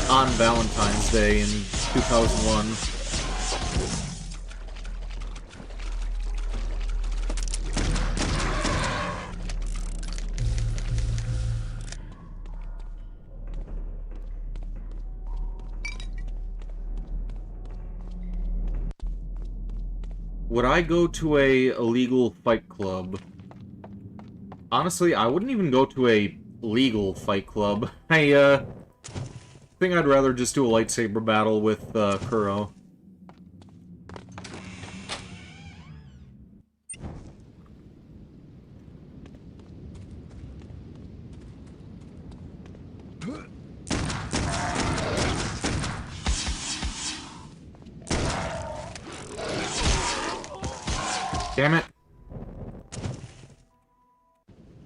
on Valentine's Day in 2001. Would I go to a illegal fight club? Honestly, I wouldn't even go to a legal fight club. I, think I'd rather just do a lightsaber battle with, Kuro. Damn it.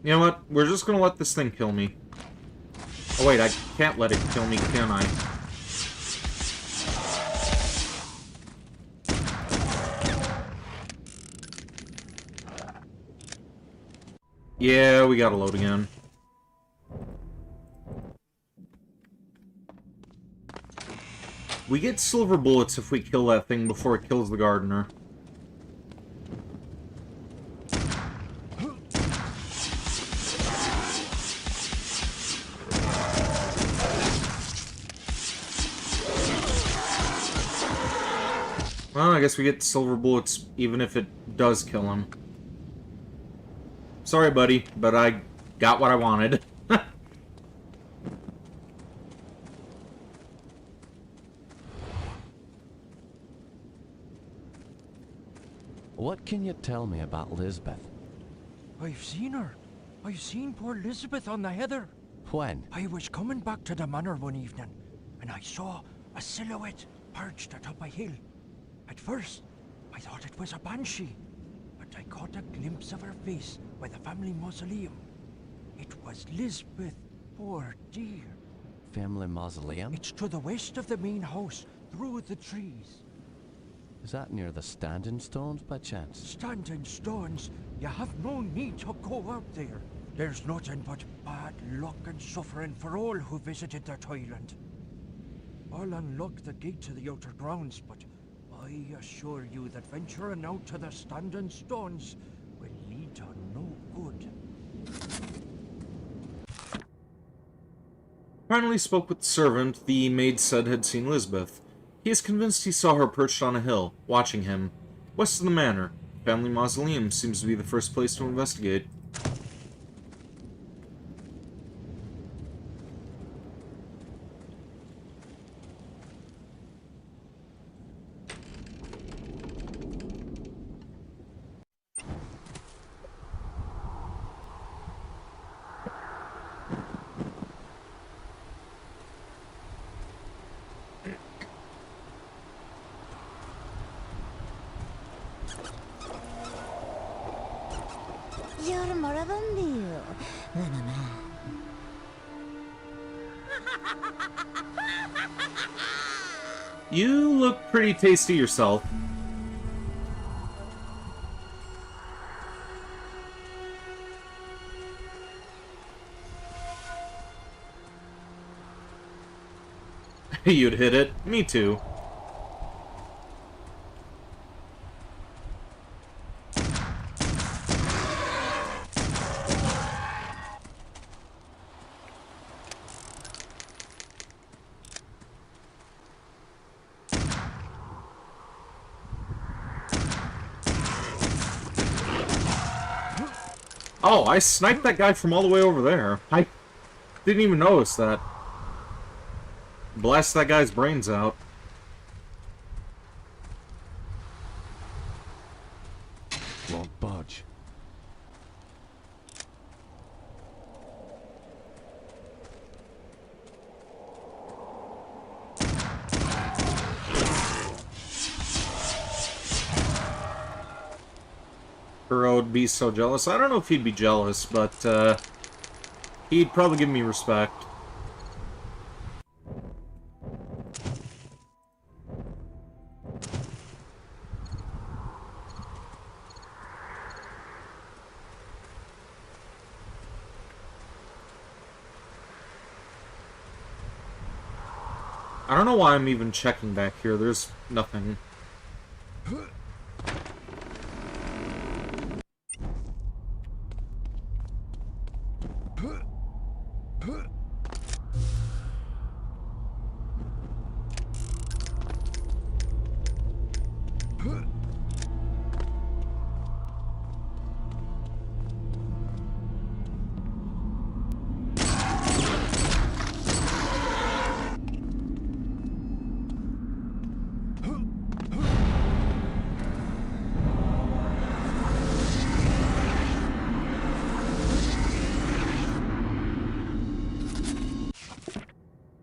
You know what? We're just gonna let this thing kill me. Oh wait, I can't let it kill me, can I? Yeah, we gotta load again. We get silver bullets if we kill that thing before it kills the gardener. Well, I guess we get silver bullets even if it does kill him. Sorry, buddy, but I got what I wanted. What can you tell me about Lisbeth? I've seen her. I've seen poor Elizabeth on the heather. When? I was coming back to the manor one evening, and I saw a silhouette perched atop a hill. At first, I thought it was a banshee, but I caught a glimpse of her face by the family mausoleum. It was Lisbeth, poor dear. Family mausoleum? It's to the west of the main house, through the trees. Is that near the standing stones by chance? Standing stones? You have no need to go out there. There's nothing but bad luck and suffering for all who visited that island. I'll unlock the gate to the outer grounds, but I assure you that venturing out to the standing stones will lead to no good. Finally spoke with the servant the maid said had seen Lisbeth. He is convinced he saw her perched on a hill, watching him. West of the manor, family mausoleum seems to be the first place to investigate. You're more of a meal than a man. You look pretty tasty yourself. You'd hit it. Me too. Oh, I sniped that guy from all the way over there. I didn't even notice that. Blast that guy's brains out. Won't budge. Kuro would be so jealous. I don't know if he'd be jealous, but he'd probably give me respect. I don't know why I'm even checking back here. There's nothing.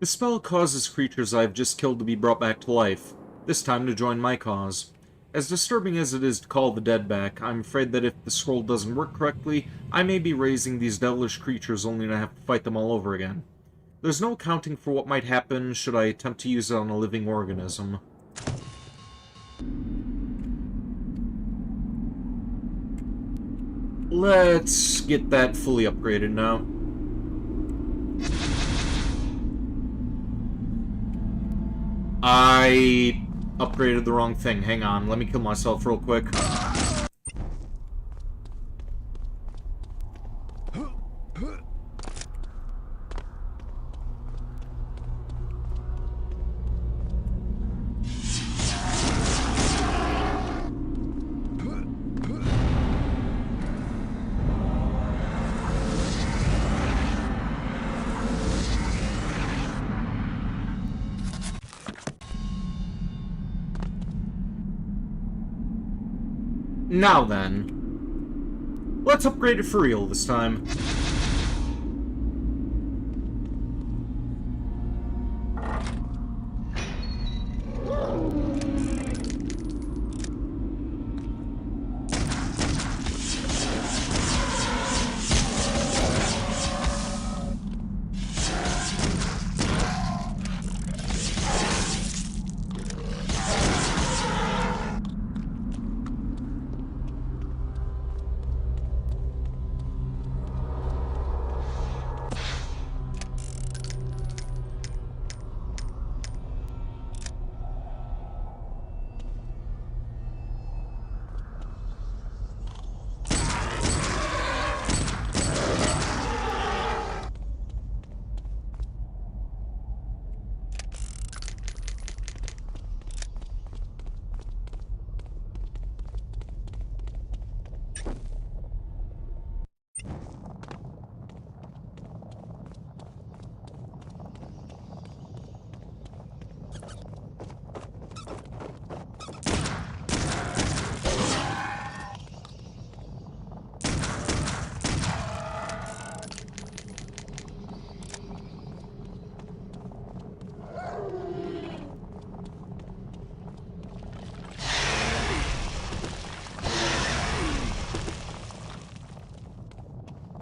The spell causes creatures I have just killed to be brought back to life, this time to join my cause. As disturbing as it is to call the dead back, I'm afraid that if the scroll doesn't work correctly, I may be raising these devilish creatures only to have to fight them all over again. There's no accounting for what might happen should I attempt to use it on a living organism. Let's get that fully upgraded now. I upgraded the wrong thing. Hang on, let me kill myself real quick. Now then, let's upgrade it for real this time.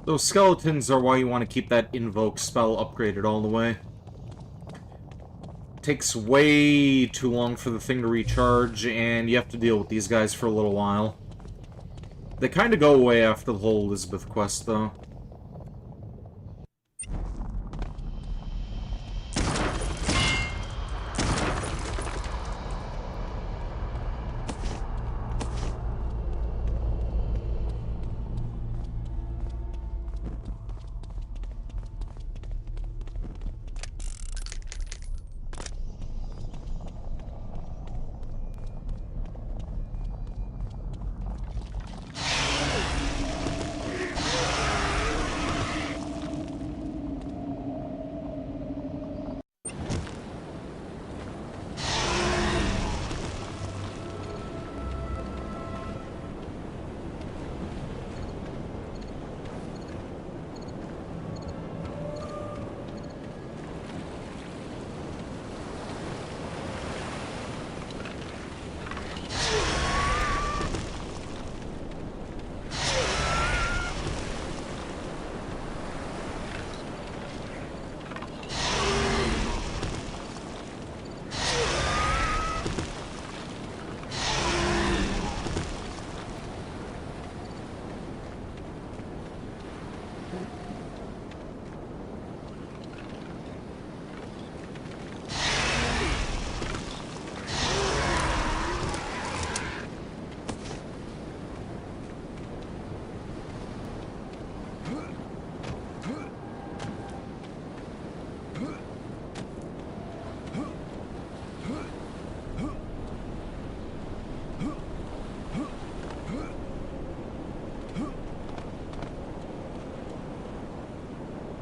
Those skeletons are why you want to keep that invoke spell upgraded all the way. Takes way too long for the thing to recharge, and you have to deal with these guys for a little while. They kind of go away after the whole Elizabeth quest, though.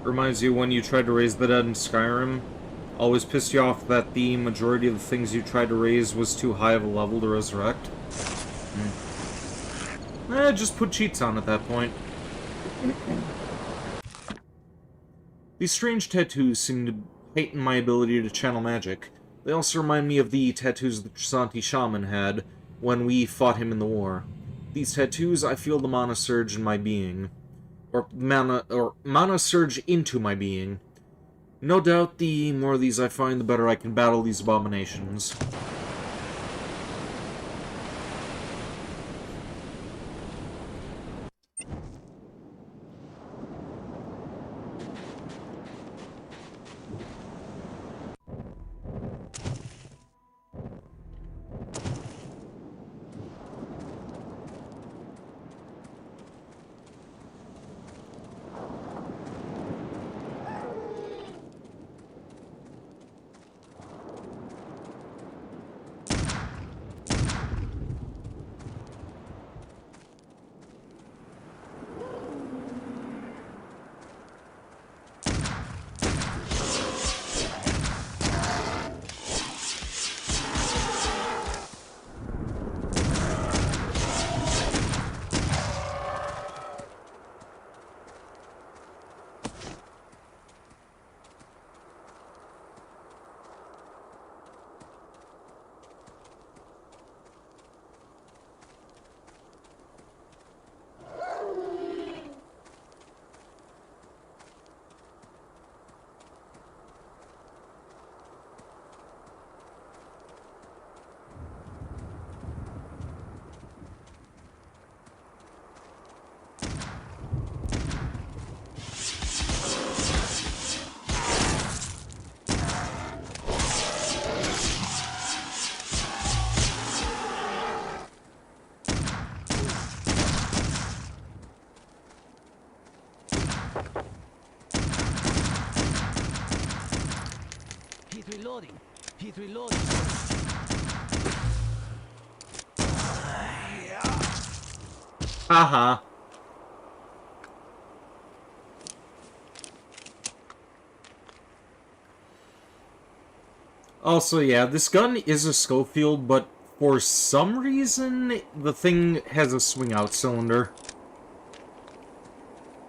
Reminds you when you tried to raise the dead in Skyrim? Always pissed you off that the majority of the things you tried to raise was too high of a level to resurrect? Just put cheats on at that point. These strange tattoos seem to heighten my ability to channel magic. They also remind me of the tattoos the Trisanti shaman had when we fought him in the war. These tattoos, I feel the mana surge in my being. Or mana surge into my being. No doubt, the more of these I find, the better I can battle these abominations. Reloading. He's reloading. Haha. Also, yeah, this gun is a Schofield, but for some reason, the thing has a swing-out cylinder.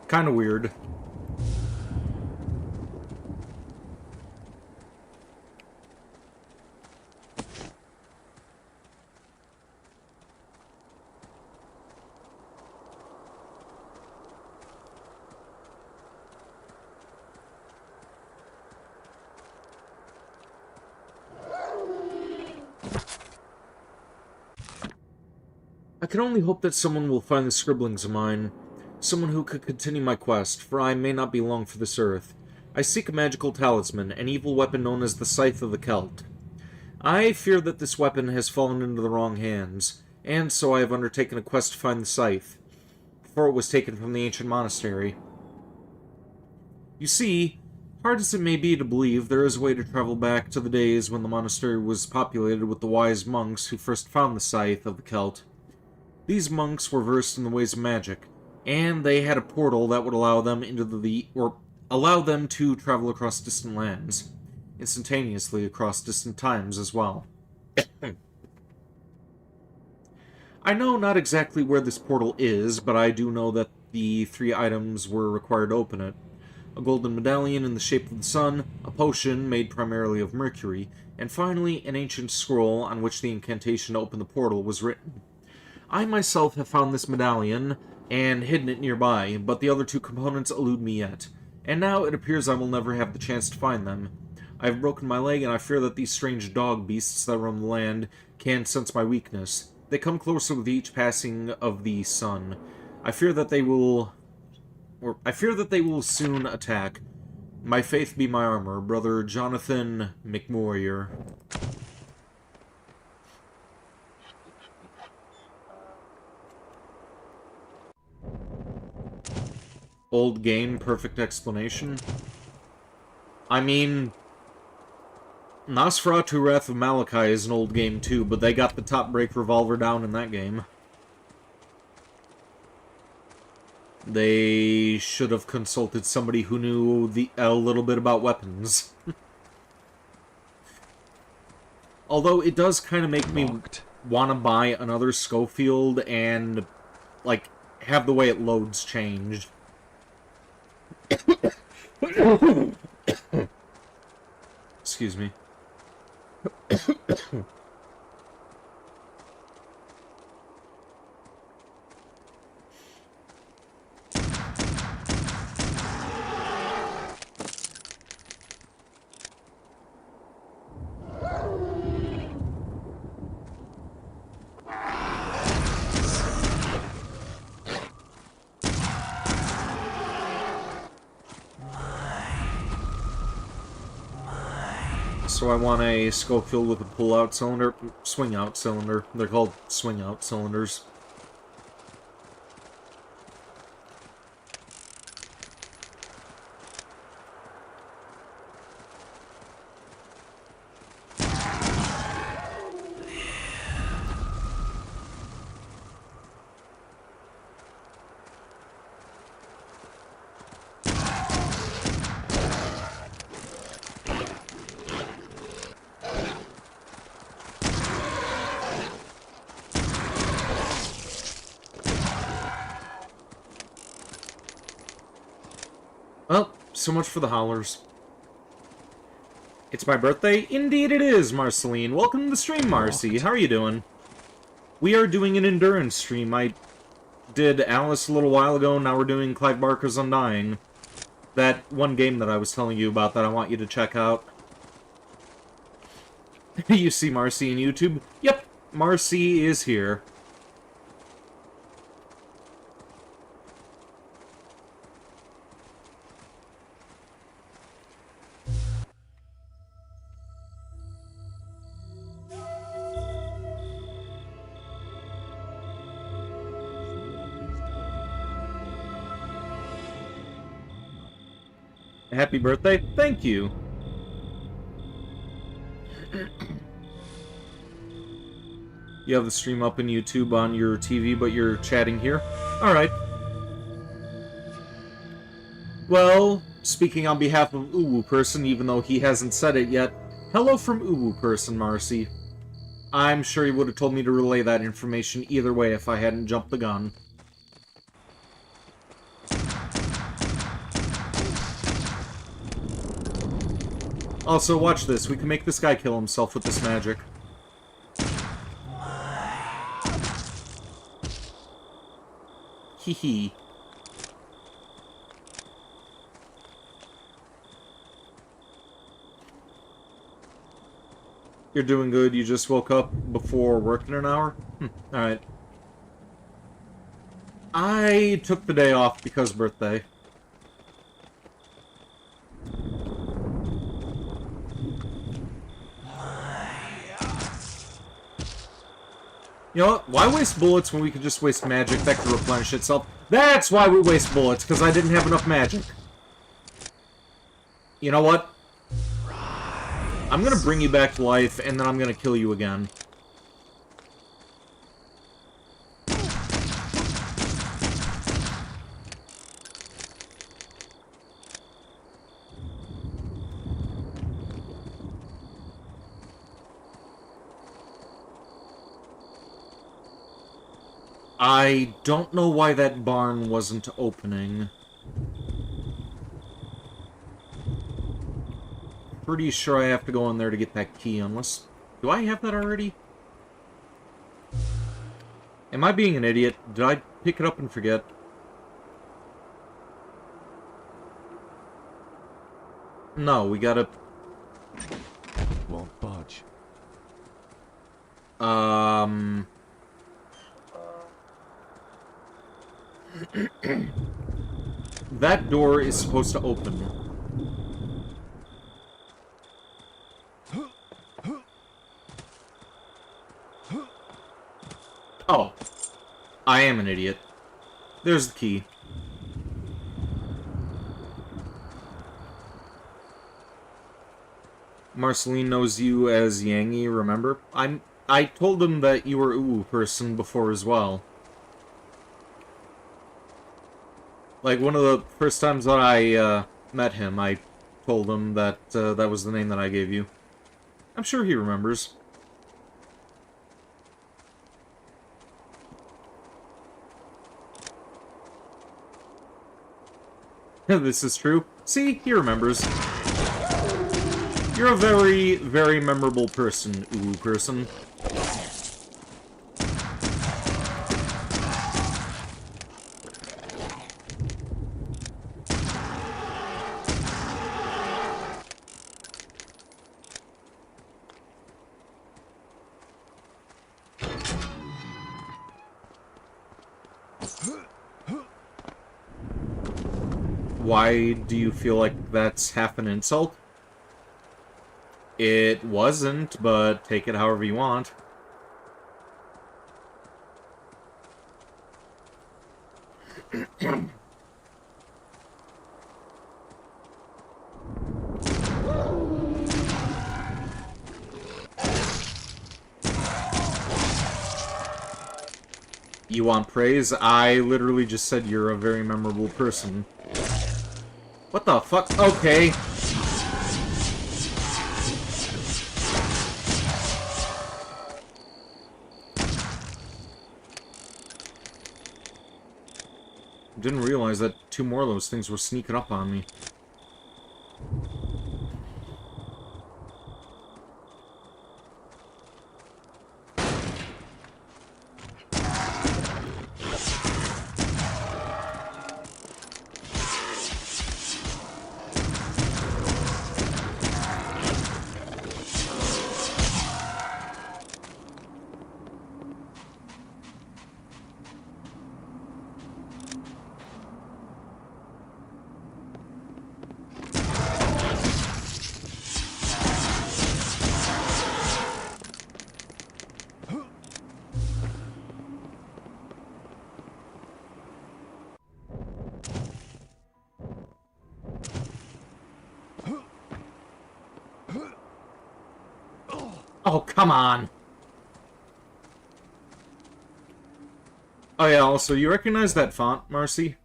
Kinda weird. I can only hope that someone will find the scribblings of mine. Someone who could continue my quest, for I may not be long for this earth. I seek a magical talisman, an evil weapon known as the Scythe of the Celt. I fear that this weapon has fallen into the wrong hands, and so I have undertaken a quest to find the scythe, before it was taken from the ancient monastery. You see, hard as it may be to believe, there is a way to travel back to the days when the monastery was populated with the wise monks who first found the Scythe of the Celt. These monks were versed in the ways of magic, and they had a portal that would allow them allow them to travel across distant lands, instantaneously across distant times as well. I know not exactly where this portal is, but I do know that the 3 items were required to open it. A golden medallion in the shape of the sun, a potion made primarily of mercury, and finally an ancient scroll on which the incantation to open the portal was written. I myself have found this medallion and hidden it nearby, but the other 2 components elude me yet, and now it appears I will never have the chance to find them. I have broken my leg, and I fear that these strange dog beasts that roam the land can sense my weakness. They come closer with each passing of the sun. I fear that they will soon attack. My faith be my armor, Brother Jonathan McMoyer. Old game, perfect explanation. I mean, Nosferatu Wrath of Malachi is an old game too, but they got the top break revolver down in that game. They should have consulted somebody who knew a little bit about weapons. Although it does kind of make me want to buy another Schofield and, like, have the way it loads changed. Excuse me. So I want a Schofield with a pull-out cylinder, swing-out cylinder. They're called swing-out cylinders. Well, so much for the howlers. It's my birthday? Indeed it is, Marceline. Welcome to the stream, Marcy. How are you doing? We are doing an endurance stream. I did Alice a little while ago, now we're doing Clive Barker's Undying. That one game that I was telling you about that I want you to check out. You see Marcy in YouTube? Yep, Marcy is here. Happy birthday. Thank you. You have the stream up in YouTube on your TV, but you're chatting here? Alright. Well, speaking on behalf of Uwu Person, even though he hasn't said it yet, hello from Uwu Person, Marcy. I'm sure he would have told me to relay that information either way if I hadn't jumped the gun. Also, watch this. We can make this guy kill himself with this magic. Hee hee. You're doing good. You just woke up before work in an hour? Alright. I took the day off because birthday. You know what? Why waste bullets when we could just waste magic that could replenish itself? That's why we waste bullets, because I didn't have enough magic. You know what? I'm gonna bring you back to life, and then I'm gonna kill you again. I don't know why that barn wasn't opening. Pretty sure I have to go in there to get that key, unless... Do I have that already? Am I being an idiot? Did I pick it up and forget? No, we gotta... Won't budge. That door is supposed to open. Oh. I am an idiot. There's the key. Marceline knows you as Yangi, remember? I told him that you were Uwu Person before as well. Like, one of the first times that I met him, I told him that that was the name that I gave you. I'm sure he remembers. This is true. See, he remembers. You're a very, very memorable person, ooh person. Why do you feel like that's half an insult? It wasn't, but take it however you want. You want praise? I literally just said you're a very memorable person. What the fuck? Okay. Didn't realize that 2 more of those things were sneaking up on me. Oh, come on! Oh yeah, also, you recognize that font, Marcy?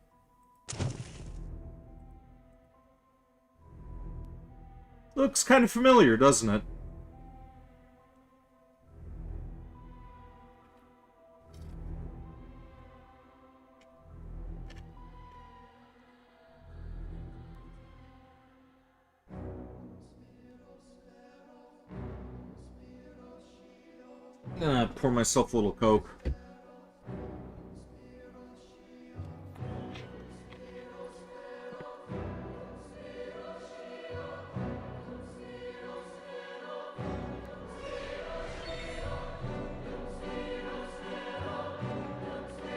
Looks kind of familiar, doesn't it? I'm gonna pour myself a little Coke.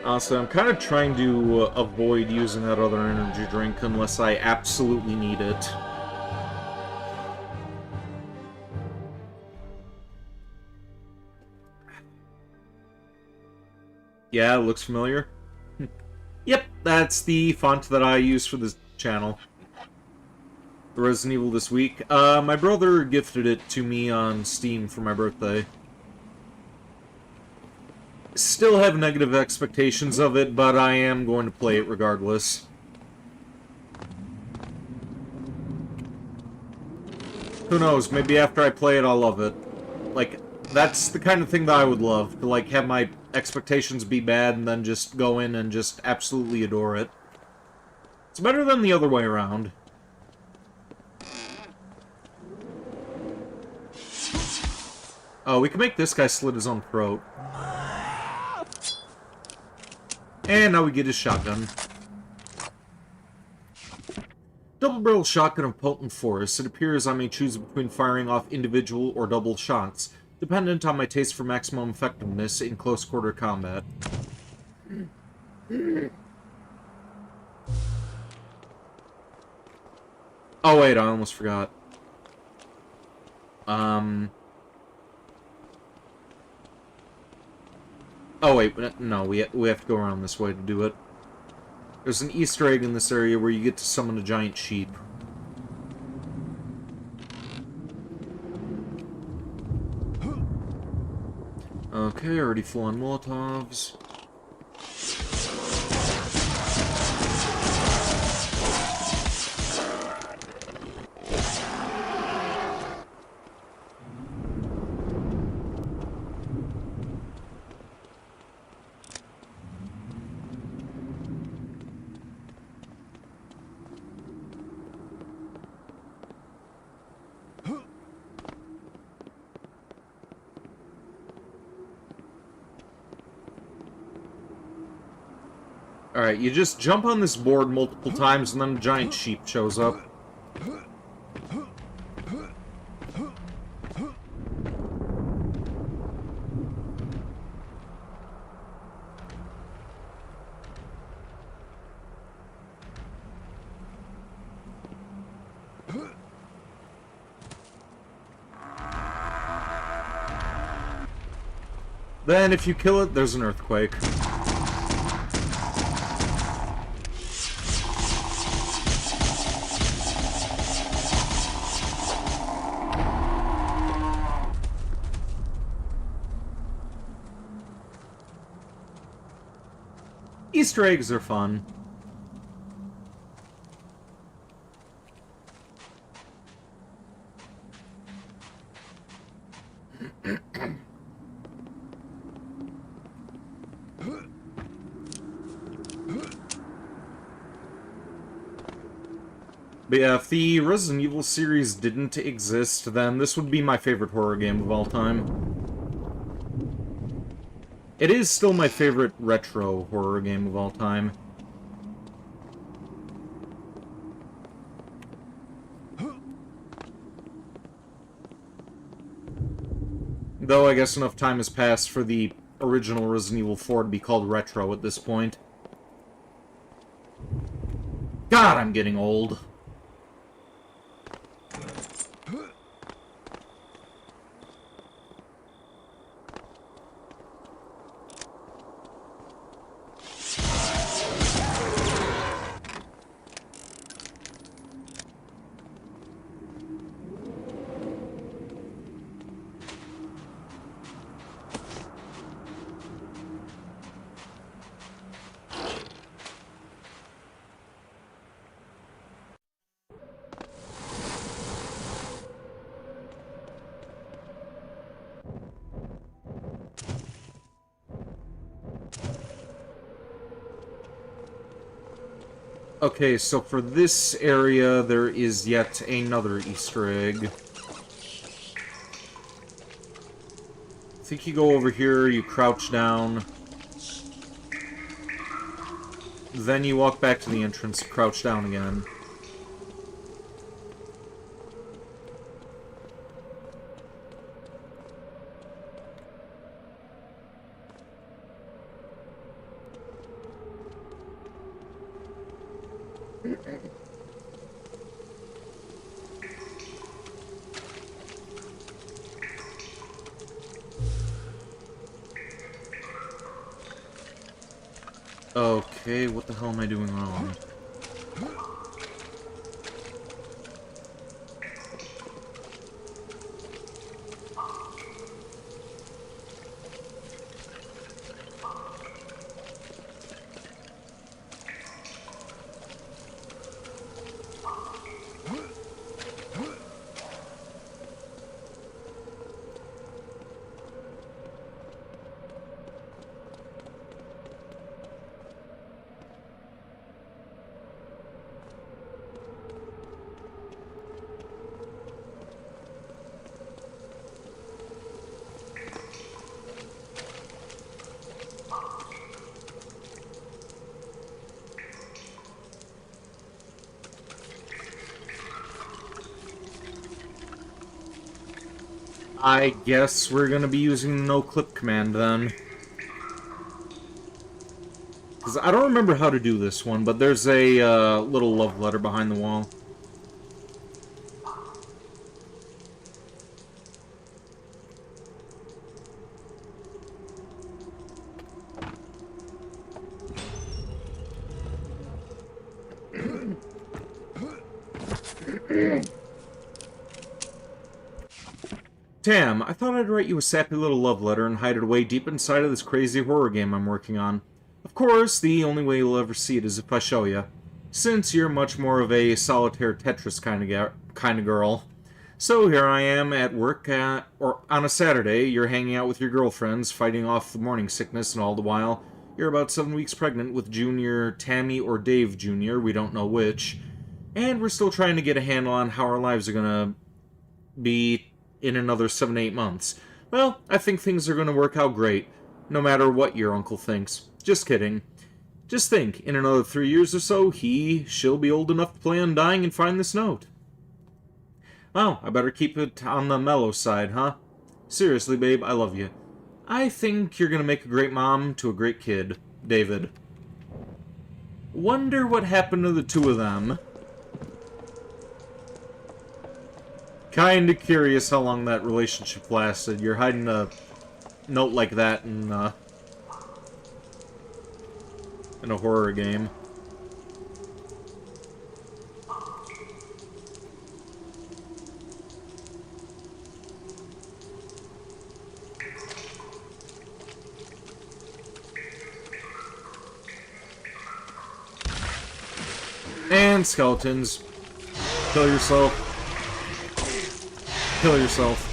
Honestly, I'm kind of trying to avoid using that other energy drink unless I absolutely need it. Yeah, it looks familiar. Yep, that's the font that I use for this channel. Resident Evil this week. My brother gifted it to me on Steam for my birthday. Still have negative expectations of it, but I am going to play it regardless. Who knows, maybe after I play it, I'll love it. Like, that's the kind of thing that I would love, to, like, have my expectations be bad and then just go in and just absolutely adore it. It's better than the other way around. Oh, we can make this guy slit his own throat. And now we get his shotgun. Double-barrel shotgun of potent force. It appears I may choose between firing off individual or double shots, dependent on my taste for maximum effectiveness in close-quarter combat. Oh wait, I almost forgot. Oh wait, no, we have to go around this way to do it. There's an Easter egg in this area where you get to summon a giant sheep. Okay, already full on Molotovs. Alright, you just jump on this board multiple times and then a giant sheep shows up. Then, if you kill it, there's an earthquake. Easter eggs are fun. But yeah, if the Resident Evil series didn't exist, then this would be my favorite horror game of all time. It is still my favorite retro horror game of all time. Though I guess enough time has passed for the original Resident Evil 4 to be called retro at this point. God, I'm getting old. Okay, so for this area, there is yet another Easter egg. I think you go over here, you crouch down. Then you walk back to the entrance, crouch down again. Okay, what the hell am I doing wrong? I guess we're gonna be using the no-clip command then. Because I don't remember how to do this one, but there's a little love letter behind the wall. Tam, I thought I'd write you a sappy little love letter and hide it away deep inside of this crazy horror game I'm working on. Of course, the only way you'll ever see it is if I show you, since you're much more of a solitaire Tetris kind of girl. So here I am at work, or on a Saturday, you're hanging out with your girlfriends, fighting off the morning sickness, and all the while, you're about 7 weeks pregnant with Junior, Tammy, or Dave Jr., we don't know which, and we're still trying to get a handle on how our lives are gonna be in another 7-8 months. Well, I think things are going to work out great, no matter what your uncle thinks. Just kidding. Just think, in another 3 years or so, she'll be old enough to play Undying and find this note. Well, I better keep it on the mellow side, huh? Seriously, babe, I love you. I think you're gonna make a great mom to a great kid, David. Wonder what happened to the two of them. Kinda curious how long that relationship lasted. You're hiding a note like that in a horror game. And skeletons. Kill yourself. Kill yourself.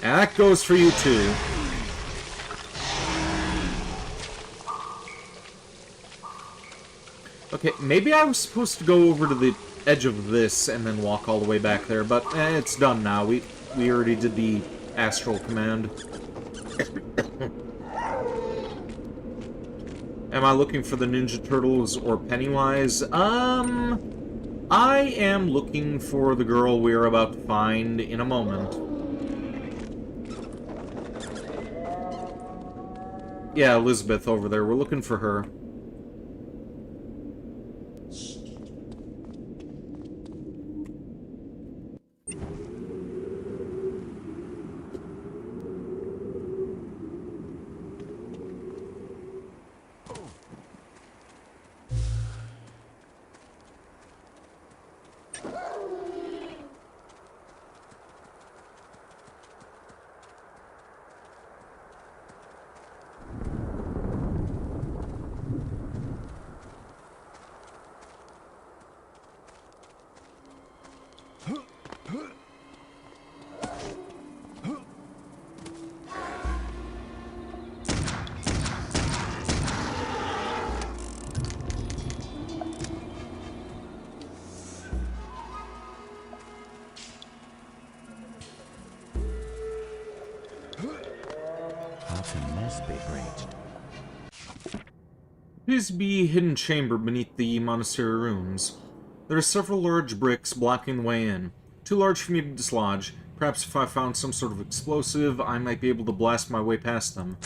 And that goes for you too. Okay, maybe I was supposed to go over to the edge of this and then walk all the way back there, but it's done now. We already did the astral command. Am I looking for the Ninja Turtles or Pennywise? I am looking for the girl we are about to find in a moment. Yeah, Elizabeth over there. We're looking for her. Appears to be a hidden chamber beneath the monastery ruins. There are several large bricks blocking the way in. Too large for me to dislodge. Perhaps if I found some sort of explosive, I might be able to blast my way past them.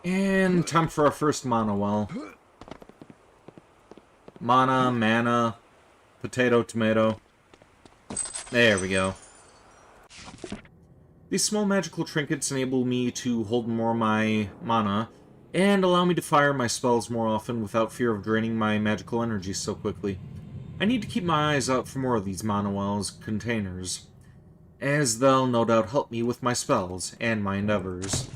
And time for our first mana well. Mana, potato, tomato. There we go. These small magical trinkets enable me to hold more of my mana and allow me to fire my spells more often without fear of draining my magical energy so quickly. I need to keep my eyes out for more of these Monowell's containers, as they'll no doubt help me with my spells and my endeavors.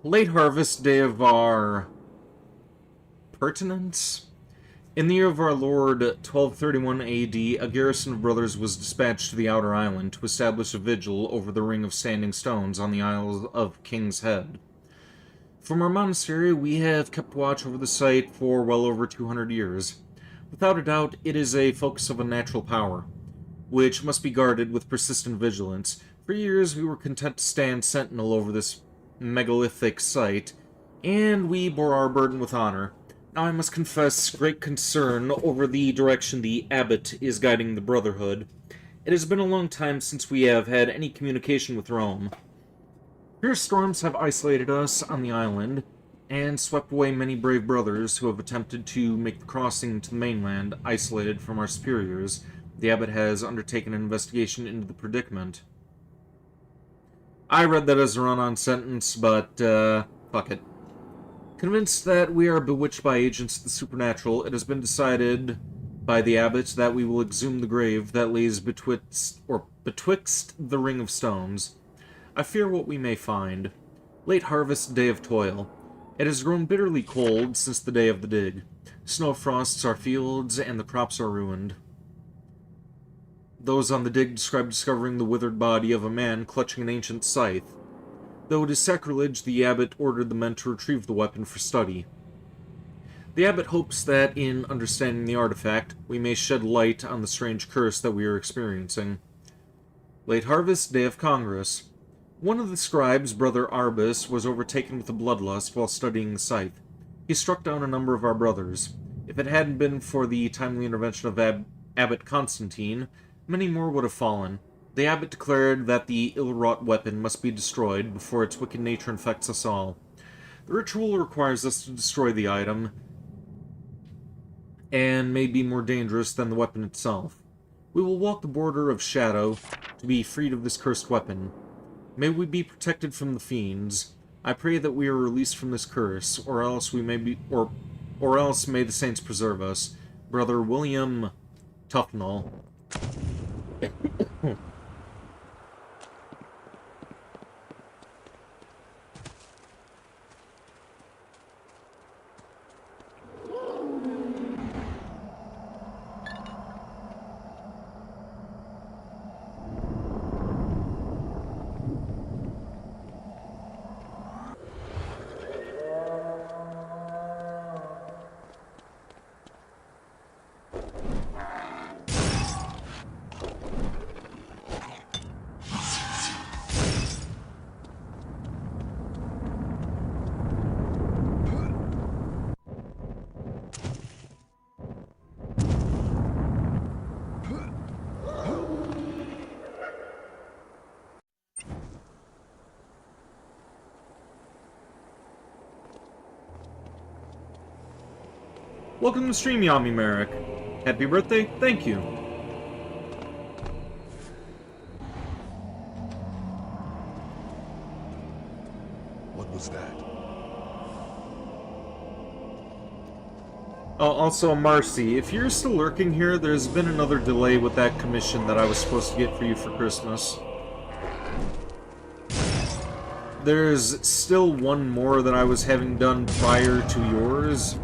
Late harvest day of our pertinence? In the year of our Lord 1231 AD, a garrison of brothers was dispatched to the outer island to establish a vigil over the ring of standing stones on the Isle of King's Head. From our monastery, we have kept watch over the site for well over 200 years. Without a doubt, it is a focus of unnatural power, which must be guarded with persistent vigilance. For years, we were content to stand sentinel over this megalithic site, and we bore our burden with honor. Now I must confess great concern over the direction the abbot is guiding the Brotherhood. It has been a long time since we have had any communication with Rome. Fierce storms have isolated us on the island, and swept away many brave brothers who have attempted to make the crossing to the mainland isolated from our superiors. The abbot has undertaken an investigation into the predicament. I read that as a run-on sentence, but, fuck it. Convinced that we are bewitched by agents of the supernatural, it has been decided by the abbot that we will exhume the grave that lays betwixt the ring of stones. I fear what we may find. Late harvest, day of toil. It has grown bitterly cold since the day of the dig. Snow frosts our fields, and the crops are ruined. Those on the dig describe discovering the withered body of a man clutching an ancient scythe. Though it is sacrilege, the abbot ordered the men to retrieve the weapon for study. The abbot hopes that, in understanding the artifact, we may shed light on the strange curse that we are experiencing. Late harvest, day of Congress. One of the scribes, Brother Arbus, was overtaken with a bloodlust while studying the scythe. He struck down a number of our brothers. If it hadn't been for the timely intervention of Abbot Constantine, many more would have fallen. The abbot declared that the ill-wrought weapon must be destroyed before its wicked nature infects us all. The ritual requires us to destroy the item, and may be more dangerous than the weapon itself. We will walk the border of shadow to be freed of this cursed weapon. May we be protected from the fiends. I pray that we are released from this curse, or else we may be, or else may the saints preserve us. Brother William Tufnell. Welcome to the stream, Yami Merrick. Happy birthday, thank you. What was that? Oh, also, Marcy, if you're still lurking here, there's been another delay with that commission that I was supposed to get for you for Christmas. There's still one more that I was having done prior to yours.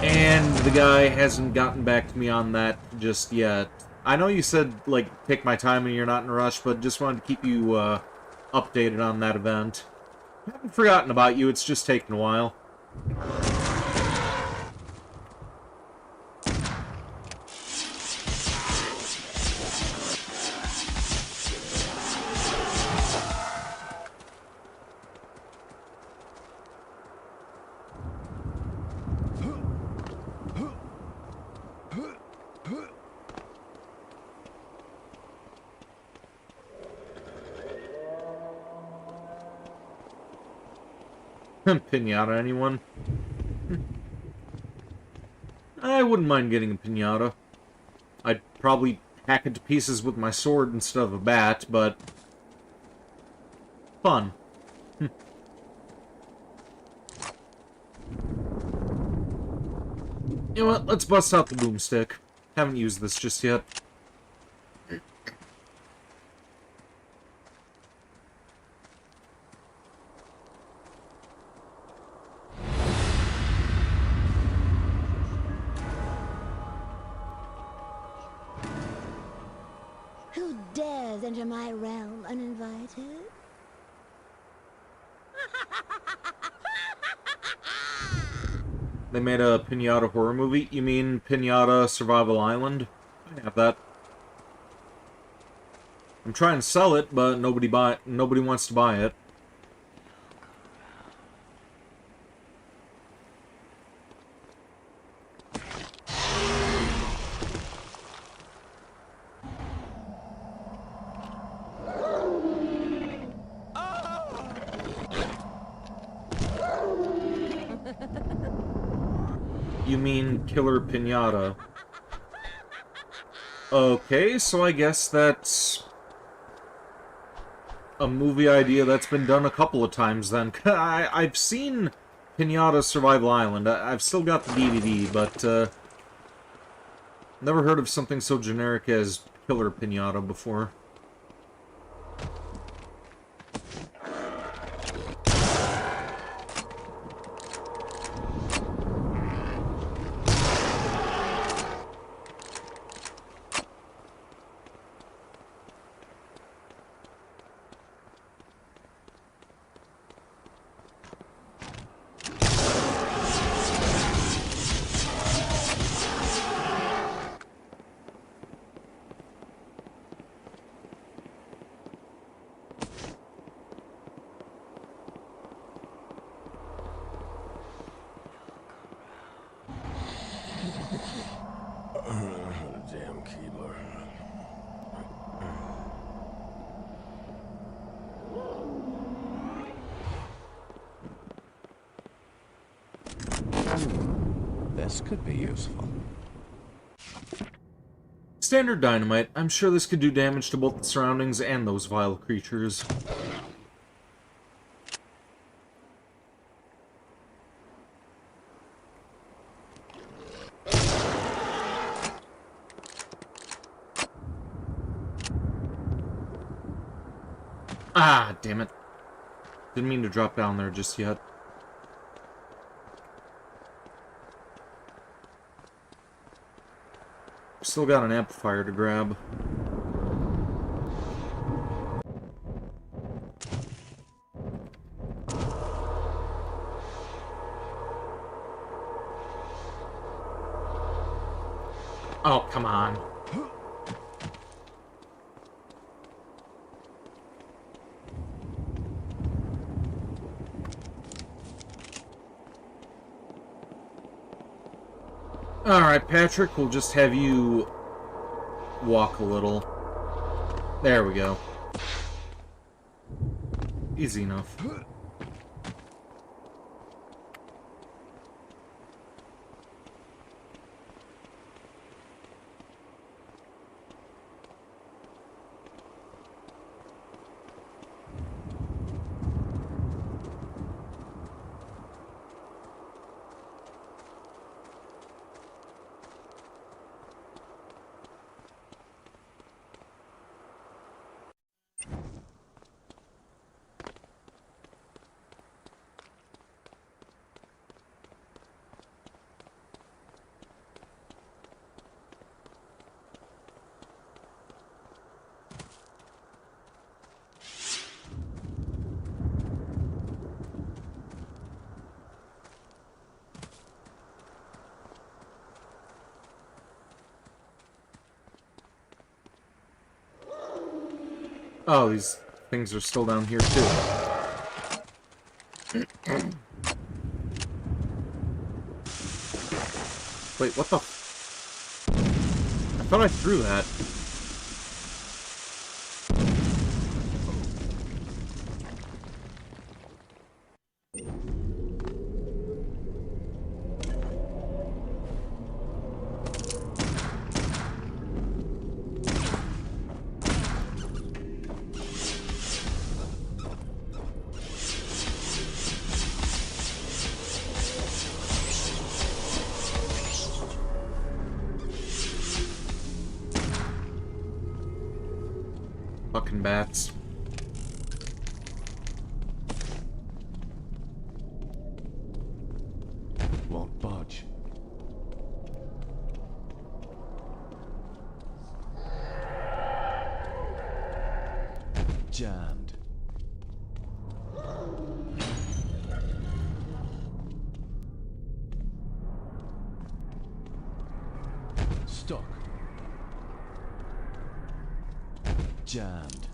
And the guy hasn't gotten back to me on that just yet. I know you said, like, take my time and you're not in a rush, but just wanted to keep you updated on that event. I haven't forgotten about you, it's just taken a while. Pinata, anyone? I wouldn't mind getting a pinata. I'd probably hack it to pieces with my sword instead of a bat, but... fun. You know what? Let's bust out the boomstick. Haven't used this just yet. Who dares enter my realm uninvited? They made a Pinata horror movie? You mean Pinata Survival Island? I have that. I'm trying to sell it, but nobody wants to buy it. You mean Killer Pinata. Okay, so I guess that's a movie idea that's been done a couple of times then. I've seen Pinata Survival Island. I've still got the DVD, but never heard of something so generic as Killer Pinata before. Damn Keebler. This could be useful. Standard dynamite. I'm sure this could do damage to both the surroundings and those vile creatures. Ah, damn it. Didn't mean to drop down there just yet. Still got an amplifier to grab. Oh, come on. Alright, Patrick, we'll just have you walk a little. There we go. Easy enough. Oh, these things are still down here, too. Wait, what the f... thought I threw that. Fucking bats. Won't budge. Jammed. Stuck. Jammed.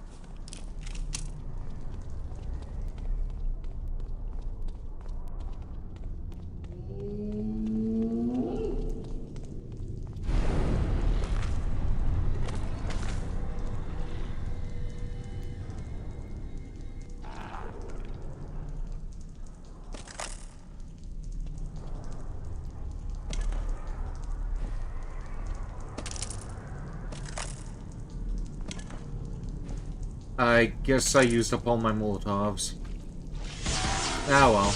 I guess I used up all my Molotovs. Ah well.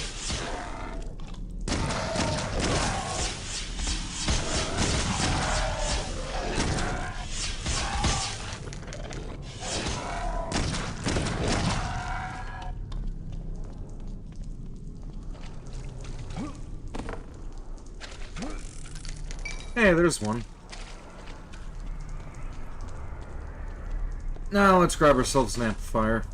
Hey, there's one. Now let's grab ourselves an amplifier.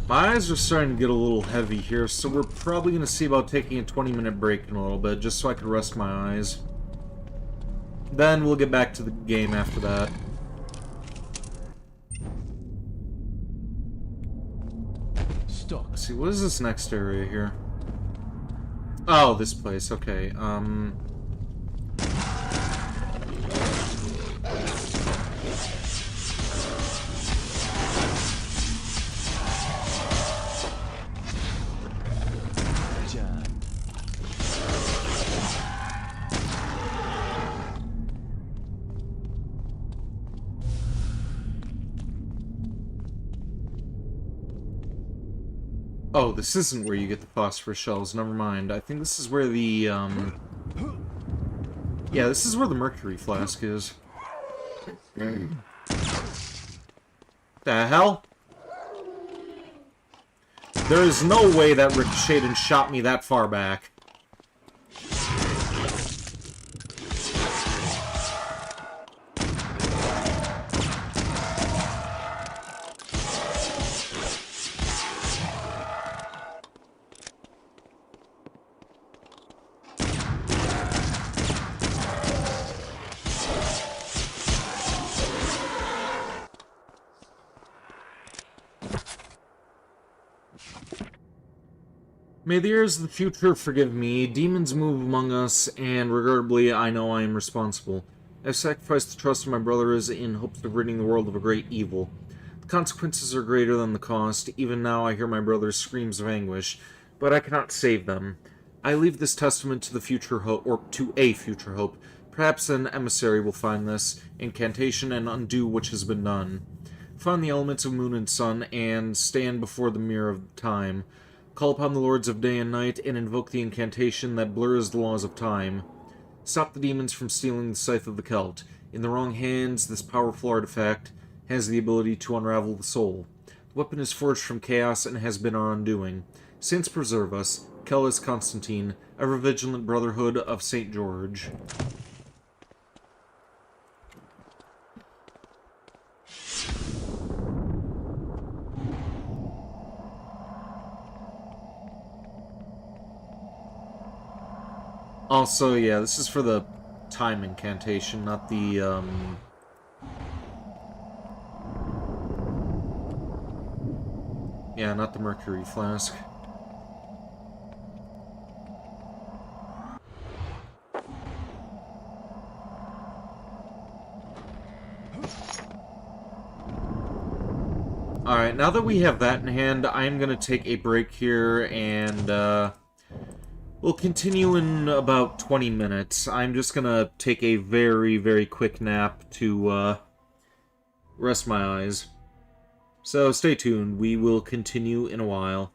My eyes are starting to get a little heavy here, so we're probably going to see about taking a 20-minute break in a little bit, just so I can rest my eyes. Then we'll get back to the game after that. Stuck. Let's see, what is this next area here? Oh, this place, okay. Oh, this isn't where you get the phosphorus shells. Never mind. I think this is where the, yeah, this is where the mercury flask is. The hell? There is no way that ricocheted and shot me that far back. May the heirs of the future forgive me. Demons move among us, and regrettably, I know I am responsible. I have sacrificed the trust of my brothers in hopes of ridding the world of a great evil. The Consequences are greater than the cost. Even now I hear my brother's screams of anguish, but I cannot save them. I leave this testament to the future hope, or to a future hope. Perhaps an emissary will find this incantation and undo which has been done. Find the elements of moon and sun, and stand before the mirror of time. Call upon the lords of day and night, and invoke the incantation that blurs the laws of time. Stop the demons from stealing the scythe of the Celt. In the wrong hands, this powerful artifact has the ability to unravel the soul. The weapon is forged from chaos and has been our undoing. Saints preserve us. Kellis Constantine, ever vigilant brotherhood of St. George. Also, yeah, this is for the time incantation, not the, yeah, not the mercury flask. Alright, now that we have that in hand, I'm gonna take a break here, and, we'll continue in about 20 minutes. I'm just gonna take a very, very quick nap to, rest my eyes. So stay tuned, we will continue in a while.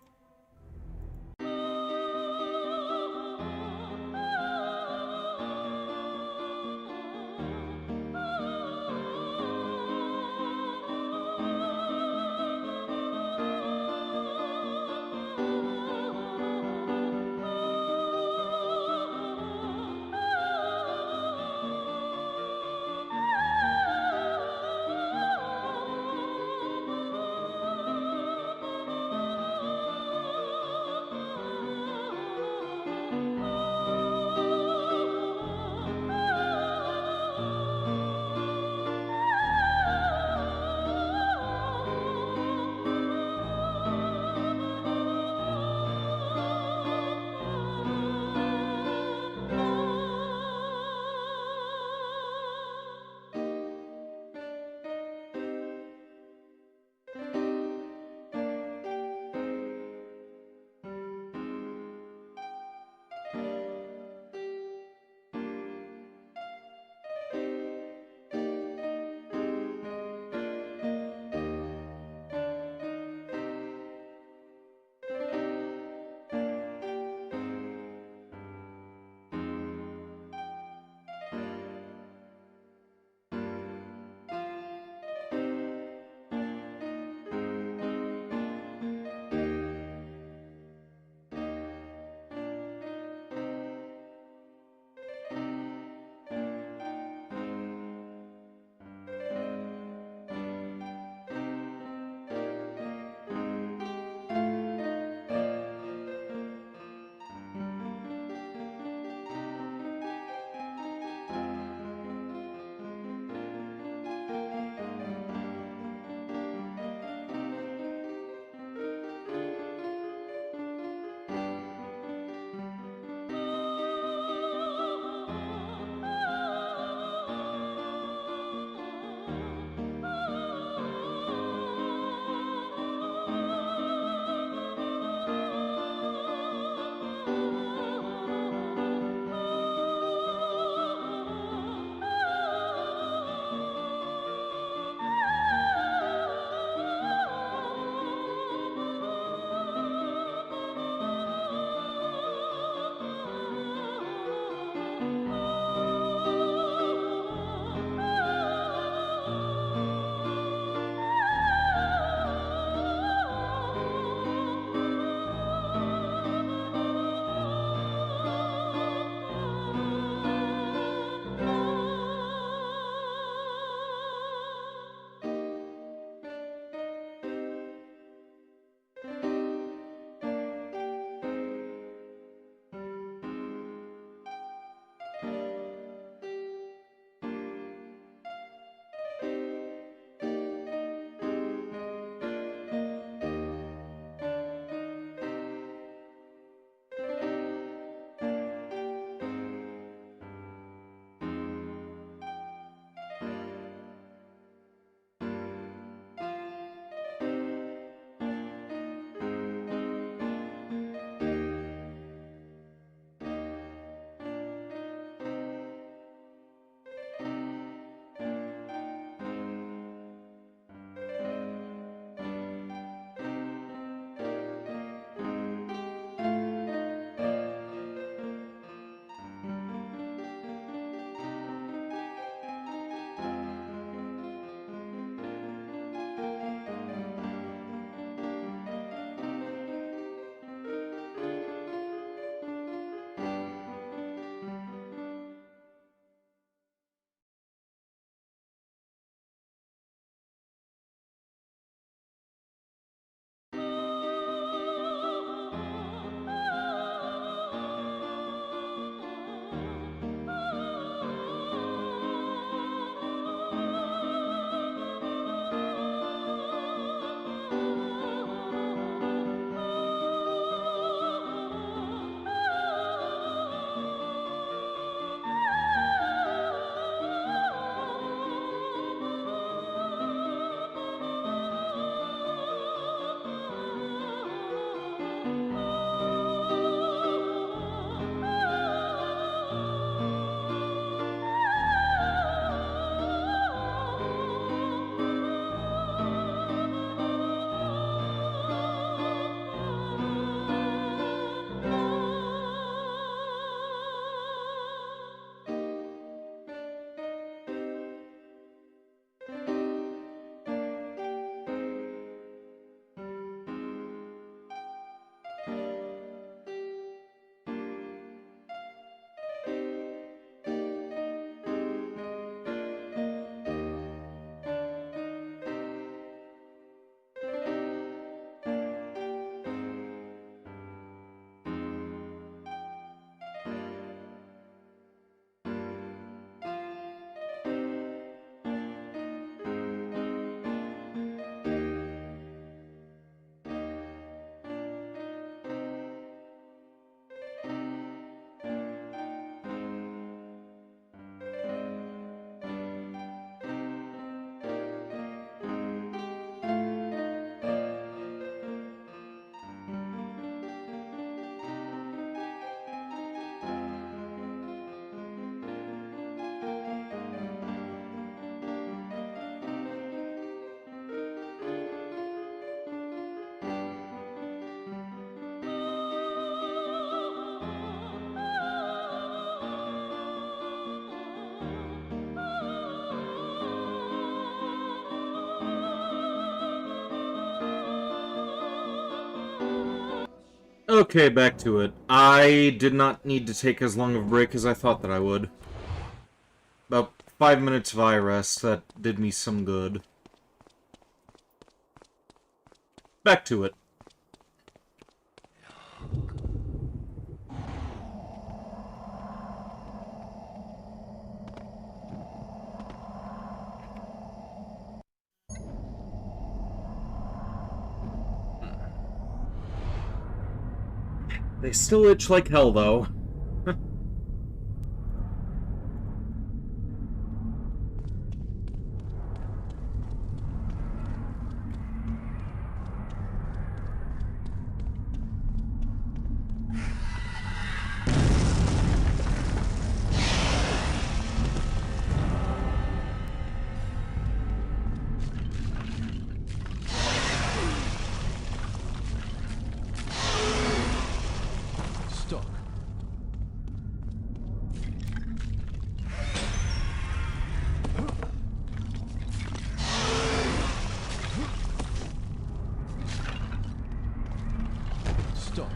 Okay, back to it. I did not need to take as long of a break as I thought that I would. About 5 minutes of eye rest, that did me some good. Back to it. They still itch like hell, though. Stuck. Stuck.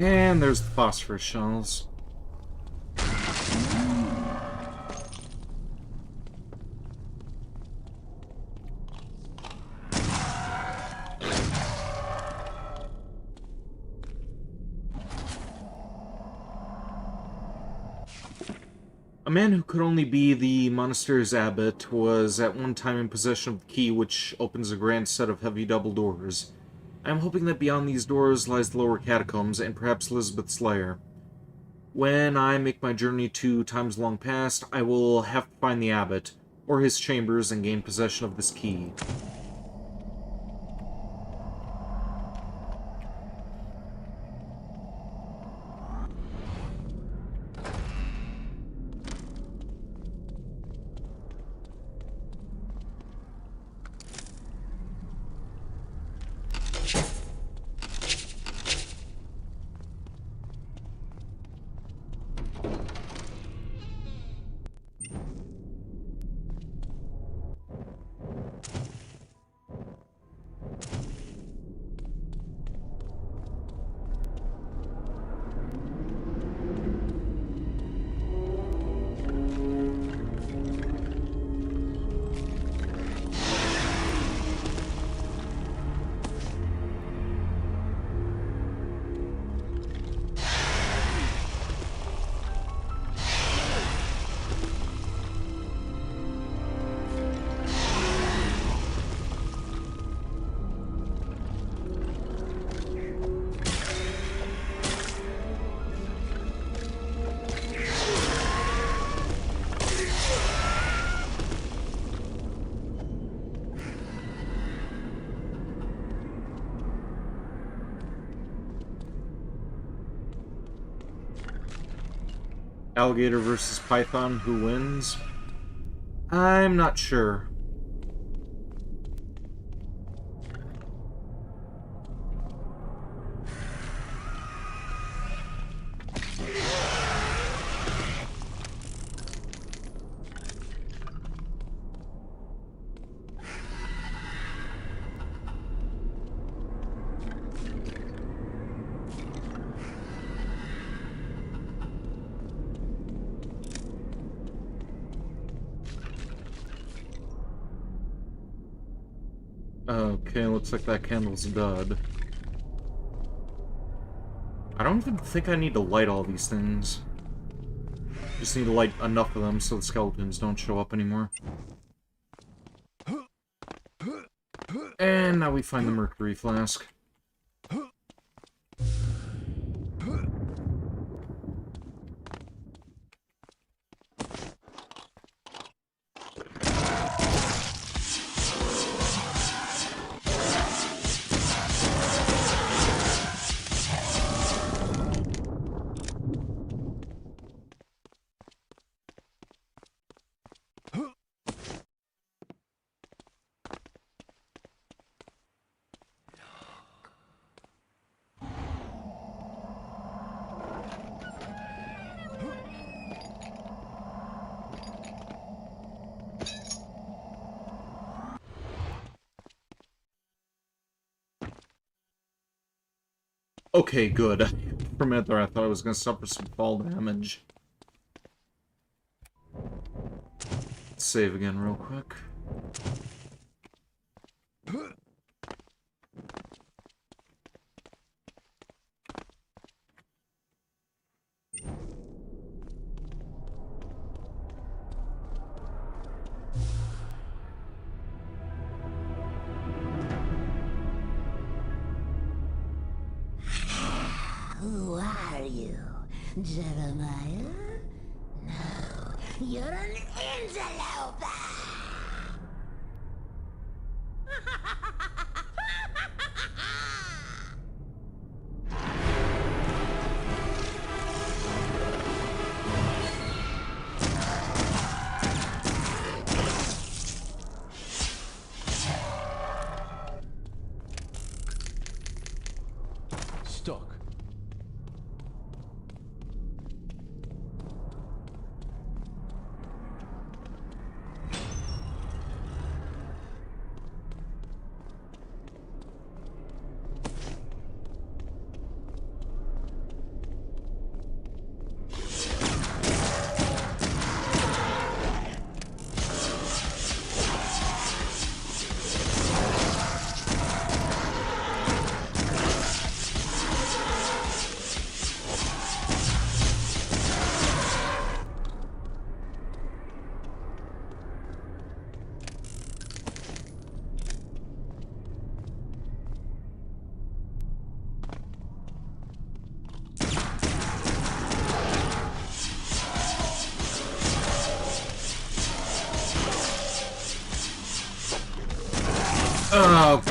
And there's the phosphorus shells. A man who could only be the monastery's abbot was at one time in possession of the key which opens a grand set of heavy double doors. I am hoping that beyond these doors lies the lower catacombs and perhaps Elizabeth's lair. When I make my journey to times long past, I will have to find the abbot, or his chambers, and gain possession of this key. Alligator versus Python, who wins? I'm not sure. Okay, looks like that candle's dead. I don't even think I need to light all these things. Just need to light enough of them so the skeletons don't show up anymore. And now we find the mercury flask. Okay, good. For a minute there, I thought I was going to suffer some fall damage. Let's save again real quick. Who are you, Jeremiah? No, you're an interloper! Stuck.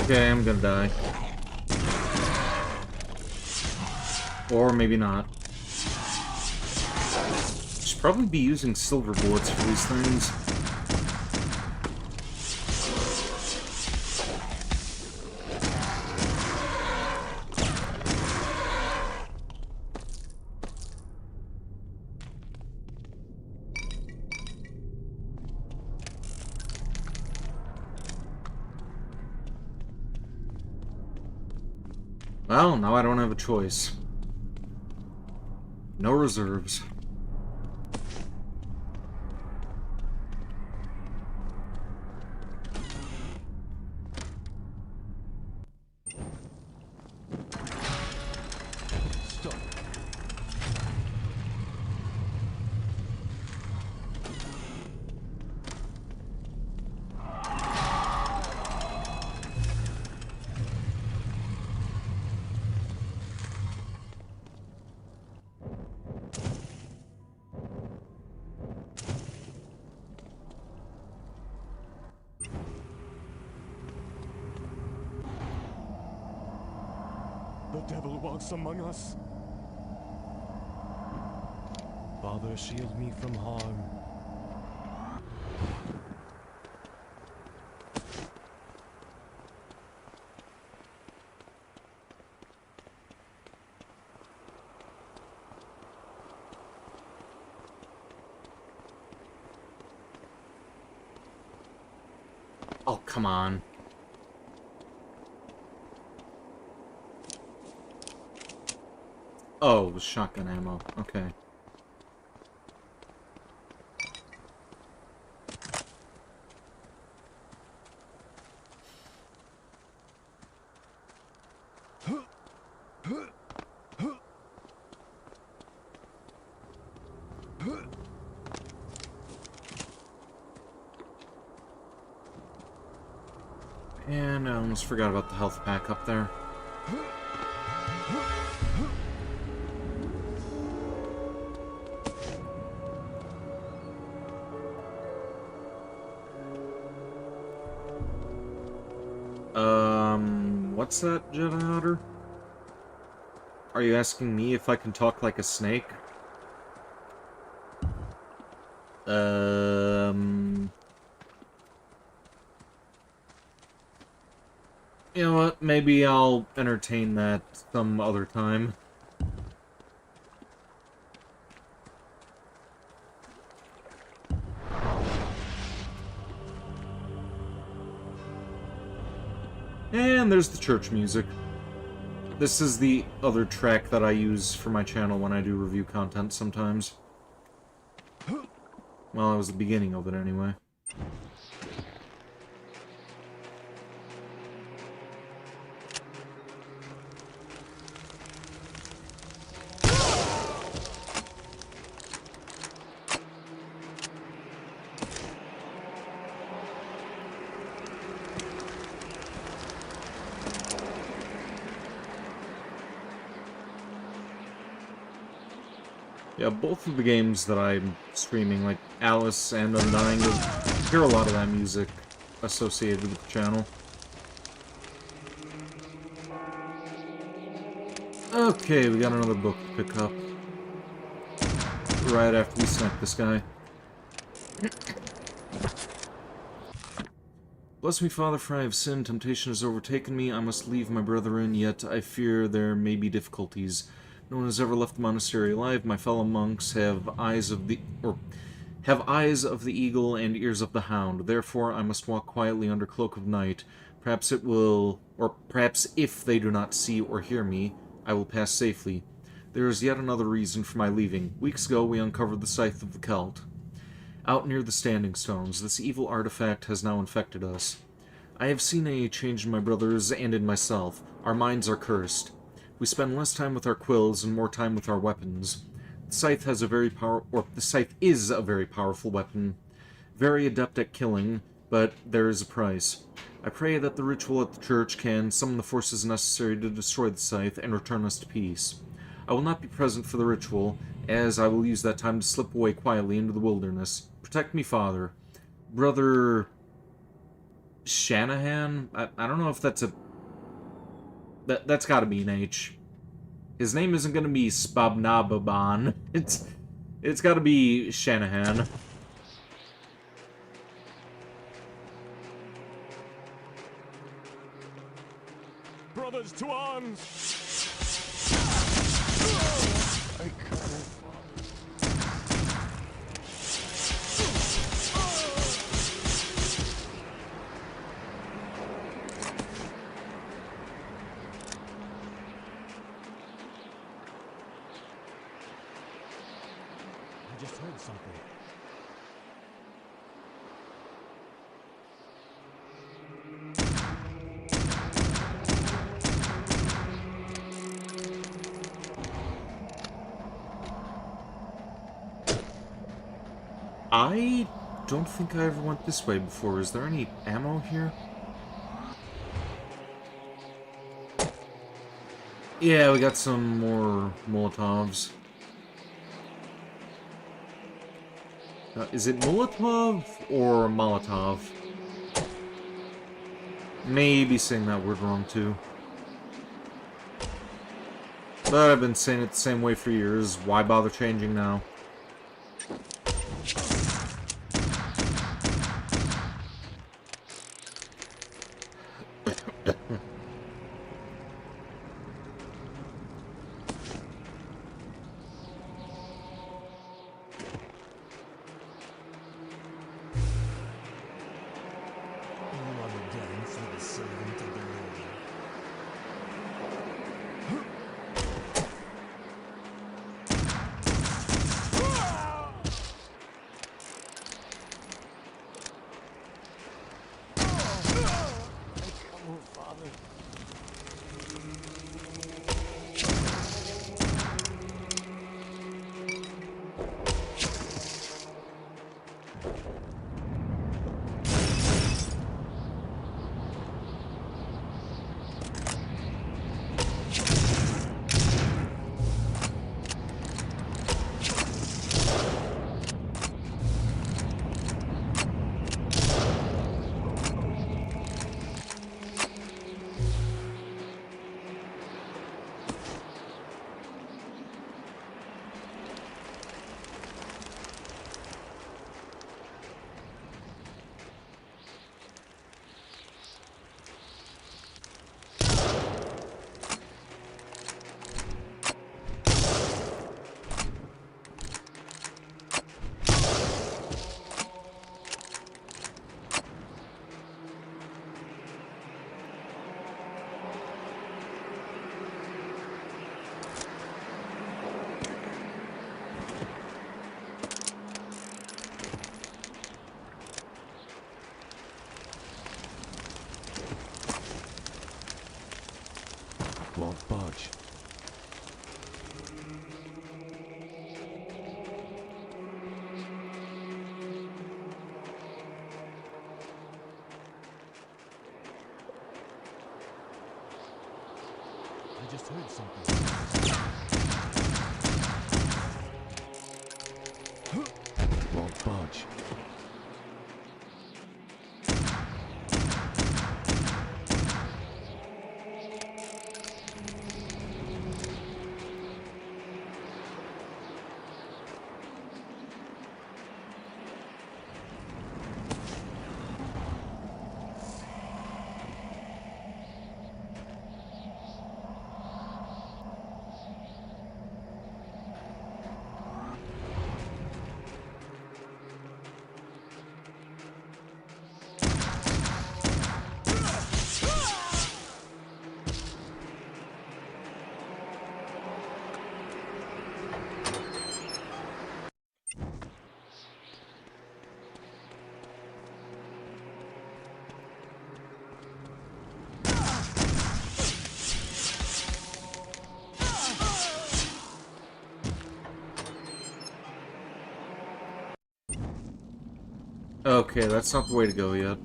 Okay, I'm gonna die. Or maybe not. Should probably be using silver bullets for these things. Well, now I don't have a choice. No reserves. The devil walks among us. Father, shield me from harm. Oh, come on. Oh, it was shotgun ammo. Okay. And I almost forgot about the health pack up there. What's that, Jedi Otter? Are you asking me if I can talk like a snake? You know what? Maybe I'll entertain that some other time. And there's the church music. This is the other track that I use for my channel when I do review content sometimes. Well, it was the beginning of it anyway. Yeah, both of the games that I'm streaming, like Alice and Undying, I hear a lot of that music associated with the channel. Okay, we got another book to pick up. Right after we snipe this guy. Bless me, Father, for I have sinned. Temptation has overtaken me. I must leave my brethren, yet I fear there may be difficulties. No one has ever left the monastery alive. My fellow monks have eyes of the eagle and ears of the hound. Therefore, I must walk quietly under cloak of night. Perhaps it will, or perhaps if they do not see or hear me, I will pass safely. There is yet another reason for my leaving. Weeks ago, we uncovered the scythe of the Celt. Out near the Standing Stones, this evil artifact has now infected us. I have seen a change in my brothers and in myself. Our minds are cursed. We spend less time with our quills and more time with our weapons. The scythe is a very powerful weapon, very adept at killing, but there is a price. I pray that the ritual at the church can summon the forces necessary to destroy the scythe and return us to peace. I will not be present for the ritual, as I will use that time to slip away quietly into the wilderness. Protect me, Father. Brother Shanahan? I don't know if that's a... That's gotta be an H. His name isn't gonna be Spabnababan. It's gotta be Shanahan. Brothers to arms! I can't. I just heard something. I don't think I ever went this way before. Is there any ammo here? Yeah, we got some more Molotovs. Is it Molotov or Molotov? Maybe saying that word wrong too. But I've been saying it the same way for years. Why bother changing now? just heard something. Won't budge. Okay, that's not the way to go yet.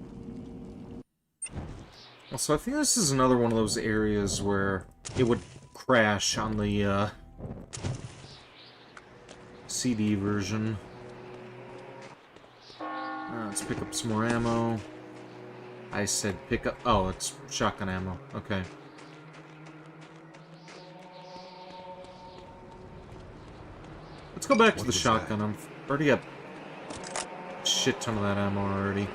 Also, I think this is another one of those areas where it would crash on the, CD version. Let's pick up some more ammo. I said pick up... Oh, it's shotgun ammo. Okay. Let's go back to the shotgun. I've already got a shit ton of that ammo already.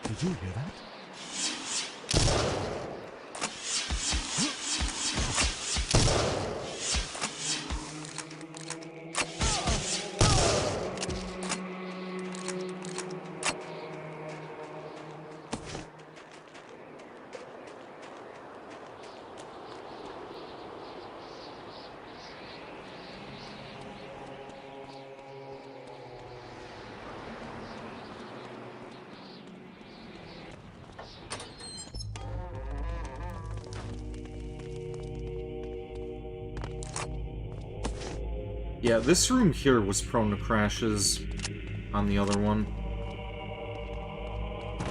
Did you hear that? Yeah, this room here was prone to crashes on the other one.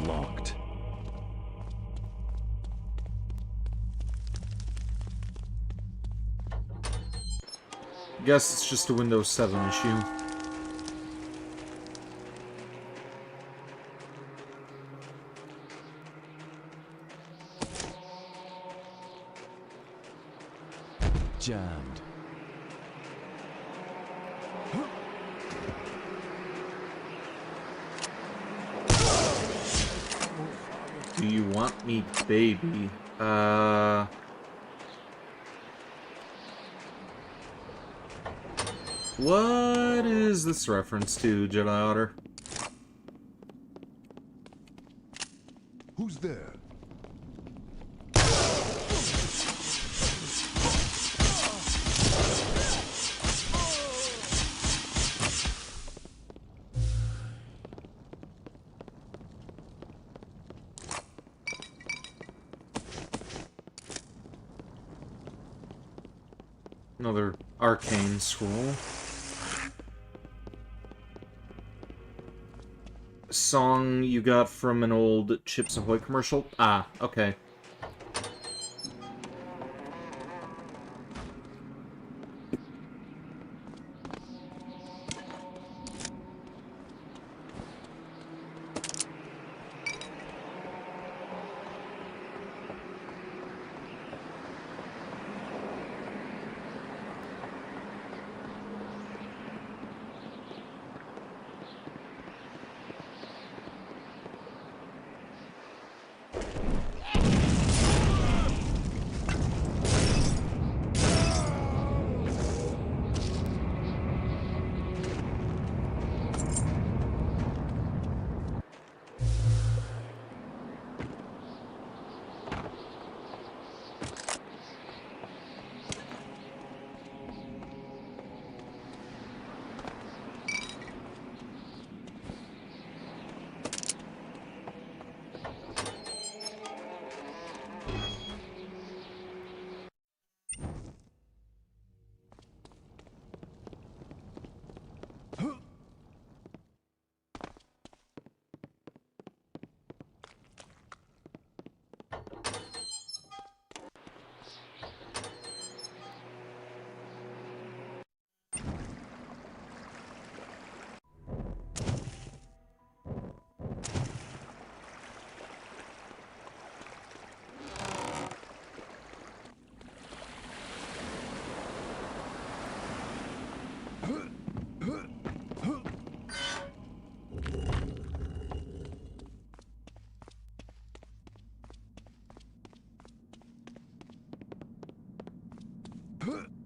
Locked. Guess it's just a Windows 7 issue. Jammed. Do you want me, baby? What is this reference to, Jedi Otter? Who's there? Another arcane scroll. Song you got from an old Chips Ahoy commercial? Ah, okay.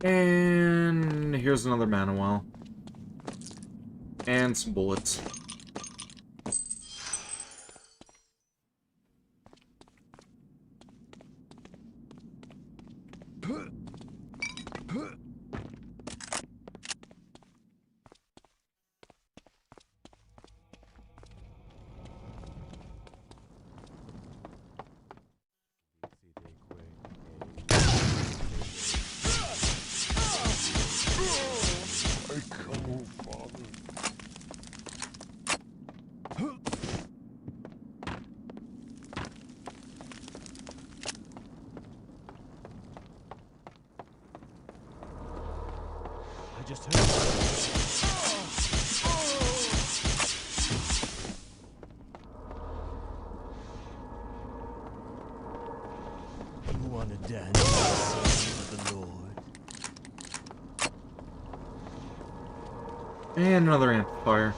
And here's another mana well. And some bullets. I just heard. You want to dance with the Lord? And another amplifier.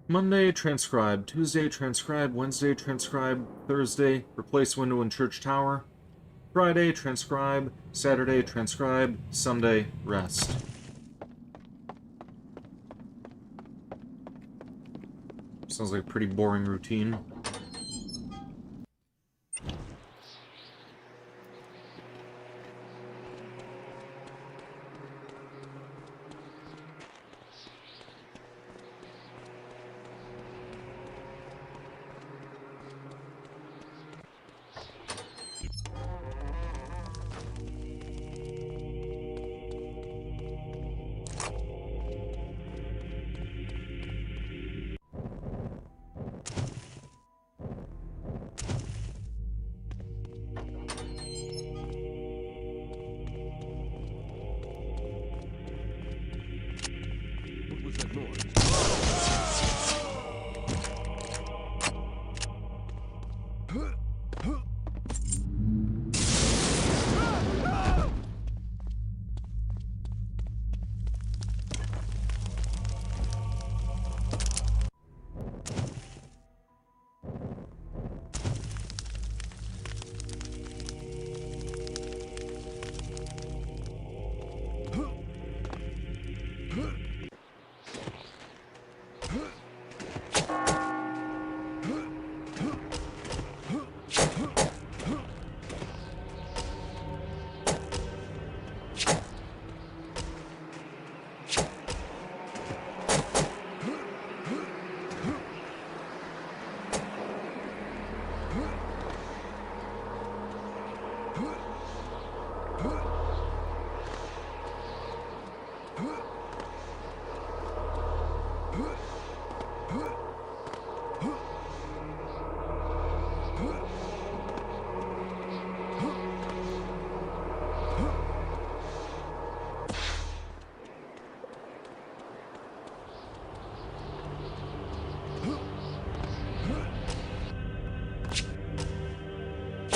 Monday, transcribe. Tuesday, transcribe. Wednesday, transcribe. Thursday, replace window in church tower. Friday, transcribe. Saturday, transcribe. Sunday, rest. Sounds like a pretty boring routine.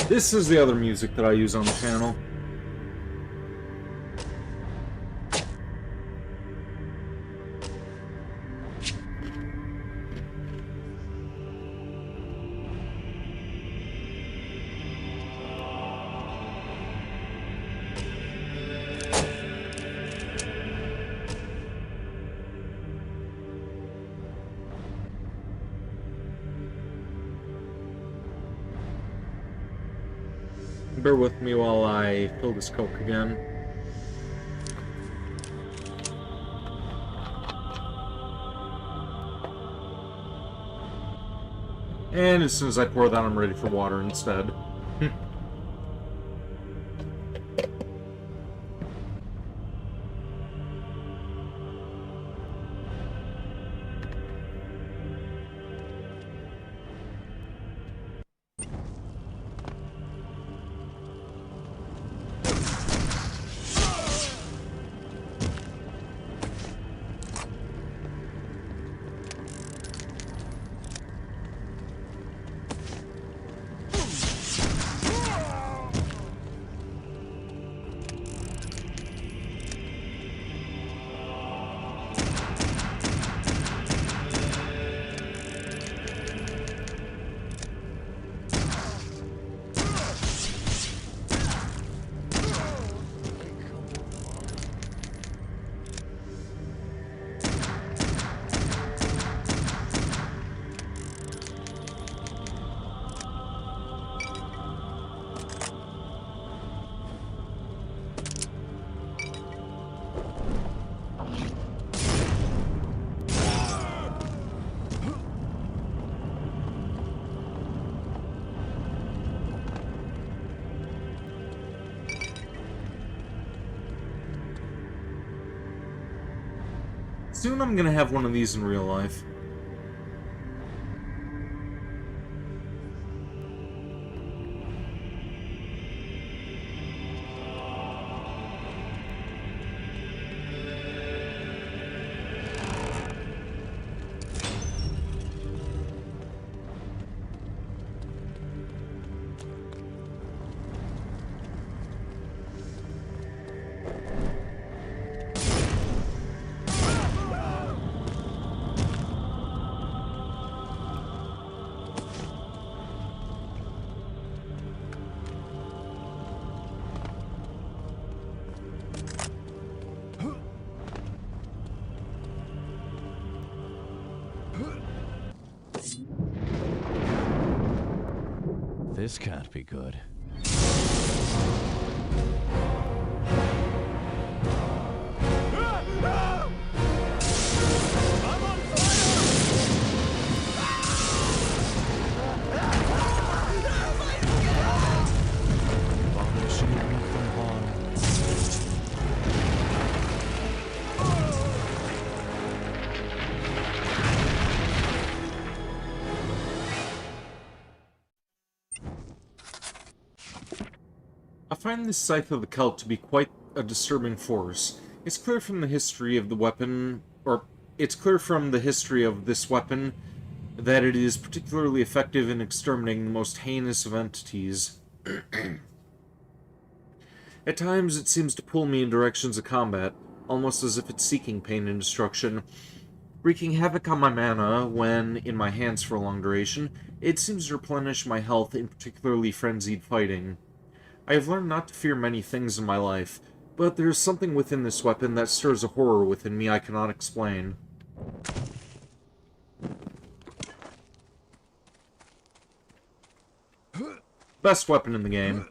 This is the other music that I use on the channel. Bear with me while I fill this Coke again. And as soon as I pour that, I'm ready for water instead. Soon I'm gonna have one of these in real life. This can't be good. I find this Scythe of the Celt to be quite a disturbing force. It's clear from the history of the weapon, or it's clear from the history of this weapon, that it is particularly effective in exterminating the most heinous of entities. At times, it seems to pull me in directions of combat, almost as if it's seeking pain and destruction. Wreaking havoc on my mana when in my hands for a long duration, it seems to replenish my health in particularly frenzied fighting. I have learned not to fear many things in my life, but there is something within this weapon that stirs a horror within me I cannot explain. Best weapon in the game.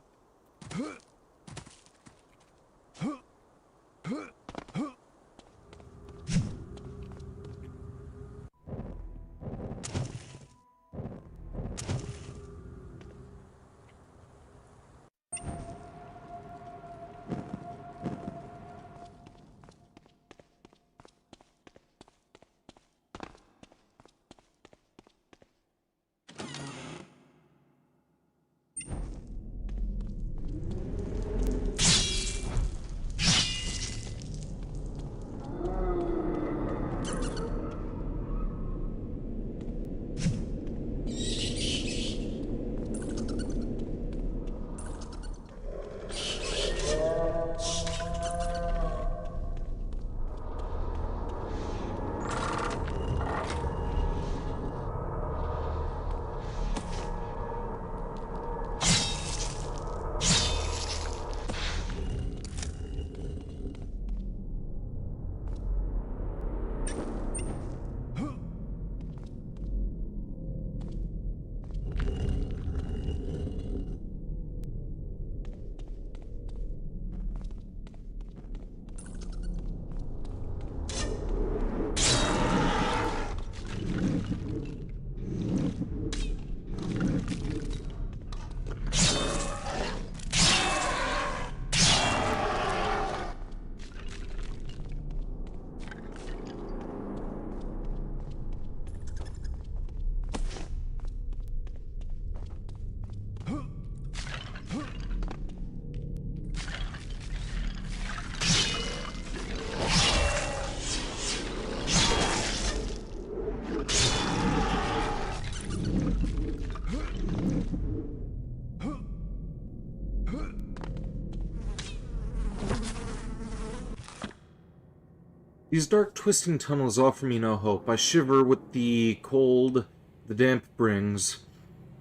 These dark, twisting tunnels offer me no hope. I shiver with the cold the damp brings.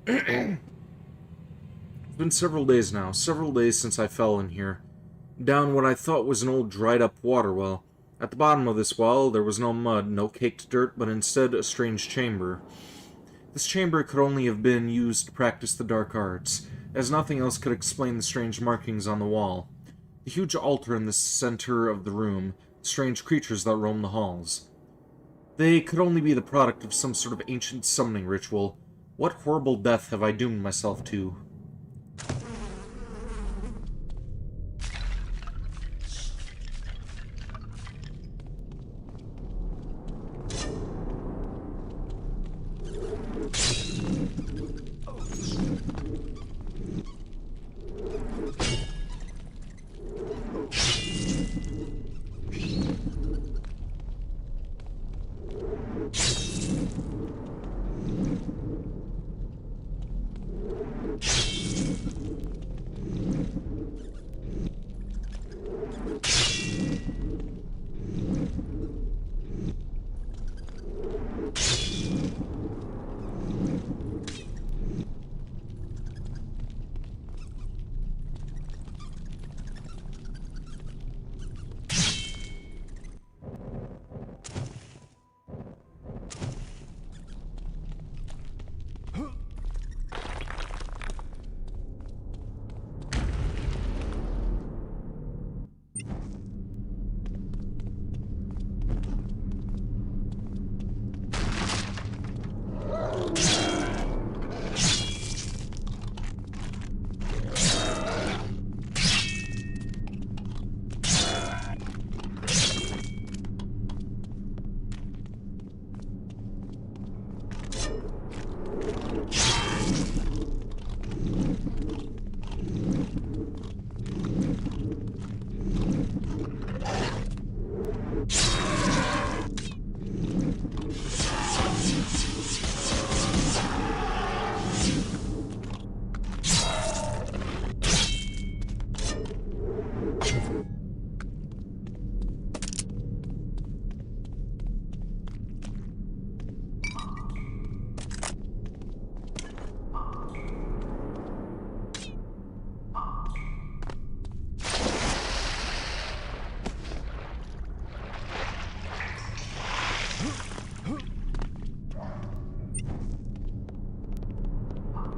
It's been several days now, several days since I fell in here. Down what I thought was an old dried-up water well. At the bottom of this well, there was no mud, no caked dirt, but instead a strange chamber. This chamber could only have been used to practice the dark arts, as nothing else could explain the strange markings on the wall. The huge altar in the center of the room, strange creatures that roam the halls. They could only be the product of some sort of ancient summoning ritual. What horrible death have I doomed myself to?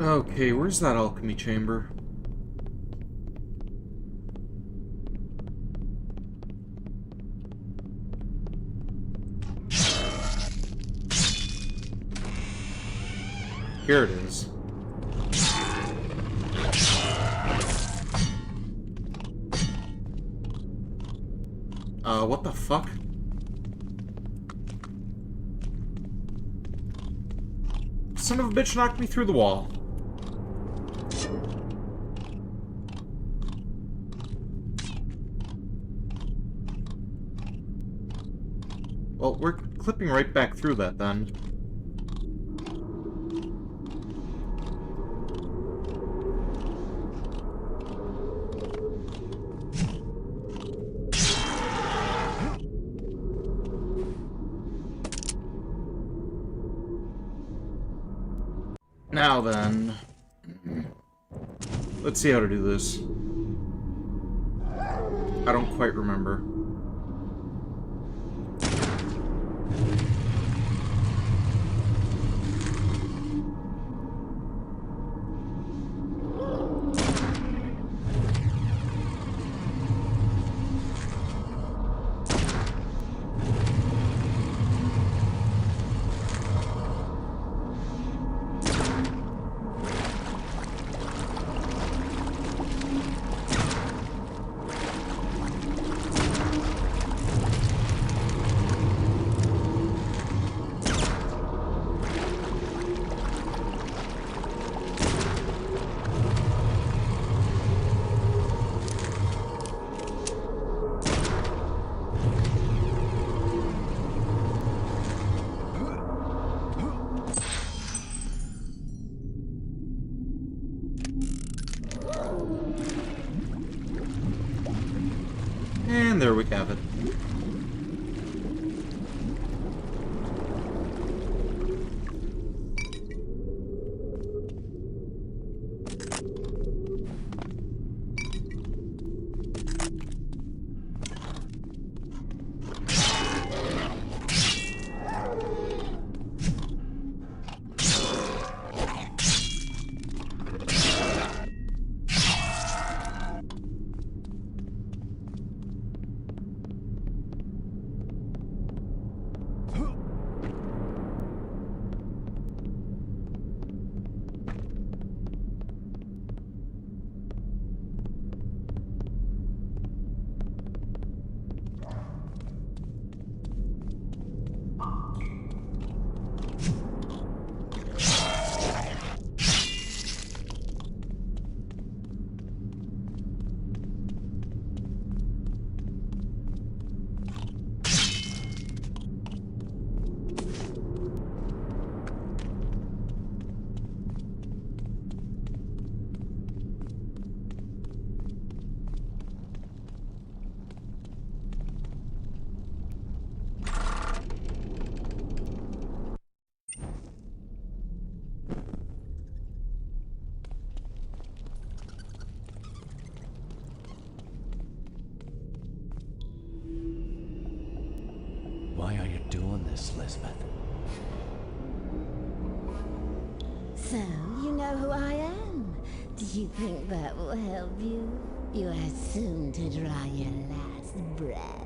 Okay, where's that alchemy chamber? Here it is. What the fuck? Son of a bitch knocked me through the wall. Well, we're clipping right back through that then. Now then, let's see how to do this. I don't quite remember. And there we have it. Why are you doing this, Lisbeth? So, you know who I am? Do you think that will help you? You are soon to draw your last breath.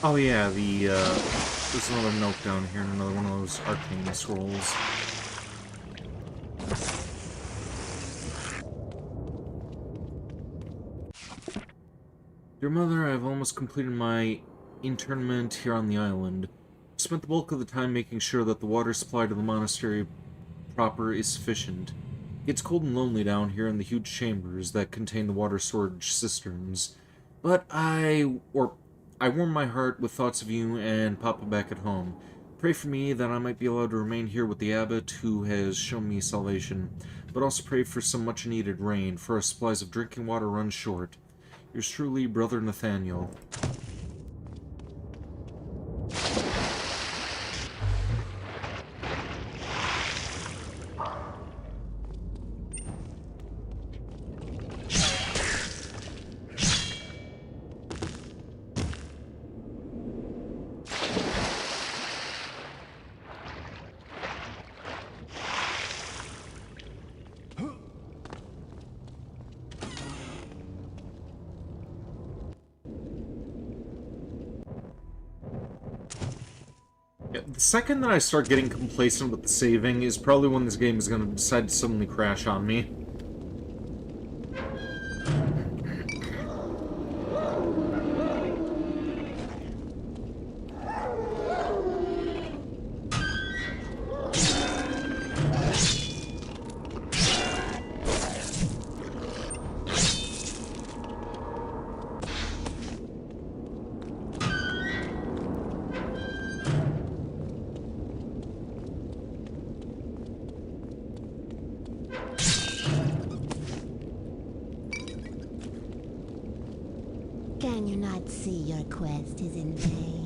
Oh yeah, there's another note down here, and another one of those arcane scrolls. Dear Mother, I have almost completed my internment here on the island. Spent the bulk of the time making sure that the water supply to the monastery proper is sufficient. It's cold and lonely down here in the huge chambers that contain the water storage cisterns, but I warm my heart with thoughts of you and Papa back at home. Pray for me that I might be allowed to remain here with the abbot who has shown me salvation, but also pray for some much-needed rain, for our supplies of drinking water run short. Yours truly, Brother Nathaniel. The second that I start getting complacent with the saving is probably when this game is going to decide to suddenly crash on me. Can you not see your quest is in vain?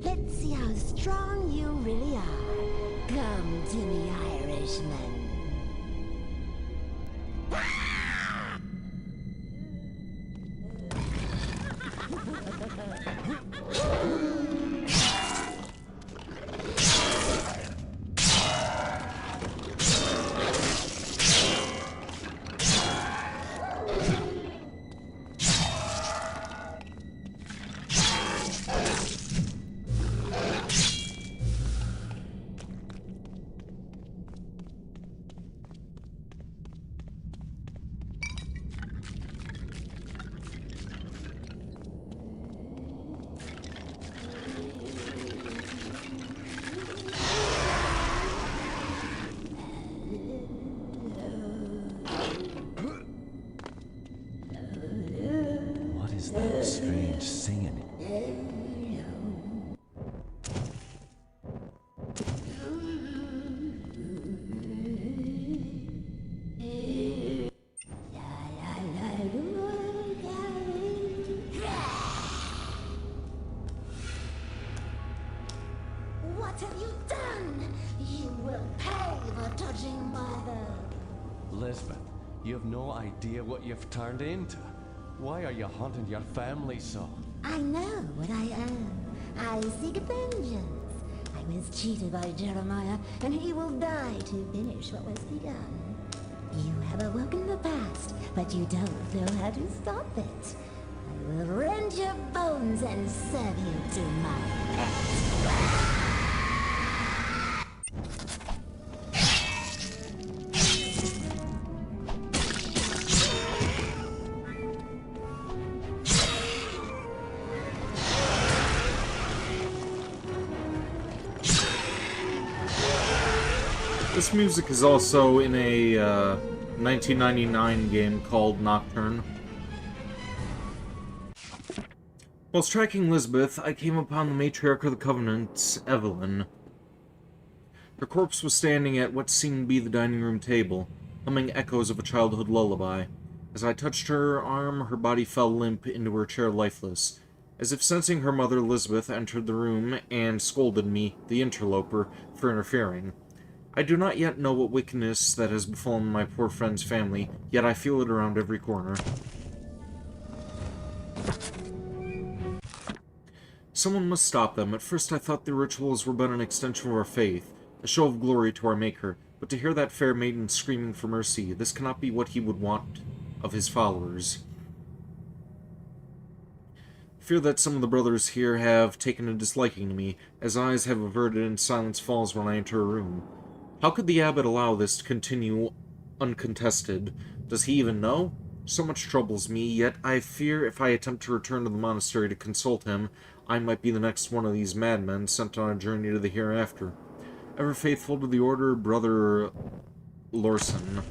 Let's see how strong you really are. Come to me, Irishman. What is that strange singing? Lisbeth. You have no idea what you've turned into. Why are you haunting your family so? I know what I am. I seek vengeance. I was cheated by Jeremiah, and he will die to finish what was begun. You have awoken the past, but you don't know how to stop it. I will rend your bones and serve you to my pet. This music is also in a 1999 game called Nocturne. Whilst tracking Lisbeth, I came upon the matriarch of the Covenants, Evelyn. Her corpse was standing at what seemed to be the dining room table, humming echoes of a childhood lullaby. As I touched her arm, her body fell limp into her chair lifeless. As if sensing her mother, Lisbeth entered the room and scolded me, the interloper, for interfering. I do not yet know what wickedness that has befallen my poor friend's family, yet I feel it around every corner. Someone must stop them. At first I thought the rituals were but an extension of our faith, a show of glory to our Maker, but to hear that fair maiden screaming for mercy, this cannot be what he would want of his followers. I fear that some of the brothers here have taken a disliking to me, as eyes have averted and silence falls when I enter a room. How could the abbot allow this to continue uncontested? Does he even know? So much troubles me, yet I fear if I attempt to return to the monastery to consult him, I might be the next one of these madmen sent on a journey to the hereafter. Ever faithful to the order, Brother Lorson.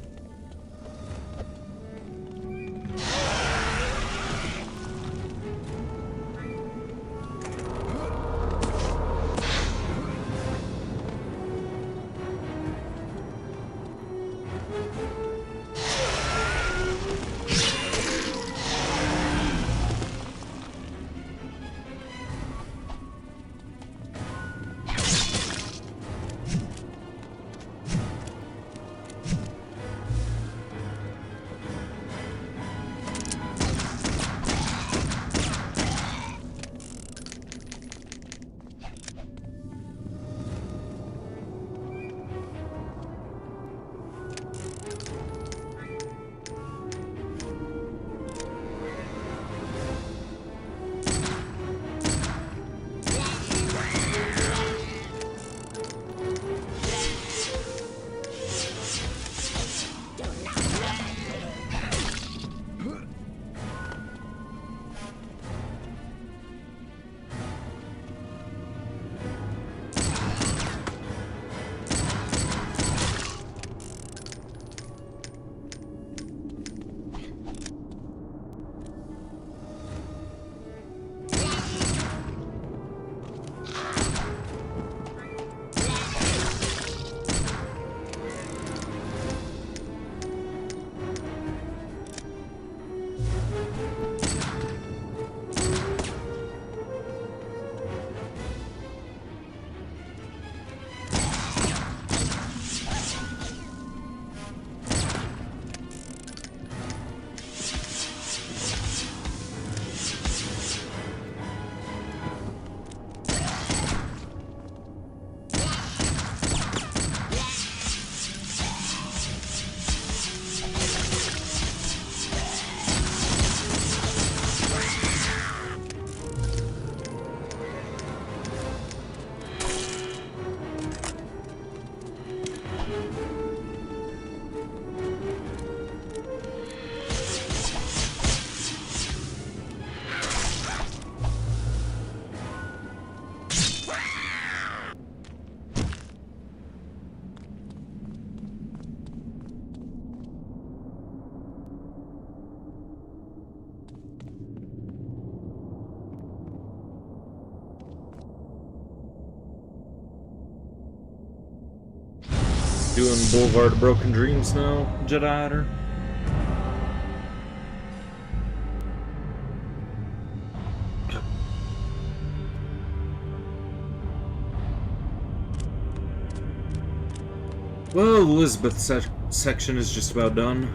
Doing Boulevard of Broken Dreams now, Jedi Hatter. Well, Elizabeth section is just about done.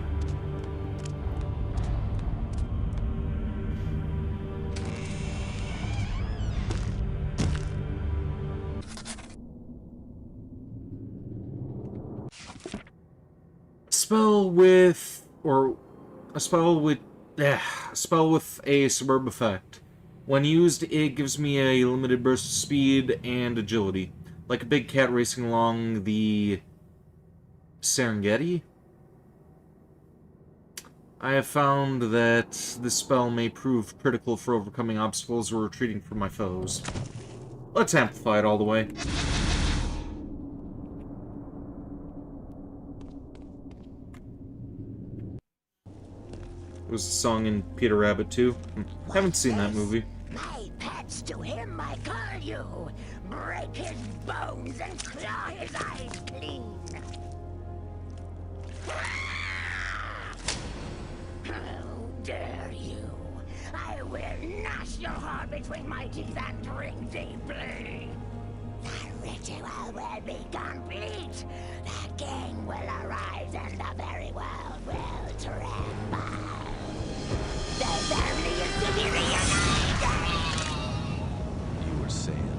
A spell with a suburb effect. When used, it gives me a limited burst of speed and agility, like a big cat racing along the Serengeti. I have found that this spell may prove critical for overcoming obstacles or retreating from my foes. Let's amplify it all the way. It was a song in Peter Rabbit too. Haven't seen that movie. My pets, to him I call you. Break his bones and claw his eyes clean. How dare you! I will gnash your heart between my teeth and drink deeply. The ritual will be complete. The king will arise and the very world will tremble. The family is to be reunited! You were saying?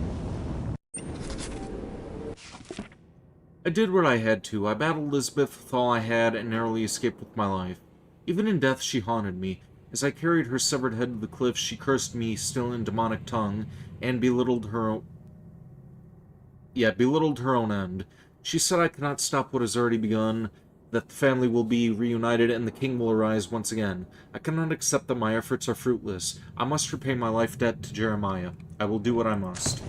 I did what I had to. I battled Elizabeth with all I had and narrowly escaped with my life. Even in death, she haunted me. As I carried her severed head to the cliff, she cursed me, still in demonic tongue, and belittled her own end. She said I cannot stop what has already begun, that the family will be reunited and the king will arise once again. I cannot accept that my efforts are fruitless. I must repay my life debt to Jeremiah. I will do what I must.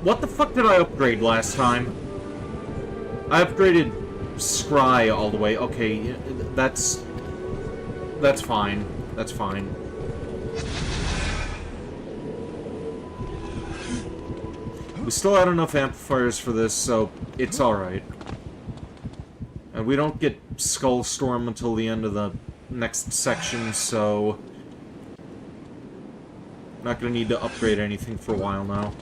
What the fuck did I upgrade last time? I upgraded Scry all the way. Okay, that's fine. That's fine. We still had enough amplifiers for this, so it's alright. And we don't get Skull Storm until the end of the next section, so not gonna need to upgrade anything for a while now.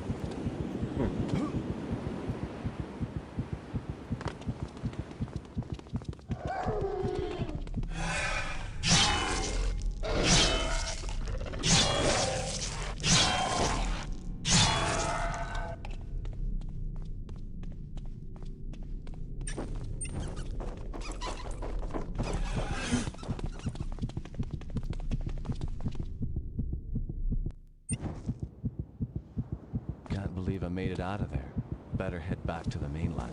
Can't believe I made it out of there. Better head back to the mainland.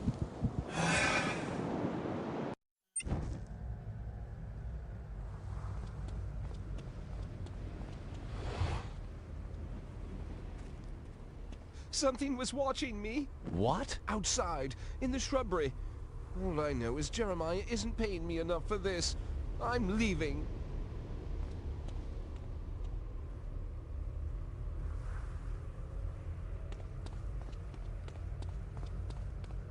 Something was watching me. What? Outside, in the shrubbery. All I know is Jeremiah isn't paying me enough for this. I'm leaving.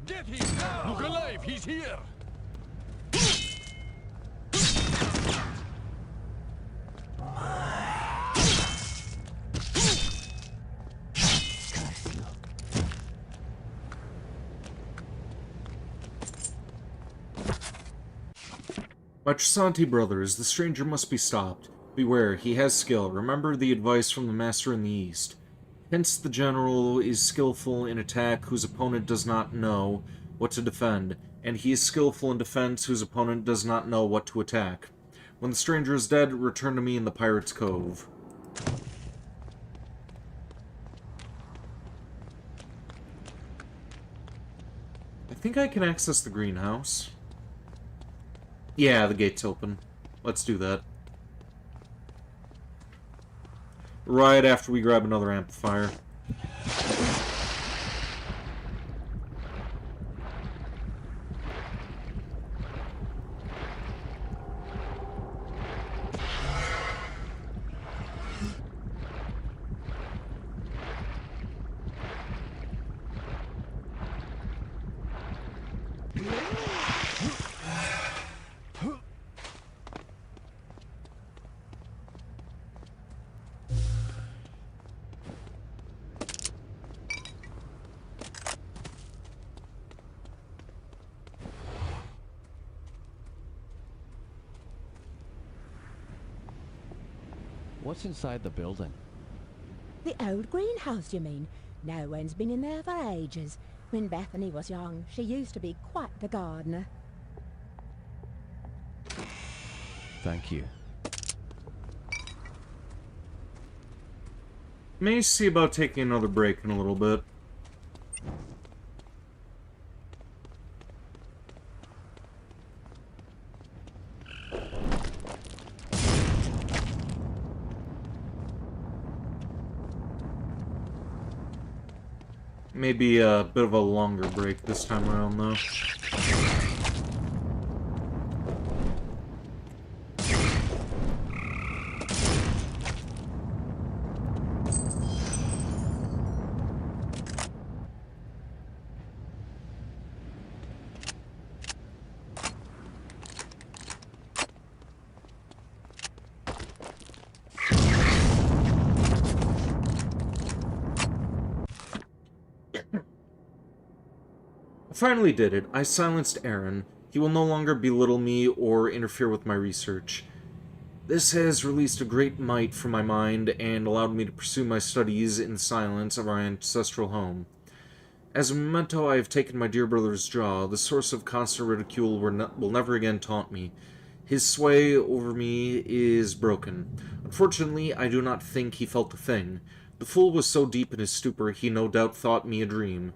Get him! Look alive! He's here! My Trasanti brothers, the stranger must be stopped. Beware, he has skill. Remember the advice from the Master in the East. Hence the general is skillful in attack whose opponent does not know what to defend, and he is skillful in defense whose opponent does not know what to attack. When the stranger is dead, return to me in the Pirate's Cove. I think I can access the greenhouse. Yeah, the gate's open. Let's do that. Right after we grab another amplifier. What's inside the building? The old greenhouse, you mean? No one's been in there for ages. When Bethany was young, she used to be quite the gardener. Thank you. May see about taking another break in a little bit. Maybe a bit of a longer break this time around, though. I finally did it. I silenced Aaron. He will no longer belittle me or interfere with my research. This has released a great might from my mind and allowed me to pursue my studies in the silence of our ancestral home. As a memento, I have taken my dear brother's jaw. The source of constant ridicule will never again taunt me. His sway over me is broken. Unfortunately, I do not think he felt a thing. The fool was so deep in his stupor, he no doubt thought me a dream.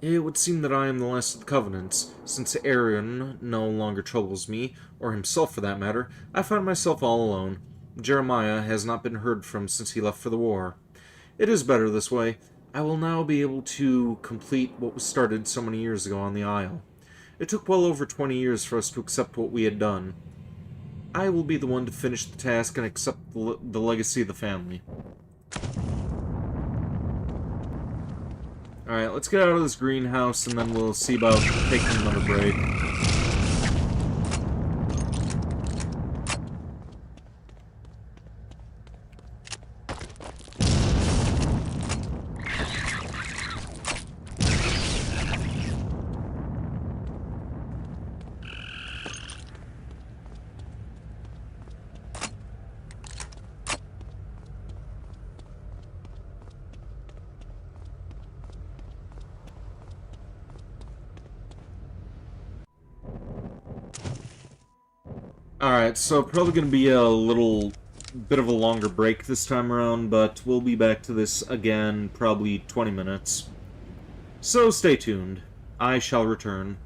It would seem that I am the last of the Covenants. Since Aaron no longer troubles me, or himself for that matter, I find myself all alone. Jeremiah has not been heard from since he left for the war. It is better this way. I will now be able to complete what was started so many years ago on the Isle. It took well over 20 years for us to accept what we had done. I will be the one to finish the task and accept the legacy of the family. Alright, let's get out of this greenhouse and then we'll see about taking another break. Alright, so probably going to be a little bit of a longer break this time around, but we'll be back to this again, probably 20 minutes. So stay tuned. I shall return.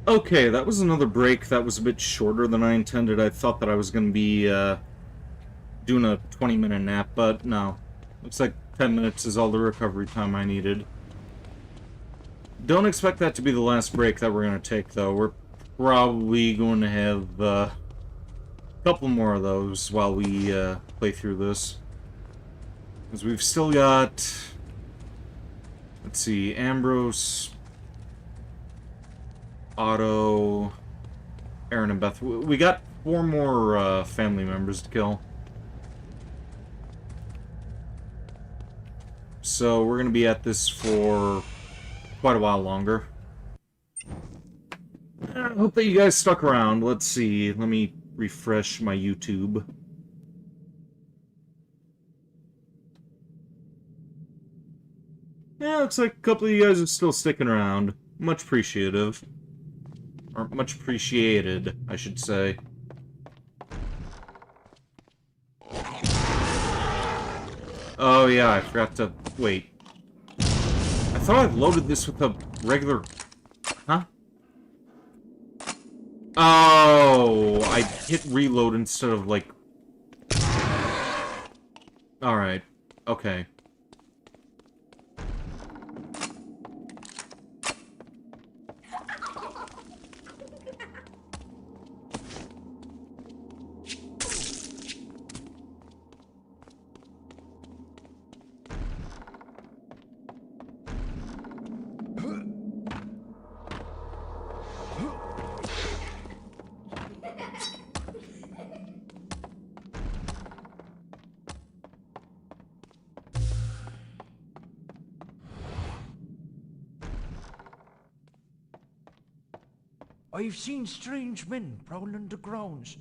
Okay, that was another break that was a bit shorter than I intended. I thought that I was going to be doing a 20-minute nap, but no. Looks like 10 minutes is all the recovery time I needed. Don't expect that to be the last break that we're going to take, though. We're probably going to have a couple more of those while we play through this. Because we've still got... Let's see, Ambrose, Otto, Aaron, and Beth. We got 4 more family members to kill. So we're going to be at this for quite a while longer. I hope that you guys stuck around. Let's see. Let me refresh my YouTube. Yeah, looks like a couple of you guys are still sticking around. Much appreciative. Or much appreciated, I should say. Oh yeah, I forgot to... Wait. I thought I loaded this with a regular... Huh? Oh, I hit reload instead of, like... Alright. Okay. I've seen strange men prowling the grounds.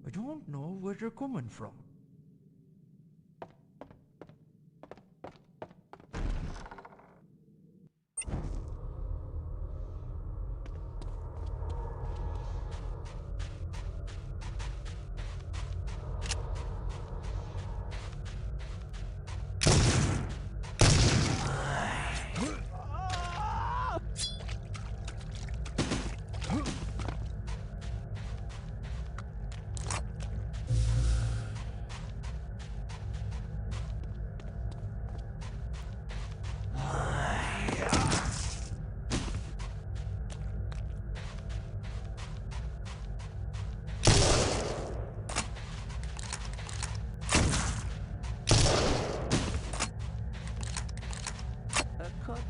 I don't know where they're coming from.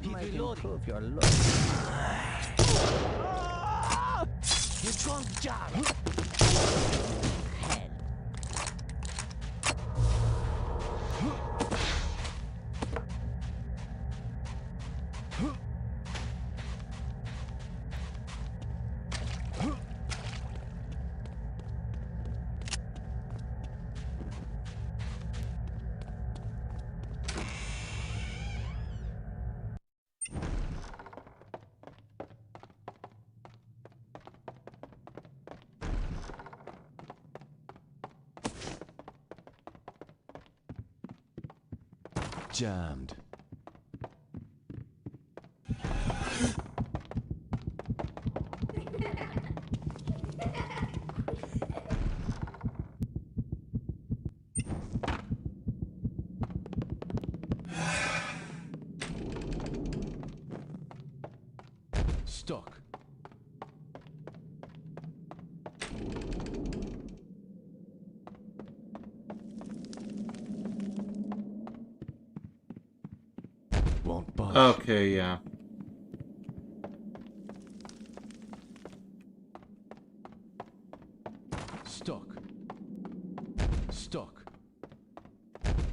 Might improve your look. You drunk job. Jammed. Stuck. Won't budge. Okay, yeah. Stuck. Stuck.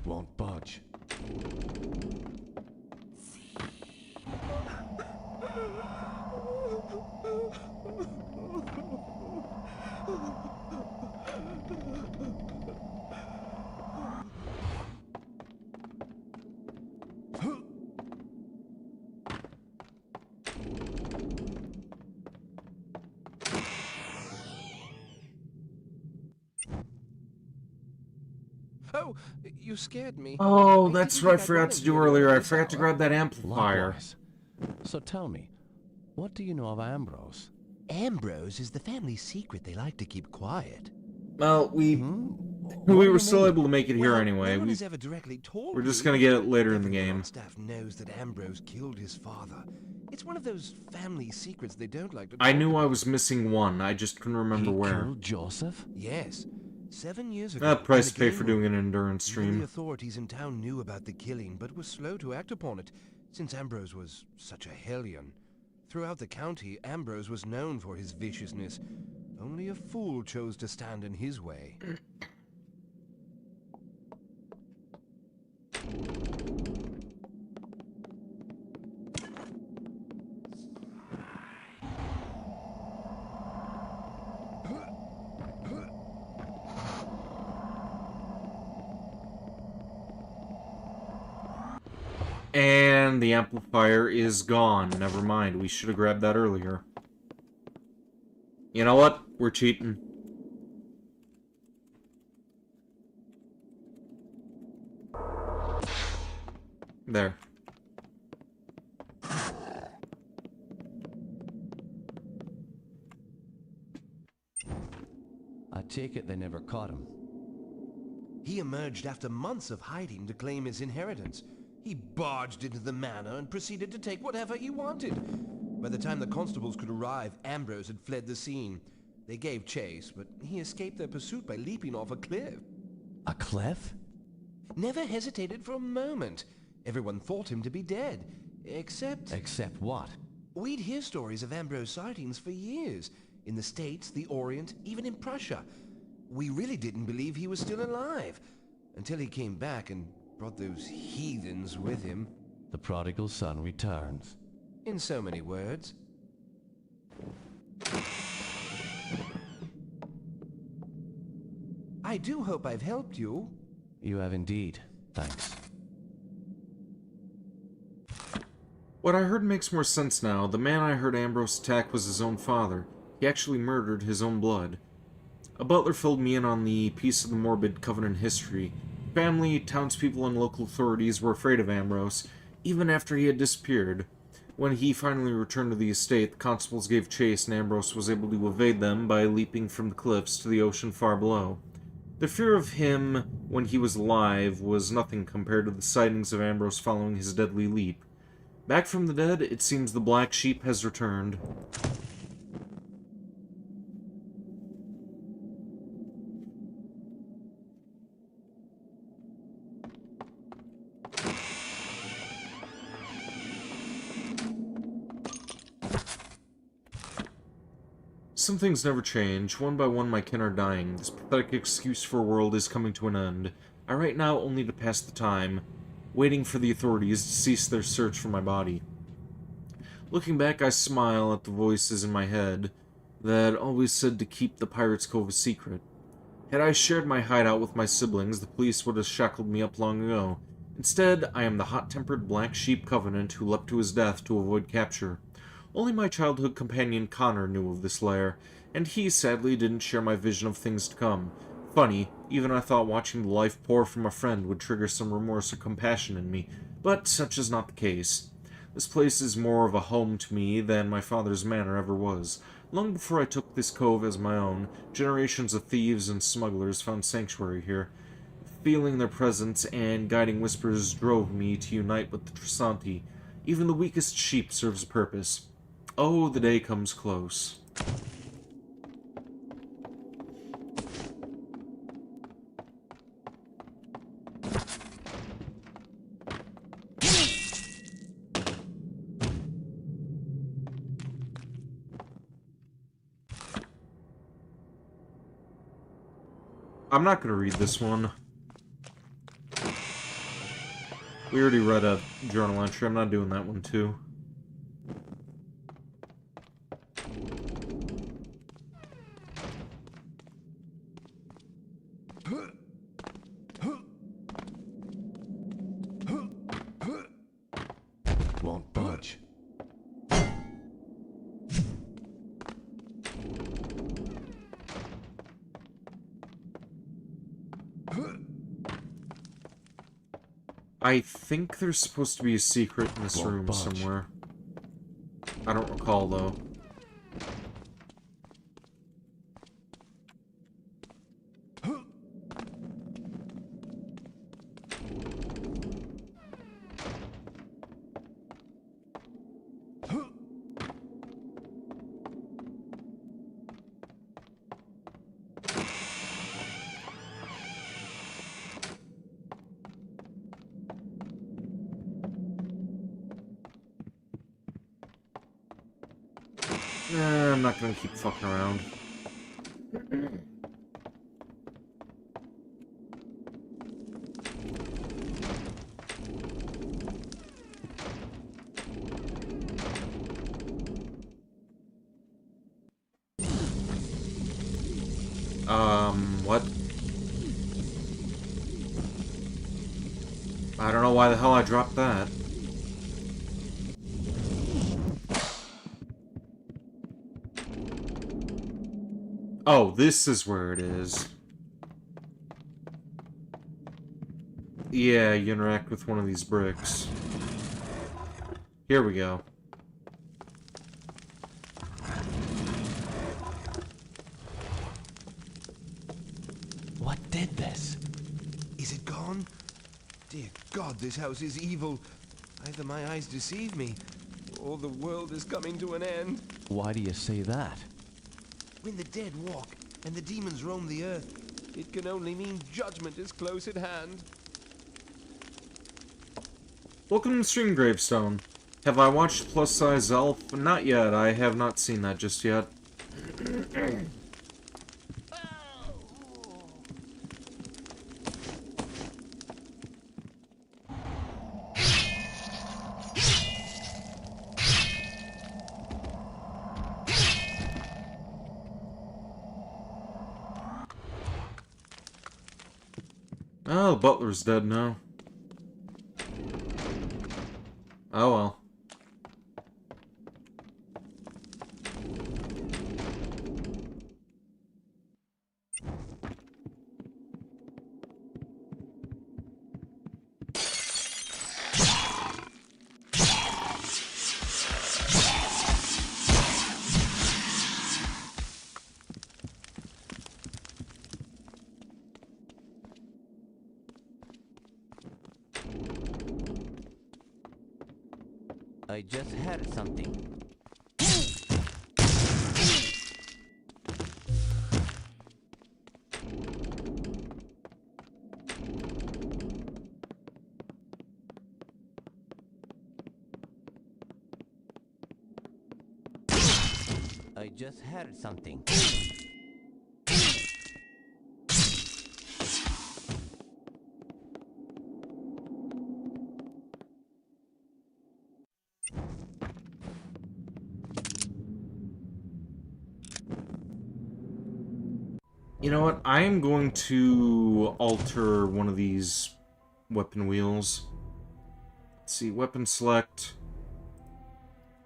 Won't budge. Oh, you scared me. Oh, that's what I forgot to do earlier. I forgot to grab that amplifier. Likewise. So tell me, what do you know of Ambrose? Ambrose is the family secret they like to keep quiet. Well, we were still able to make it here anyway. No one has ever directly told We're just me. gonna get it later in the Everyone game. on staff knows that Ambrose killed his father. It's one of those family secrets they don't like to talk I knew about. I was missing one. I just couldn't remember where. Killed Joseph? Yes. 7 years ago. That price in to the pay game for room. doing an endurance Even stream. the authorities in town knew about the killing, but were slow to act upon it, since Ambrose was such a hellion. Throughout the county, Ambrose was known for his viciousness. Only a fool chose to stand in his way. And the amplifier is gone. Never mind, we should have grabbed that earlier. You know what? We're cheating. There. I take it they never caught him. He emerged after months of hiding to claim his inheritance. He barged into the manor and proceeded to take whatever he wanted. By the time the constables could arrive, Ambrose had fled the scene. They gave chase, but he escaped their pursuit by leaping off a cliff. A cliff? Never hesitated for a moment. Everyone thought him to be dead, except... Except what? We'd hear stories of Ambrose sightings for years. In the States, the Orient, even in Prussia. We really didn't believe he was still alive. Until he came back and brought those heathens with him. The prodigal son returns. In so many words. I do hope I've helped you. You have indeed. Thanks. What I heard makes more sense now. The man I heard Ambrose attack was his own father. He actually murdered his own blood. A butler filled me in on the piece of the morbid Covenant history. Family, townspeople, and local authorities were afraid of Ambrose, even after he had disappeared. When he finally returned to the estate, the constables gave chase and Ambrose was able to evade them by leaping from the cliffs to the ocean far below. The fear of him when he was alive was nothing compared to the sightings of Ambrose following his deadly leap. Back from the dead, it seems the black sheep has returned. Some things never change. One by one my kin are dying. This pathetic excuse for a world is coming to an end. I write now only to pass the time, waiting for the authorities to cease their search for my body. Looking back, I smile at the voices in my head that always said to keep the Pirates' Cove a secret. Had I shared my hideout with my siblings, the police would have shackled me up long ago. Instead, I am the hot-tempered black sheep Covenant who leapt to his death to avoid capture. Only my childhood companion Connor knew of this lair, and he sadly didn't share my vision of things to come. Funny, even I thought watching the life pour from a friend would trigger some remorse or compassion in me, but such is not the case. This place is more of a home to me than my father's manor ever was. Long before I took this cove as my own, generations of thieves and smugglers found sanctuary here. Feeling their presence and guiding whispers drove me to unite with the Trasanti. Even the weakest sheep serves a purpose. Oh, the day comes close. I'm not going to read this one. We already read a journal entry. I'm not doing that one too. Won't budge. I think there's supposed to be a secret in this room somewhere. I don't recall, though. I'm not gonna keep fucking around. What? I don't know why the hell I dropped that. Oh, this is where it is. Yeah, you interact with one of these bricks. Here we go. What did this? Is it gone? Dear God, this house is evil. Either my eyes deceive me, or the world is coming to an end. Why do you say that? When the dead walk, and the demons roam the earth, it can only mean judgment is close at hand. Welcome to Stream Gravestone. Have I watched Plus Size Elf? Not yet. I have not seen that just yet. Oh, the butler's dead now. Oh well. I just heard something. I just heard something. You know what? I am going to alter one of these weapon wheels. Let's see, weapon select.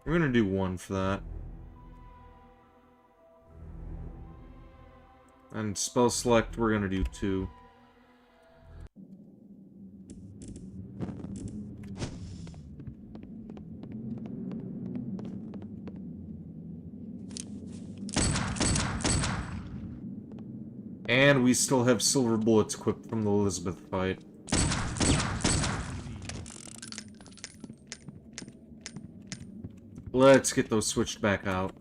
We're gonna do one for that. And spell select, we're gonna do 2. And we still have silver bullets equipped from the Elizabeth fight. Let's get those switched back out.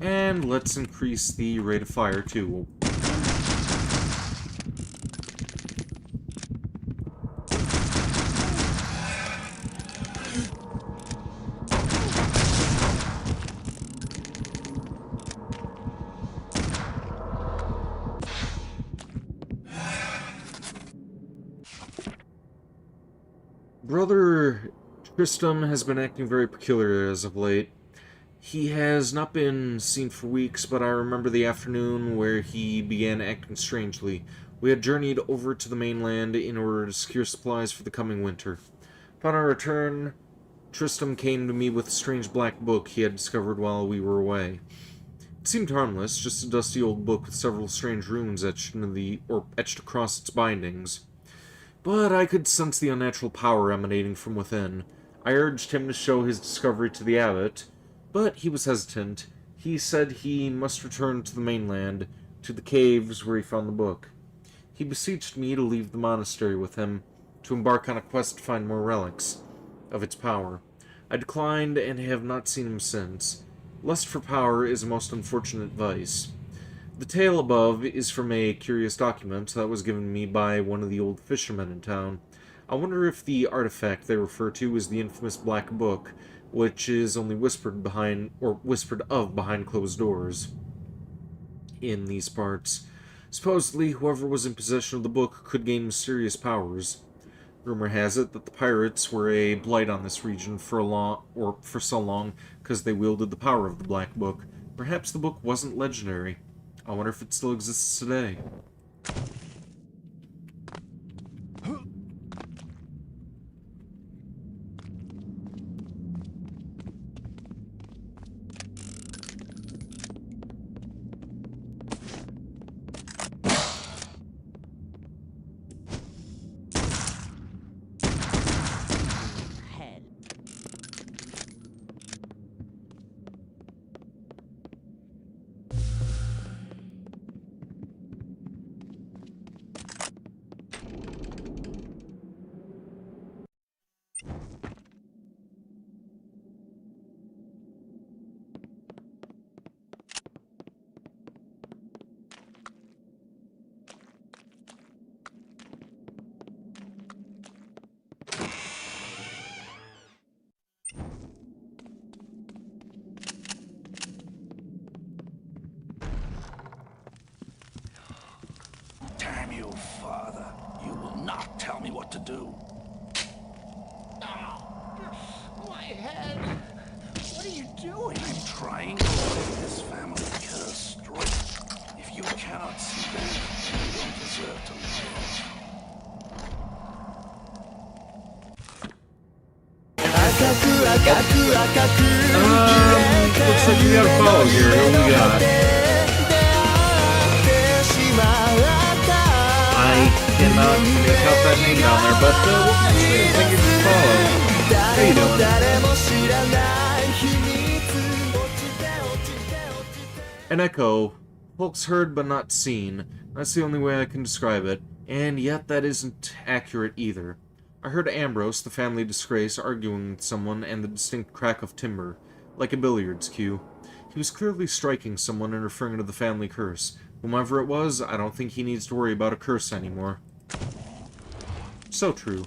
And let's increase the rate of fire too. Brother Tristram has been acting very peculiar as of late. He has not been seen for weeks, but I remember the afternoon where he began acting strangely. We had journeyed over to the mainland in order to secure supplies for the coming winter. Upon our return, Tristram came to me with a strange black book he had discovered while we were away. It seemed harmless, just a dusty old book with several strange runes etched across its bindings. But I could sense the unnatural power emanating from within. I urged him to show his discovery to the abbot, but he was hesitant. He said he must return to the mainland, to the caves where he found the book. He beseeched me to leave the monastery with him, to embark on a quest to find more relics of its power. I declined and have not seen him since. Lust for power is a most unfortunate vice. The tale above is from a curious document that was given me by one of the old fishermen in town. I wonder if the artifact they refer to is the infamous Black Book, which is only whispered of behind closed doors in these parts. Supposedly, whoever was in possession of the book could gain mysterious powers. Rumor has it that the pirates were a blight on this region for so long because they wielded the power of the Black Book. Perhaps the book wasn't legendary. I wonder if it still exists today. Damn you, Father. You will not tell me what to do. My head! What are you doing? I'm trying to break this family curse straight. If you cannot see that, you don't deserve to live. Looks like we got a follow here. Who we got? I cannot make out that name down there, but thank you for follow. How you doing? An echo. Folks heard but not seen. That's the only way I can describe it. And yet that isn't accurate either. I heard Ambrose, the family disgrace, arguing with someone and the distinct crack of timber, like a billiards cue. He was clearly striking someone and referring to the family curse. Whomever it was, I don't think he needs to worry about a curse anymore. So true.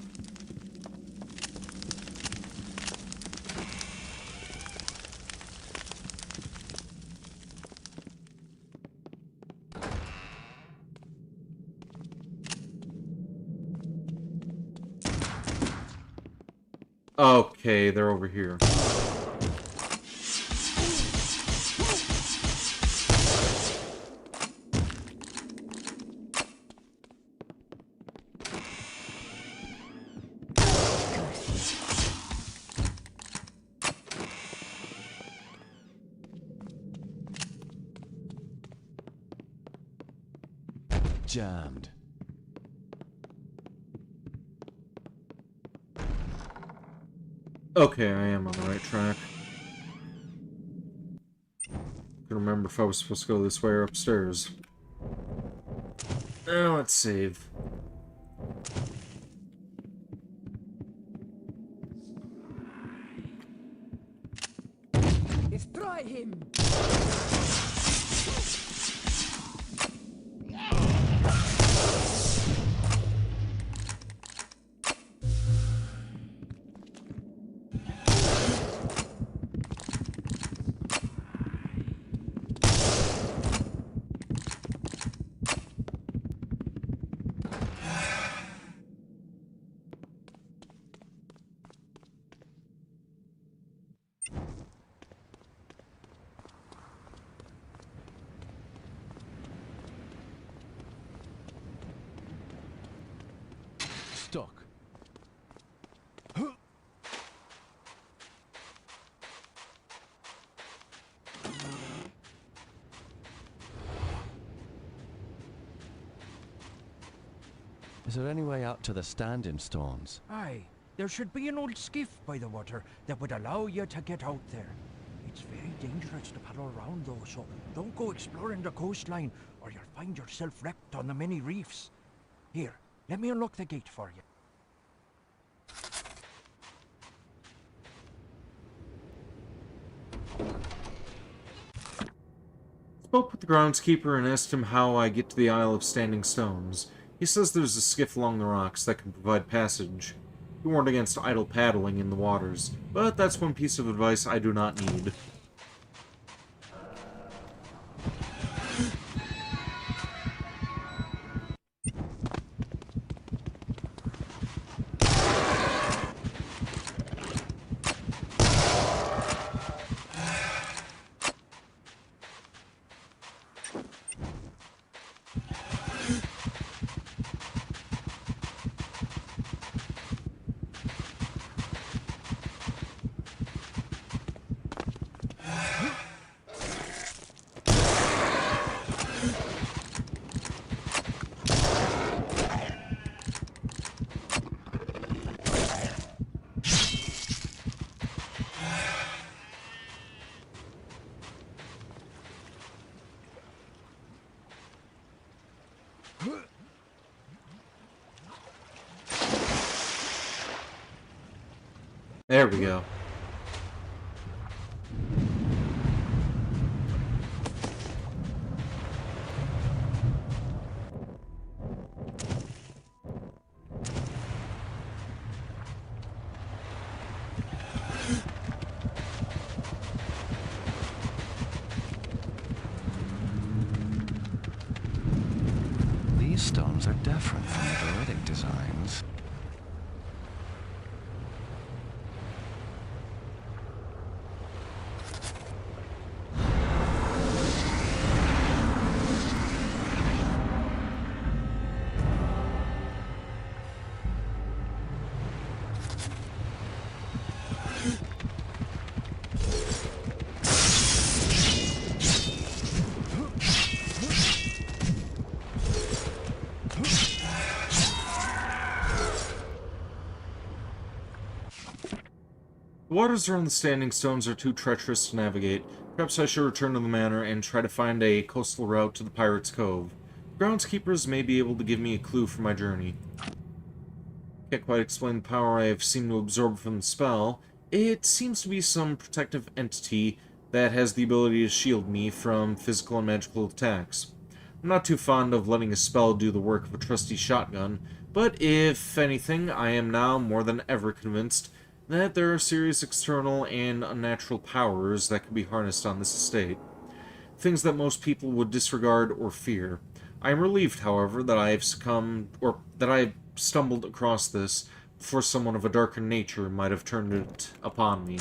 Okay, they're over here. Jammed. Okay, I am on the right track. Couldn't remember if I was supposed to go this way or upstairs. Now let's save. Destroy him! Stuck. Is there any way out to the standing stones? Aye, there should be an old skiff by the water that would allow you to get out there. It's very dangerous to paddle around though, so don't go exploring the coastline or you'll find yourself wrecked on the many reefs. Here, let me unlock the gate for you. Spoke with the groundskeeper and asked him how I get to the Isle of Standing Stones. He says there's a skiff along the rocks that can provide passage. He warned against idle paddling in the waters, but that's one piece of advice I do not need. There we go. These stones are different from the Druidic designs. The waters around the standing stones are too treacherous to navigate. Perhaps I should return to the manor and try to find a coastal route to the Pirate's Cove. Groundskeepers may be able to give me a clue for my journey. Can't quite explain the power I have seemed to absorb from the spell. It seems to be some protective entity that has the ability to shield me from physical and magical attacks. I'm not too fond of letting a spell do the work of a trusty shotgun, but if anything, I am now more than ever convinced that there are serious external and unnatural powers that can be harnessed on this estate. Things that most people would disregard or fear. I am relieved, however, that I have stumbled across this before someone of a darker nature might have turned it upon me.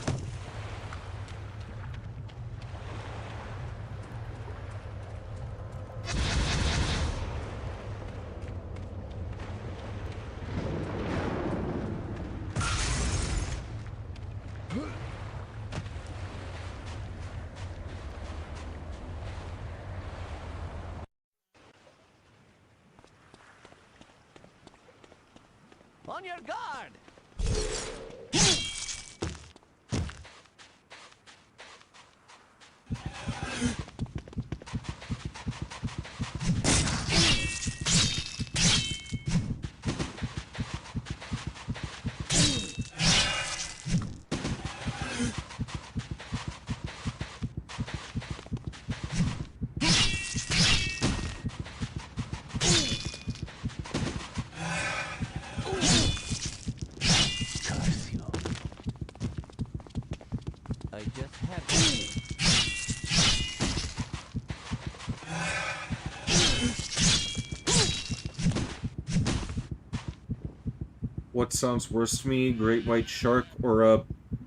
On your guard! I just had something. What sounds worse to me, great white shark or a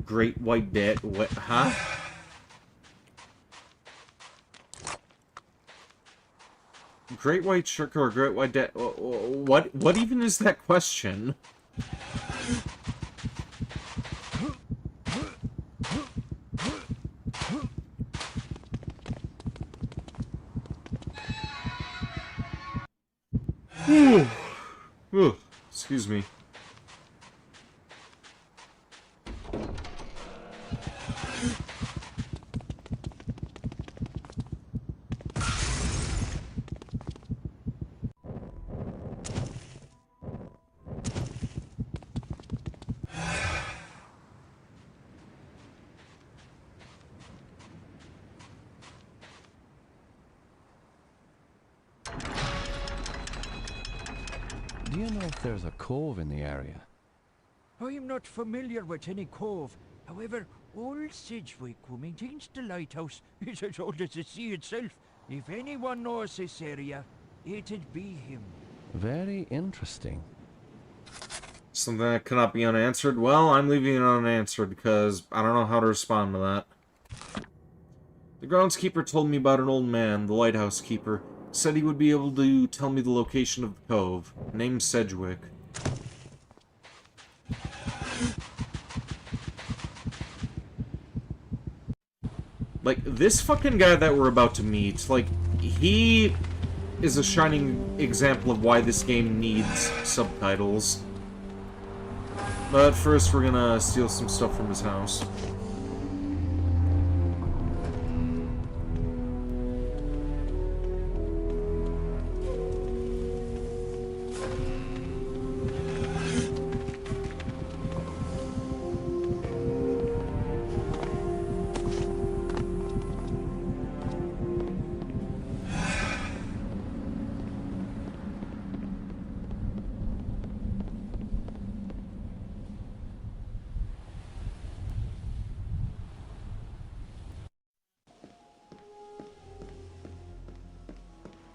great white bat? What? Huh? Great white shark or a great white bat? What even is that question? Ooh, excuse me. Do you know if there's a cove in the area? I'm not familiar with any cove. However, old Sedgwick, who maintains the lighthouse, is as old as the sea itself. If anyone knows this area, it'd be him. Very interesting. Something that cannot be unanswered? Well, I'm leaving it unanswered because I don't know how to respond to that. The groundskeeper told me about an old man, the lighthouse keeper. Said he would be able to tell me the location of the cove. Named Sedgwick. Like, this fucking guy that we're about to meet, like, he is a shining example of why this game needs subtitles. But first, we're gonna steal some stuff from his house.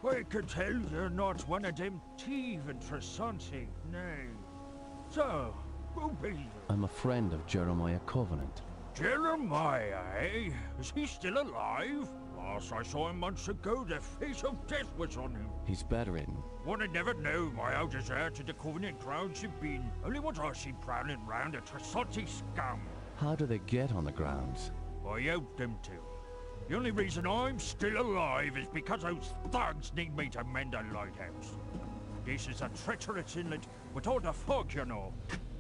I can tell you're not one of them thieving Trasanti, nay. So, who be you? I'm a friend of Jeremiah Covenant. Jeremiah, eh? Is he still alive? Last I saw him months ago, the face of death was on him. He's bedridden. One had never known why how deserted the Covenant grounds have been. Only once I seen prowling round a Trasanti scum. How do they get on the grounds? I helped them to. The only reason I'm still alive is because those thugs need me to mend a lighthouse. This is a treacherous inlet with all the fog, you know.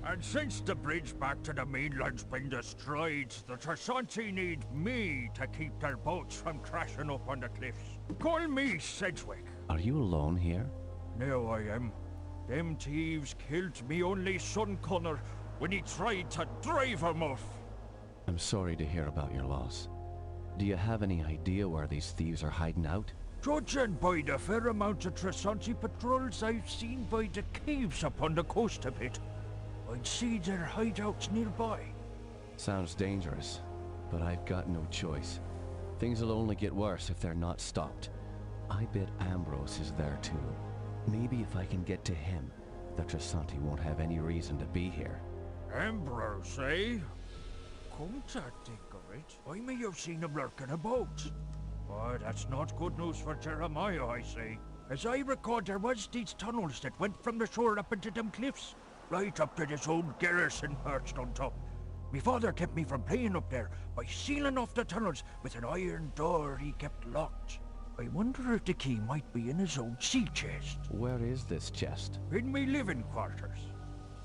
And since the bridge back to the mainland's been destroyed, the Trasanti need me to keep their boats from crashing up on the cliffs. Call me Sedgwick. Are you alone here? No, I am. Them thieves killed me only son Connor when he tried to drive him off. I'm sorry to hear about your loss. Do you have any idea where these thieves are hiding out? Judging by the fair amount of Trasanti patrols I've seen by the caves upon the coast a bit, I'd see their hideouts nearby. Sounds dangerous, but I've got no choice. Things will only get worse if they're not stopped. I bet Ambrose is there too. Maybe if I can get to him, the Trasanti won't have any reason to be here. Ambrose, eh? Come to think of it, I may have seen him lurking about. But that's not good news for Jeremiah, I say. As I record, there was these tunnels that went from the shore up into them cliffs, right up to this old garrison perched on top. Me father kept me from playing up there by sealing off the tunnels with an iron door he kept locked. I wonder if the key might be in his old sea chest. Where is this chest? In me living quarters.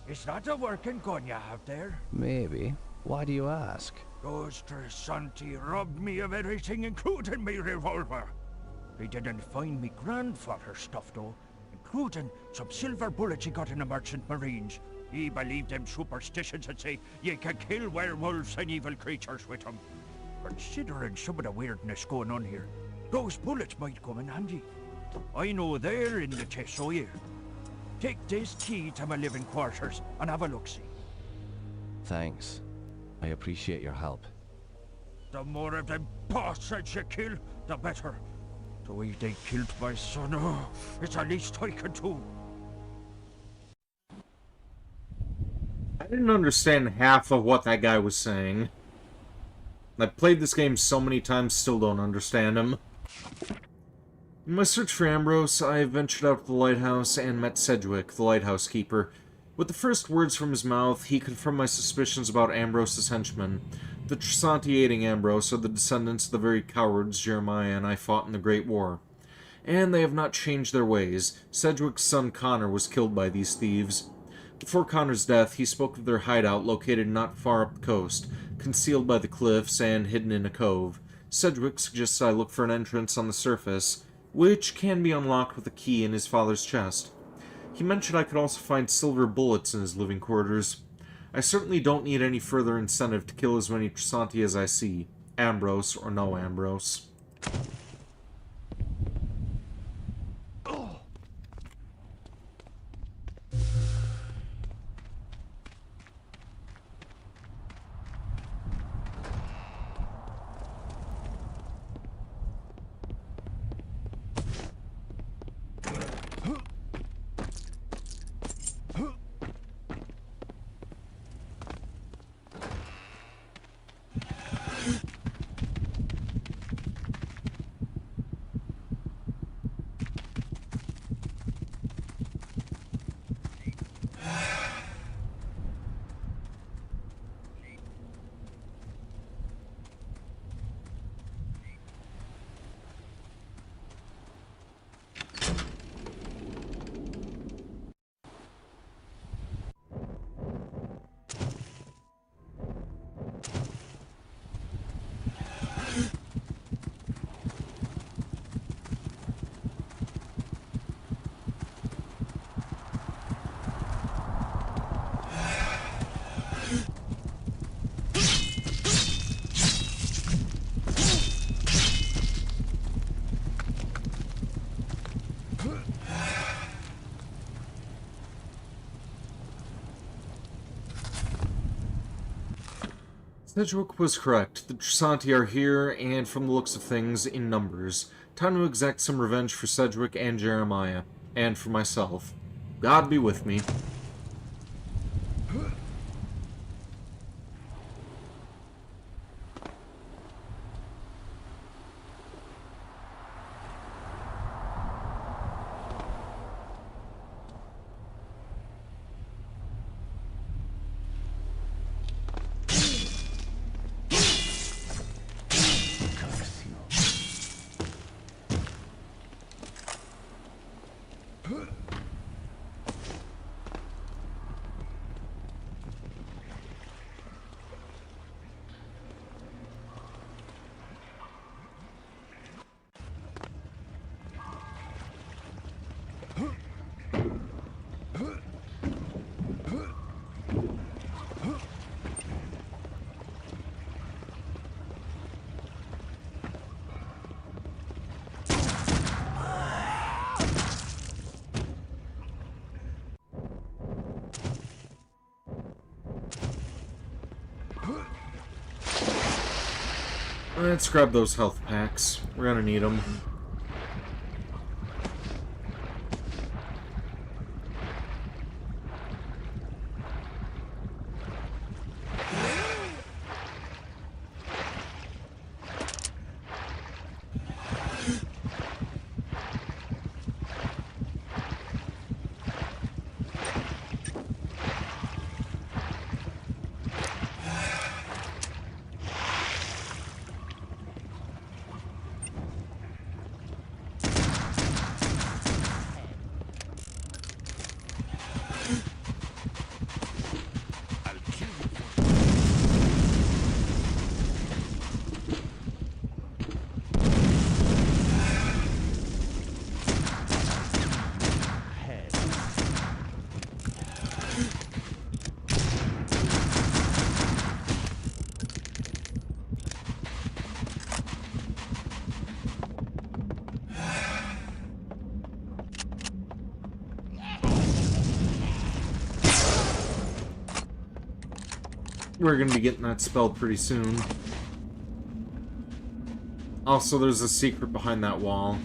Is that a working gun you have there? Maybe. Why do you ask? Those Trasanti robbed me of everything, including me revolver. They didn't find me grandfather's stuff, though, including some silver bullets he got in the Merchant Marines. He believed them superstitions that say you can kill werewolves and evil creatures with them. Considering some of the weirdness going on here, those bullets might come in handy. I know they're in the chest, so here. Take this key to my living quarters and have a look-see. Thanks. I appreciate your help. The more of them bastards you kill, the better. The way they killed my son, oh, it's the least I can do. I didn't understand half of what that guy was saying. I've played this game so many times, still don't understand him. In my search for Ambrose, I ventured out to the lighthouse and met Sedgwick, the lighthouse keeper. With the first words from his mouth, he confirmed my suspicions about Ambrose's henchmen. The Trasanti aiding Ambrose are the descendants of the very cowards Jeremiah and I fought in the Great War. And they have not changed their ways. Sedgwick's son Connor was killed by these thieves. Before Connor's death, he spoke of their hideout located not far up the coast, concealed by the cliffs and hidden in a cove. Sedgwick suggests I look for an entrance on the surface, which can be unlocked with a key in his father's chest. He mentioned I could also find silver bullets in his living quarters. I certainly don't need any further incentive to kill as many Trasanti as I see, Ambrose or no Ambrose. Sedgwick was correct. The Trisanti are here, and from the looks of things, in numbers. Time to exact some revenge for Sedgwick and Jeremiah. And for myself. God be with me. Let's grab those health packs. We're gonna need them. We're gonna be getting that spell pretty soon. Also, there's a secret behind that wall.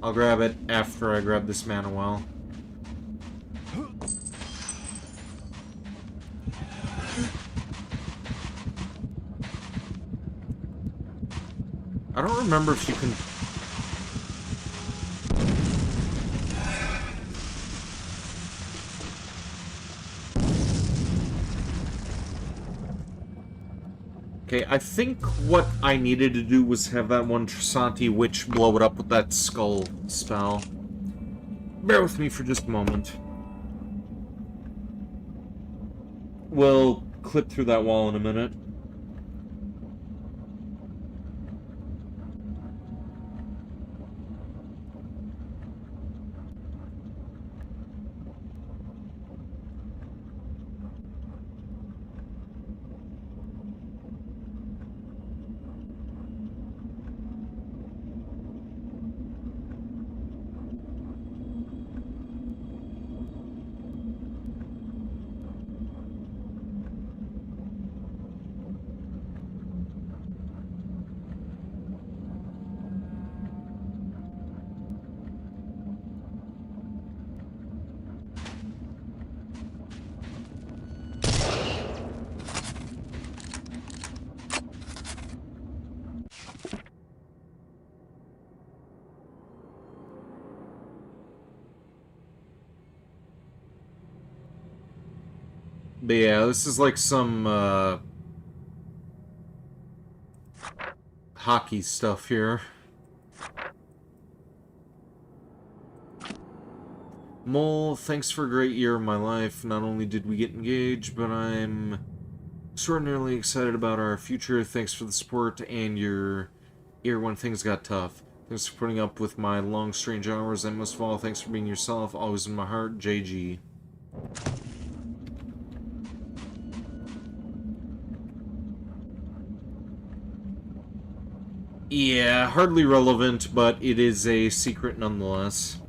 I'll grab it after I grab this mana well. I don't remember if you can... Okay, I think what I needed to do was have that one Trisanti witch blow it up with that skull spell. Bear with me for just a moment. We'll clip through that wall in a minute. But yeah, this is like some, hockey stuff here. Mole, thanks for a great year of my life. Not only did we get engaged, but I'm extraordinarily excited about our future. Thanks for the support and your ear when things got tough. Thanks for putting up with my long, strange hours, and most of all, thanks for being yourself, always in my heart, JG. Yeah, hardly relevant, but it is a secret nonetheless.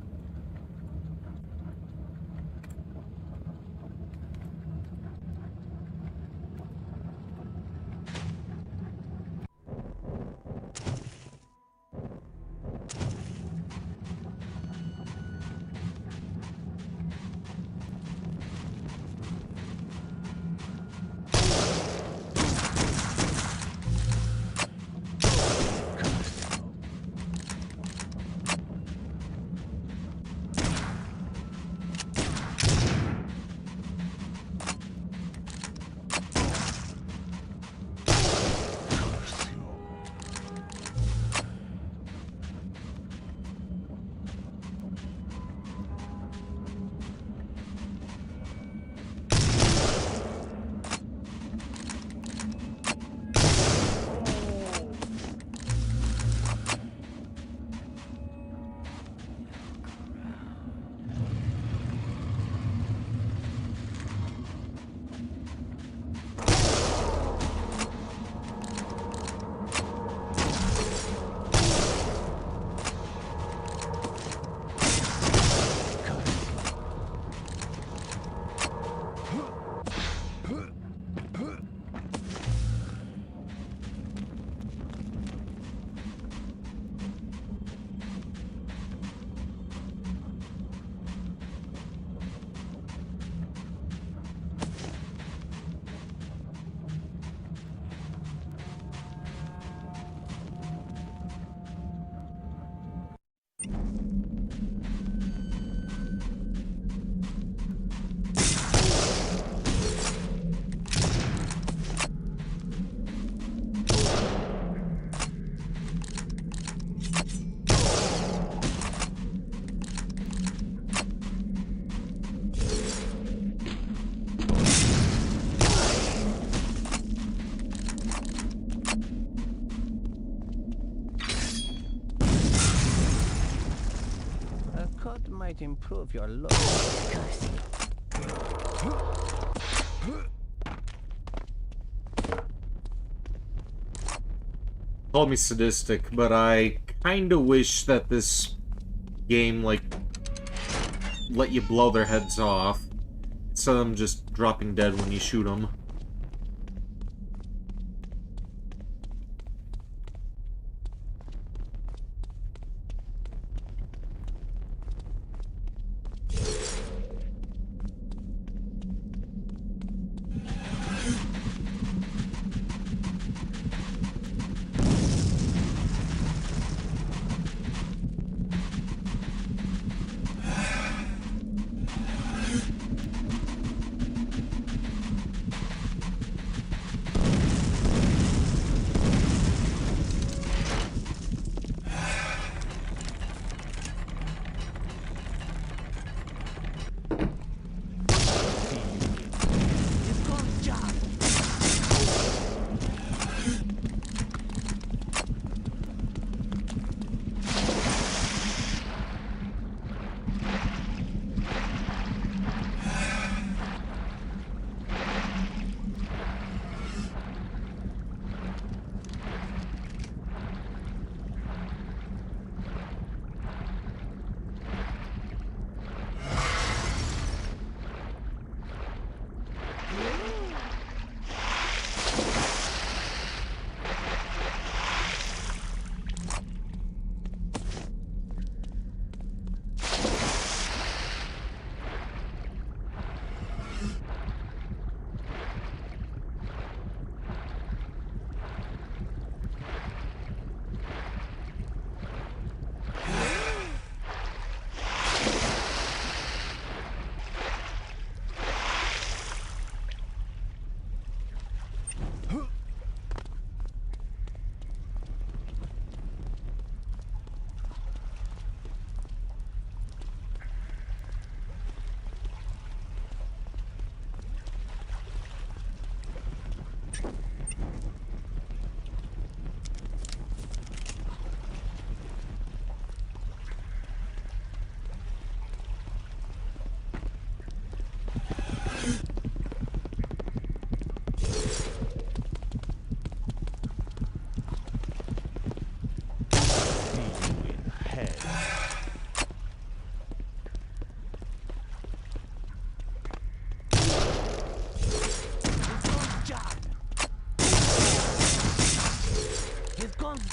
might improve your look. Call me sadistic, but I kinda wish that this game, like, let you blow their heads off, instead of them just dropping dead when you shoot them.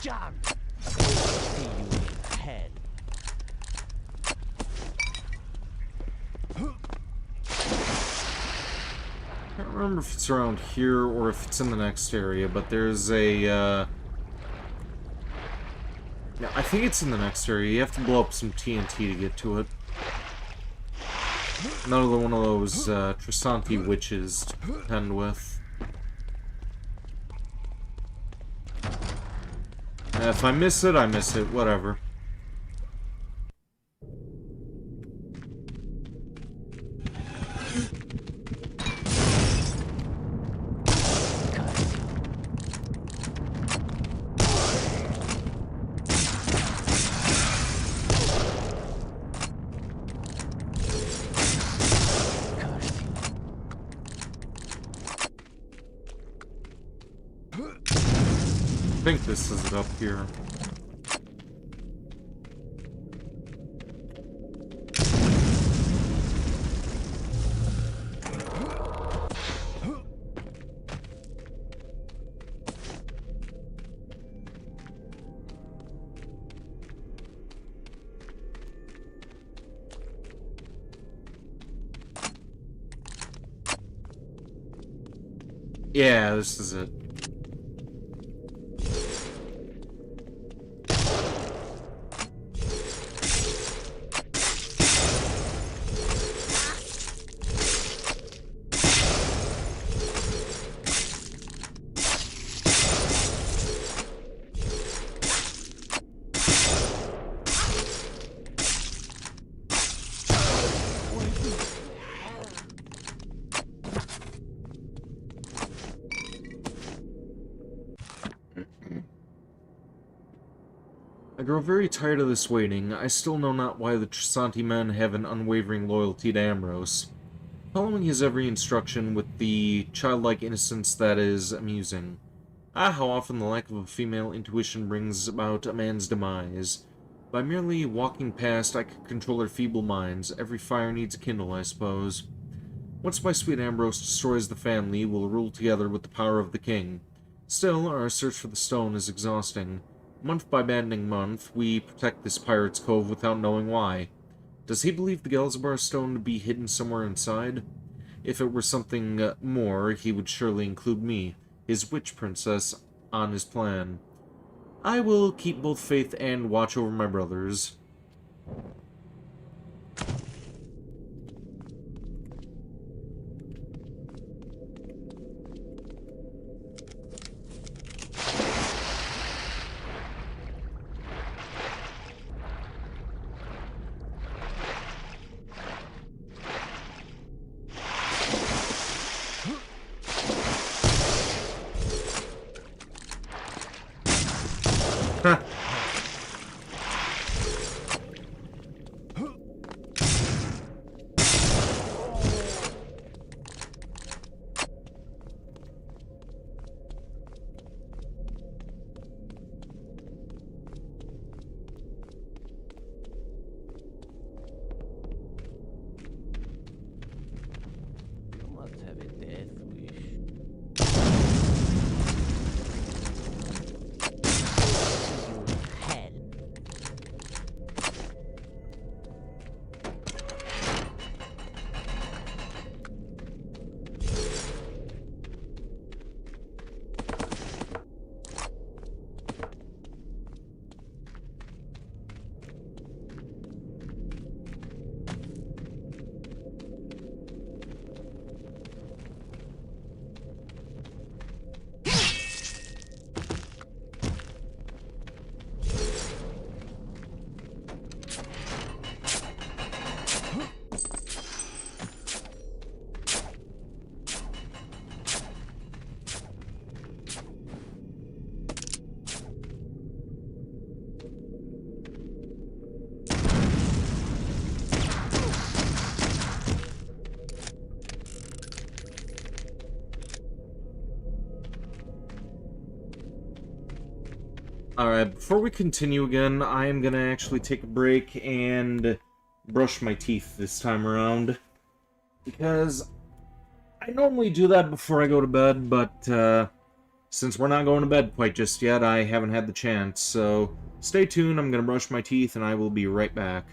John! See you in hell. I can't remember if it's around here or if it's in the next area, but there's a, yeah, I think it's in the next area. You have to blow up some TNT to get to it. Another one of those, Trisanti witches to contend with. If I miss it, I miss it. Whatever. I think this is it up here. Yeah, this is it. grow very tired of this waiting. I still know not why the Trisanti men have an unwavering loyalty to Ambrose. Following his every instruction with the childlike innocence that is amusing. Ah, how often the lack of a female intuition brings about a man's demise. By merely walking past, I could control their feeble minds. Every fire needs a kindle, I suppose. Once my sweet Ambrose destroys the family, we'll rule together with the power of the king. Still, our search for the stone is exhausting. Month by maddening month, we protect this pirate's cove without knowing why. Does he believe the Gelzbar stone to be hidden somewhere inside? If it were something more, he would surely include me, his witch princess, on his plan. I will keep both faith and watch over my brothers. Alright, before we continue again, I am gonna actually take a break and brush my teeth this time around. Because I normally do that before I go to bed, but since we're not going to bed quite just yet, I haven't had the chance. So stay tuned, I'm gonna brush my teeth and I will be right back.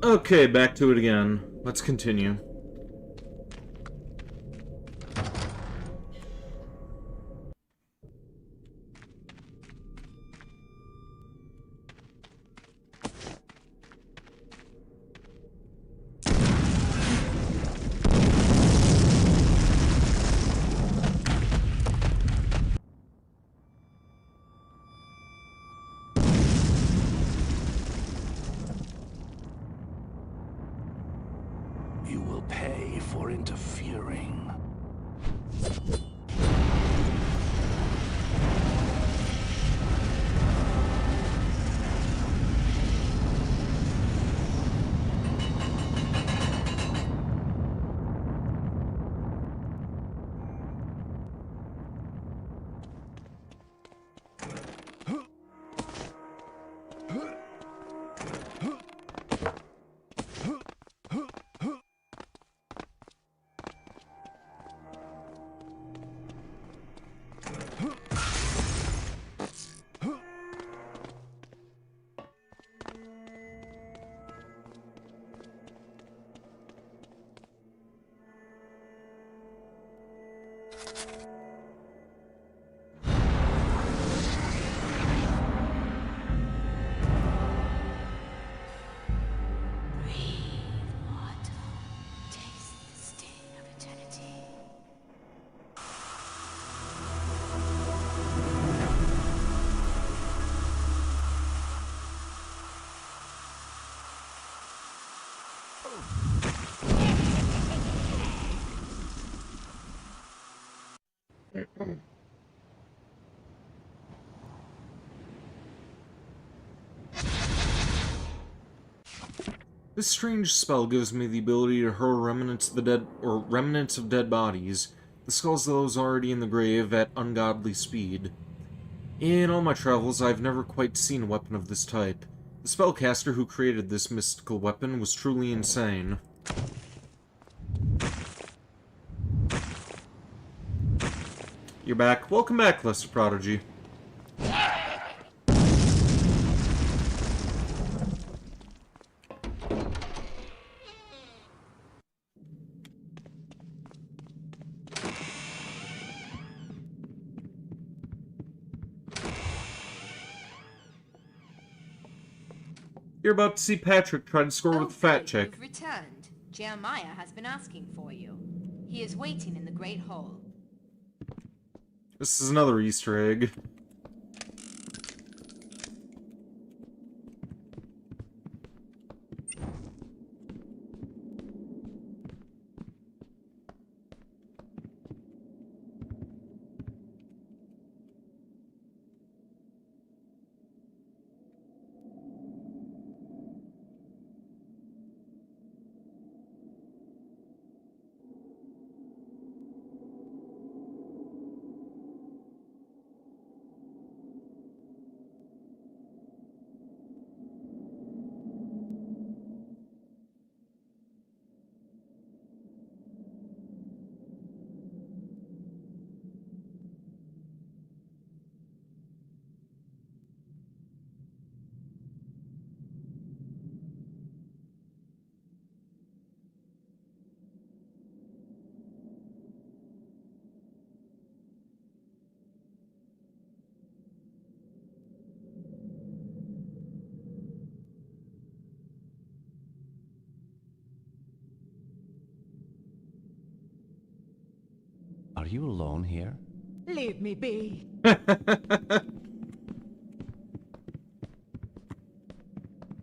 Okay, back to it again. Let's continue. You will pay for interfering. This strange spell gives me the ability to hurl remnants of the dead, or remnants of dead bodies, the skulls of those already in the grave, at ungodly speed. In all my travels, I've never quite seen a weapon of this type. The spellcaster who created this mystical weapon was truly insane. You're back. Welcome back, Lesser Prodigy. You're about to see Patrick try to score with a fat chick. You've returned. Jeremiah has been asking for you. He is waiting in the Great Hall. This is another Easter egg. Are you alone here? Leave me be.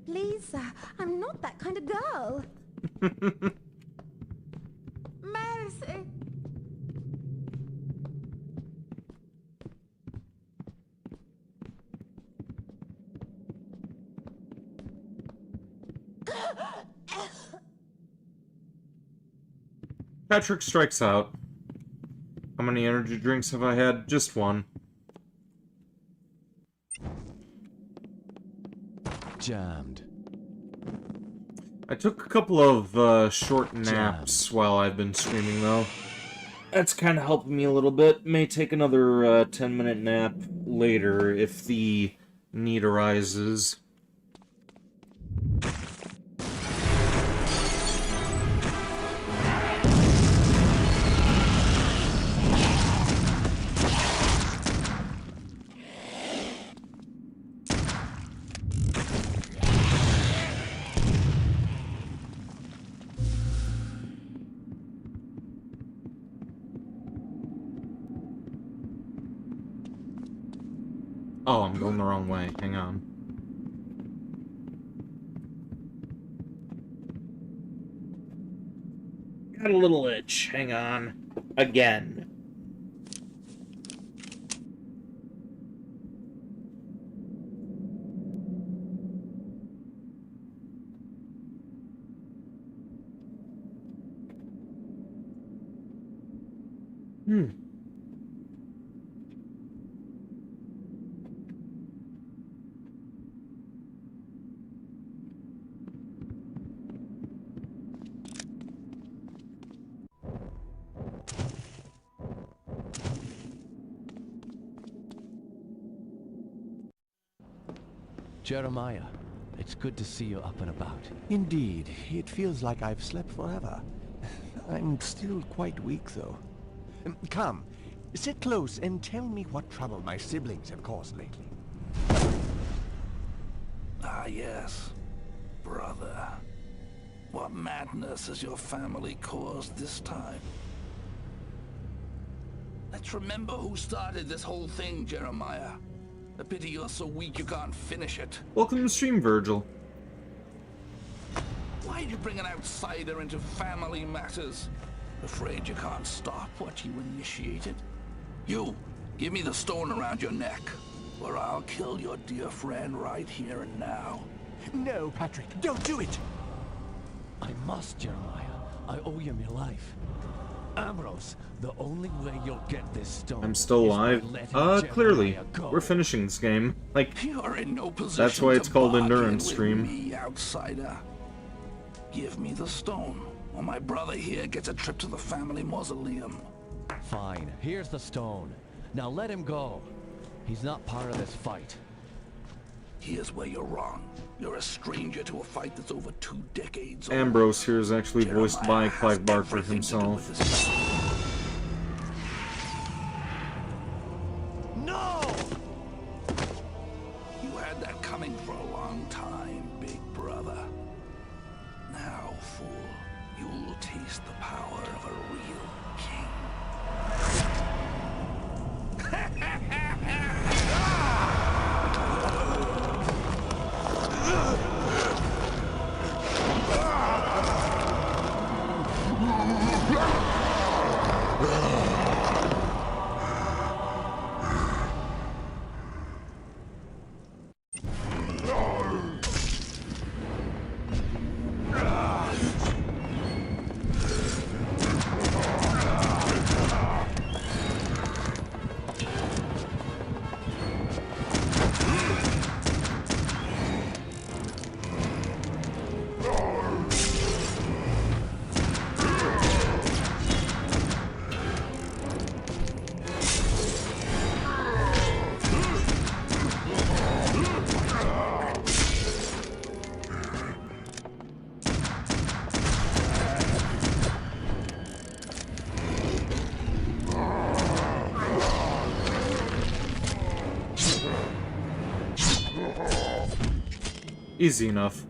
Please, I'm not that kind of girl. Mercy. Patrick strikes out. How many energy drinks have I had? Just one. Jammed. I took a couple of short naps while I've been streaming, though. That's kind of helping me a little bit. May take another 10-minute nap later if the need arises. Oh, I'm going the wrong way. Hang on. Got a little itch. Hang on. Again. Jeremiah, it's good to see you up and about. Indeed, it feels like I've slept forever. I'm still quite weak, though. Come, sit close and tell me what trouble my siblings have caused lately. Ah, yes. Brother. What madness has your family caused this time? Let's remember who started this whole thing, Jeremiah. A pity you're so weak you can't finish it. Welcome to the stream, Virgil. Why'd you bring an outsider into family matters? Afraid you can't stop what you initiated? You, give me the stone around your neck, or I'll kill your dear friend right here and now. No, Patrick, don't do it! I must, Jeremiah. I owe you my life. Ambrose, the only way you'll get this stone. I'm still alive. Clearly. We're finishing this game. Like, You're in no position that's why it's to called bargain Endurance with Stream. Me, outsider. Give me the stone, or my brother here gets a trip to the family mausoleum. Fine. Here's the stone. Now let him go. He's not part of this fight. Here's where you're wrong. You're a stranger to a fight that's over 2 decades old. Ambrose here is actually voiced by Clive Barker himself. No! You had that coming for a long time, big brother. Now, fool, you'll taste the power of a real king. Easy enough.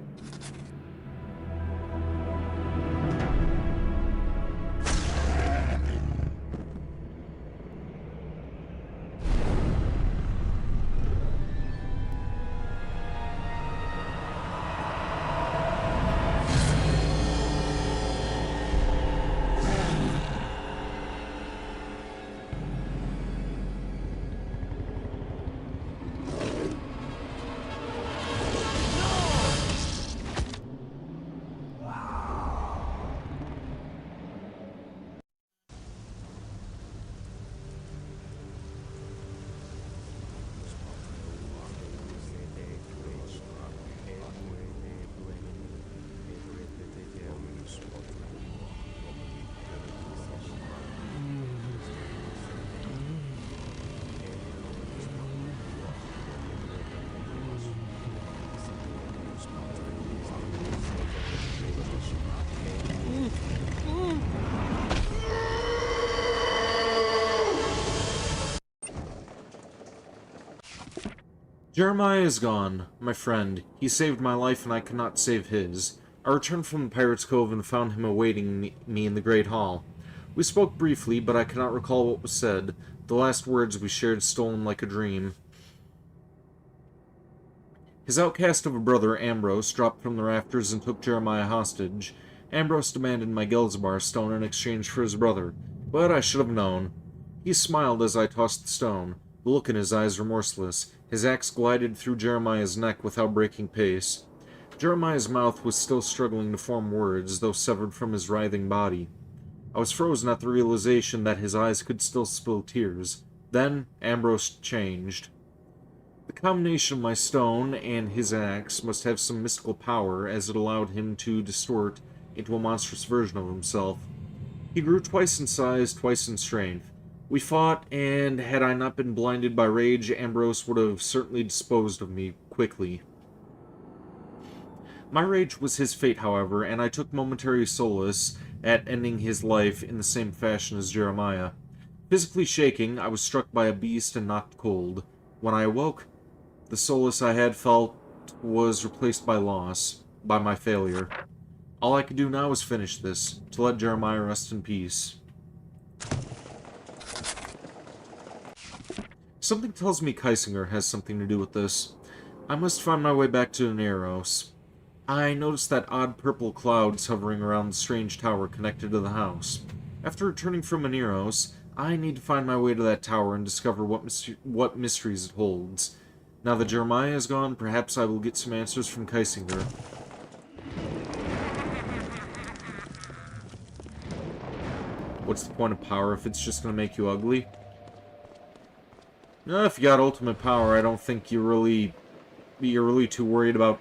Jeremiah is gone, my friend. He saved my life and I could not save his. I returned from the Pirate's Cove and found him awaiting me in the Great Hall. We spoke briefly, but I cannot recall what was said. The last words we shared stolen like a dream. His outcast of a brother, Ambrose, dropped from the rafters and took Jeremiah hostage. Ambrose demanded my Gelzbar stone in exchange for his brother, but I should have known. He smiled as I tossed the stone, the look in his eyes remorseless. His axe glided through Jeremiah's neck without breaking pace. Jeremiah's mouth was still struggling to form words, though severed from his writhing body. I was frozen at the realization that his eyes could still spill tears. Then, Ambrose changed. The combination of my stone and his axe must have some mystical power, as it allowed him to distort into a monstrous version of himself. He grew twice in size, twice in strength. We fought, and had I not been blinded by rage, Ambrose would have certainly disposed of me quickly. My rage was his fate, however, and I took momentary solace at ending his life in the same fashion as Jeremiah. Physically shaking, I was struck by a beast and knocked cold. When I awoke, the solace I had felt was replaced by loss, by my failure. All I could do now was finish this, to let Jeremiah rest in peace. Something tells me Keisinger has something to do with this. I must find my way back to Neros. I noticed that odd purple clouds hovering around the strange tower connected to the house. After returning from Aneros, I need to find my way to that tower and discover what mysteries it holds. Now that Jeremiah is gone, perhaps I will get some answers from Keisinger. What's the point of power if it's just going to make you ugly? No, if you got ultimate power, I don't think you're really too worried about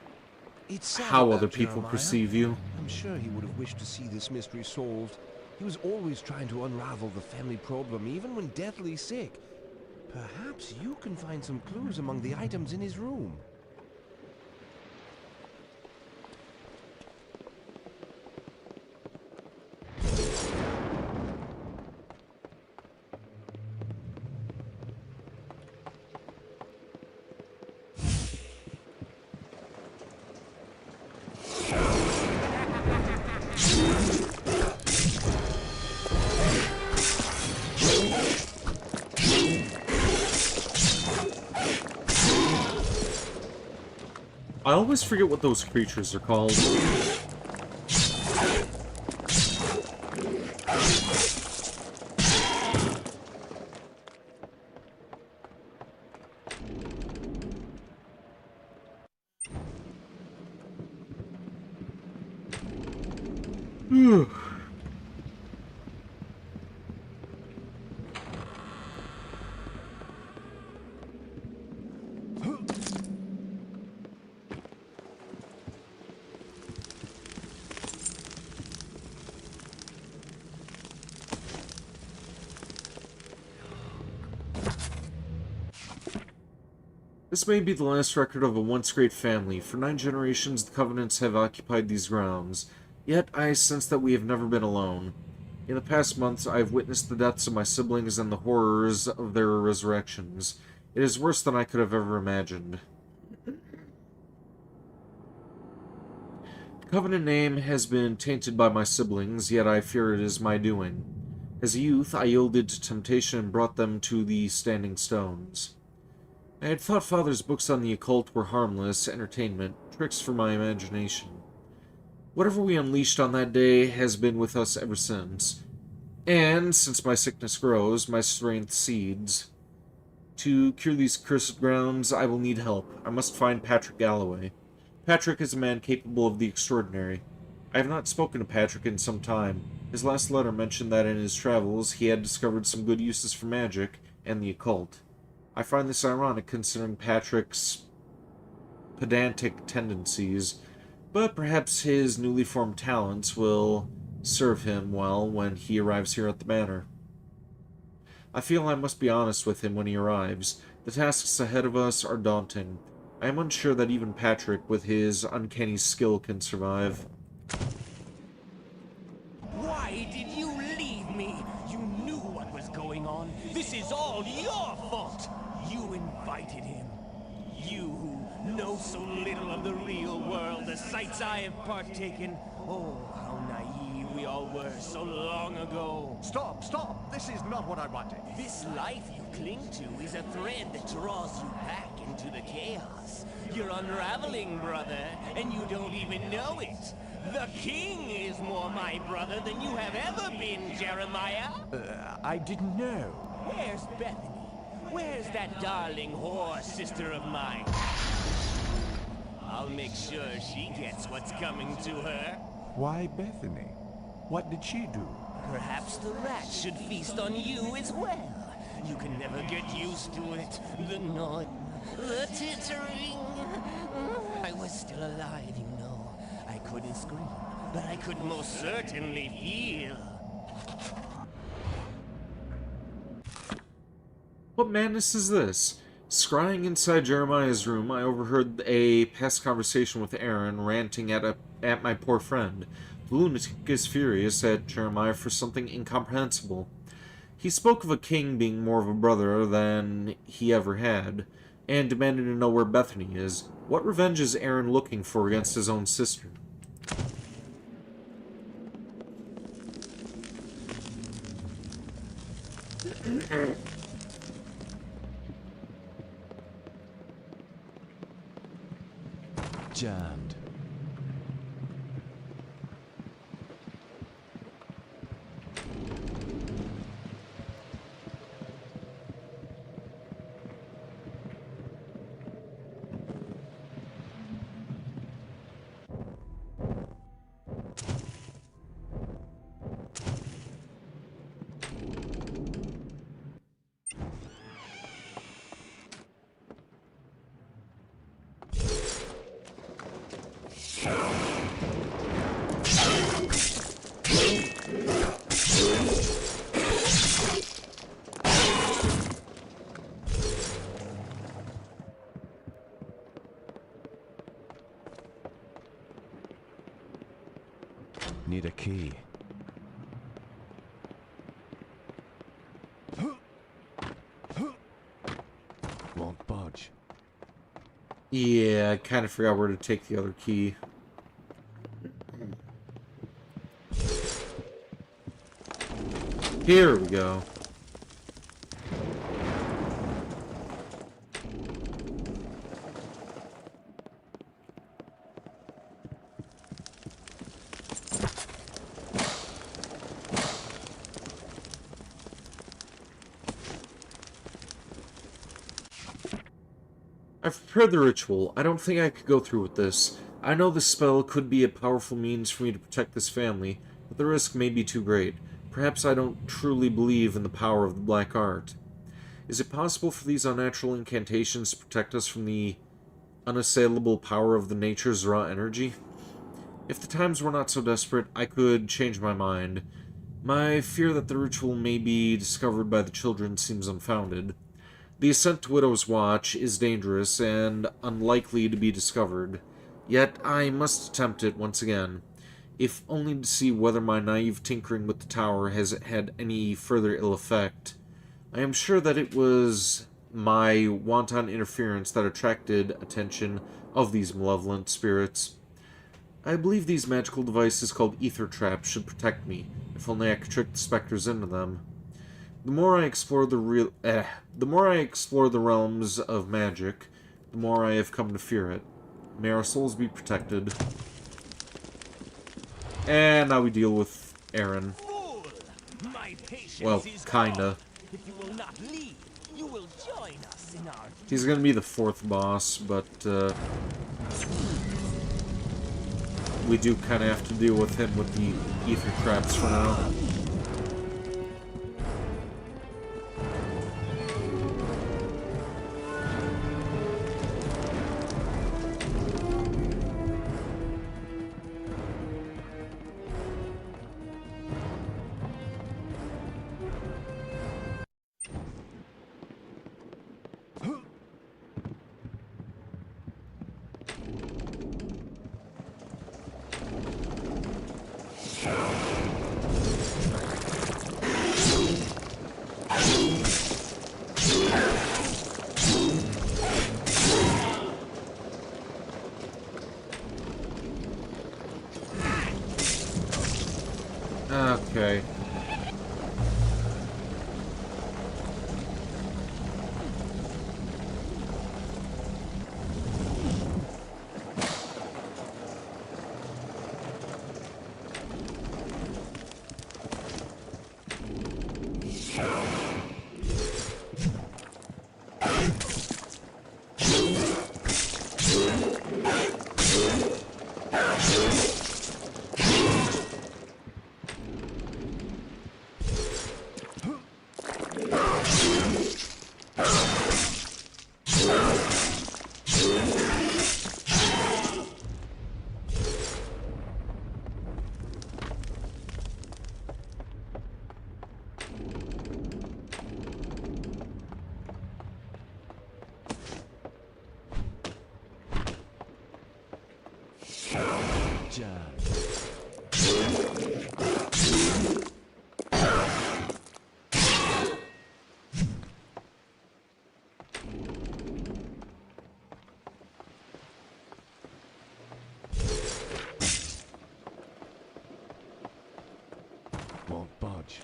how other people perceive you. I'm sure he would have wished to see this mystery solved. He was always trying to unravel the family problem, even when deathly sick. Perhaps you can find some clues among the items in his room. I always forget what those creatures are called. This may be the last record of a once great family. For 9 generations, the Covenants have occupied these grounds. Yet, I sense that we have never been alone. In the past months, I have witnessed the deaths of my siblings and the horrors of their resurrections. It is worse than I could have ever imagined. The Covenant name has been tainted by my siblings, yet I fear it is my doing. As a youth, I yielded to temptation and brought them to the Standing Stones. I had thought Father's books on the occult were harmless entertainment, tricks for my imagination. Whatever we unleashed on that day has been with us ever since. And, since my sickness grows, my strength cedes. To cure these cursed grounds, I will need help. I must find Patrick Galloway. Patrick is a man capable of the extraordinary. I have not spoken to Patrick in some time. His last letter mentioned that in his travels he had discovered some good uses for magic and the occult. I find this ironic considering Patrick's pedantic tendencies, but perhaps his newly formed talents will serve him well when he arrives here at the manor. I feel I must be honest with him when he arrives. The tasks ahead of us are daunting. I am unsure that even Patrick, with his uncanny skill, can survive. Why did you leave me? You knew what was going on. This is all your fault. You invited him. You who know so little of the real world, the sights I have partaken. Oh, how naive we all were so long ago. Stop, stop! This is not what I wanted. This life you cling to is a thread that draws you back into the chaos. You're unraveling, brother, and you don't even know it. The king is more my brother than you have ever been, Jeremiah. I didn't know. Where's Bethany? Where's that darling whore sister of mine? I'll make sure she gets what's coming to her. Why Bethany? What did she do? Perhaps the rat should feast on you as well. You can never get used to it. The noise, the tittering. I was still alive, you know. I couldn't scream, but I could most certainly feel. What madness is this? Scrying inside Jeremiah's room, I overheard a past conversation with Aaron ranting at my poor friend. The lunatic is furious at Jeremiah for something incomprehensible. He spoke of a king being more of a brother than he ever had, and demanded to know where Bethany is. What revenge is Aaron looking for against his own sister? Jammed. Need a key. Won't budge. Yeah, I kind of forgot where to take the other key. Here we go. I've prepared the ritual. I don't think I could go through with this. I know this spell could be a powerful means for me to protect this family, but the risk may be too great. Perhaps I don't truly believe in the power of the black art. Is it possible for these unnatural incantations to protect us from the unassailable power of the nature's raw energy? If the times were not so desperate, I could change my mind. My fear that the ritual may be discovered by the children seems unfounded. The ascent to Widow's Watch is dangerous and unlikely to be discovered, yet I must attempt it once again, if only to see whether my naive tinkering with the tower has had any further ill effect. I am sure that it was my wanton interference that attracted attention of these malevolent spirits. I believe these magical devices called ether traps should protect me, if only I could trick the specters into them. The more I explore the realms of magic, the more I have come to fear it. May our souls be protected. And now we deal with Aaron. Well, kinda. If you will not leave, you will join us in our... He's gonna be the fourth boss, but we do kinda have to deal with him with the ether traps for now. Won't budge.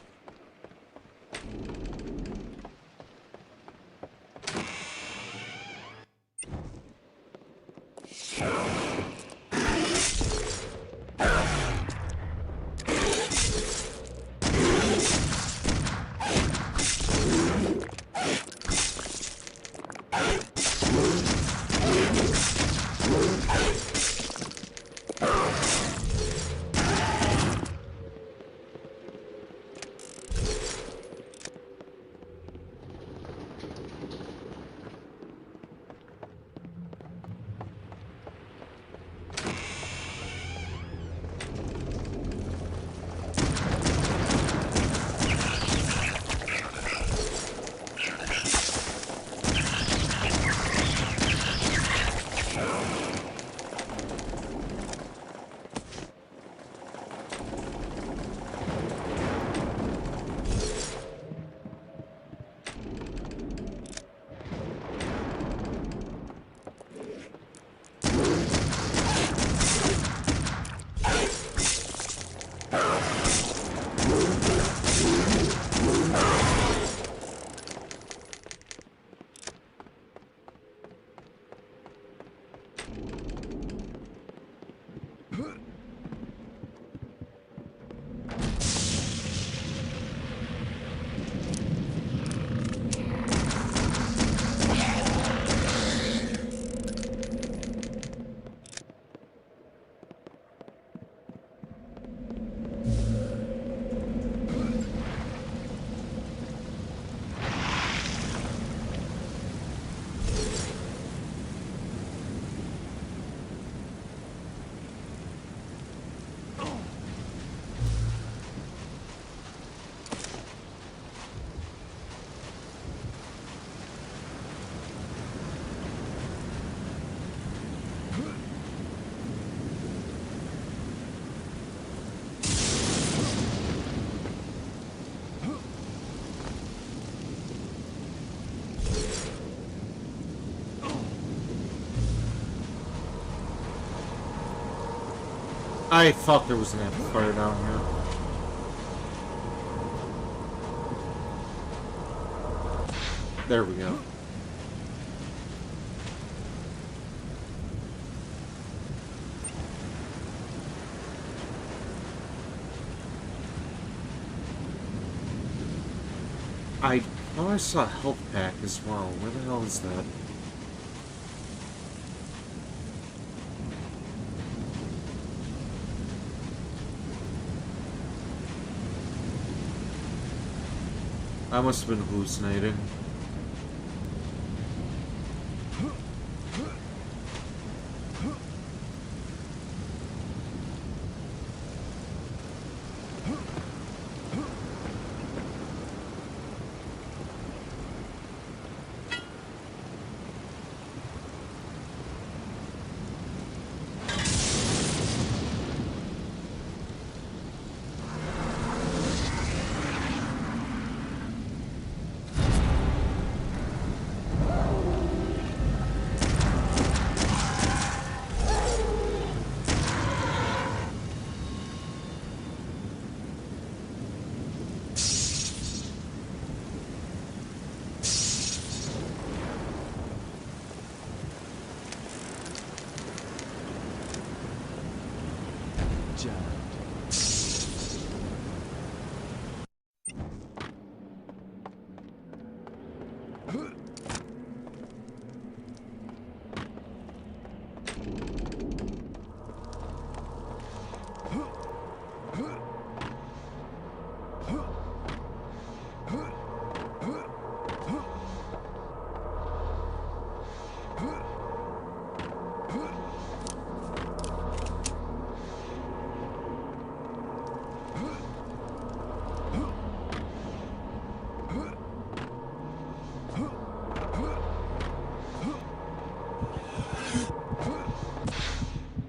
I thought there was an amplifier down here. There we go. I thought I saw a health pack as well. Where the hell is that? I must have been hallucinating.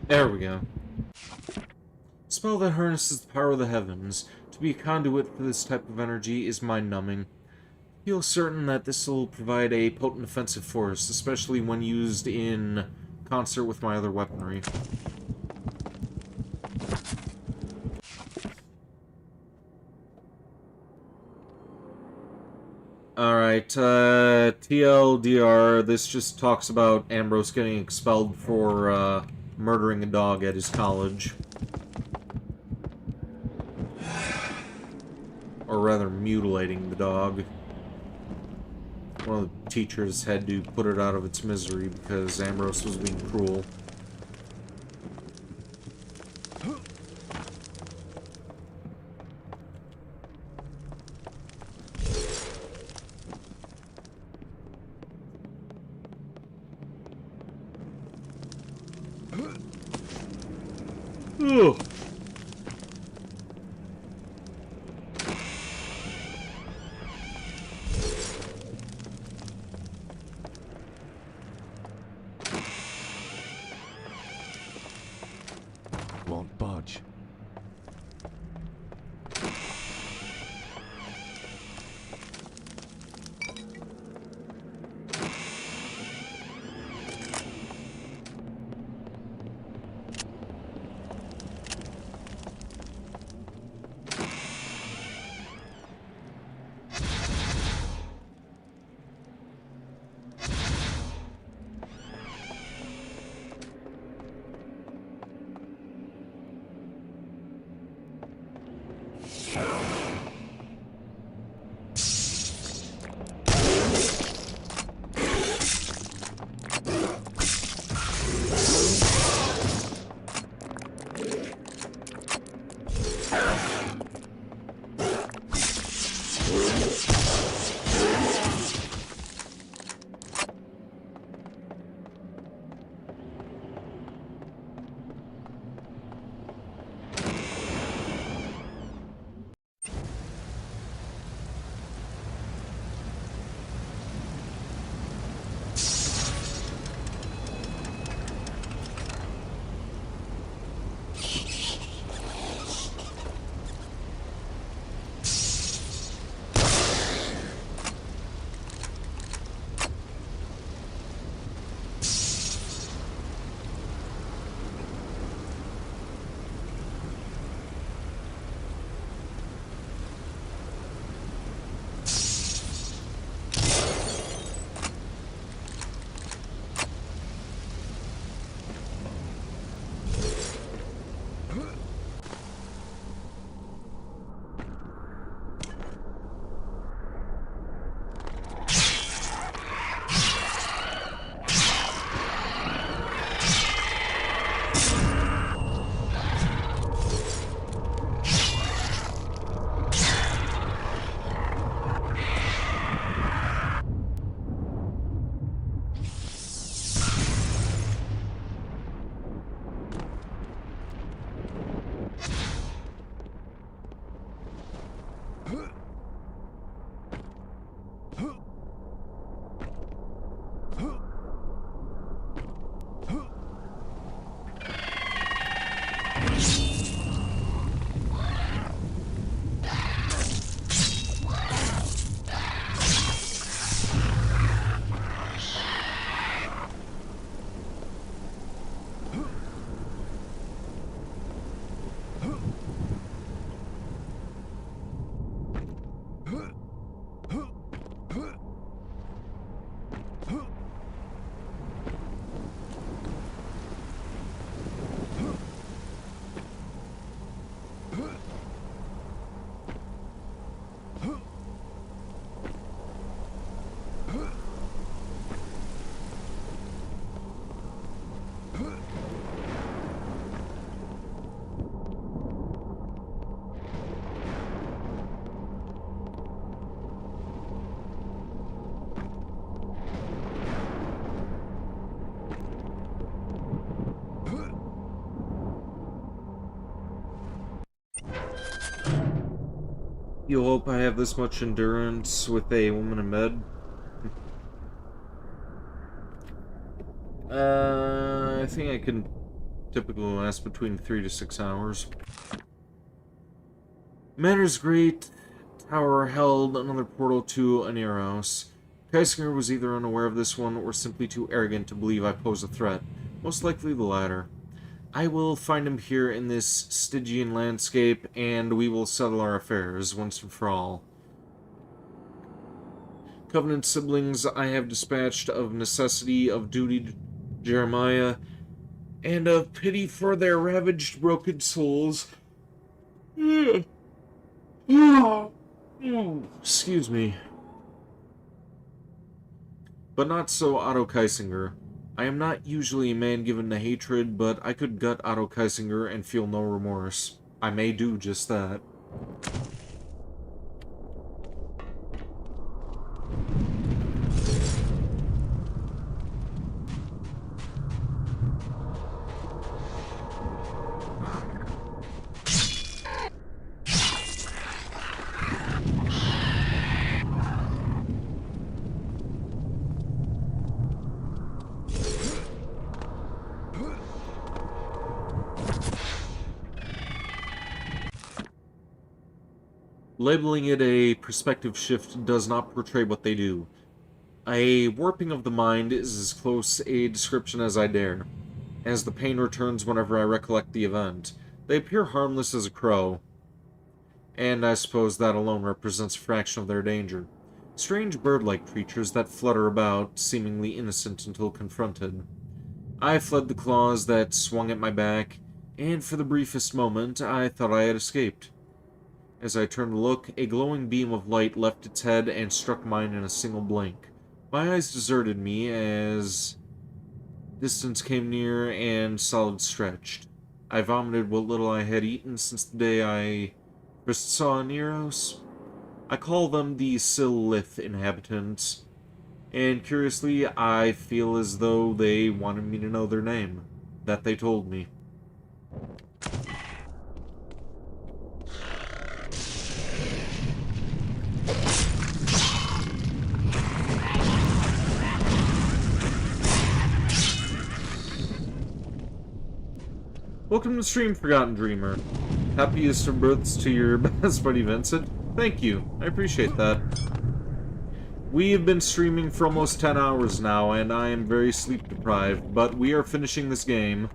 There we go. spell that harnesses the power of the heavens. To be a conduit for this type of energy is mind-numbing. I feel certain that this will provide a potent offensive force, especially when used in concert with my other weaponry. Alright, TLDR, this just talks about Ambrose getting expelled for, murdering a dog at his college. Or rather, mutilating the dog. One of the teachers had to put it out of its misery because Ambrose was being cruel. Ugh. Won't budge. You hope I have this much endurance with a woman in bed? I think I can Typically lasts between 3 to 6 hours. Manor's great tower held another portal to Aneros. Keisinger was either unaware of this one or simply too arrogant to believe I pose a threat. Most likely the latter. I will find him here in this Stygian landscape, and we will settle our affairs once and for all. Covenant siblings I have dispatched of necessity, of duty, Jeremiah, and of pity for their ravaged, broken souls. Excuse me. But not so Otto Keisinger. I am not usually a man given to hatred, but I could gut Otto Keisinger and feel no remorse. I may do just that. Labeling it a perspective shift does not portray what they do. A warping of the mind is as close a description as I dare, as the pain returns whenever I recollect the event. They appear harmless as a crow, and I suppose that alone represents a fraction of their danger. Strange bird-like creatures that flutter about, seemingly innocent until confronted. I fled the claws that swung at my back, and for the briefest moment I thought I had escaped. As I turned to look, a glowing beam of light left its head and struck mine in a single blink. My eyes deserted me as distance came near and solid stretched. I vomited what little I had eaten since the day I first saw Neros. I call them the Silith inhabitants, and curiously, I feel as though they wanted me to know their name, that they told me. Welcome to the stream, Forgotten Dreamer. Happy Easter births to your best buddy Vincent. Thank you, I appreciate that. We have been streaming for almost 10 hours now, and I am very sleep deprived, but we are finishing this game.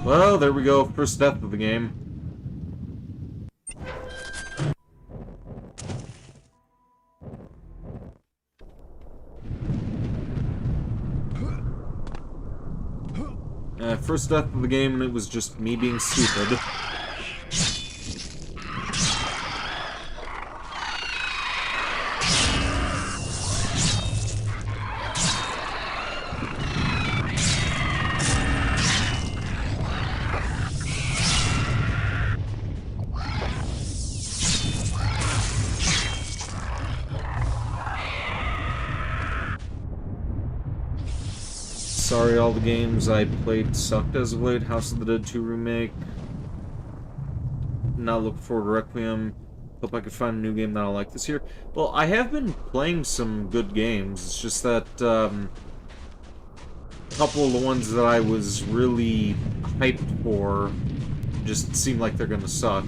Well, there we go, first death of the game. First death of the game, and it was just me being stupid. Sorry, all the games I played sucked as of late. House of the Dead 2 remake. Not looking forward to Requiem. Hope I can find a new game that I like this year. Well, I have been playing some good games. It's just that a couple of the ones that I was really hyped for just seem like they're gonna suck.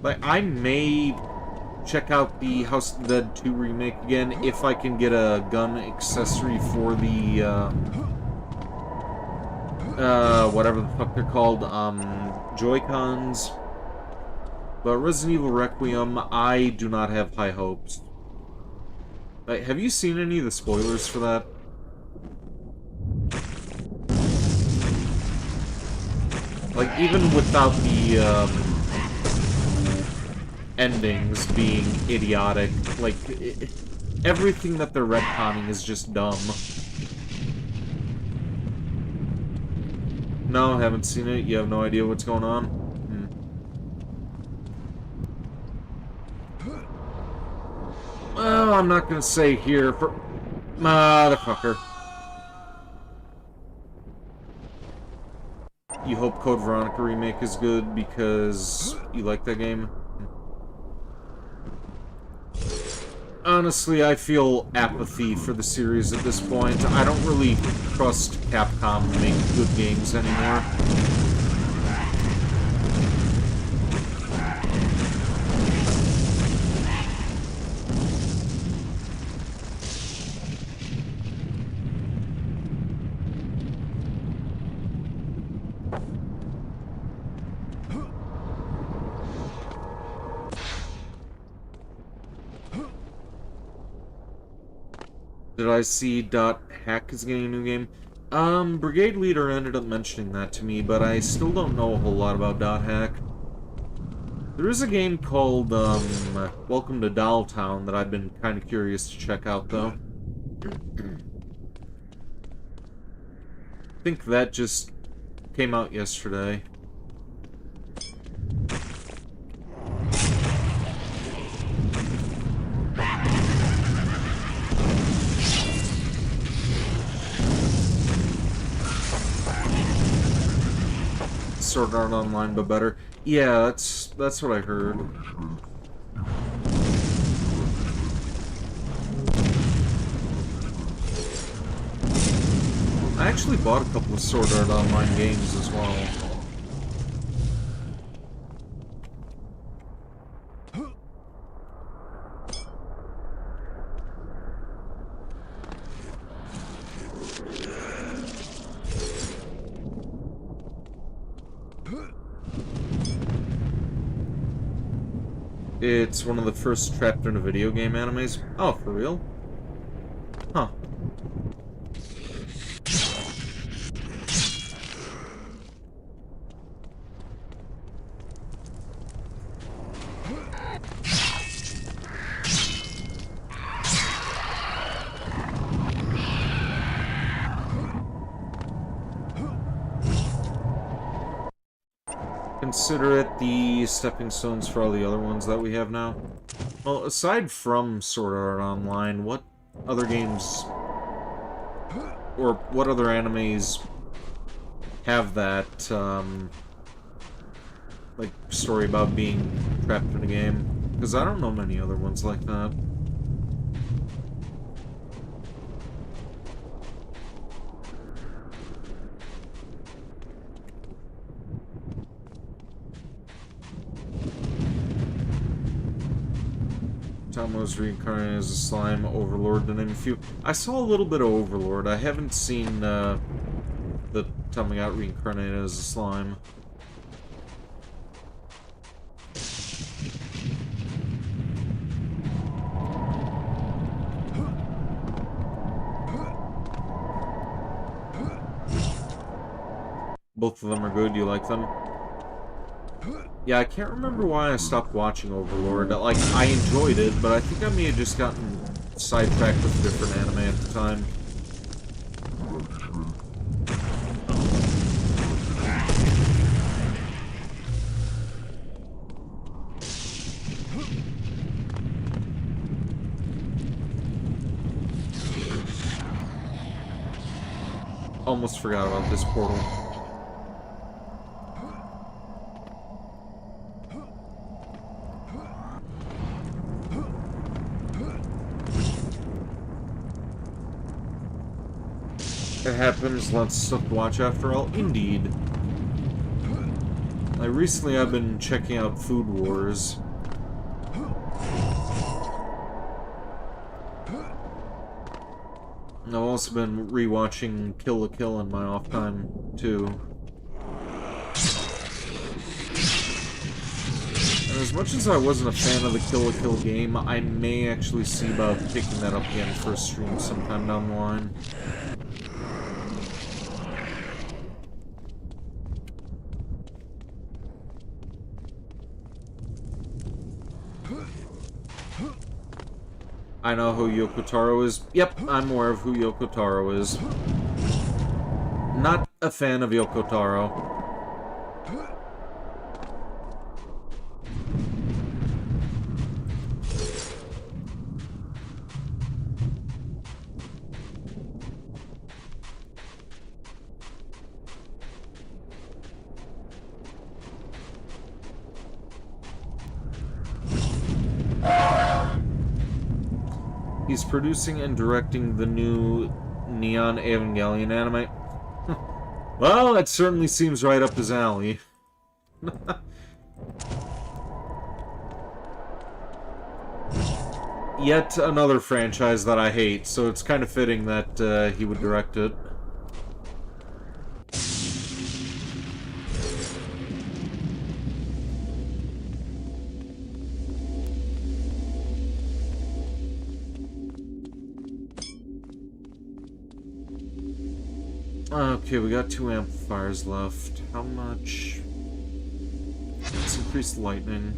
Like, I may check out the House of the Dead 2 remake again if I can get a gun accessory for the, whatever the fuck they're called, Joy-Cons. But Resident Evil Requiem, I do not have high hopes. Like, have you seen any of the spoilers for that? Like, even without the, endings being idiotic, like, everything that they're retconning is just dumb. No, haven't seen it. You have no idea what's going on? Well, I'm not gonna say here for... Motherfucker. you hope Code Veronica Remake is good because you like that game? Honestly, I feel apathy for the series at this point. I don't really trust Capcom to make good games anymore. Did I see .hack is getting a new game? Brigade Leader ended up mentioning that to me, but I still don't know a whole lot about .hack. There is a game called, Welcome to Dolltown that I've been kind of curious to check out, though. I think that just came out yesterday. Sword Art Online, but better. Yeah, that's what I heard. I actually bought a couple of Sword Art Online games as well. It's one of the first trapped in a video game animes. Oh, for real? Huh. Consider it the stepping stones for all the other ones that we have now. Well, aside from Sword Art Online, what other games or what other animes have that like story about being trapped in a game? Because I don't know many other ones like that. Tom was reincarnated as a slime, Overlord, to name a few. I saw a little bit of Overlord. I haven't seen the time I got reincarnated as a slime. Both of them are good. Do you like them? Yeah, I can't remember why I stopped watching Overlord. Like, I enjoyed it, but I think I may have just gotten sidetracked with a different anime at the time. Almost forgot about this portal. It happens, lots of stuff to watch after all. Indeed. Recently I've been checking out Food Wars. I've also been rewatching Kill la Kill in my off time, too. And as much as I wasn't a fan of the Kill la Kill game, I may actually see about picking that up again for a stream sometime down the line. I know who Yoko Taro is. Yep, I'm aware of who Yoko Taro is. Not a fan of Yoko Taro. he's producing and directing the new Neon Evangelion anime. Well, that certainly seems right up his alley. Yet another franchise that I hate, so it's kind of fitting that he would direct it. Okay, we got 2 amplifiers left. How much? Let's increase the lightning.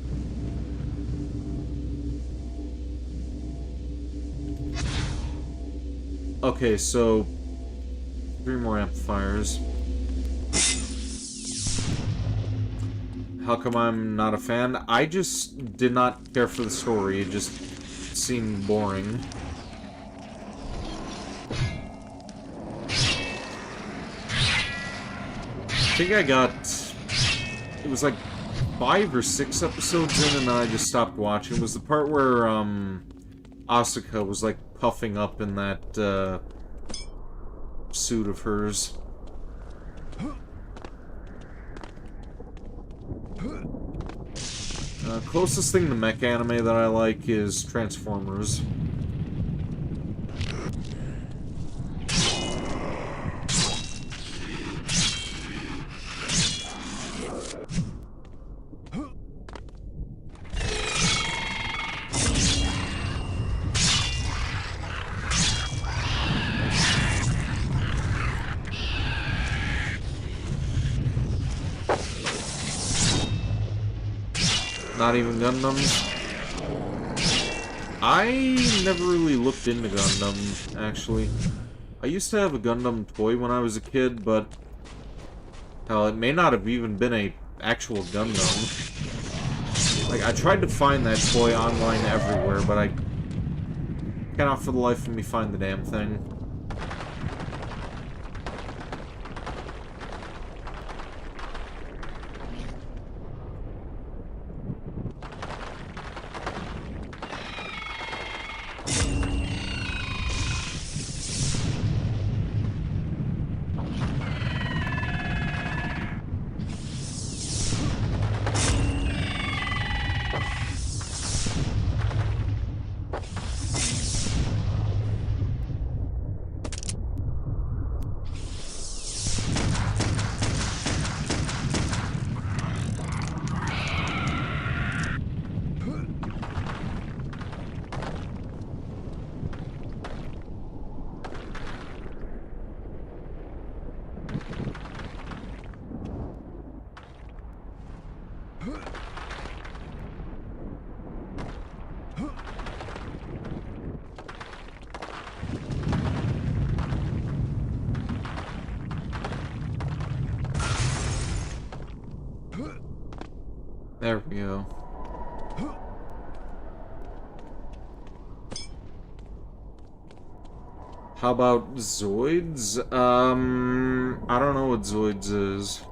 Okay, so 3 more amplifiers. How come I'm not a fan? I just did not care for the story. It just seemed boring. I think I got... It was like 5 or 6 episodes in and I just stopped watching. It was the part where, Asuka was like puffing up in that, suit of hers. Closest thing to mech anime that I like is Transformers. Not even Gundams? I never really looked into Gundam, actually. I used to have a Gundam toy when I was a kid, but... hell, it may not have even been a actual Gundam. Like, I tried to find that toy online everywhere, but I cannot for the life of me find the damn thing. There we go. How about Zoids? I don't know what Zoids is.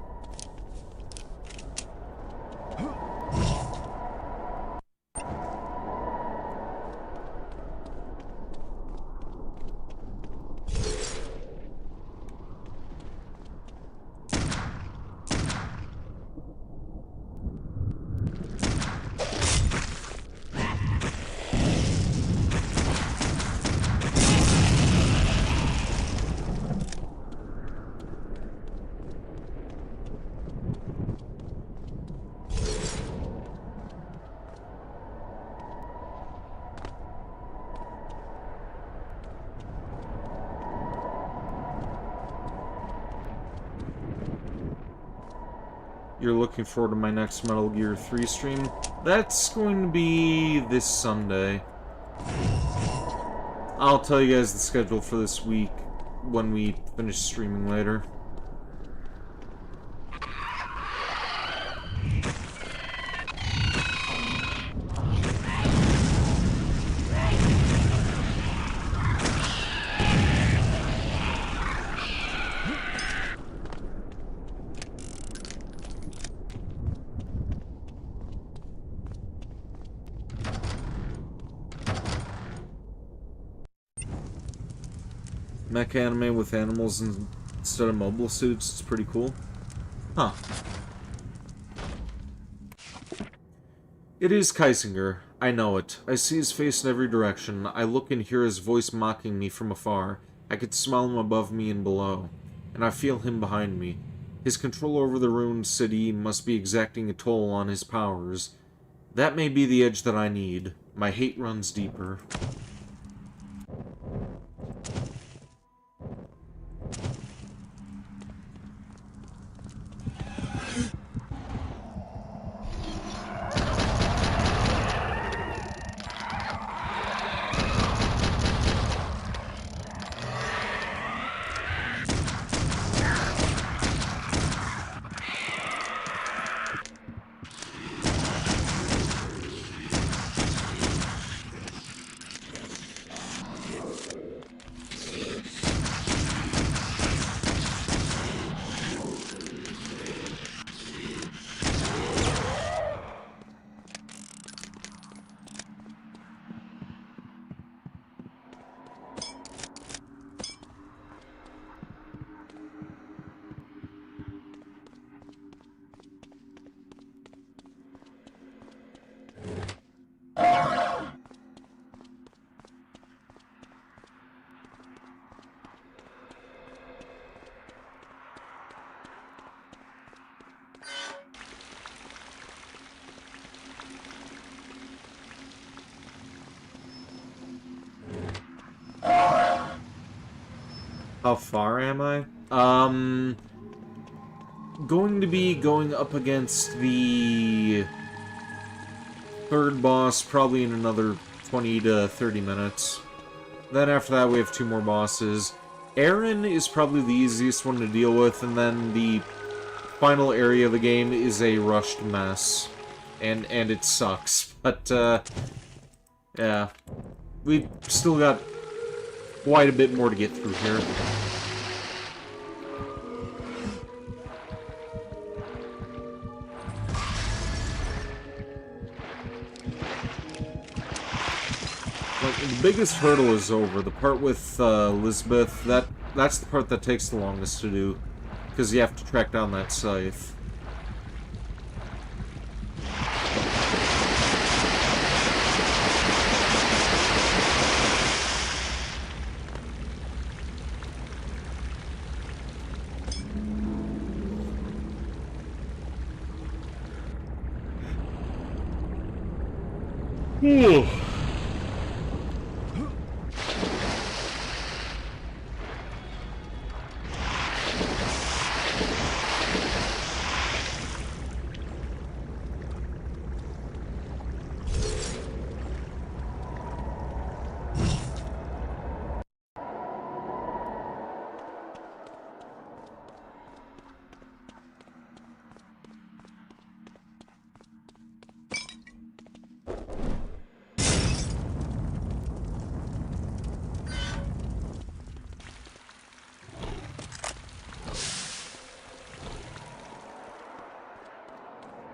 You're looking forward to my next Metal Gear 3 stream? That's going to be this Sunday. I'll tell you guys the schedule for this week when we finish streaming later. mech anime with animals instead of mobile suits. It's pretty cool. Huh. It is Kaisinger. I know it. I see his face in every direction. I look and hear his voice mocking me from afar. I could smell him above me and below. And I feel him behind me. His control over the ruined city must be exacting a toll on his powers. That may be the edge that I need. My hate runs deeper. How far am I? Going to be going up against the third boss probably in another 20 to 30 minutes. Then after that we have 2 more bosses. Aaron is probably the easiest one to deal with, and then the final area of the game is a rushed mess. And it sucks. But, yeah. We've still got quite a bit more to get through here. The biggest hurdle is over. The part with Elizabeth, that's the part that takes the longest to do, because you have to track down that scythe. Ooh.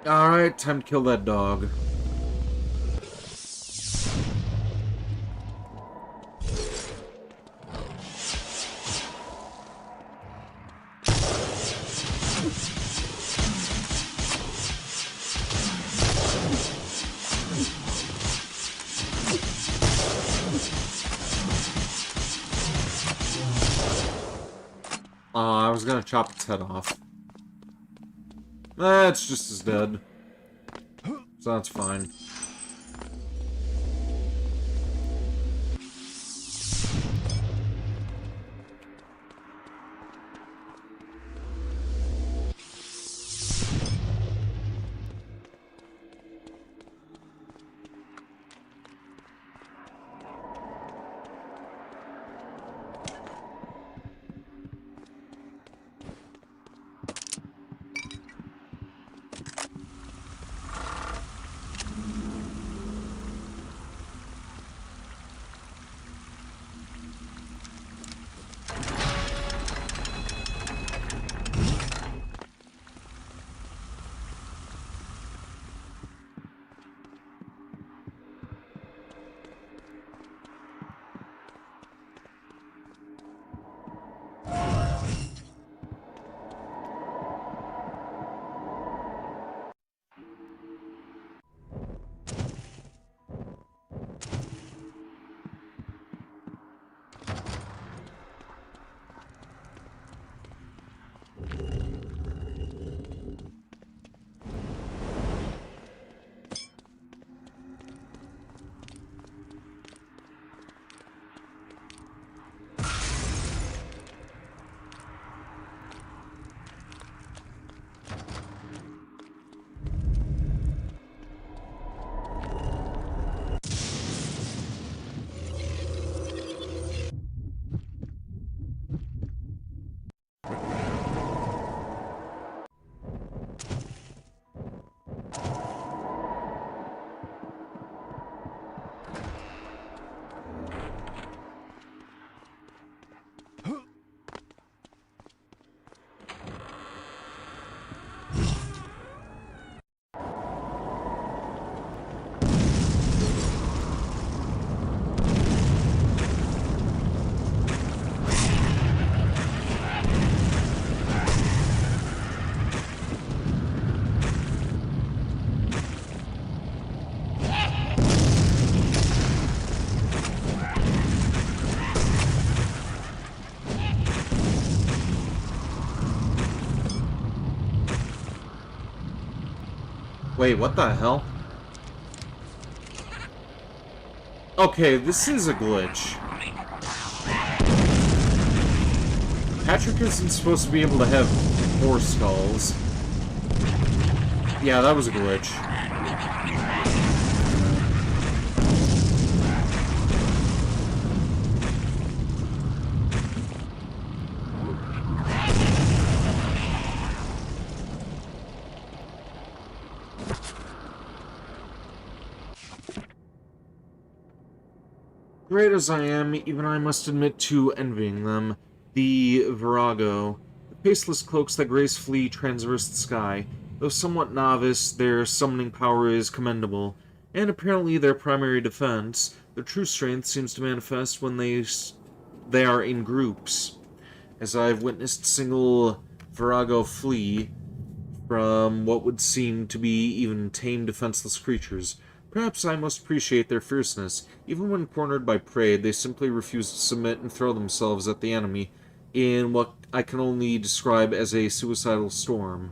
Alright, time to kill that dog. I was gonna chop its head off. It's just as dead. So that's fine. Wait, what the hell? Okay, this is a glitch. Patrick isn't supposed to be able to have 4 skulls. Yeah, that was a glitch. Great as I am, even I must admit to envying them. The Virago. The pasteless cloaks that gracefully traverse the sky. Though somewhat novice, their summoning power is commendable, and apparently their primary defense. Their true strength seems to manifest when they are in groups, as I've witnessed single Virago flee from what would seem to be even tame, defenseless creatures. Perhaps I must appreciate their fierceness. Even when cornered by prey, they simply refuse to submit and throw themselves at the enemy in what I can only describe as a suicidal storm.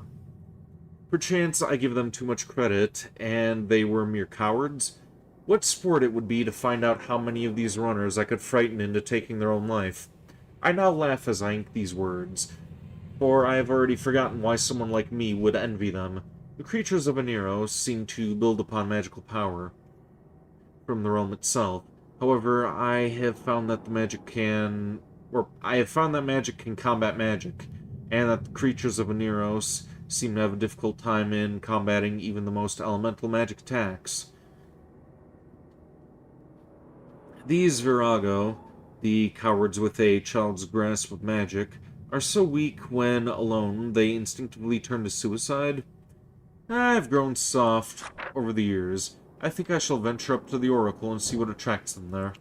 Perchance I give them too much credit, and they were mere cowards. What sport it would be to find out how many of these runners I could frighten into taking their own life. I now laugh as I ink these words, for I have already forgotten why someone like me would envy them. The creatures of Anero seem to build upon magical power from the realm itself. However, I have found that magic can combat magic, and that the creatures of Aneros seem to have a difficult time in combating even the most elemental magic attacks. These Virago, the cowards with a child's grasp of magic, are so weak when alone they instinctively turn to suicide. I've grown soft over the years. I think I shall venture up to the Oracle and see what attracts them there.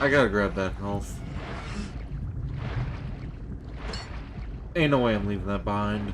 I gotta grab that health. Ain't no way I'm leaving that behind.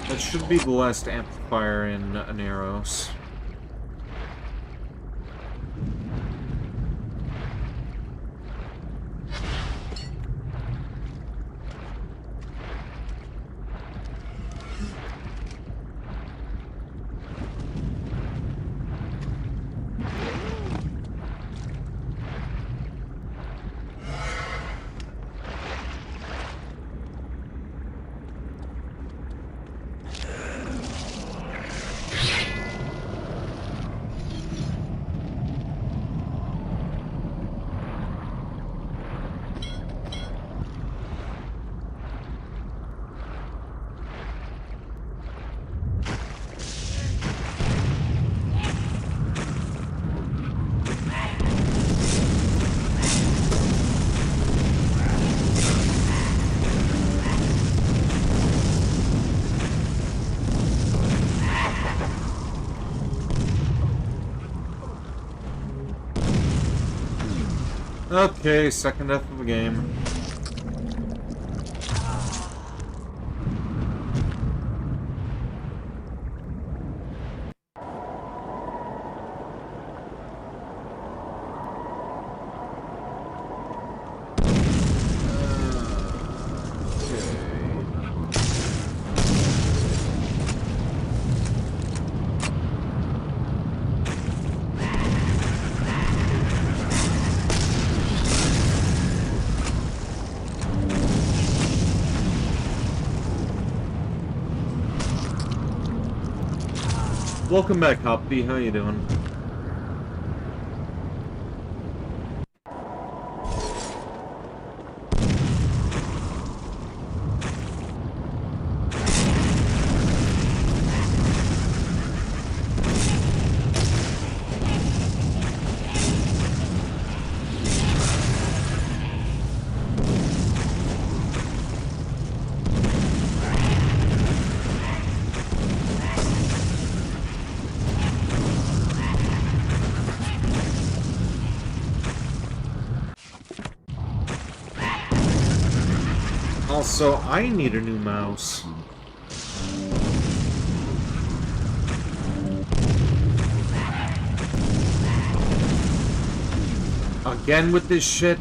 That should be the last amplifier in Aneros. Okay, second death of the game. Welcome back, Hoppy. How you doing? Also, I need a new mouse. Again with this shit?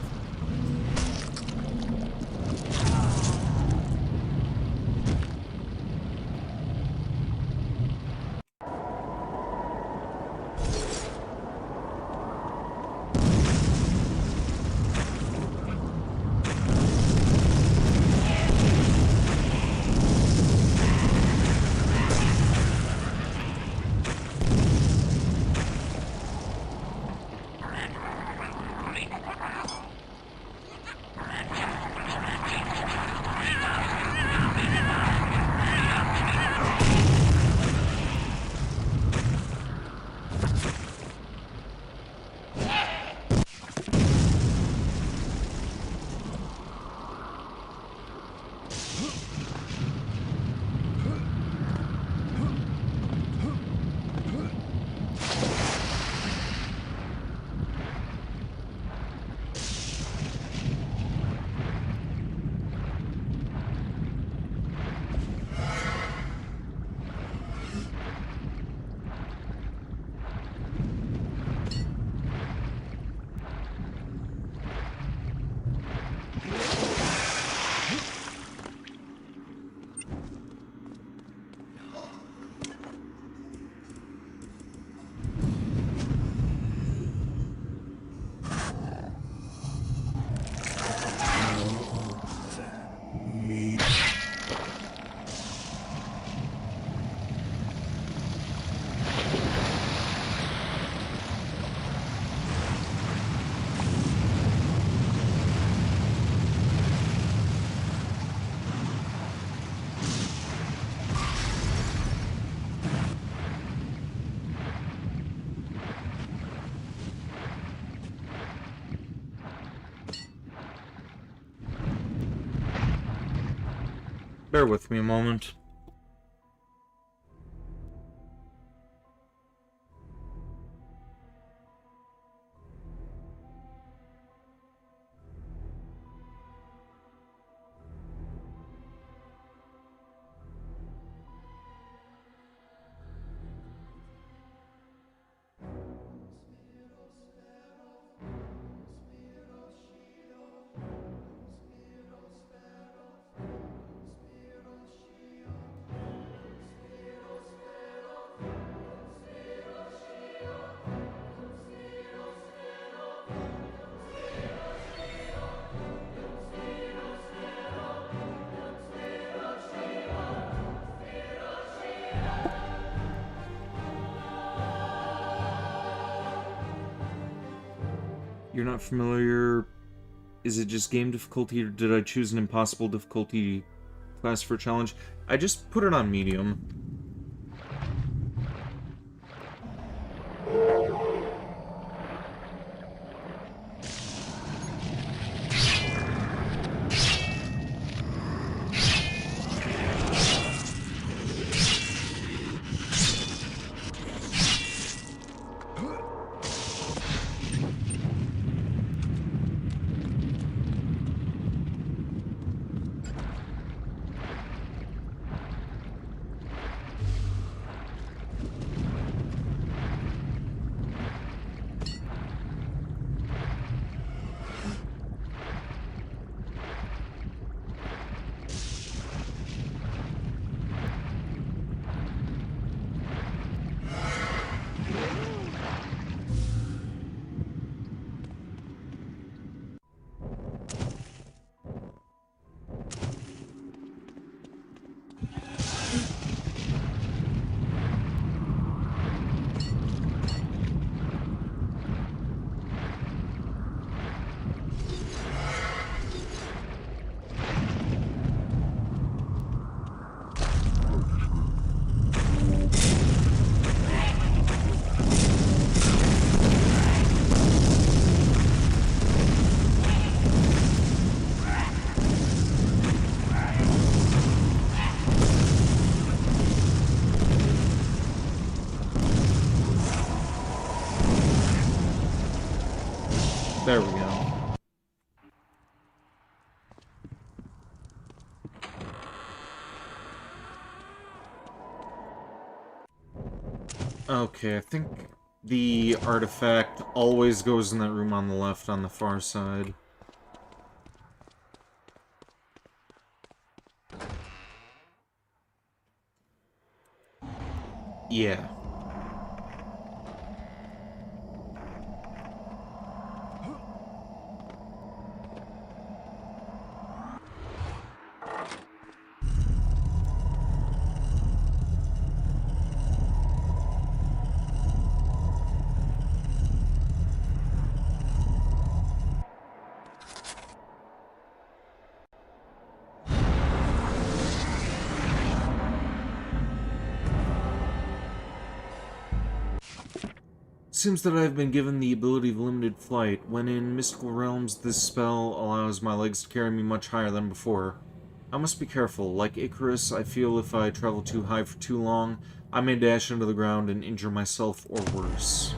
Bear with me a moment. You're not familiar. Is it just game difficulty, or did I choose an impossible difficulty class for challenge? I just put it on medium. Okay, I think the artifact always goes in that room on the left on the far side. Yeah. Seems that I've been given the ability of limited flight. When in mystical realms, this spell allows my legs to carry me much higher than before. I must be careful. Like Icarus, I feel if I travel too high for too long, I may dash into the ground and injure myself or worse.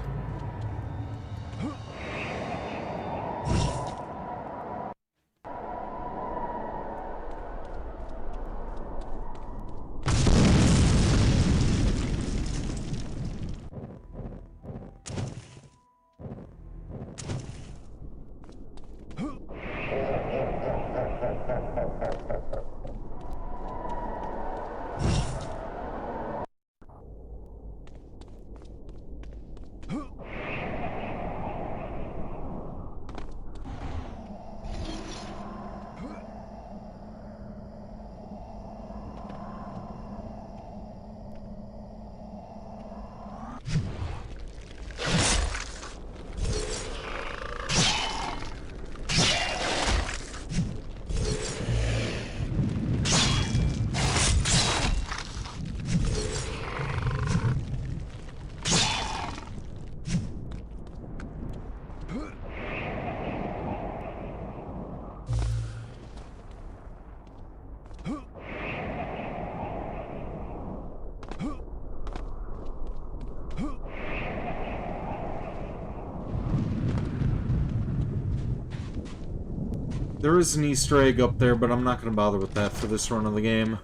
There is an Easter egg up there, but I'm not going to bother with that for this run of the game.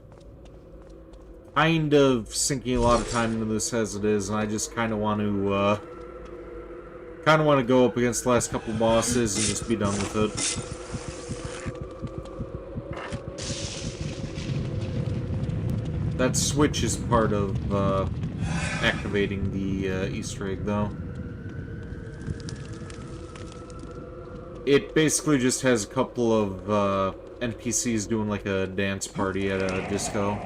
Kind of sinking a lot of time into this as it is, and I just kind of want to, go up against the last couple bosses and just be done with it. That switch is part of, activating the, Easter egg, though. It basically just has a couple of NPCs doing like a dance party at a disco.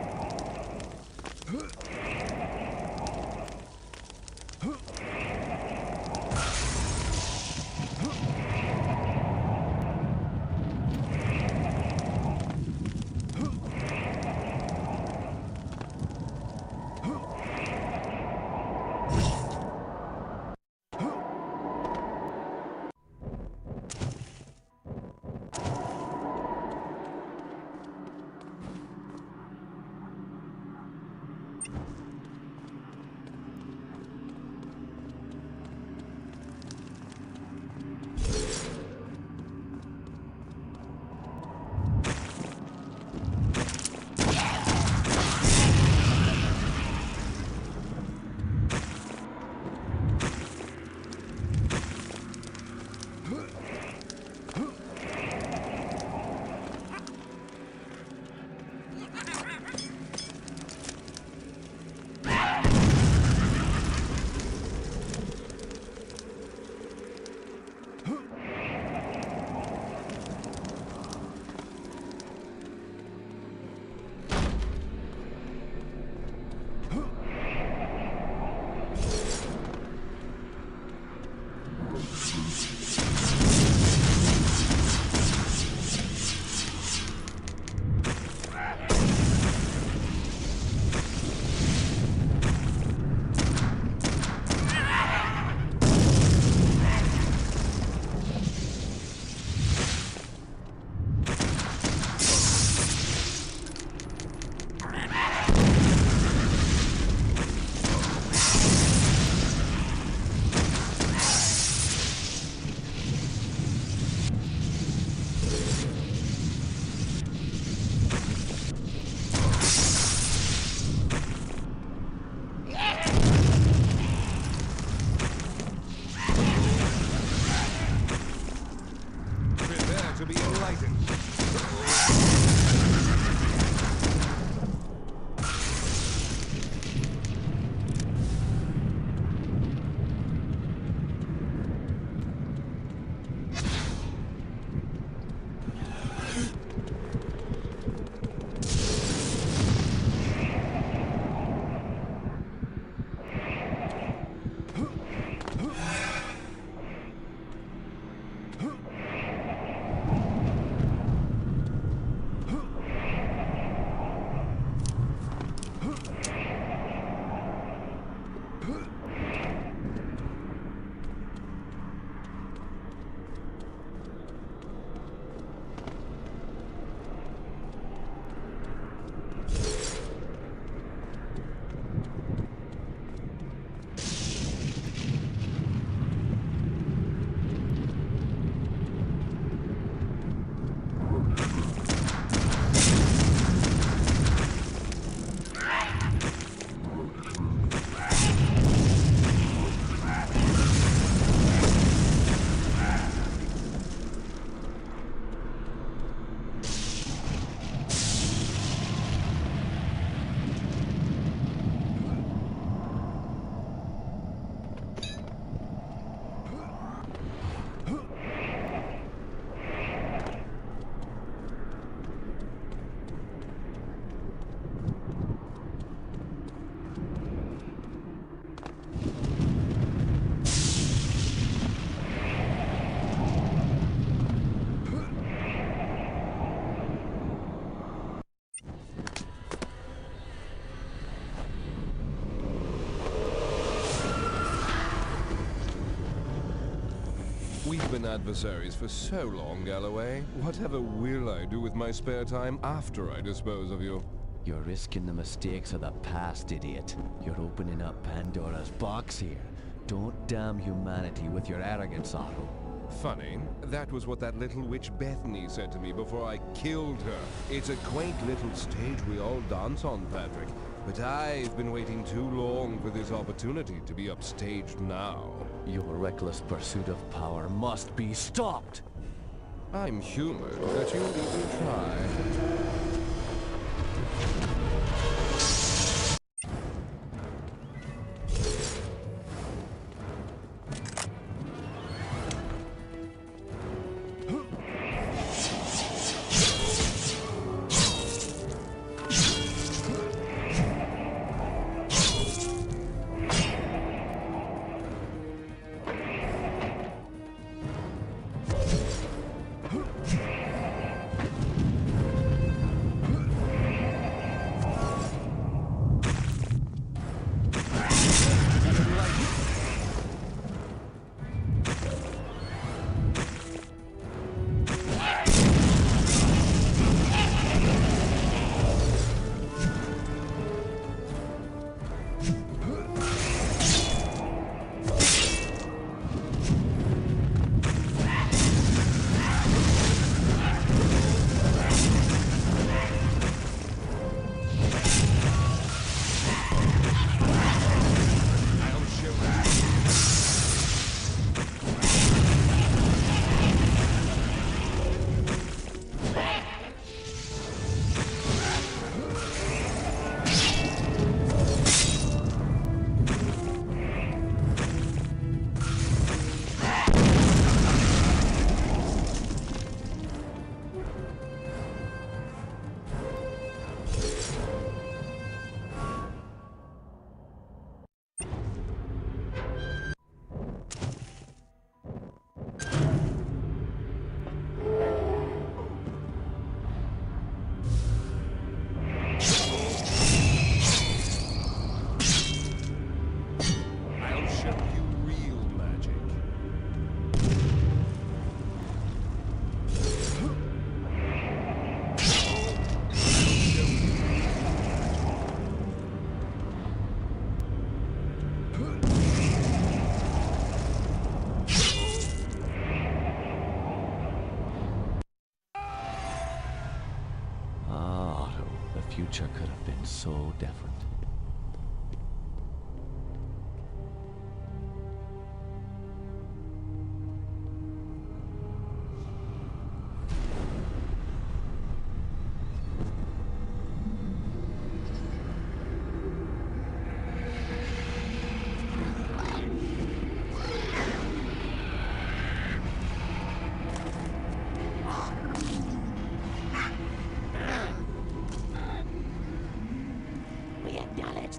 adversaries for so long, Galloway. Whatever will I do with my spare time after I dispose of you? You're risking the mistakes of the past, idiot. You're opening up Pandora's box here. Don't damn humanity with your arrogance, Otto. Funny, that was what that little witch Bethany said to me before I killed her. It's a quaint little stage we all dance on, Patrick. But I've been waiting too long for this opportunity to be upstaged now. Your reckless pursuit of power must be stopped! I'm humored that you'll even try. Future could have been so different.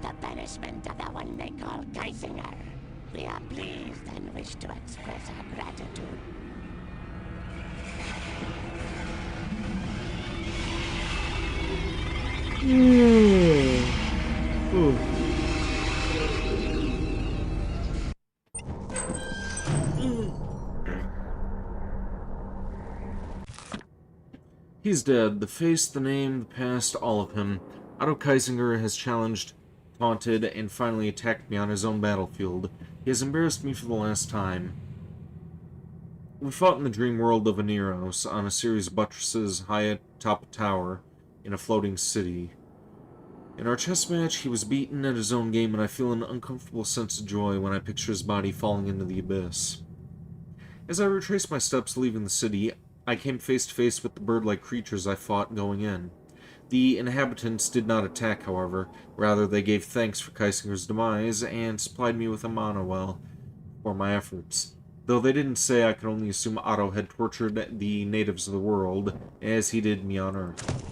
The banishment of the one they call Geisinger. We are pleased and wish to express our gratitude. He's dead. The face, the name, the past, all of him. Otto Geisinger has challenged, taunted, and finally attacked me on his own battlefield. He has embarrassed me for the last time. We fought in the dream world of Aneros, on a series of buttresses high atop a tower, in a floating city. In our chess match, he was beaten at his own game, and I feel an uncomfortable sense of joy when I picture his body falling into the abyss. As I retraced my steps leaving the city, I came face to face with the bird-like creatures I fought going in. The inhabitants did not attack, however. Rather, they gave thanks for Geisinger's demise and supplied me with a mana well for my efforts. Though they didn't say, I could only assume Otto had tortured the natives of the world, as he did me on Earth.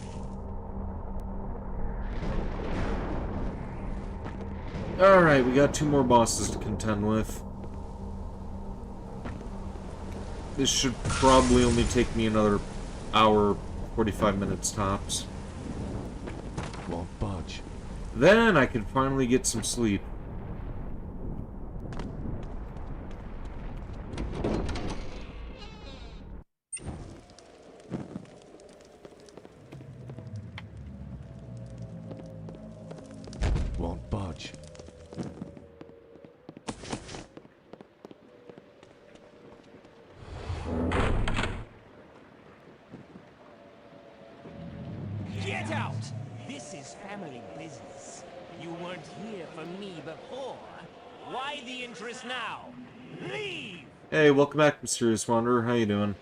Alright, we got 2 more bosses to contend with. This should probably only take me another hour, 45 minutes tops. Won't budge. Then I can finally get some sleep. Get out! This is family business. You weren't here for me before. Why the interest now? Leave! Hey, welcome back, Mysterious Wanderer. How you doing?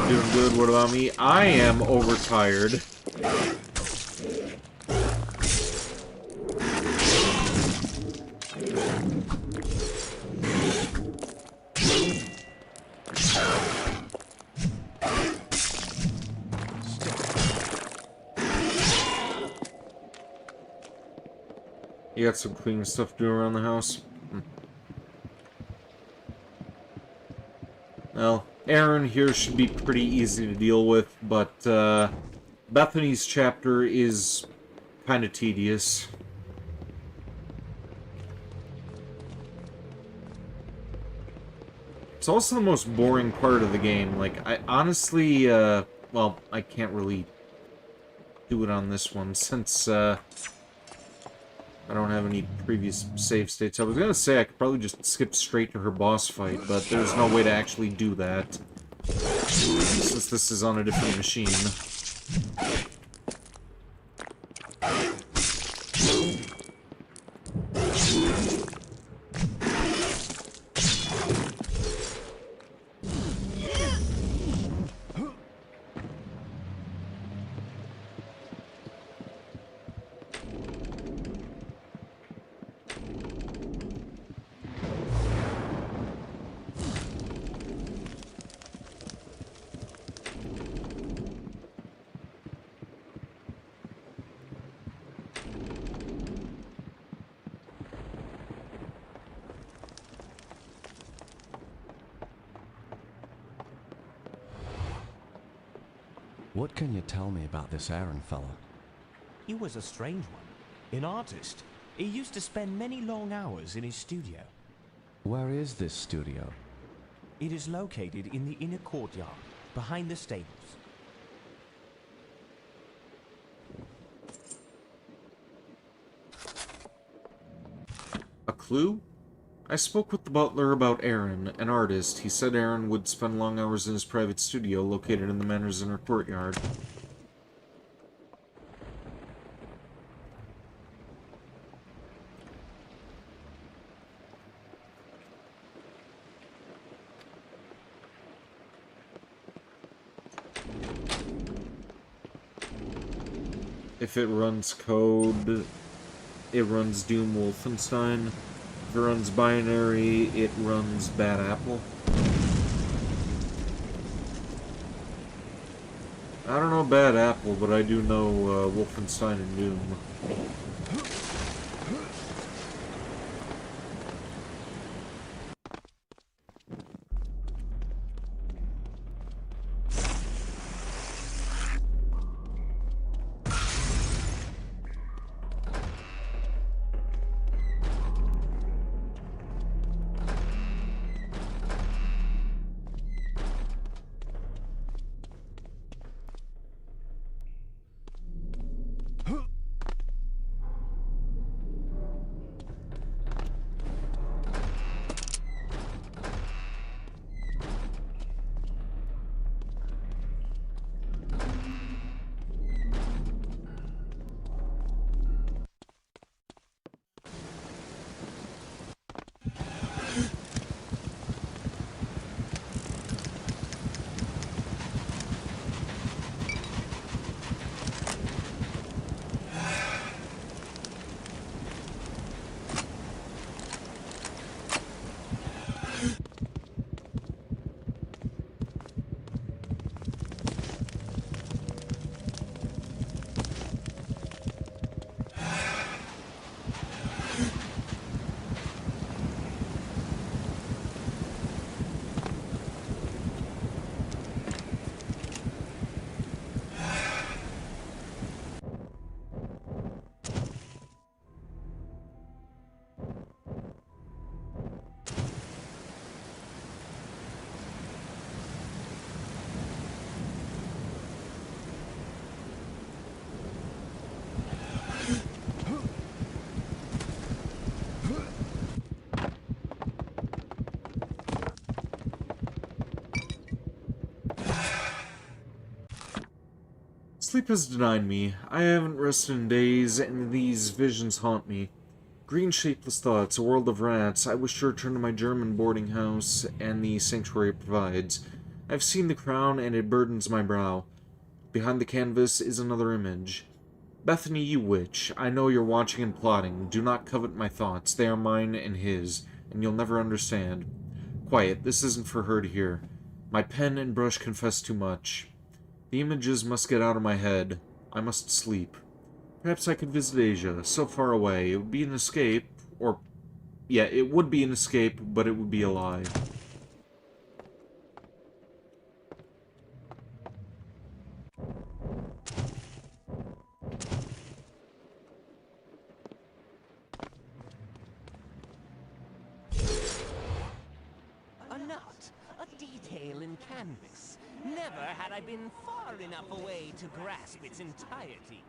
Doing good. What about me? I am overtired. You got some cleaning stuff to do around the house? Well, Aaron here should be pretty easy to deal with, but Bethany's chapter is kind of tedious. It's also the most boring part of the game. Like, I honestly, well, I can't really do it on this one since, I don't have any previous save states. I was gonna say I could probably just skip straight to her boss fight, but there's no way to actually do that, since this is on a different machine. What can you tell me about this Aaron fella? He was a strange one. An artist. He used to spend many long hours in his studio. Where is this studio? It is located in the inner courtyard, behind the stables. A clue? I spoke with the butler about Aaron, an artist. He said Aaron would spend long hours in his private studio located in the manor's inner courtyard. If it runs code, it runs Doom Wolfenstein. If it runs binary, it runs Bad Apple. I don't know Bad Apple, but I do know Wolfenstein and Doom. Sleep has denied me. I haven't rested in days, and these visions haunt me. Green shapeless thoughts, a world of rats. I wish to return to my German boarding house and the sanctuary it provides. I've seen the crown, and it burdens my brow. Behind the canvas is another image. Bethany, you witch, I know you're watching and plotting. Do not covet my thoughts. They are mine and his, and you'll never understand. Quiet, this isn't for her to hear. My pen and brush confess too much. The images must get out of my head. I must sleep. Perhaps I could visit Asia, so far away. It would be an escape, or... yeah, it would be an escape, but it would be a lie. A knot, a detail in canvas. Never had I been far enough away to grasp its entirety.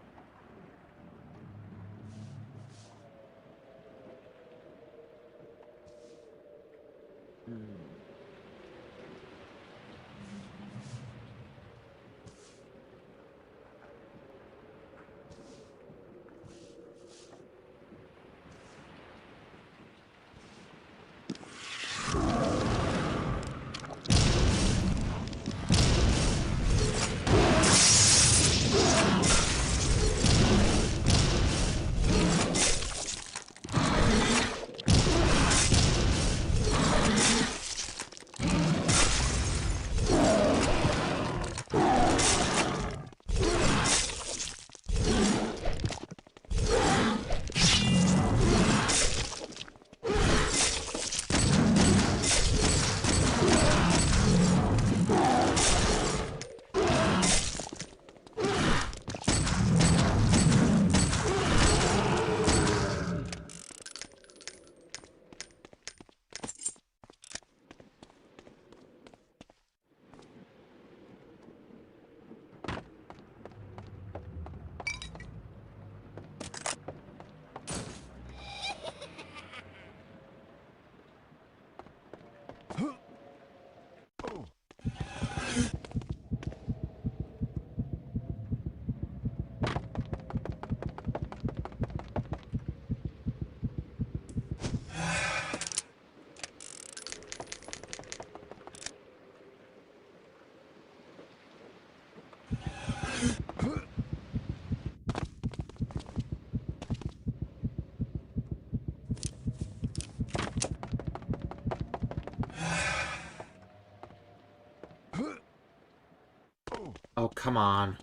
Oh, come on.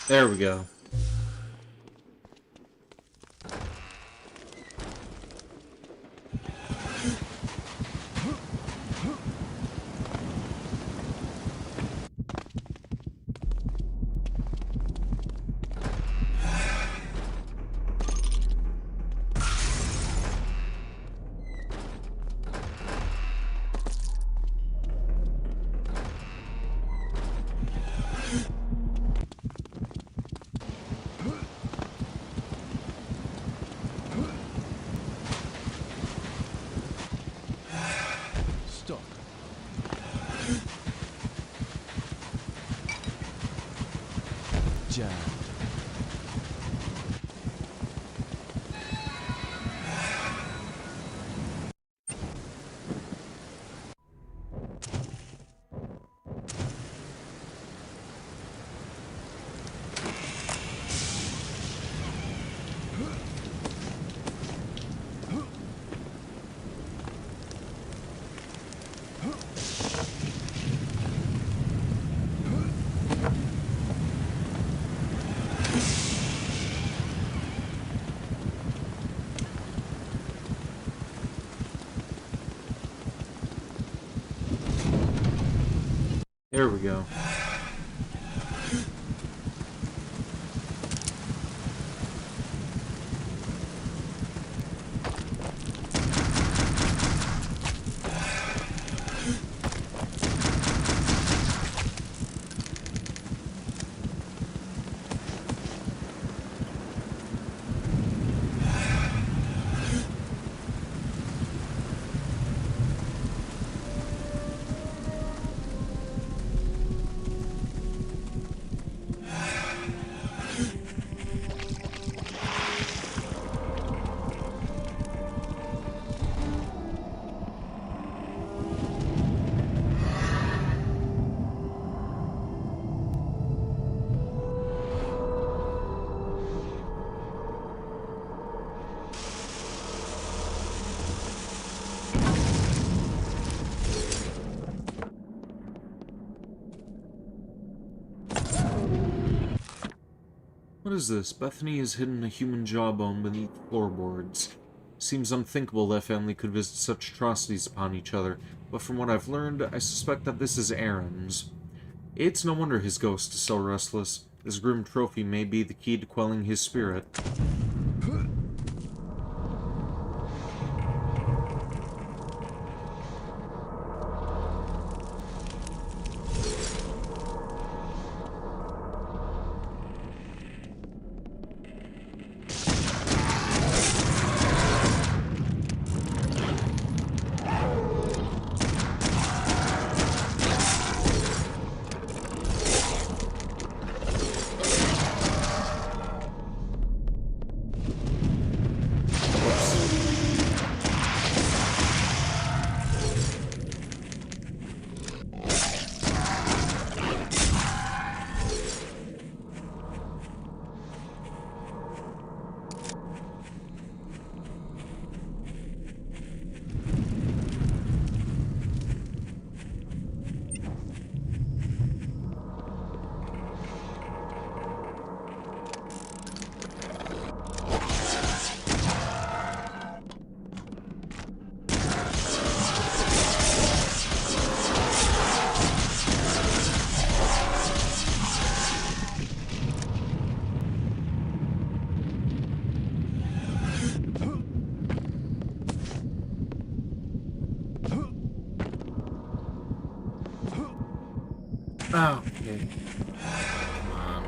There we go. Stop. Jam. There we go. What is this? Bethany has hidden a human jawbone beneath floorboards. Seems unthinkable that family could visit such atrocities upon each other, but from what I've learned, I suspect that this is Aaron's. It's no wonder his ghost is so restless. This grim trophy may be the key to quelling his spirit. Oh, okay. Come on.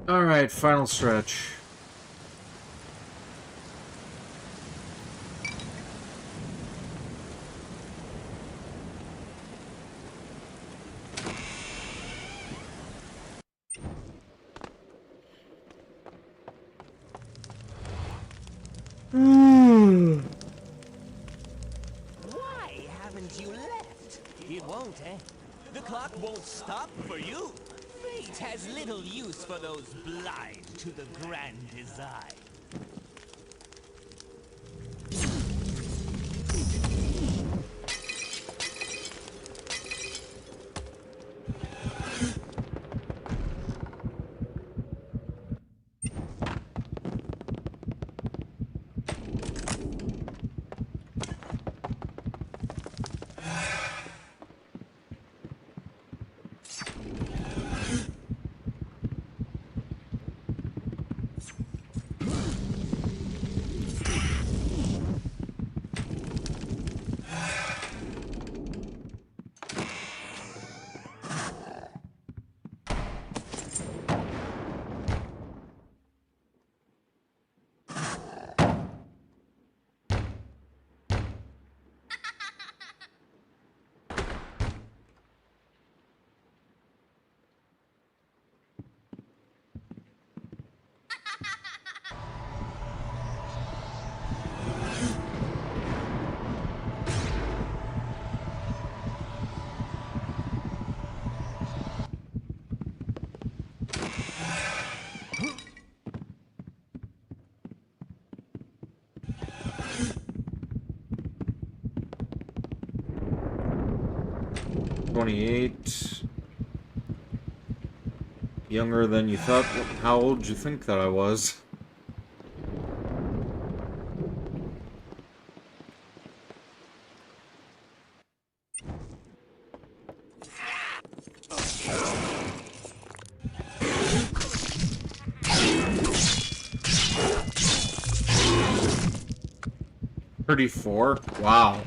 Alright, final stretch. Why haven't you left? It won't, eh? The clock won't stop for you. Fate has little use for those blind to the grand design. 28. Younger than you thought. How old did you think that I was? $34? Wow.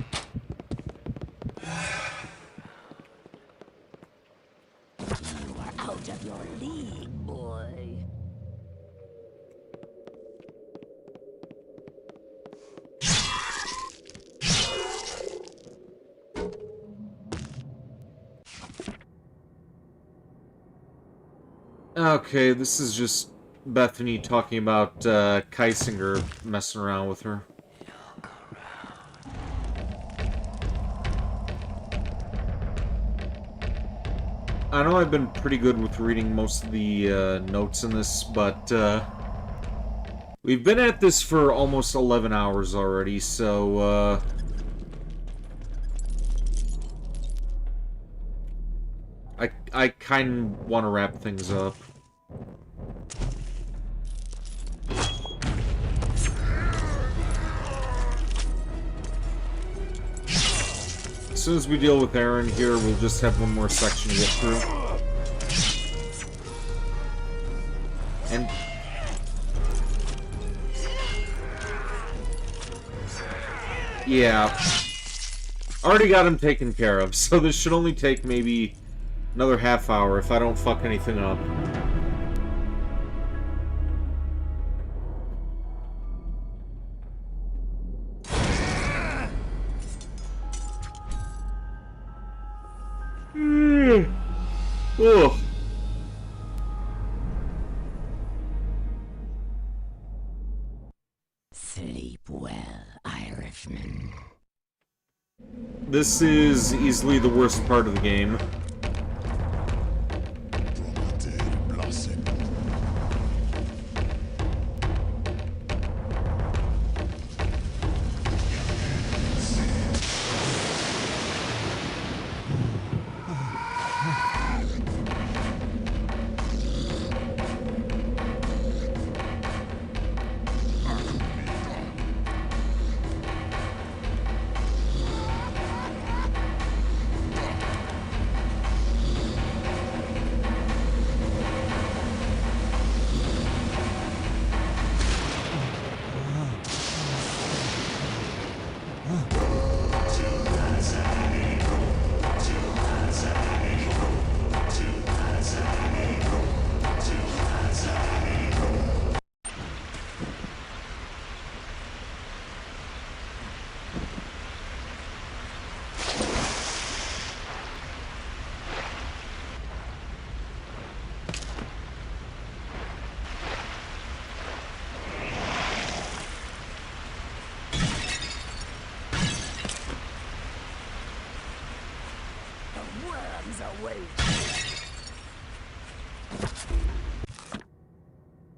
You are out of your league, boy. Okay, this is just Bethany talking about Kaisinger messing around with her. I know I've been pretty good with reading most of the notes in this, but we've been at this for almost 11 hours already, so I kind of want to wrap things up. As soon as we deal with Aaron here, we'll just have one more section to get through. And yeah, already got him taken care of, so this should only take maybe another half hour if I don't fuck anything up. Ugh. Sleep well, Irishman. This is easily the worst part of the game.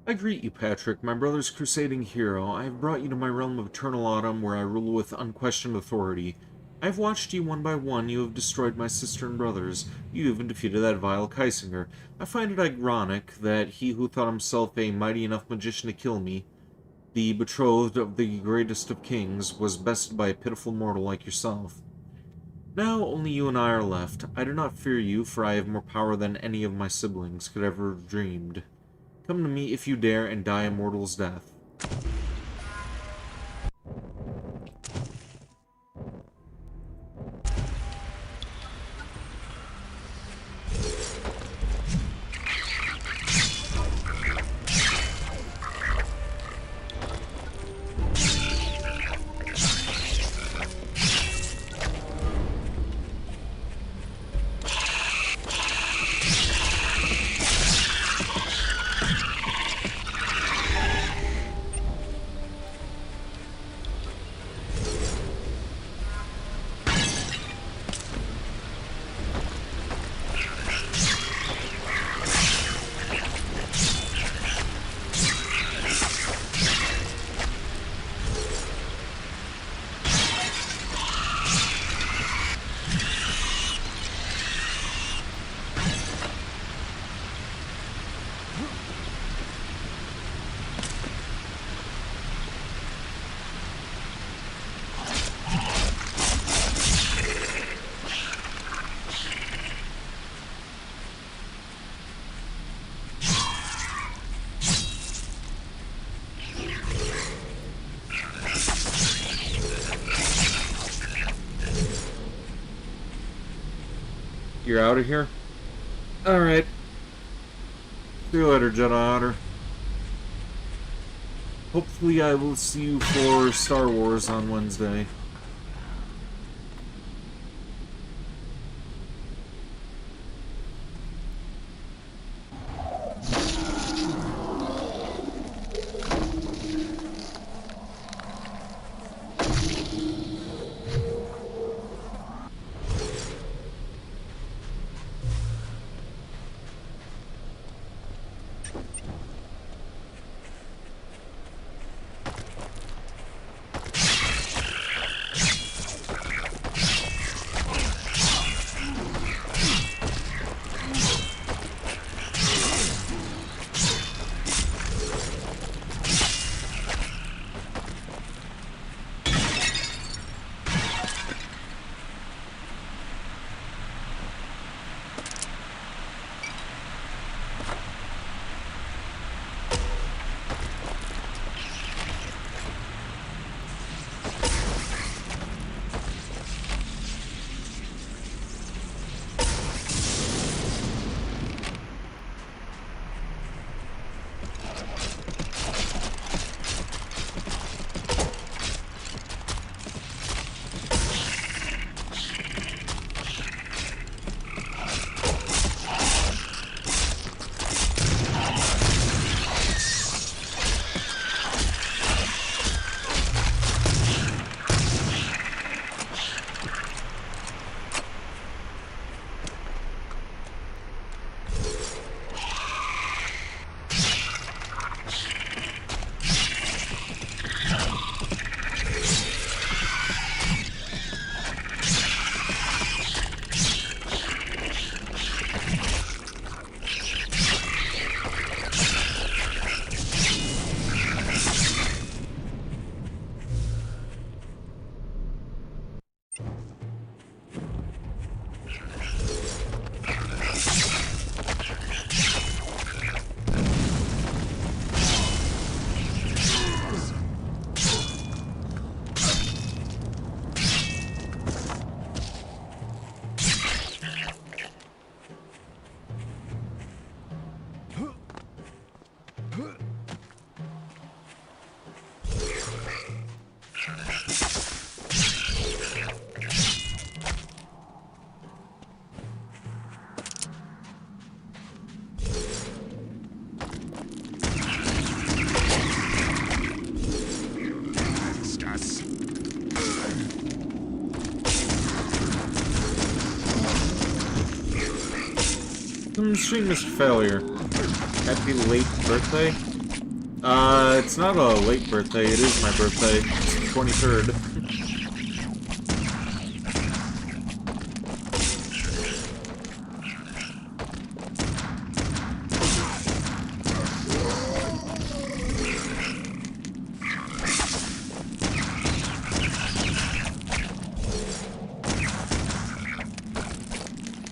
I greet you, Patrick, my brother's crusading hero. I have brought you to my realm of eternal autumn, where I rule with unquestioned authority. I have watched you one by one. You have destroyed my sister and brothers. You even defeated that vile Kaisinger. I find it ironic that he who thought himself a mighty enough magician to kill me, the betrothed of the greatest of kings, was bested by a pitiful mortal like yourself. Now only you and I are left. I do not fear you, for I have more power than any of my siblings could ever have dreamed. Come to me if you dare, and die a mortal's death. You're out of here? Alright. See you later, Jedi Otter. Hopefully I will see you for Star Wars on Wednesday. Stream Mr. Failure. Happy late birthday? It's not a late birthday, it is my birthday. It's the 23rd.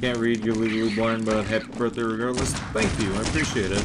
Can't read, you're legally blind, but happy birthday regardless. Thank you, I appreciate it.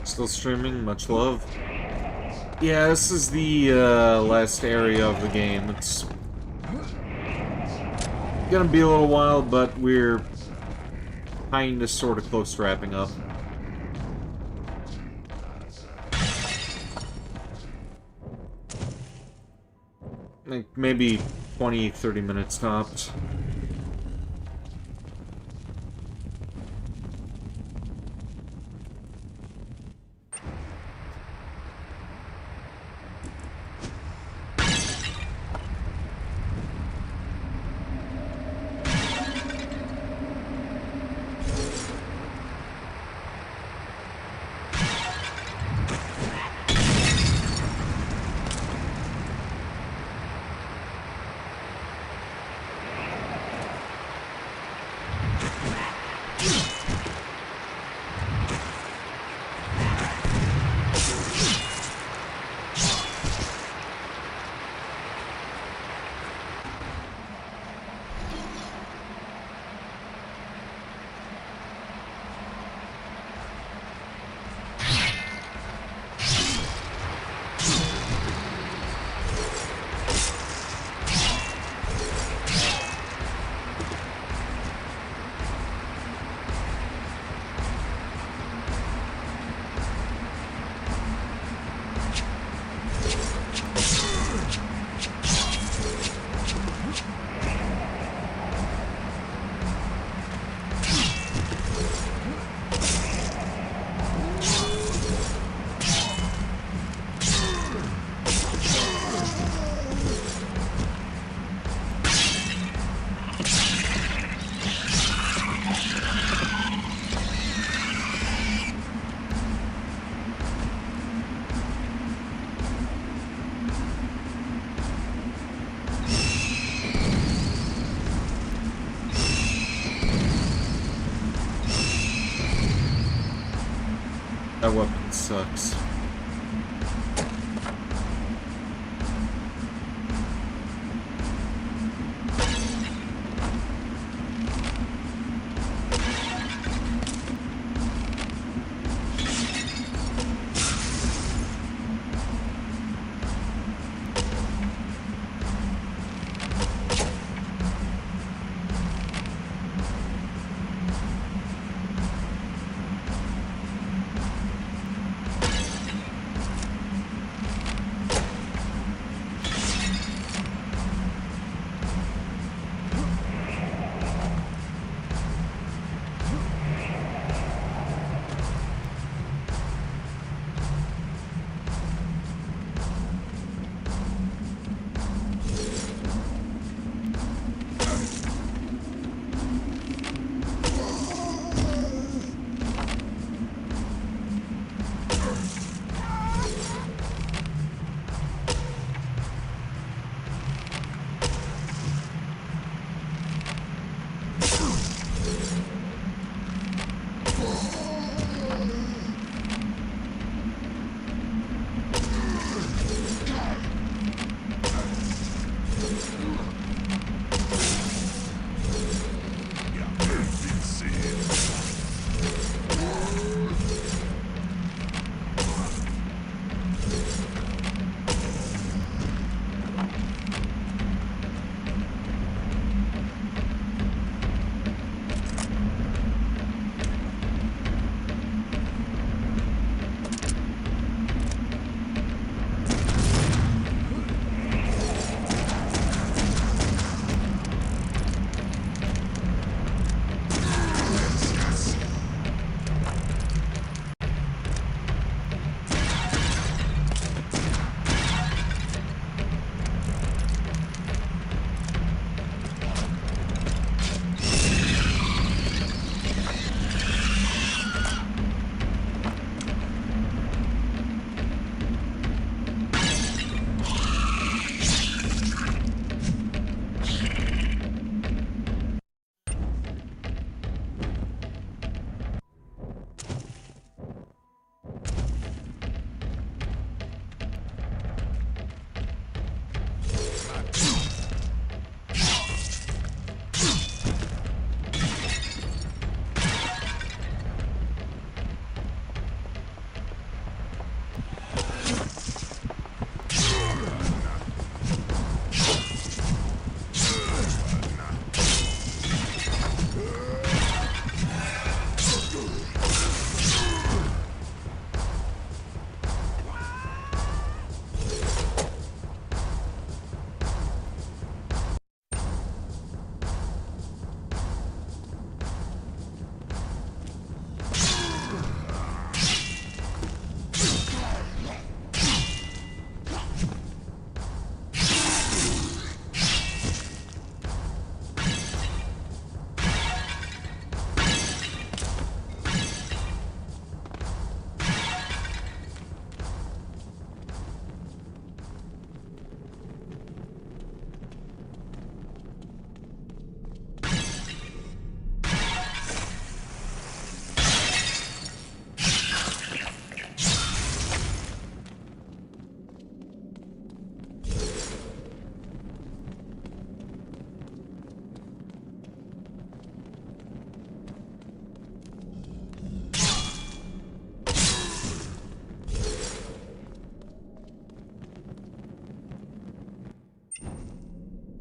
Still streaming, much love. Yeah, this is the last area of the game. It's gonna be a little while, but we're kinda sorta close to wrapping up. Like maybe 20-30 minutes tops. That weapon sucks.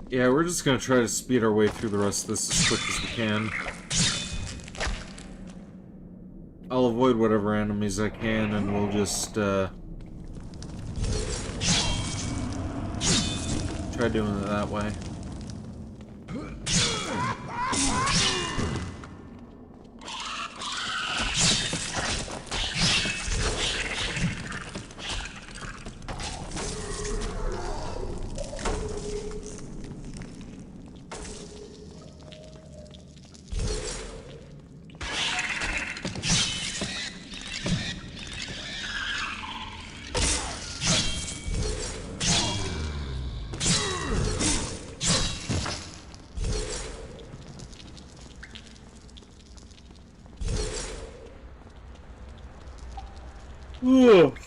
Yeah, we're just gonna try to speed our way through the rest of this as quick as we can. I'll avoid whatever enemies I can, and we'll just, try doing it that way. Ugh.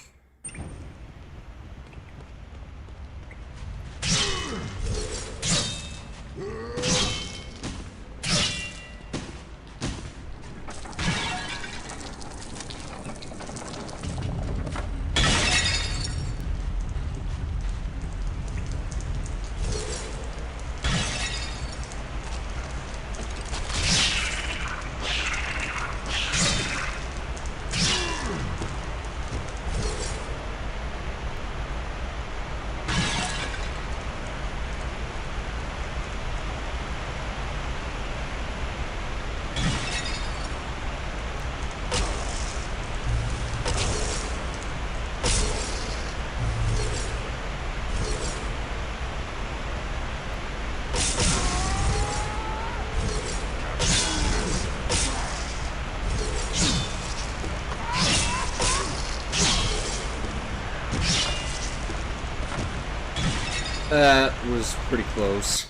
That was pretty close.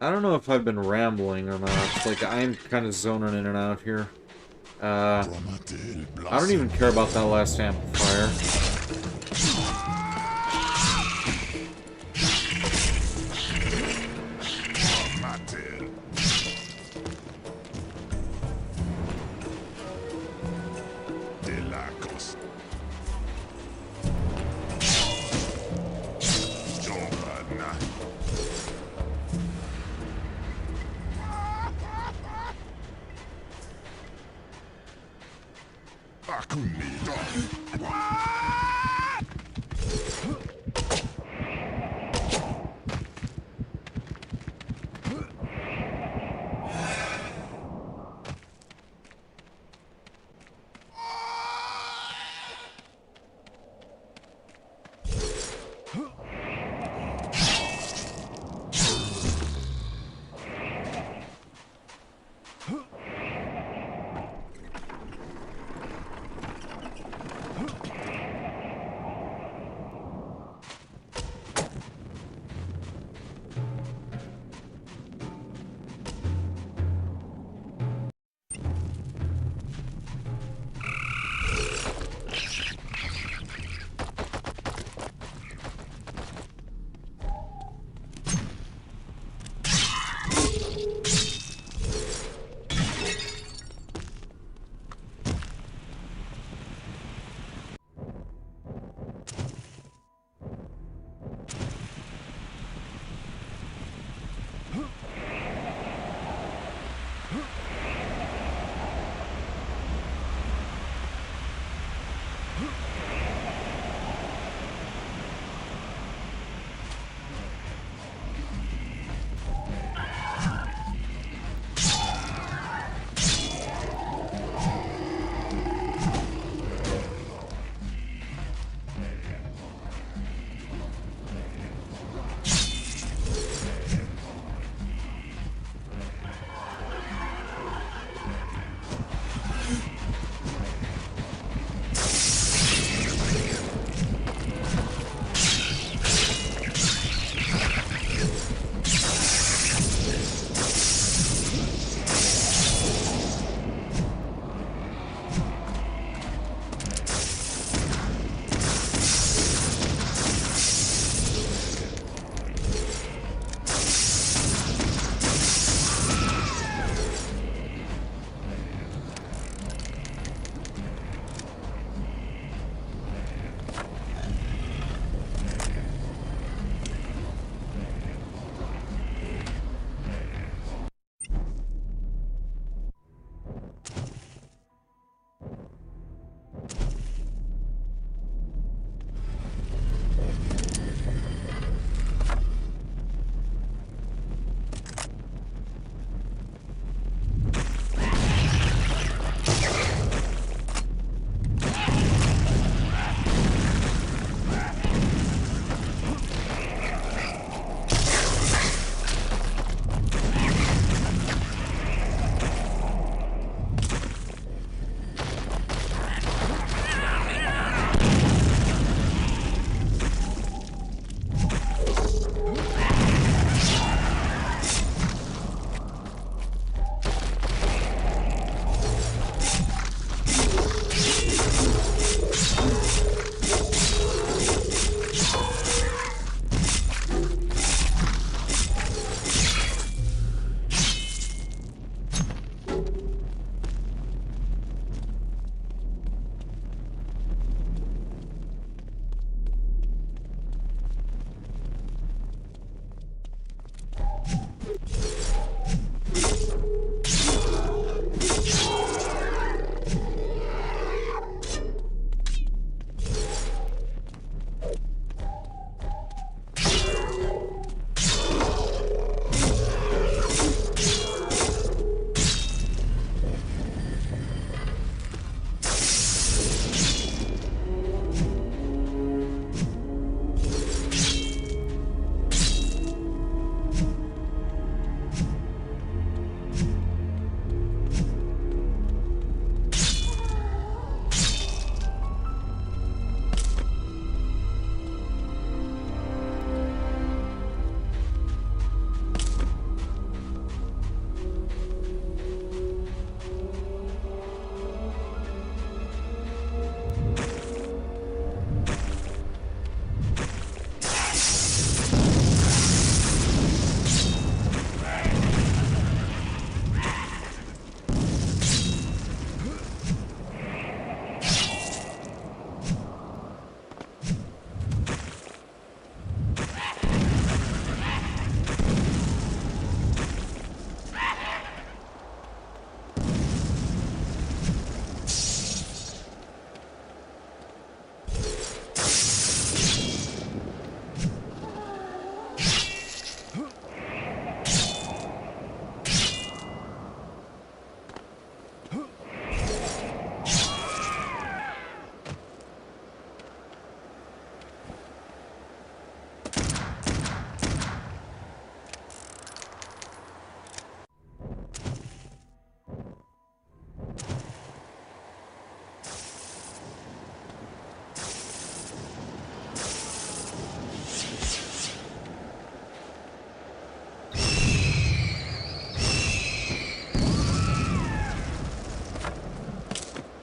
I don't know if I've been rambling or not. Like, I'm kind of zoning in and out here. I don't even care about that last amplifier.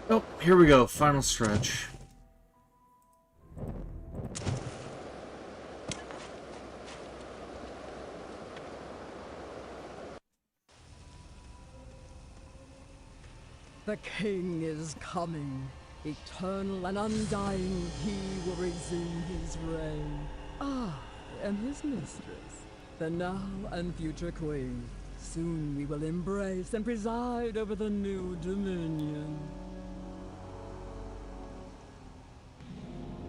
Oh, here we go. Final stretch. The king is coming. Eternal and undying, he will resume his reign. I am his mistress, the now and future queen. Soon we will embrace and preside over the new dominion.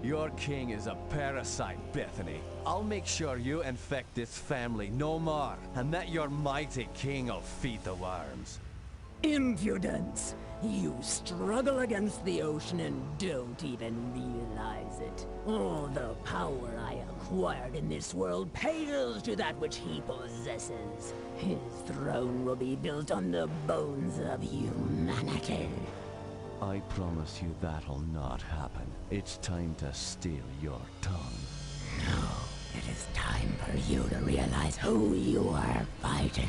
Your king is a parasite, Bethany. I'll make sure you infect this family no more, and that your mighty king will feed the worms. Impudence! You struggle against the ocean and don't even realize it. All the power I acquired in this world pales to that which he possesses. His throne will be built on the bones of humanity. I promise you that'll not happen. It's time to steal your tongue. No, it is time for you to realize who you are fighting.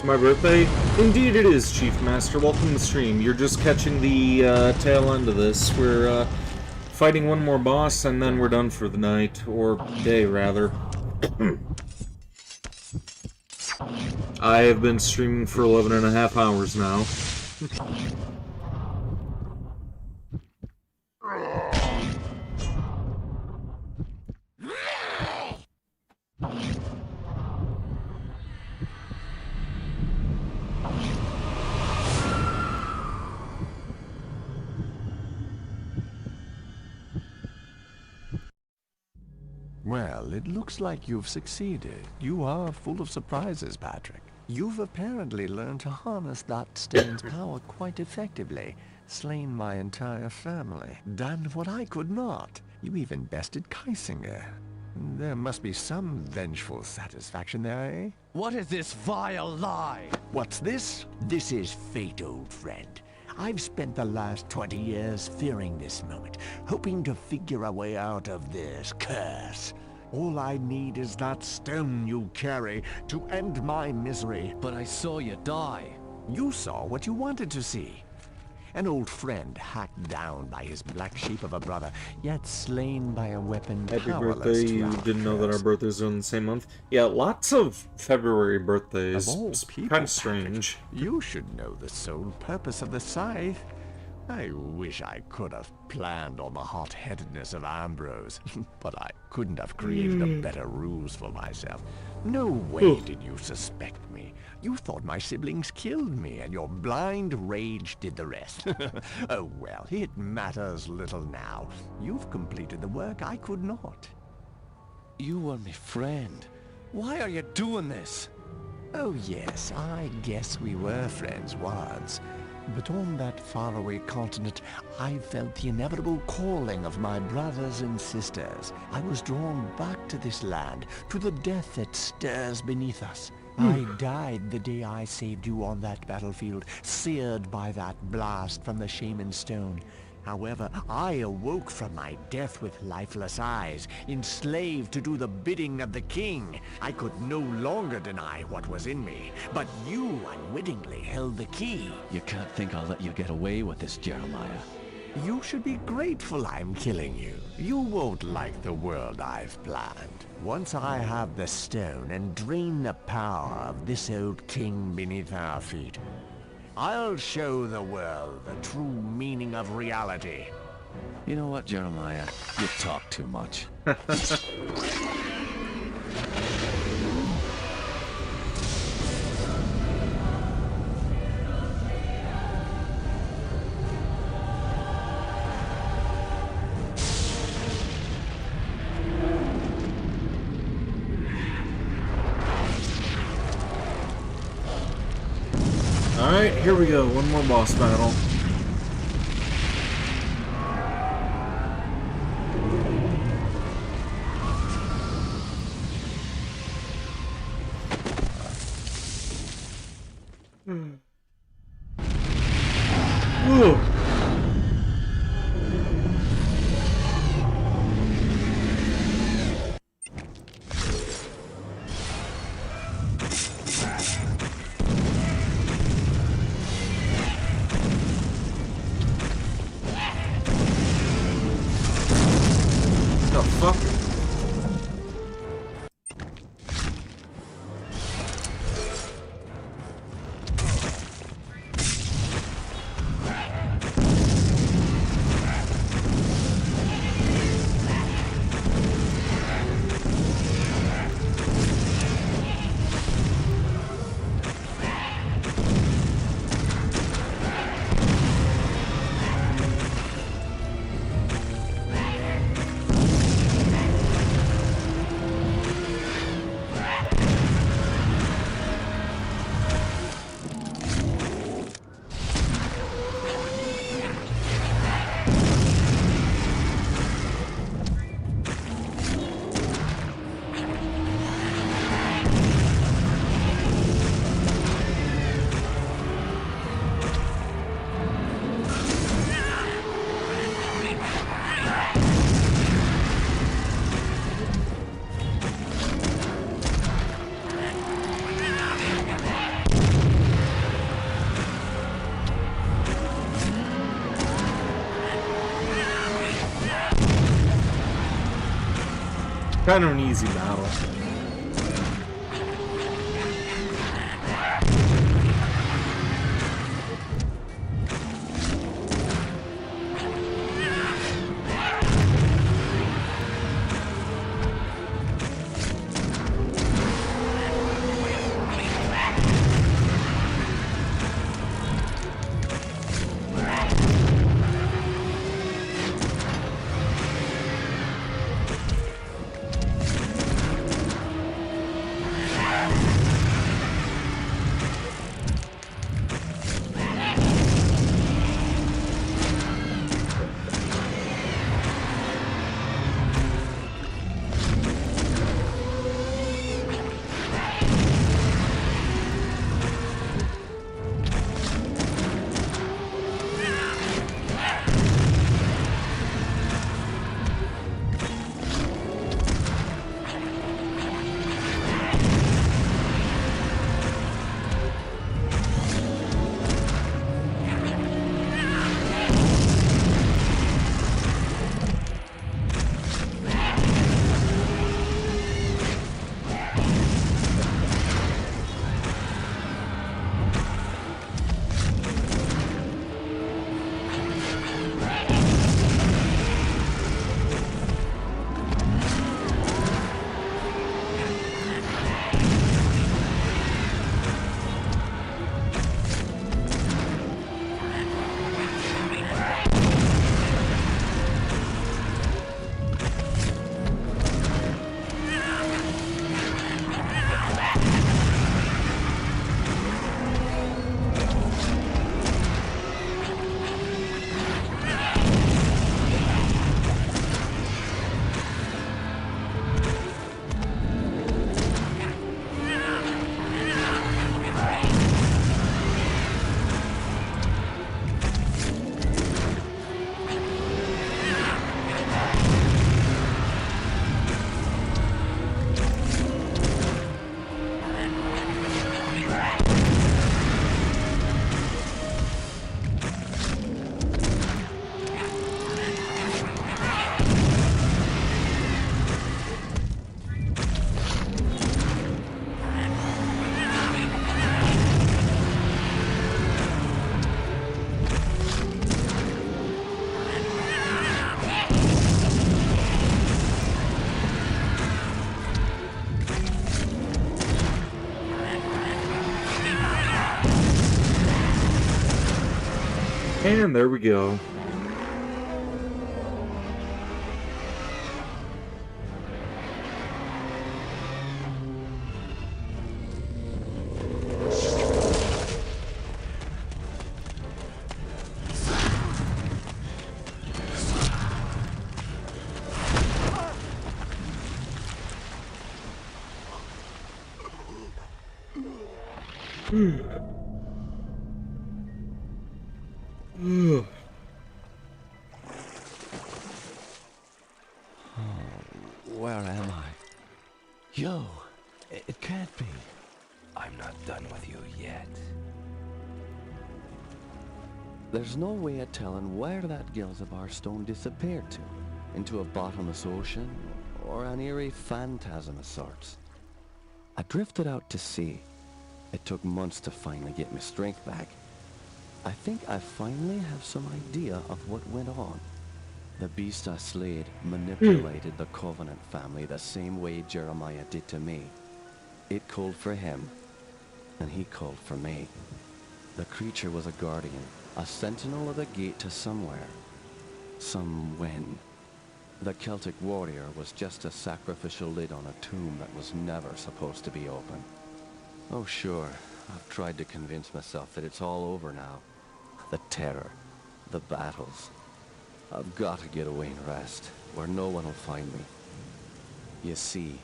my birthday? Indeed it is, Chief Master. Welcome to the stream. You're just catching the tail end of this. We're fighting one more boss, and then we're done for the night. Or day, rather. I have been streaming for 11.5 hours now. Well, it looks like you've succeeded. You are full of surprises, Patrick. You've apparently learned to harness that stone's power quite effectively, slain my entire family. Done what I could not. You even bested Kaisinger. There must be some vengeful satisfaction there, eh? What is this vile lie? What's this? This is fate, old friend. I've spent the last 20 years fearing this moment, hoping to figure a way out of this curse. All I need is that stone you carry to end my misery. But I saw you die. You saw what you wanted to see. An old friend hacked down by his black sheep of a brother, yet slain by a weapon Happy powerless birthday, to you our didn't know that our curse. birthdays are in the same month? Yeah, lots of February birthdays. Of all It's people, kind of strange. Patrick, you should know the sole purpose of the scythe. I wish I could have planned on the hot-headedness of Ambrose, but I couldn't have created a better ruse for myself. No way did you suspect me. You thought my siblings killed me, and your blind rage did the rest. Oh well, it matters little now. You've completed the work I could not. You were my friend. Why are you doing this? Oh yes, I guess we were friends once. But on that faraway continent, I felt the inevitable calling of my brothers and sisters. I was drawn back to this land, to the death that stirs beneath us. I died the day I saved you on that battlefield, seared by that blast from the Shaman Stone. However, I awoke from my death with lifeless eyes, enslaved to do the bidding of the king. I could no longer deny what was in me, but you unwittingly held the key. You can't think I'll let you get away with this, Jeremiah. You should be grateful I'm killing you. You won't like the world I've planned. Once I have the stone and drain the power of this old king beneath our feet, I'll show the world the true meaning of reality. You know what, Jeremiah? You talk too much. Alright, here we go. One more boss battle. Whoa. The fuck? Kind of an easy battle. And there we go. Where am I? Yo, it can't be. I'm not done with you yet. There's no way of telling where that Gilzabar stone disappeared to. Into a bottomless ocean, or an eerie phantasm of sorts. I drifted out to sea. It took months to finally get my strength back. I think I finally have some idea of what went on. The beast I slayed manipulated the Covenant family the same way Jeremiah did to me. It called for him, and he called for me. The creature was a guardian, a sentinel of the gate to somewhere. Somewhen. The Celtic warrior was just a sacrificial lid on a tomb that was never supposed to be open. Oh sure, I've tried to convince myself that it's all over now. The terror, the battles. I've got to get away and rest, where no one will find me. You see,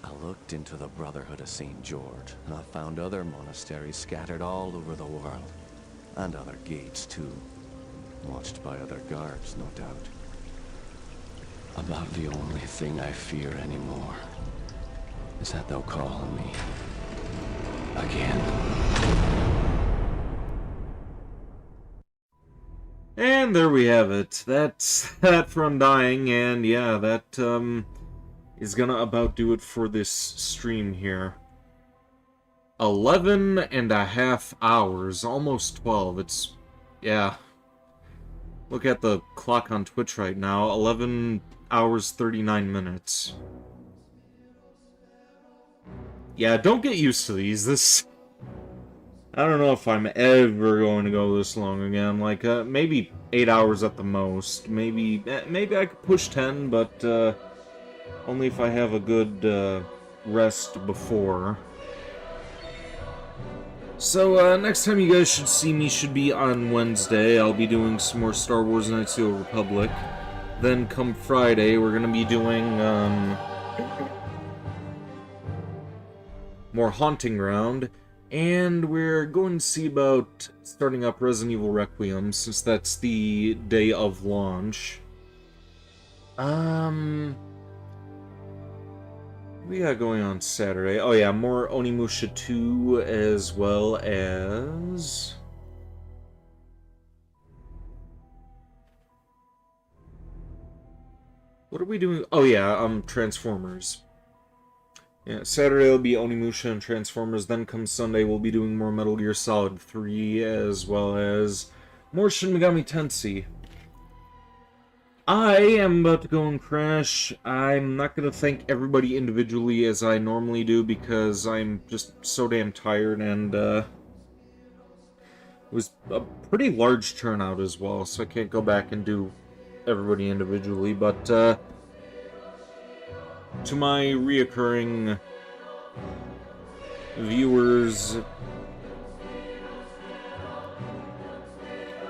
I looked into the Brotherhood of St. George, and I found other monasteries scattered all over the world. And other gates, too. Watched by other guards, no doubt. About the only thing I fear anymore is that they'll call on me. Again. And there we have it. That's that from Dying, and yeah, that is gonna about do it for this stream here. 11.5 hours, almost 12. It's, yeah. Look at the clock on Twitch right now, 11 hours, 39 minutes. Yeah, don't get used to these. I don't know if I'm ever going to go this long again. Like, maybe 8 hours at the most. Maybe I could push 10, but, only if I have a good, rest before. So, next time you guys should see me should be on Wednesday. I'll be doing some more Star Wars Knights of the Old Republic. Then, come Friday, we're gonna be doing, more Haunting Ground. And we're going to see about starting up Resident Evil Requiem, since that's the day of launch. What we got going on Saturday? Oh yeah, more Onimusha 2, as well as... What are we doing? Oh yeah, Transformers. Yeah, Saturday will be Onimusha and Transformers, then come Sunday we'll be doing more Metal Gear Solid 3, as well as more Shin Megami Tensei. I am about to go and crash. I'm not going to thank everybody individually as I normally do, because I'm just so damn tired, and it was a pretty large turnout as well, so I can't go back and do everybody individually, but to my reoccurring viewers,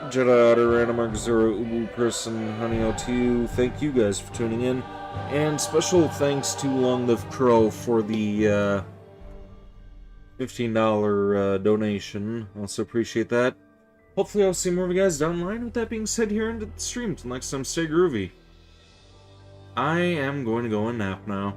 Jedi Otter, Random Mark Zero, Ubu Person, Honey02, thank you guys for tuning in, and special thanks to Long Live Crow for the $15 donation. Also appreciate that. Hopefully I'll see more of you guys down the line. With that being said, here into the stream. Till next time, stay groovy. I am going to go and nap now.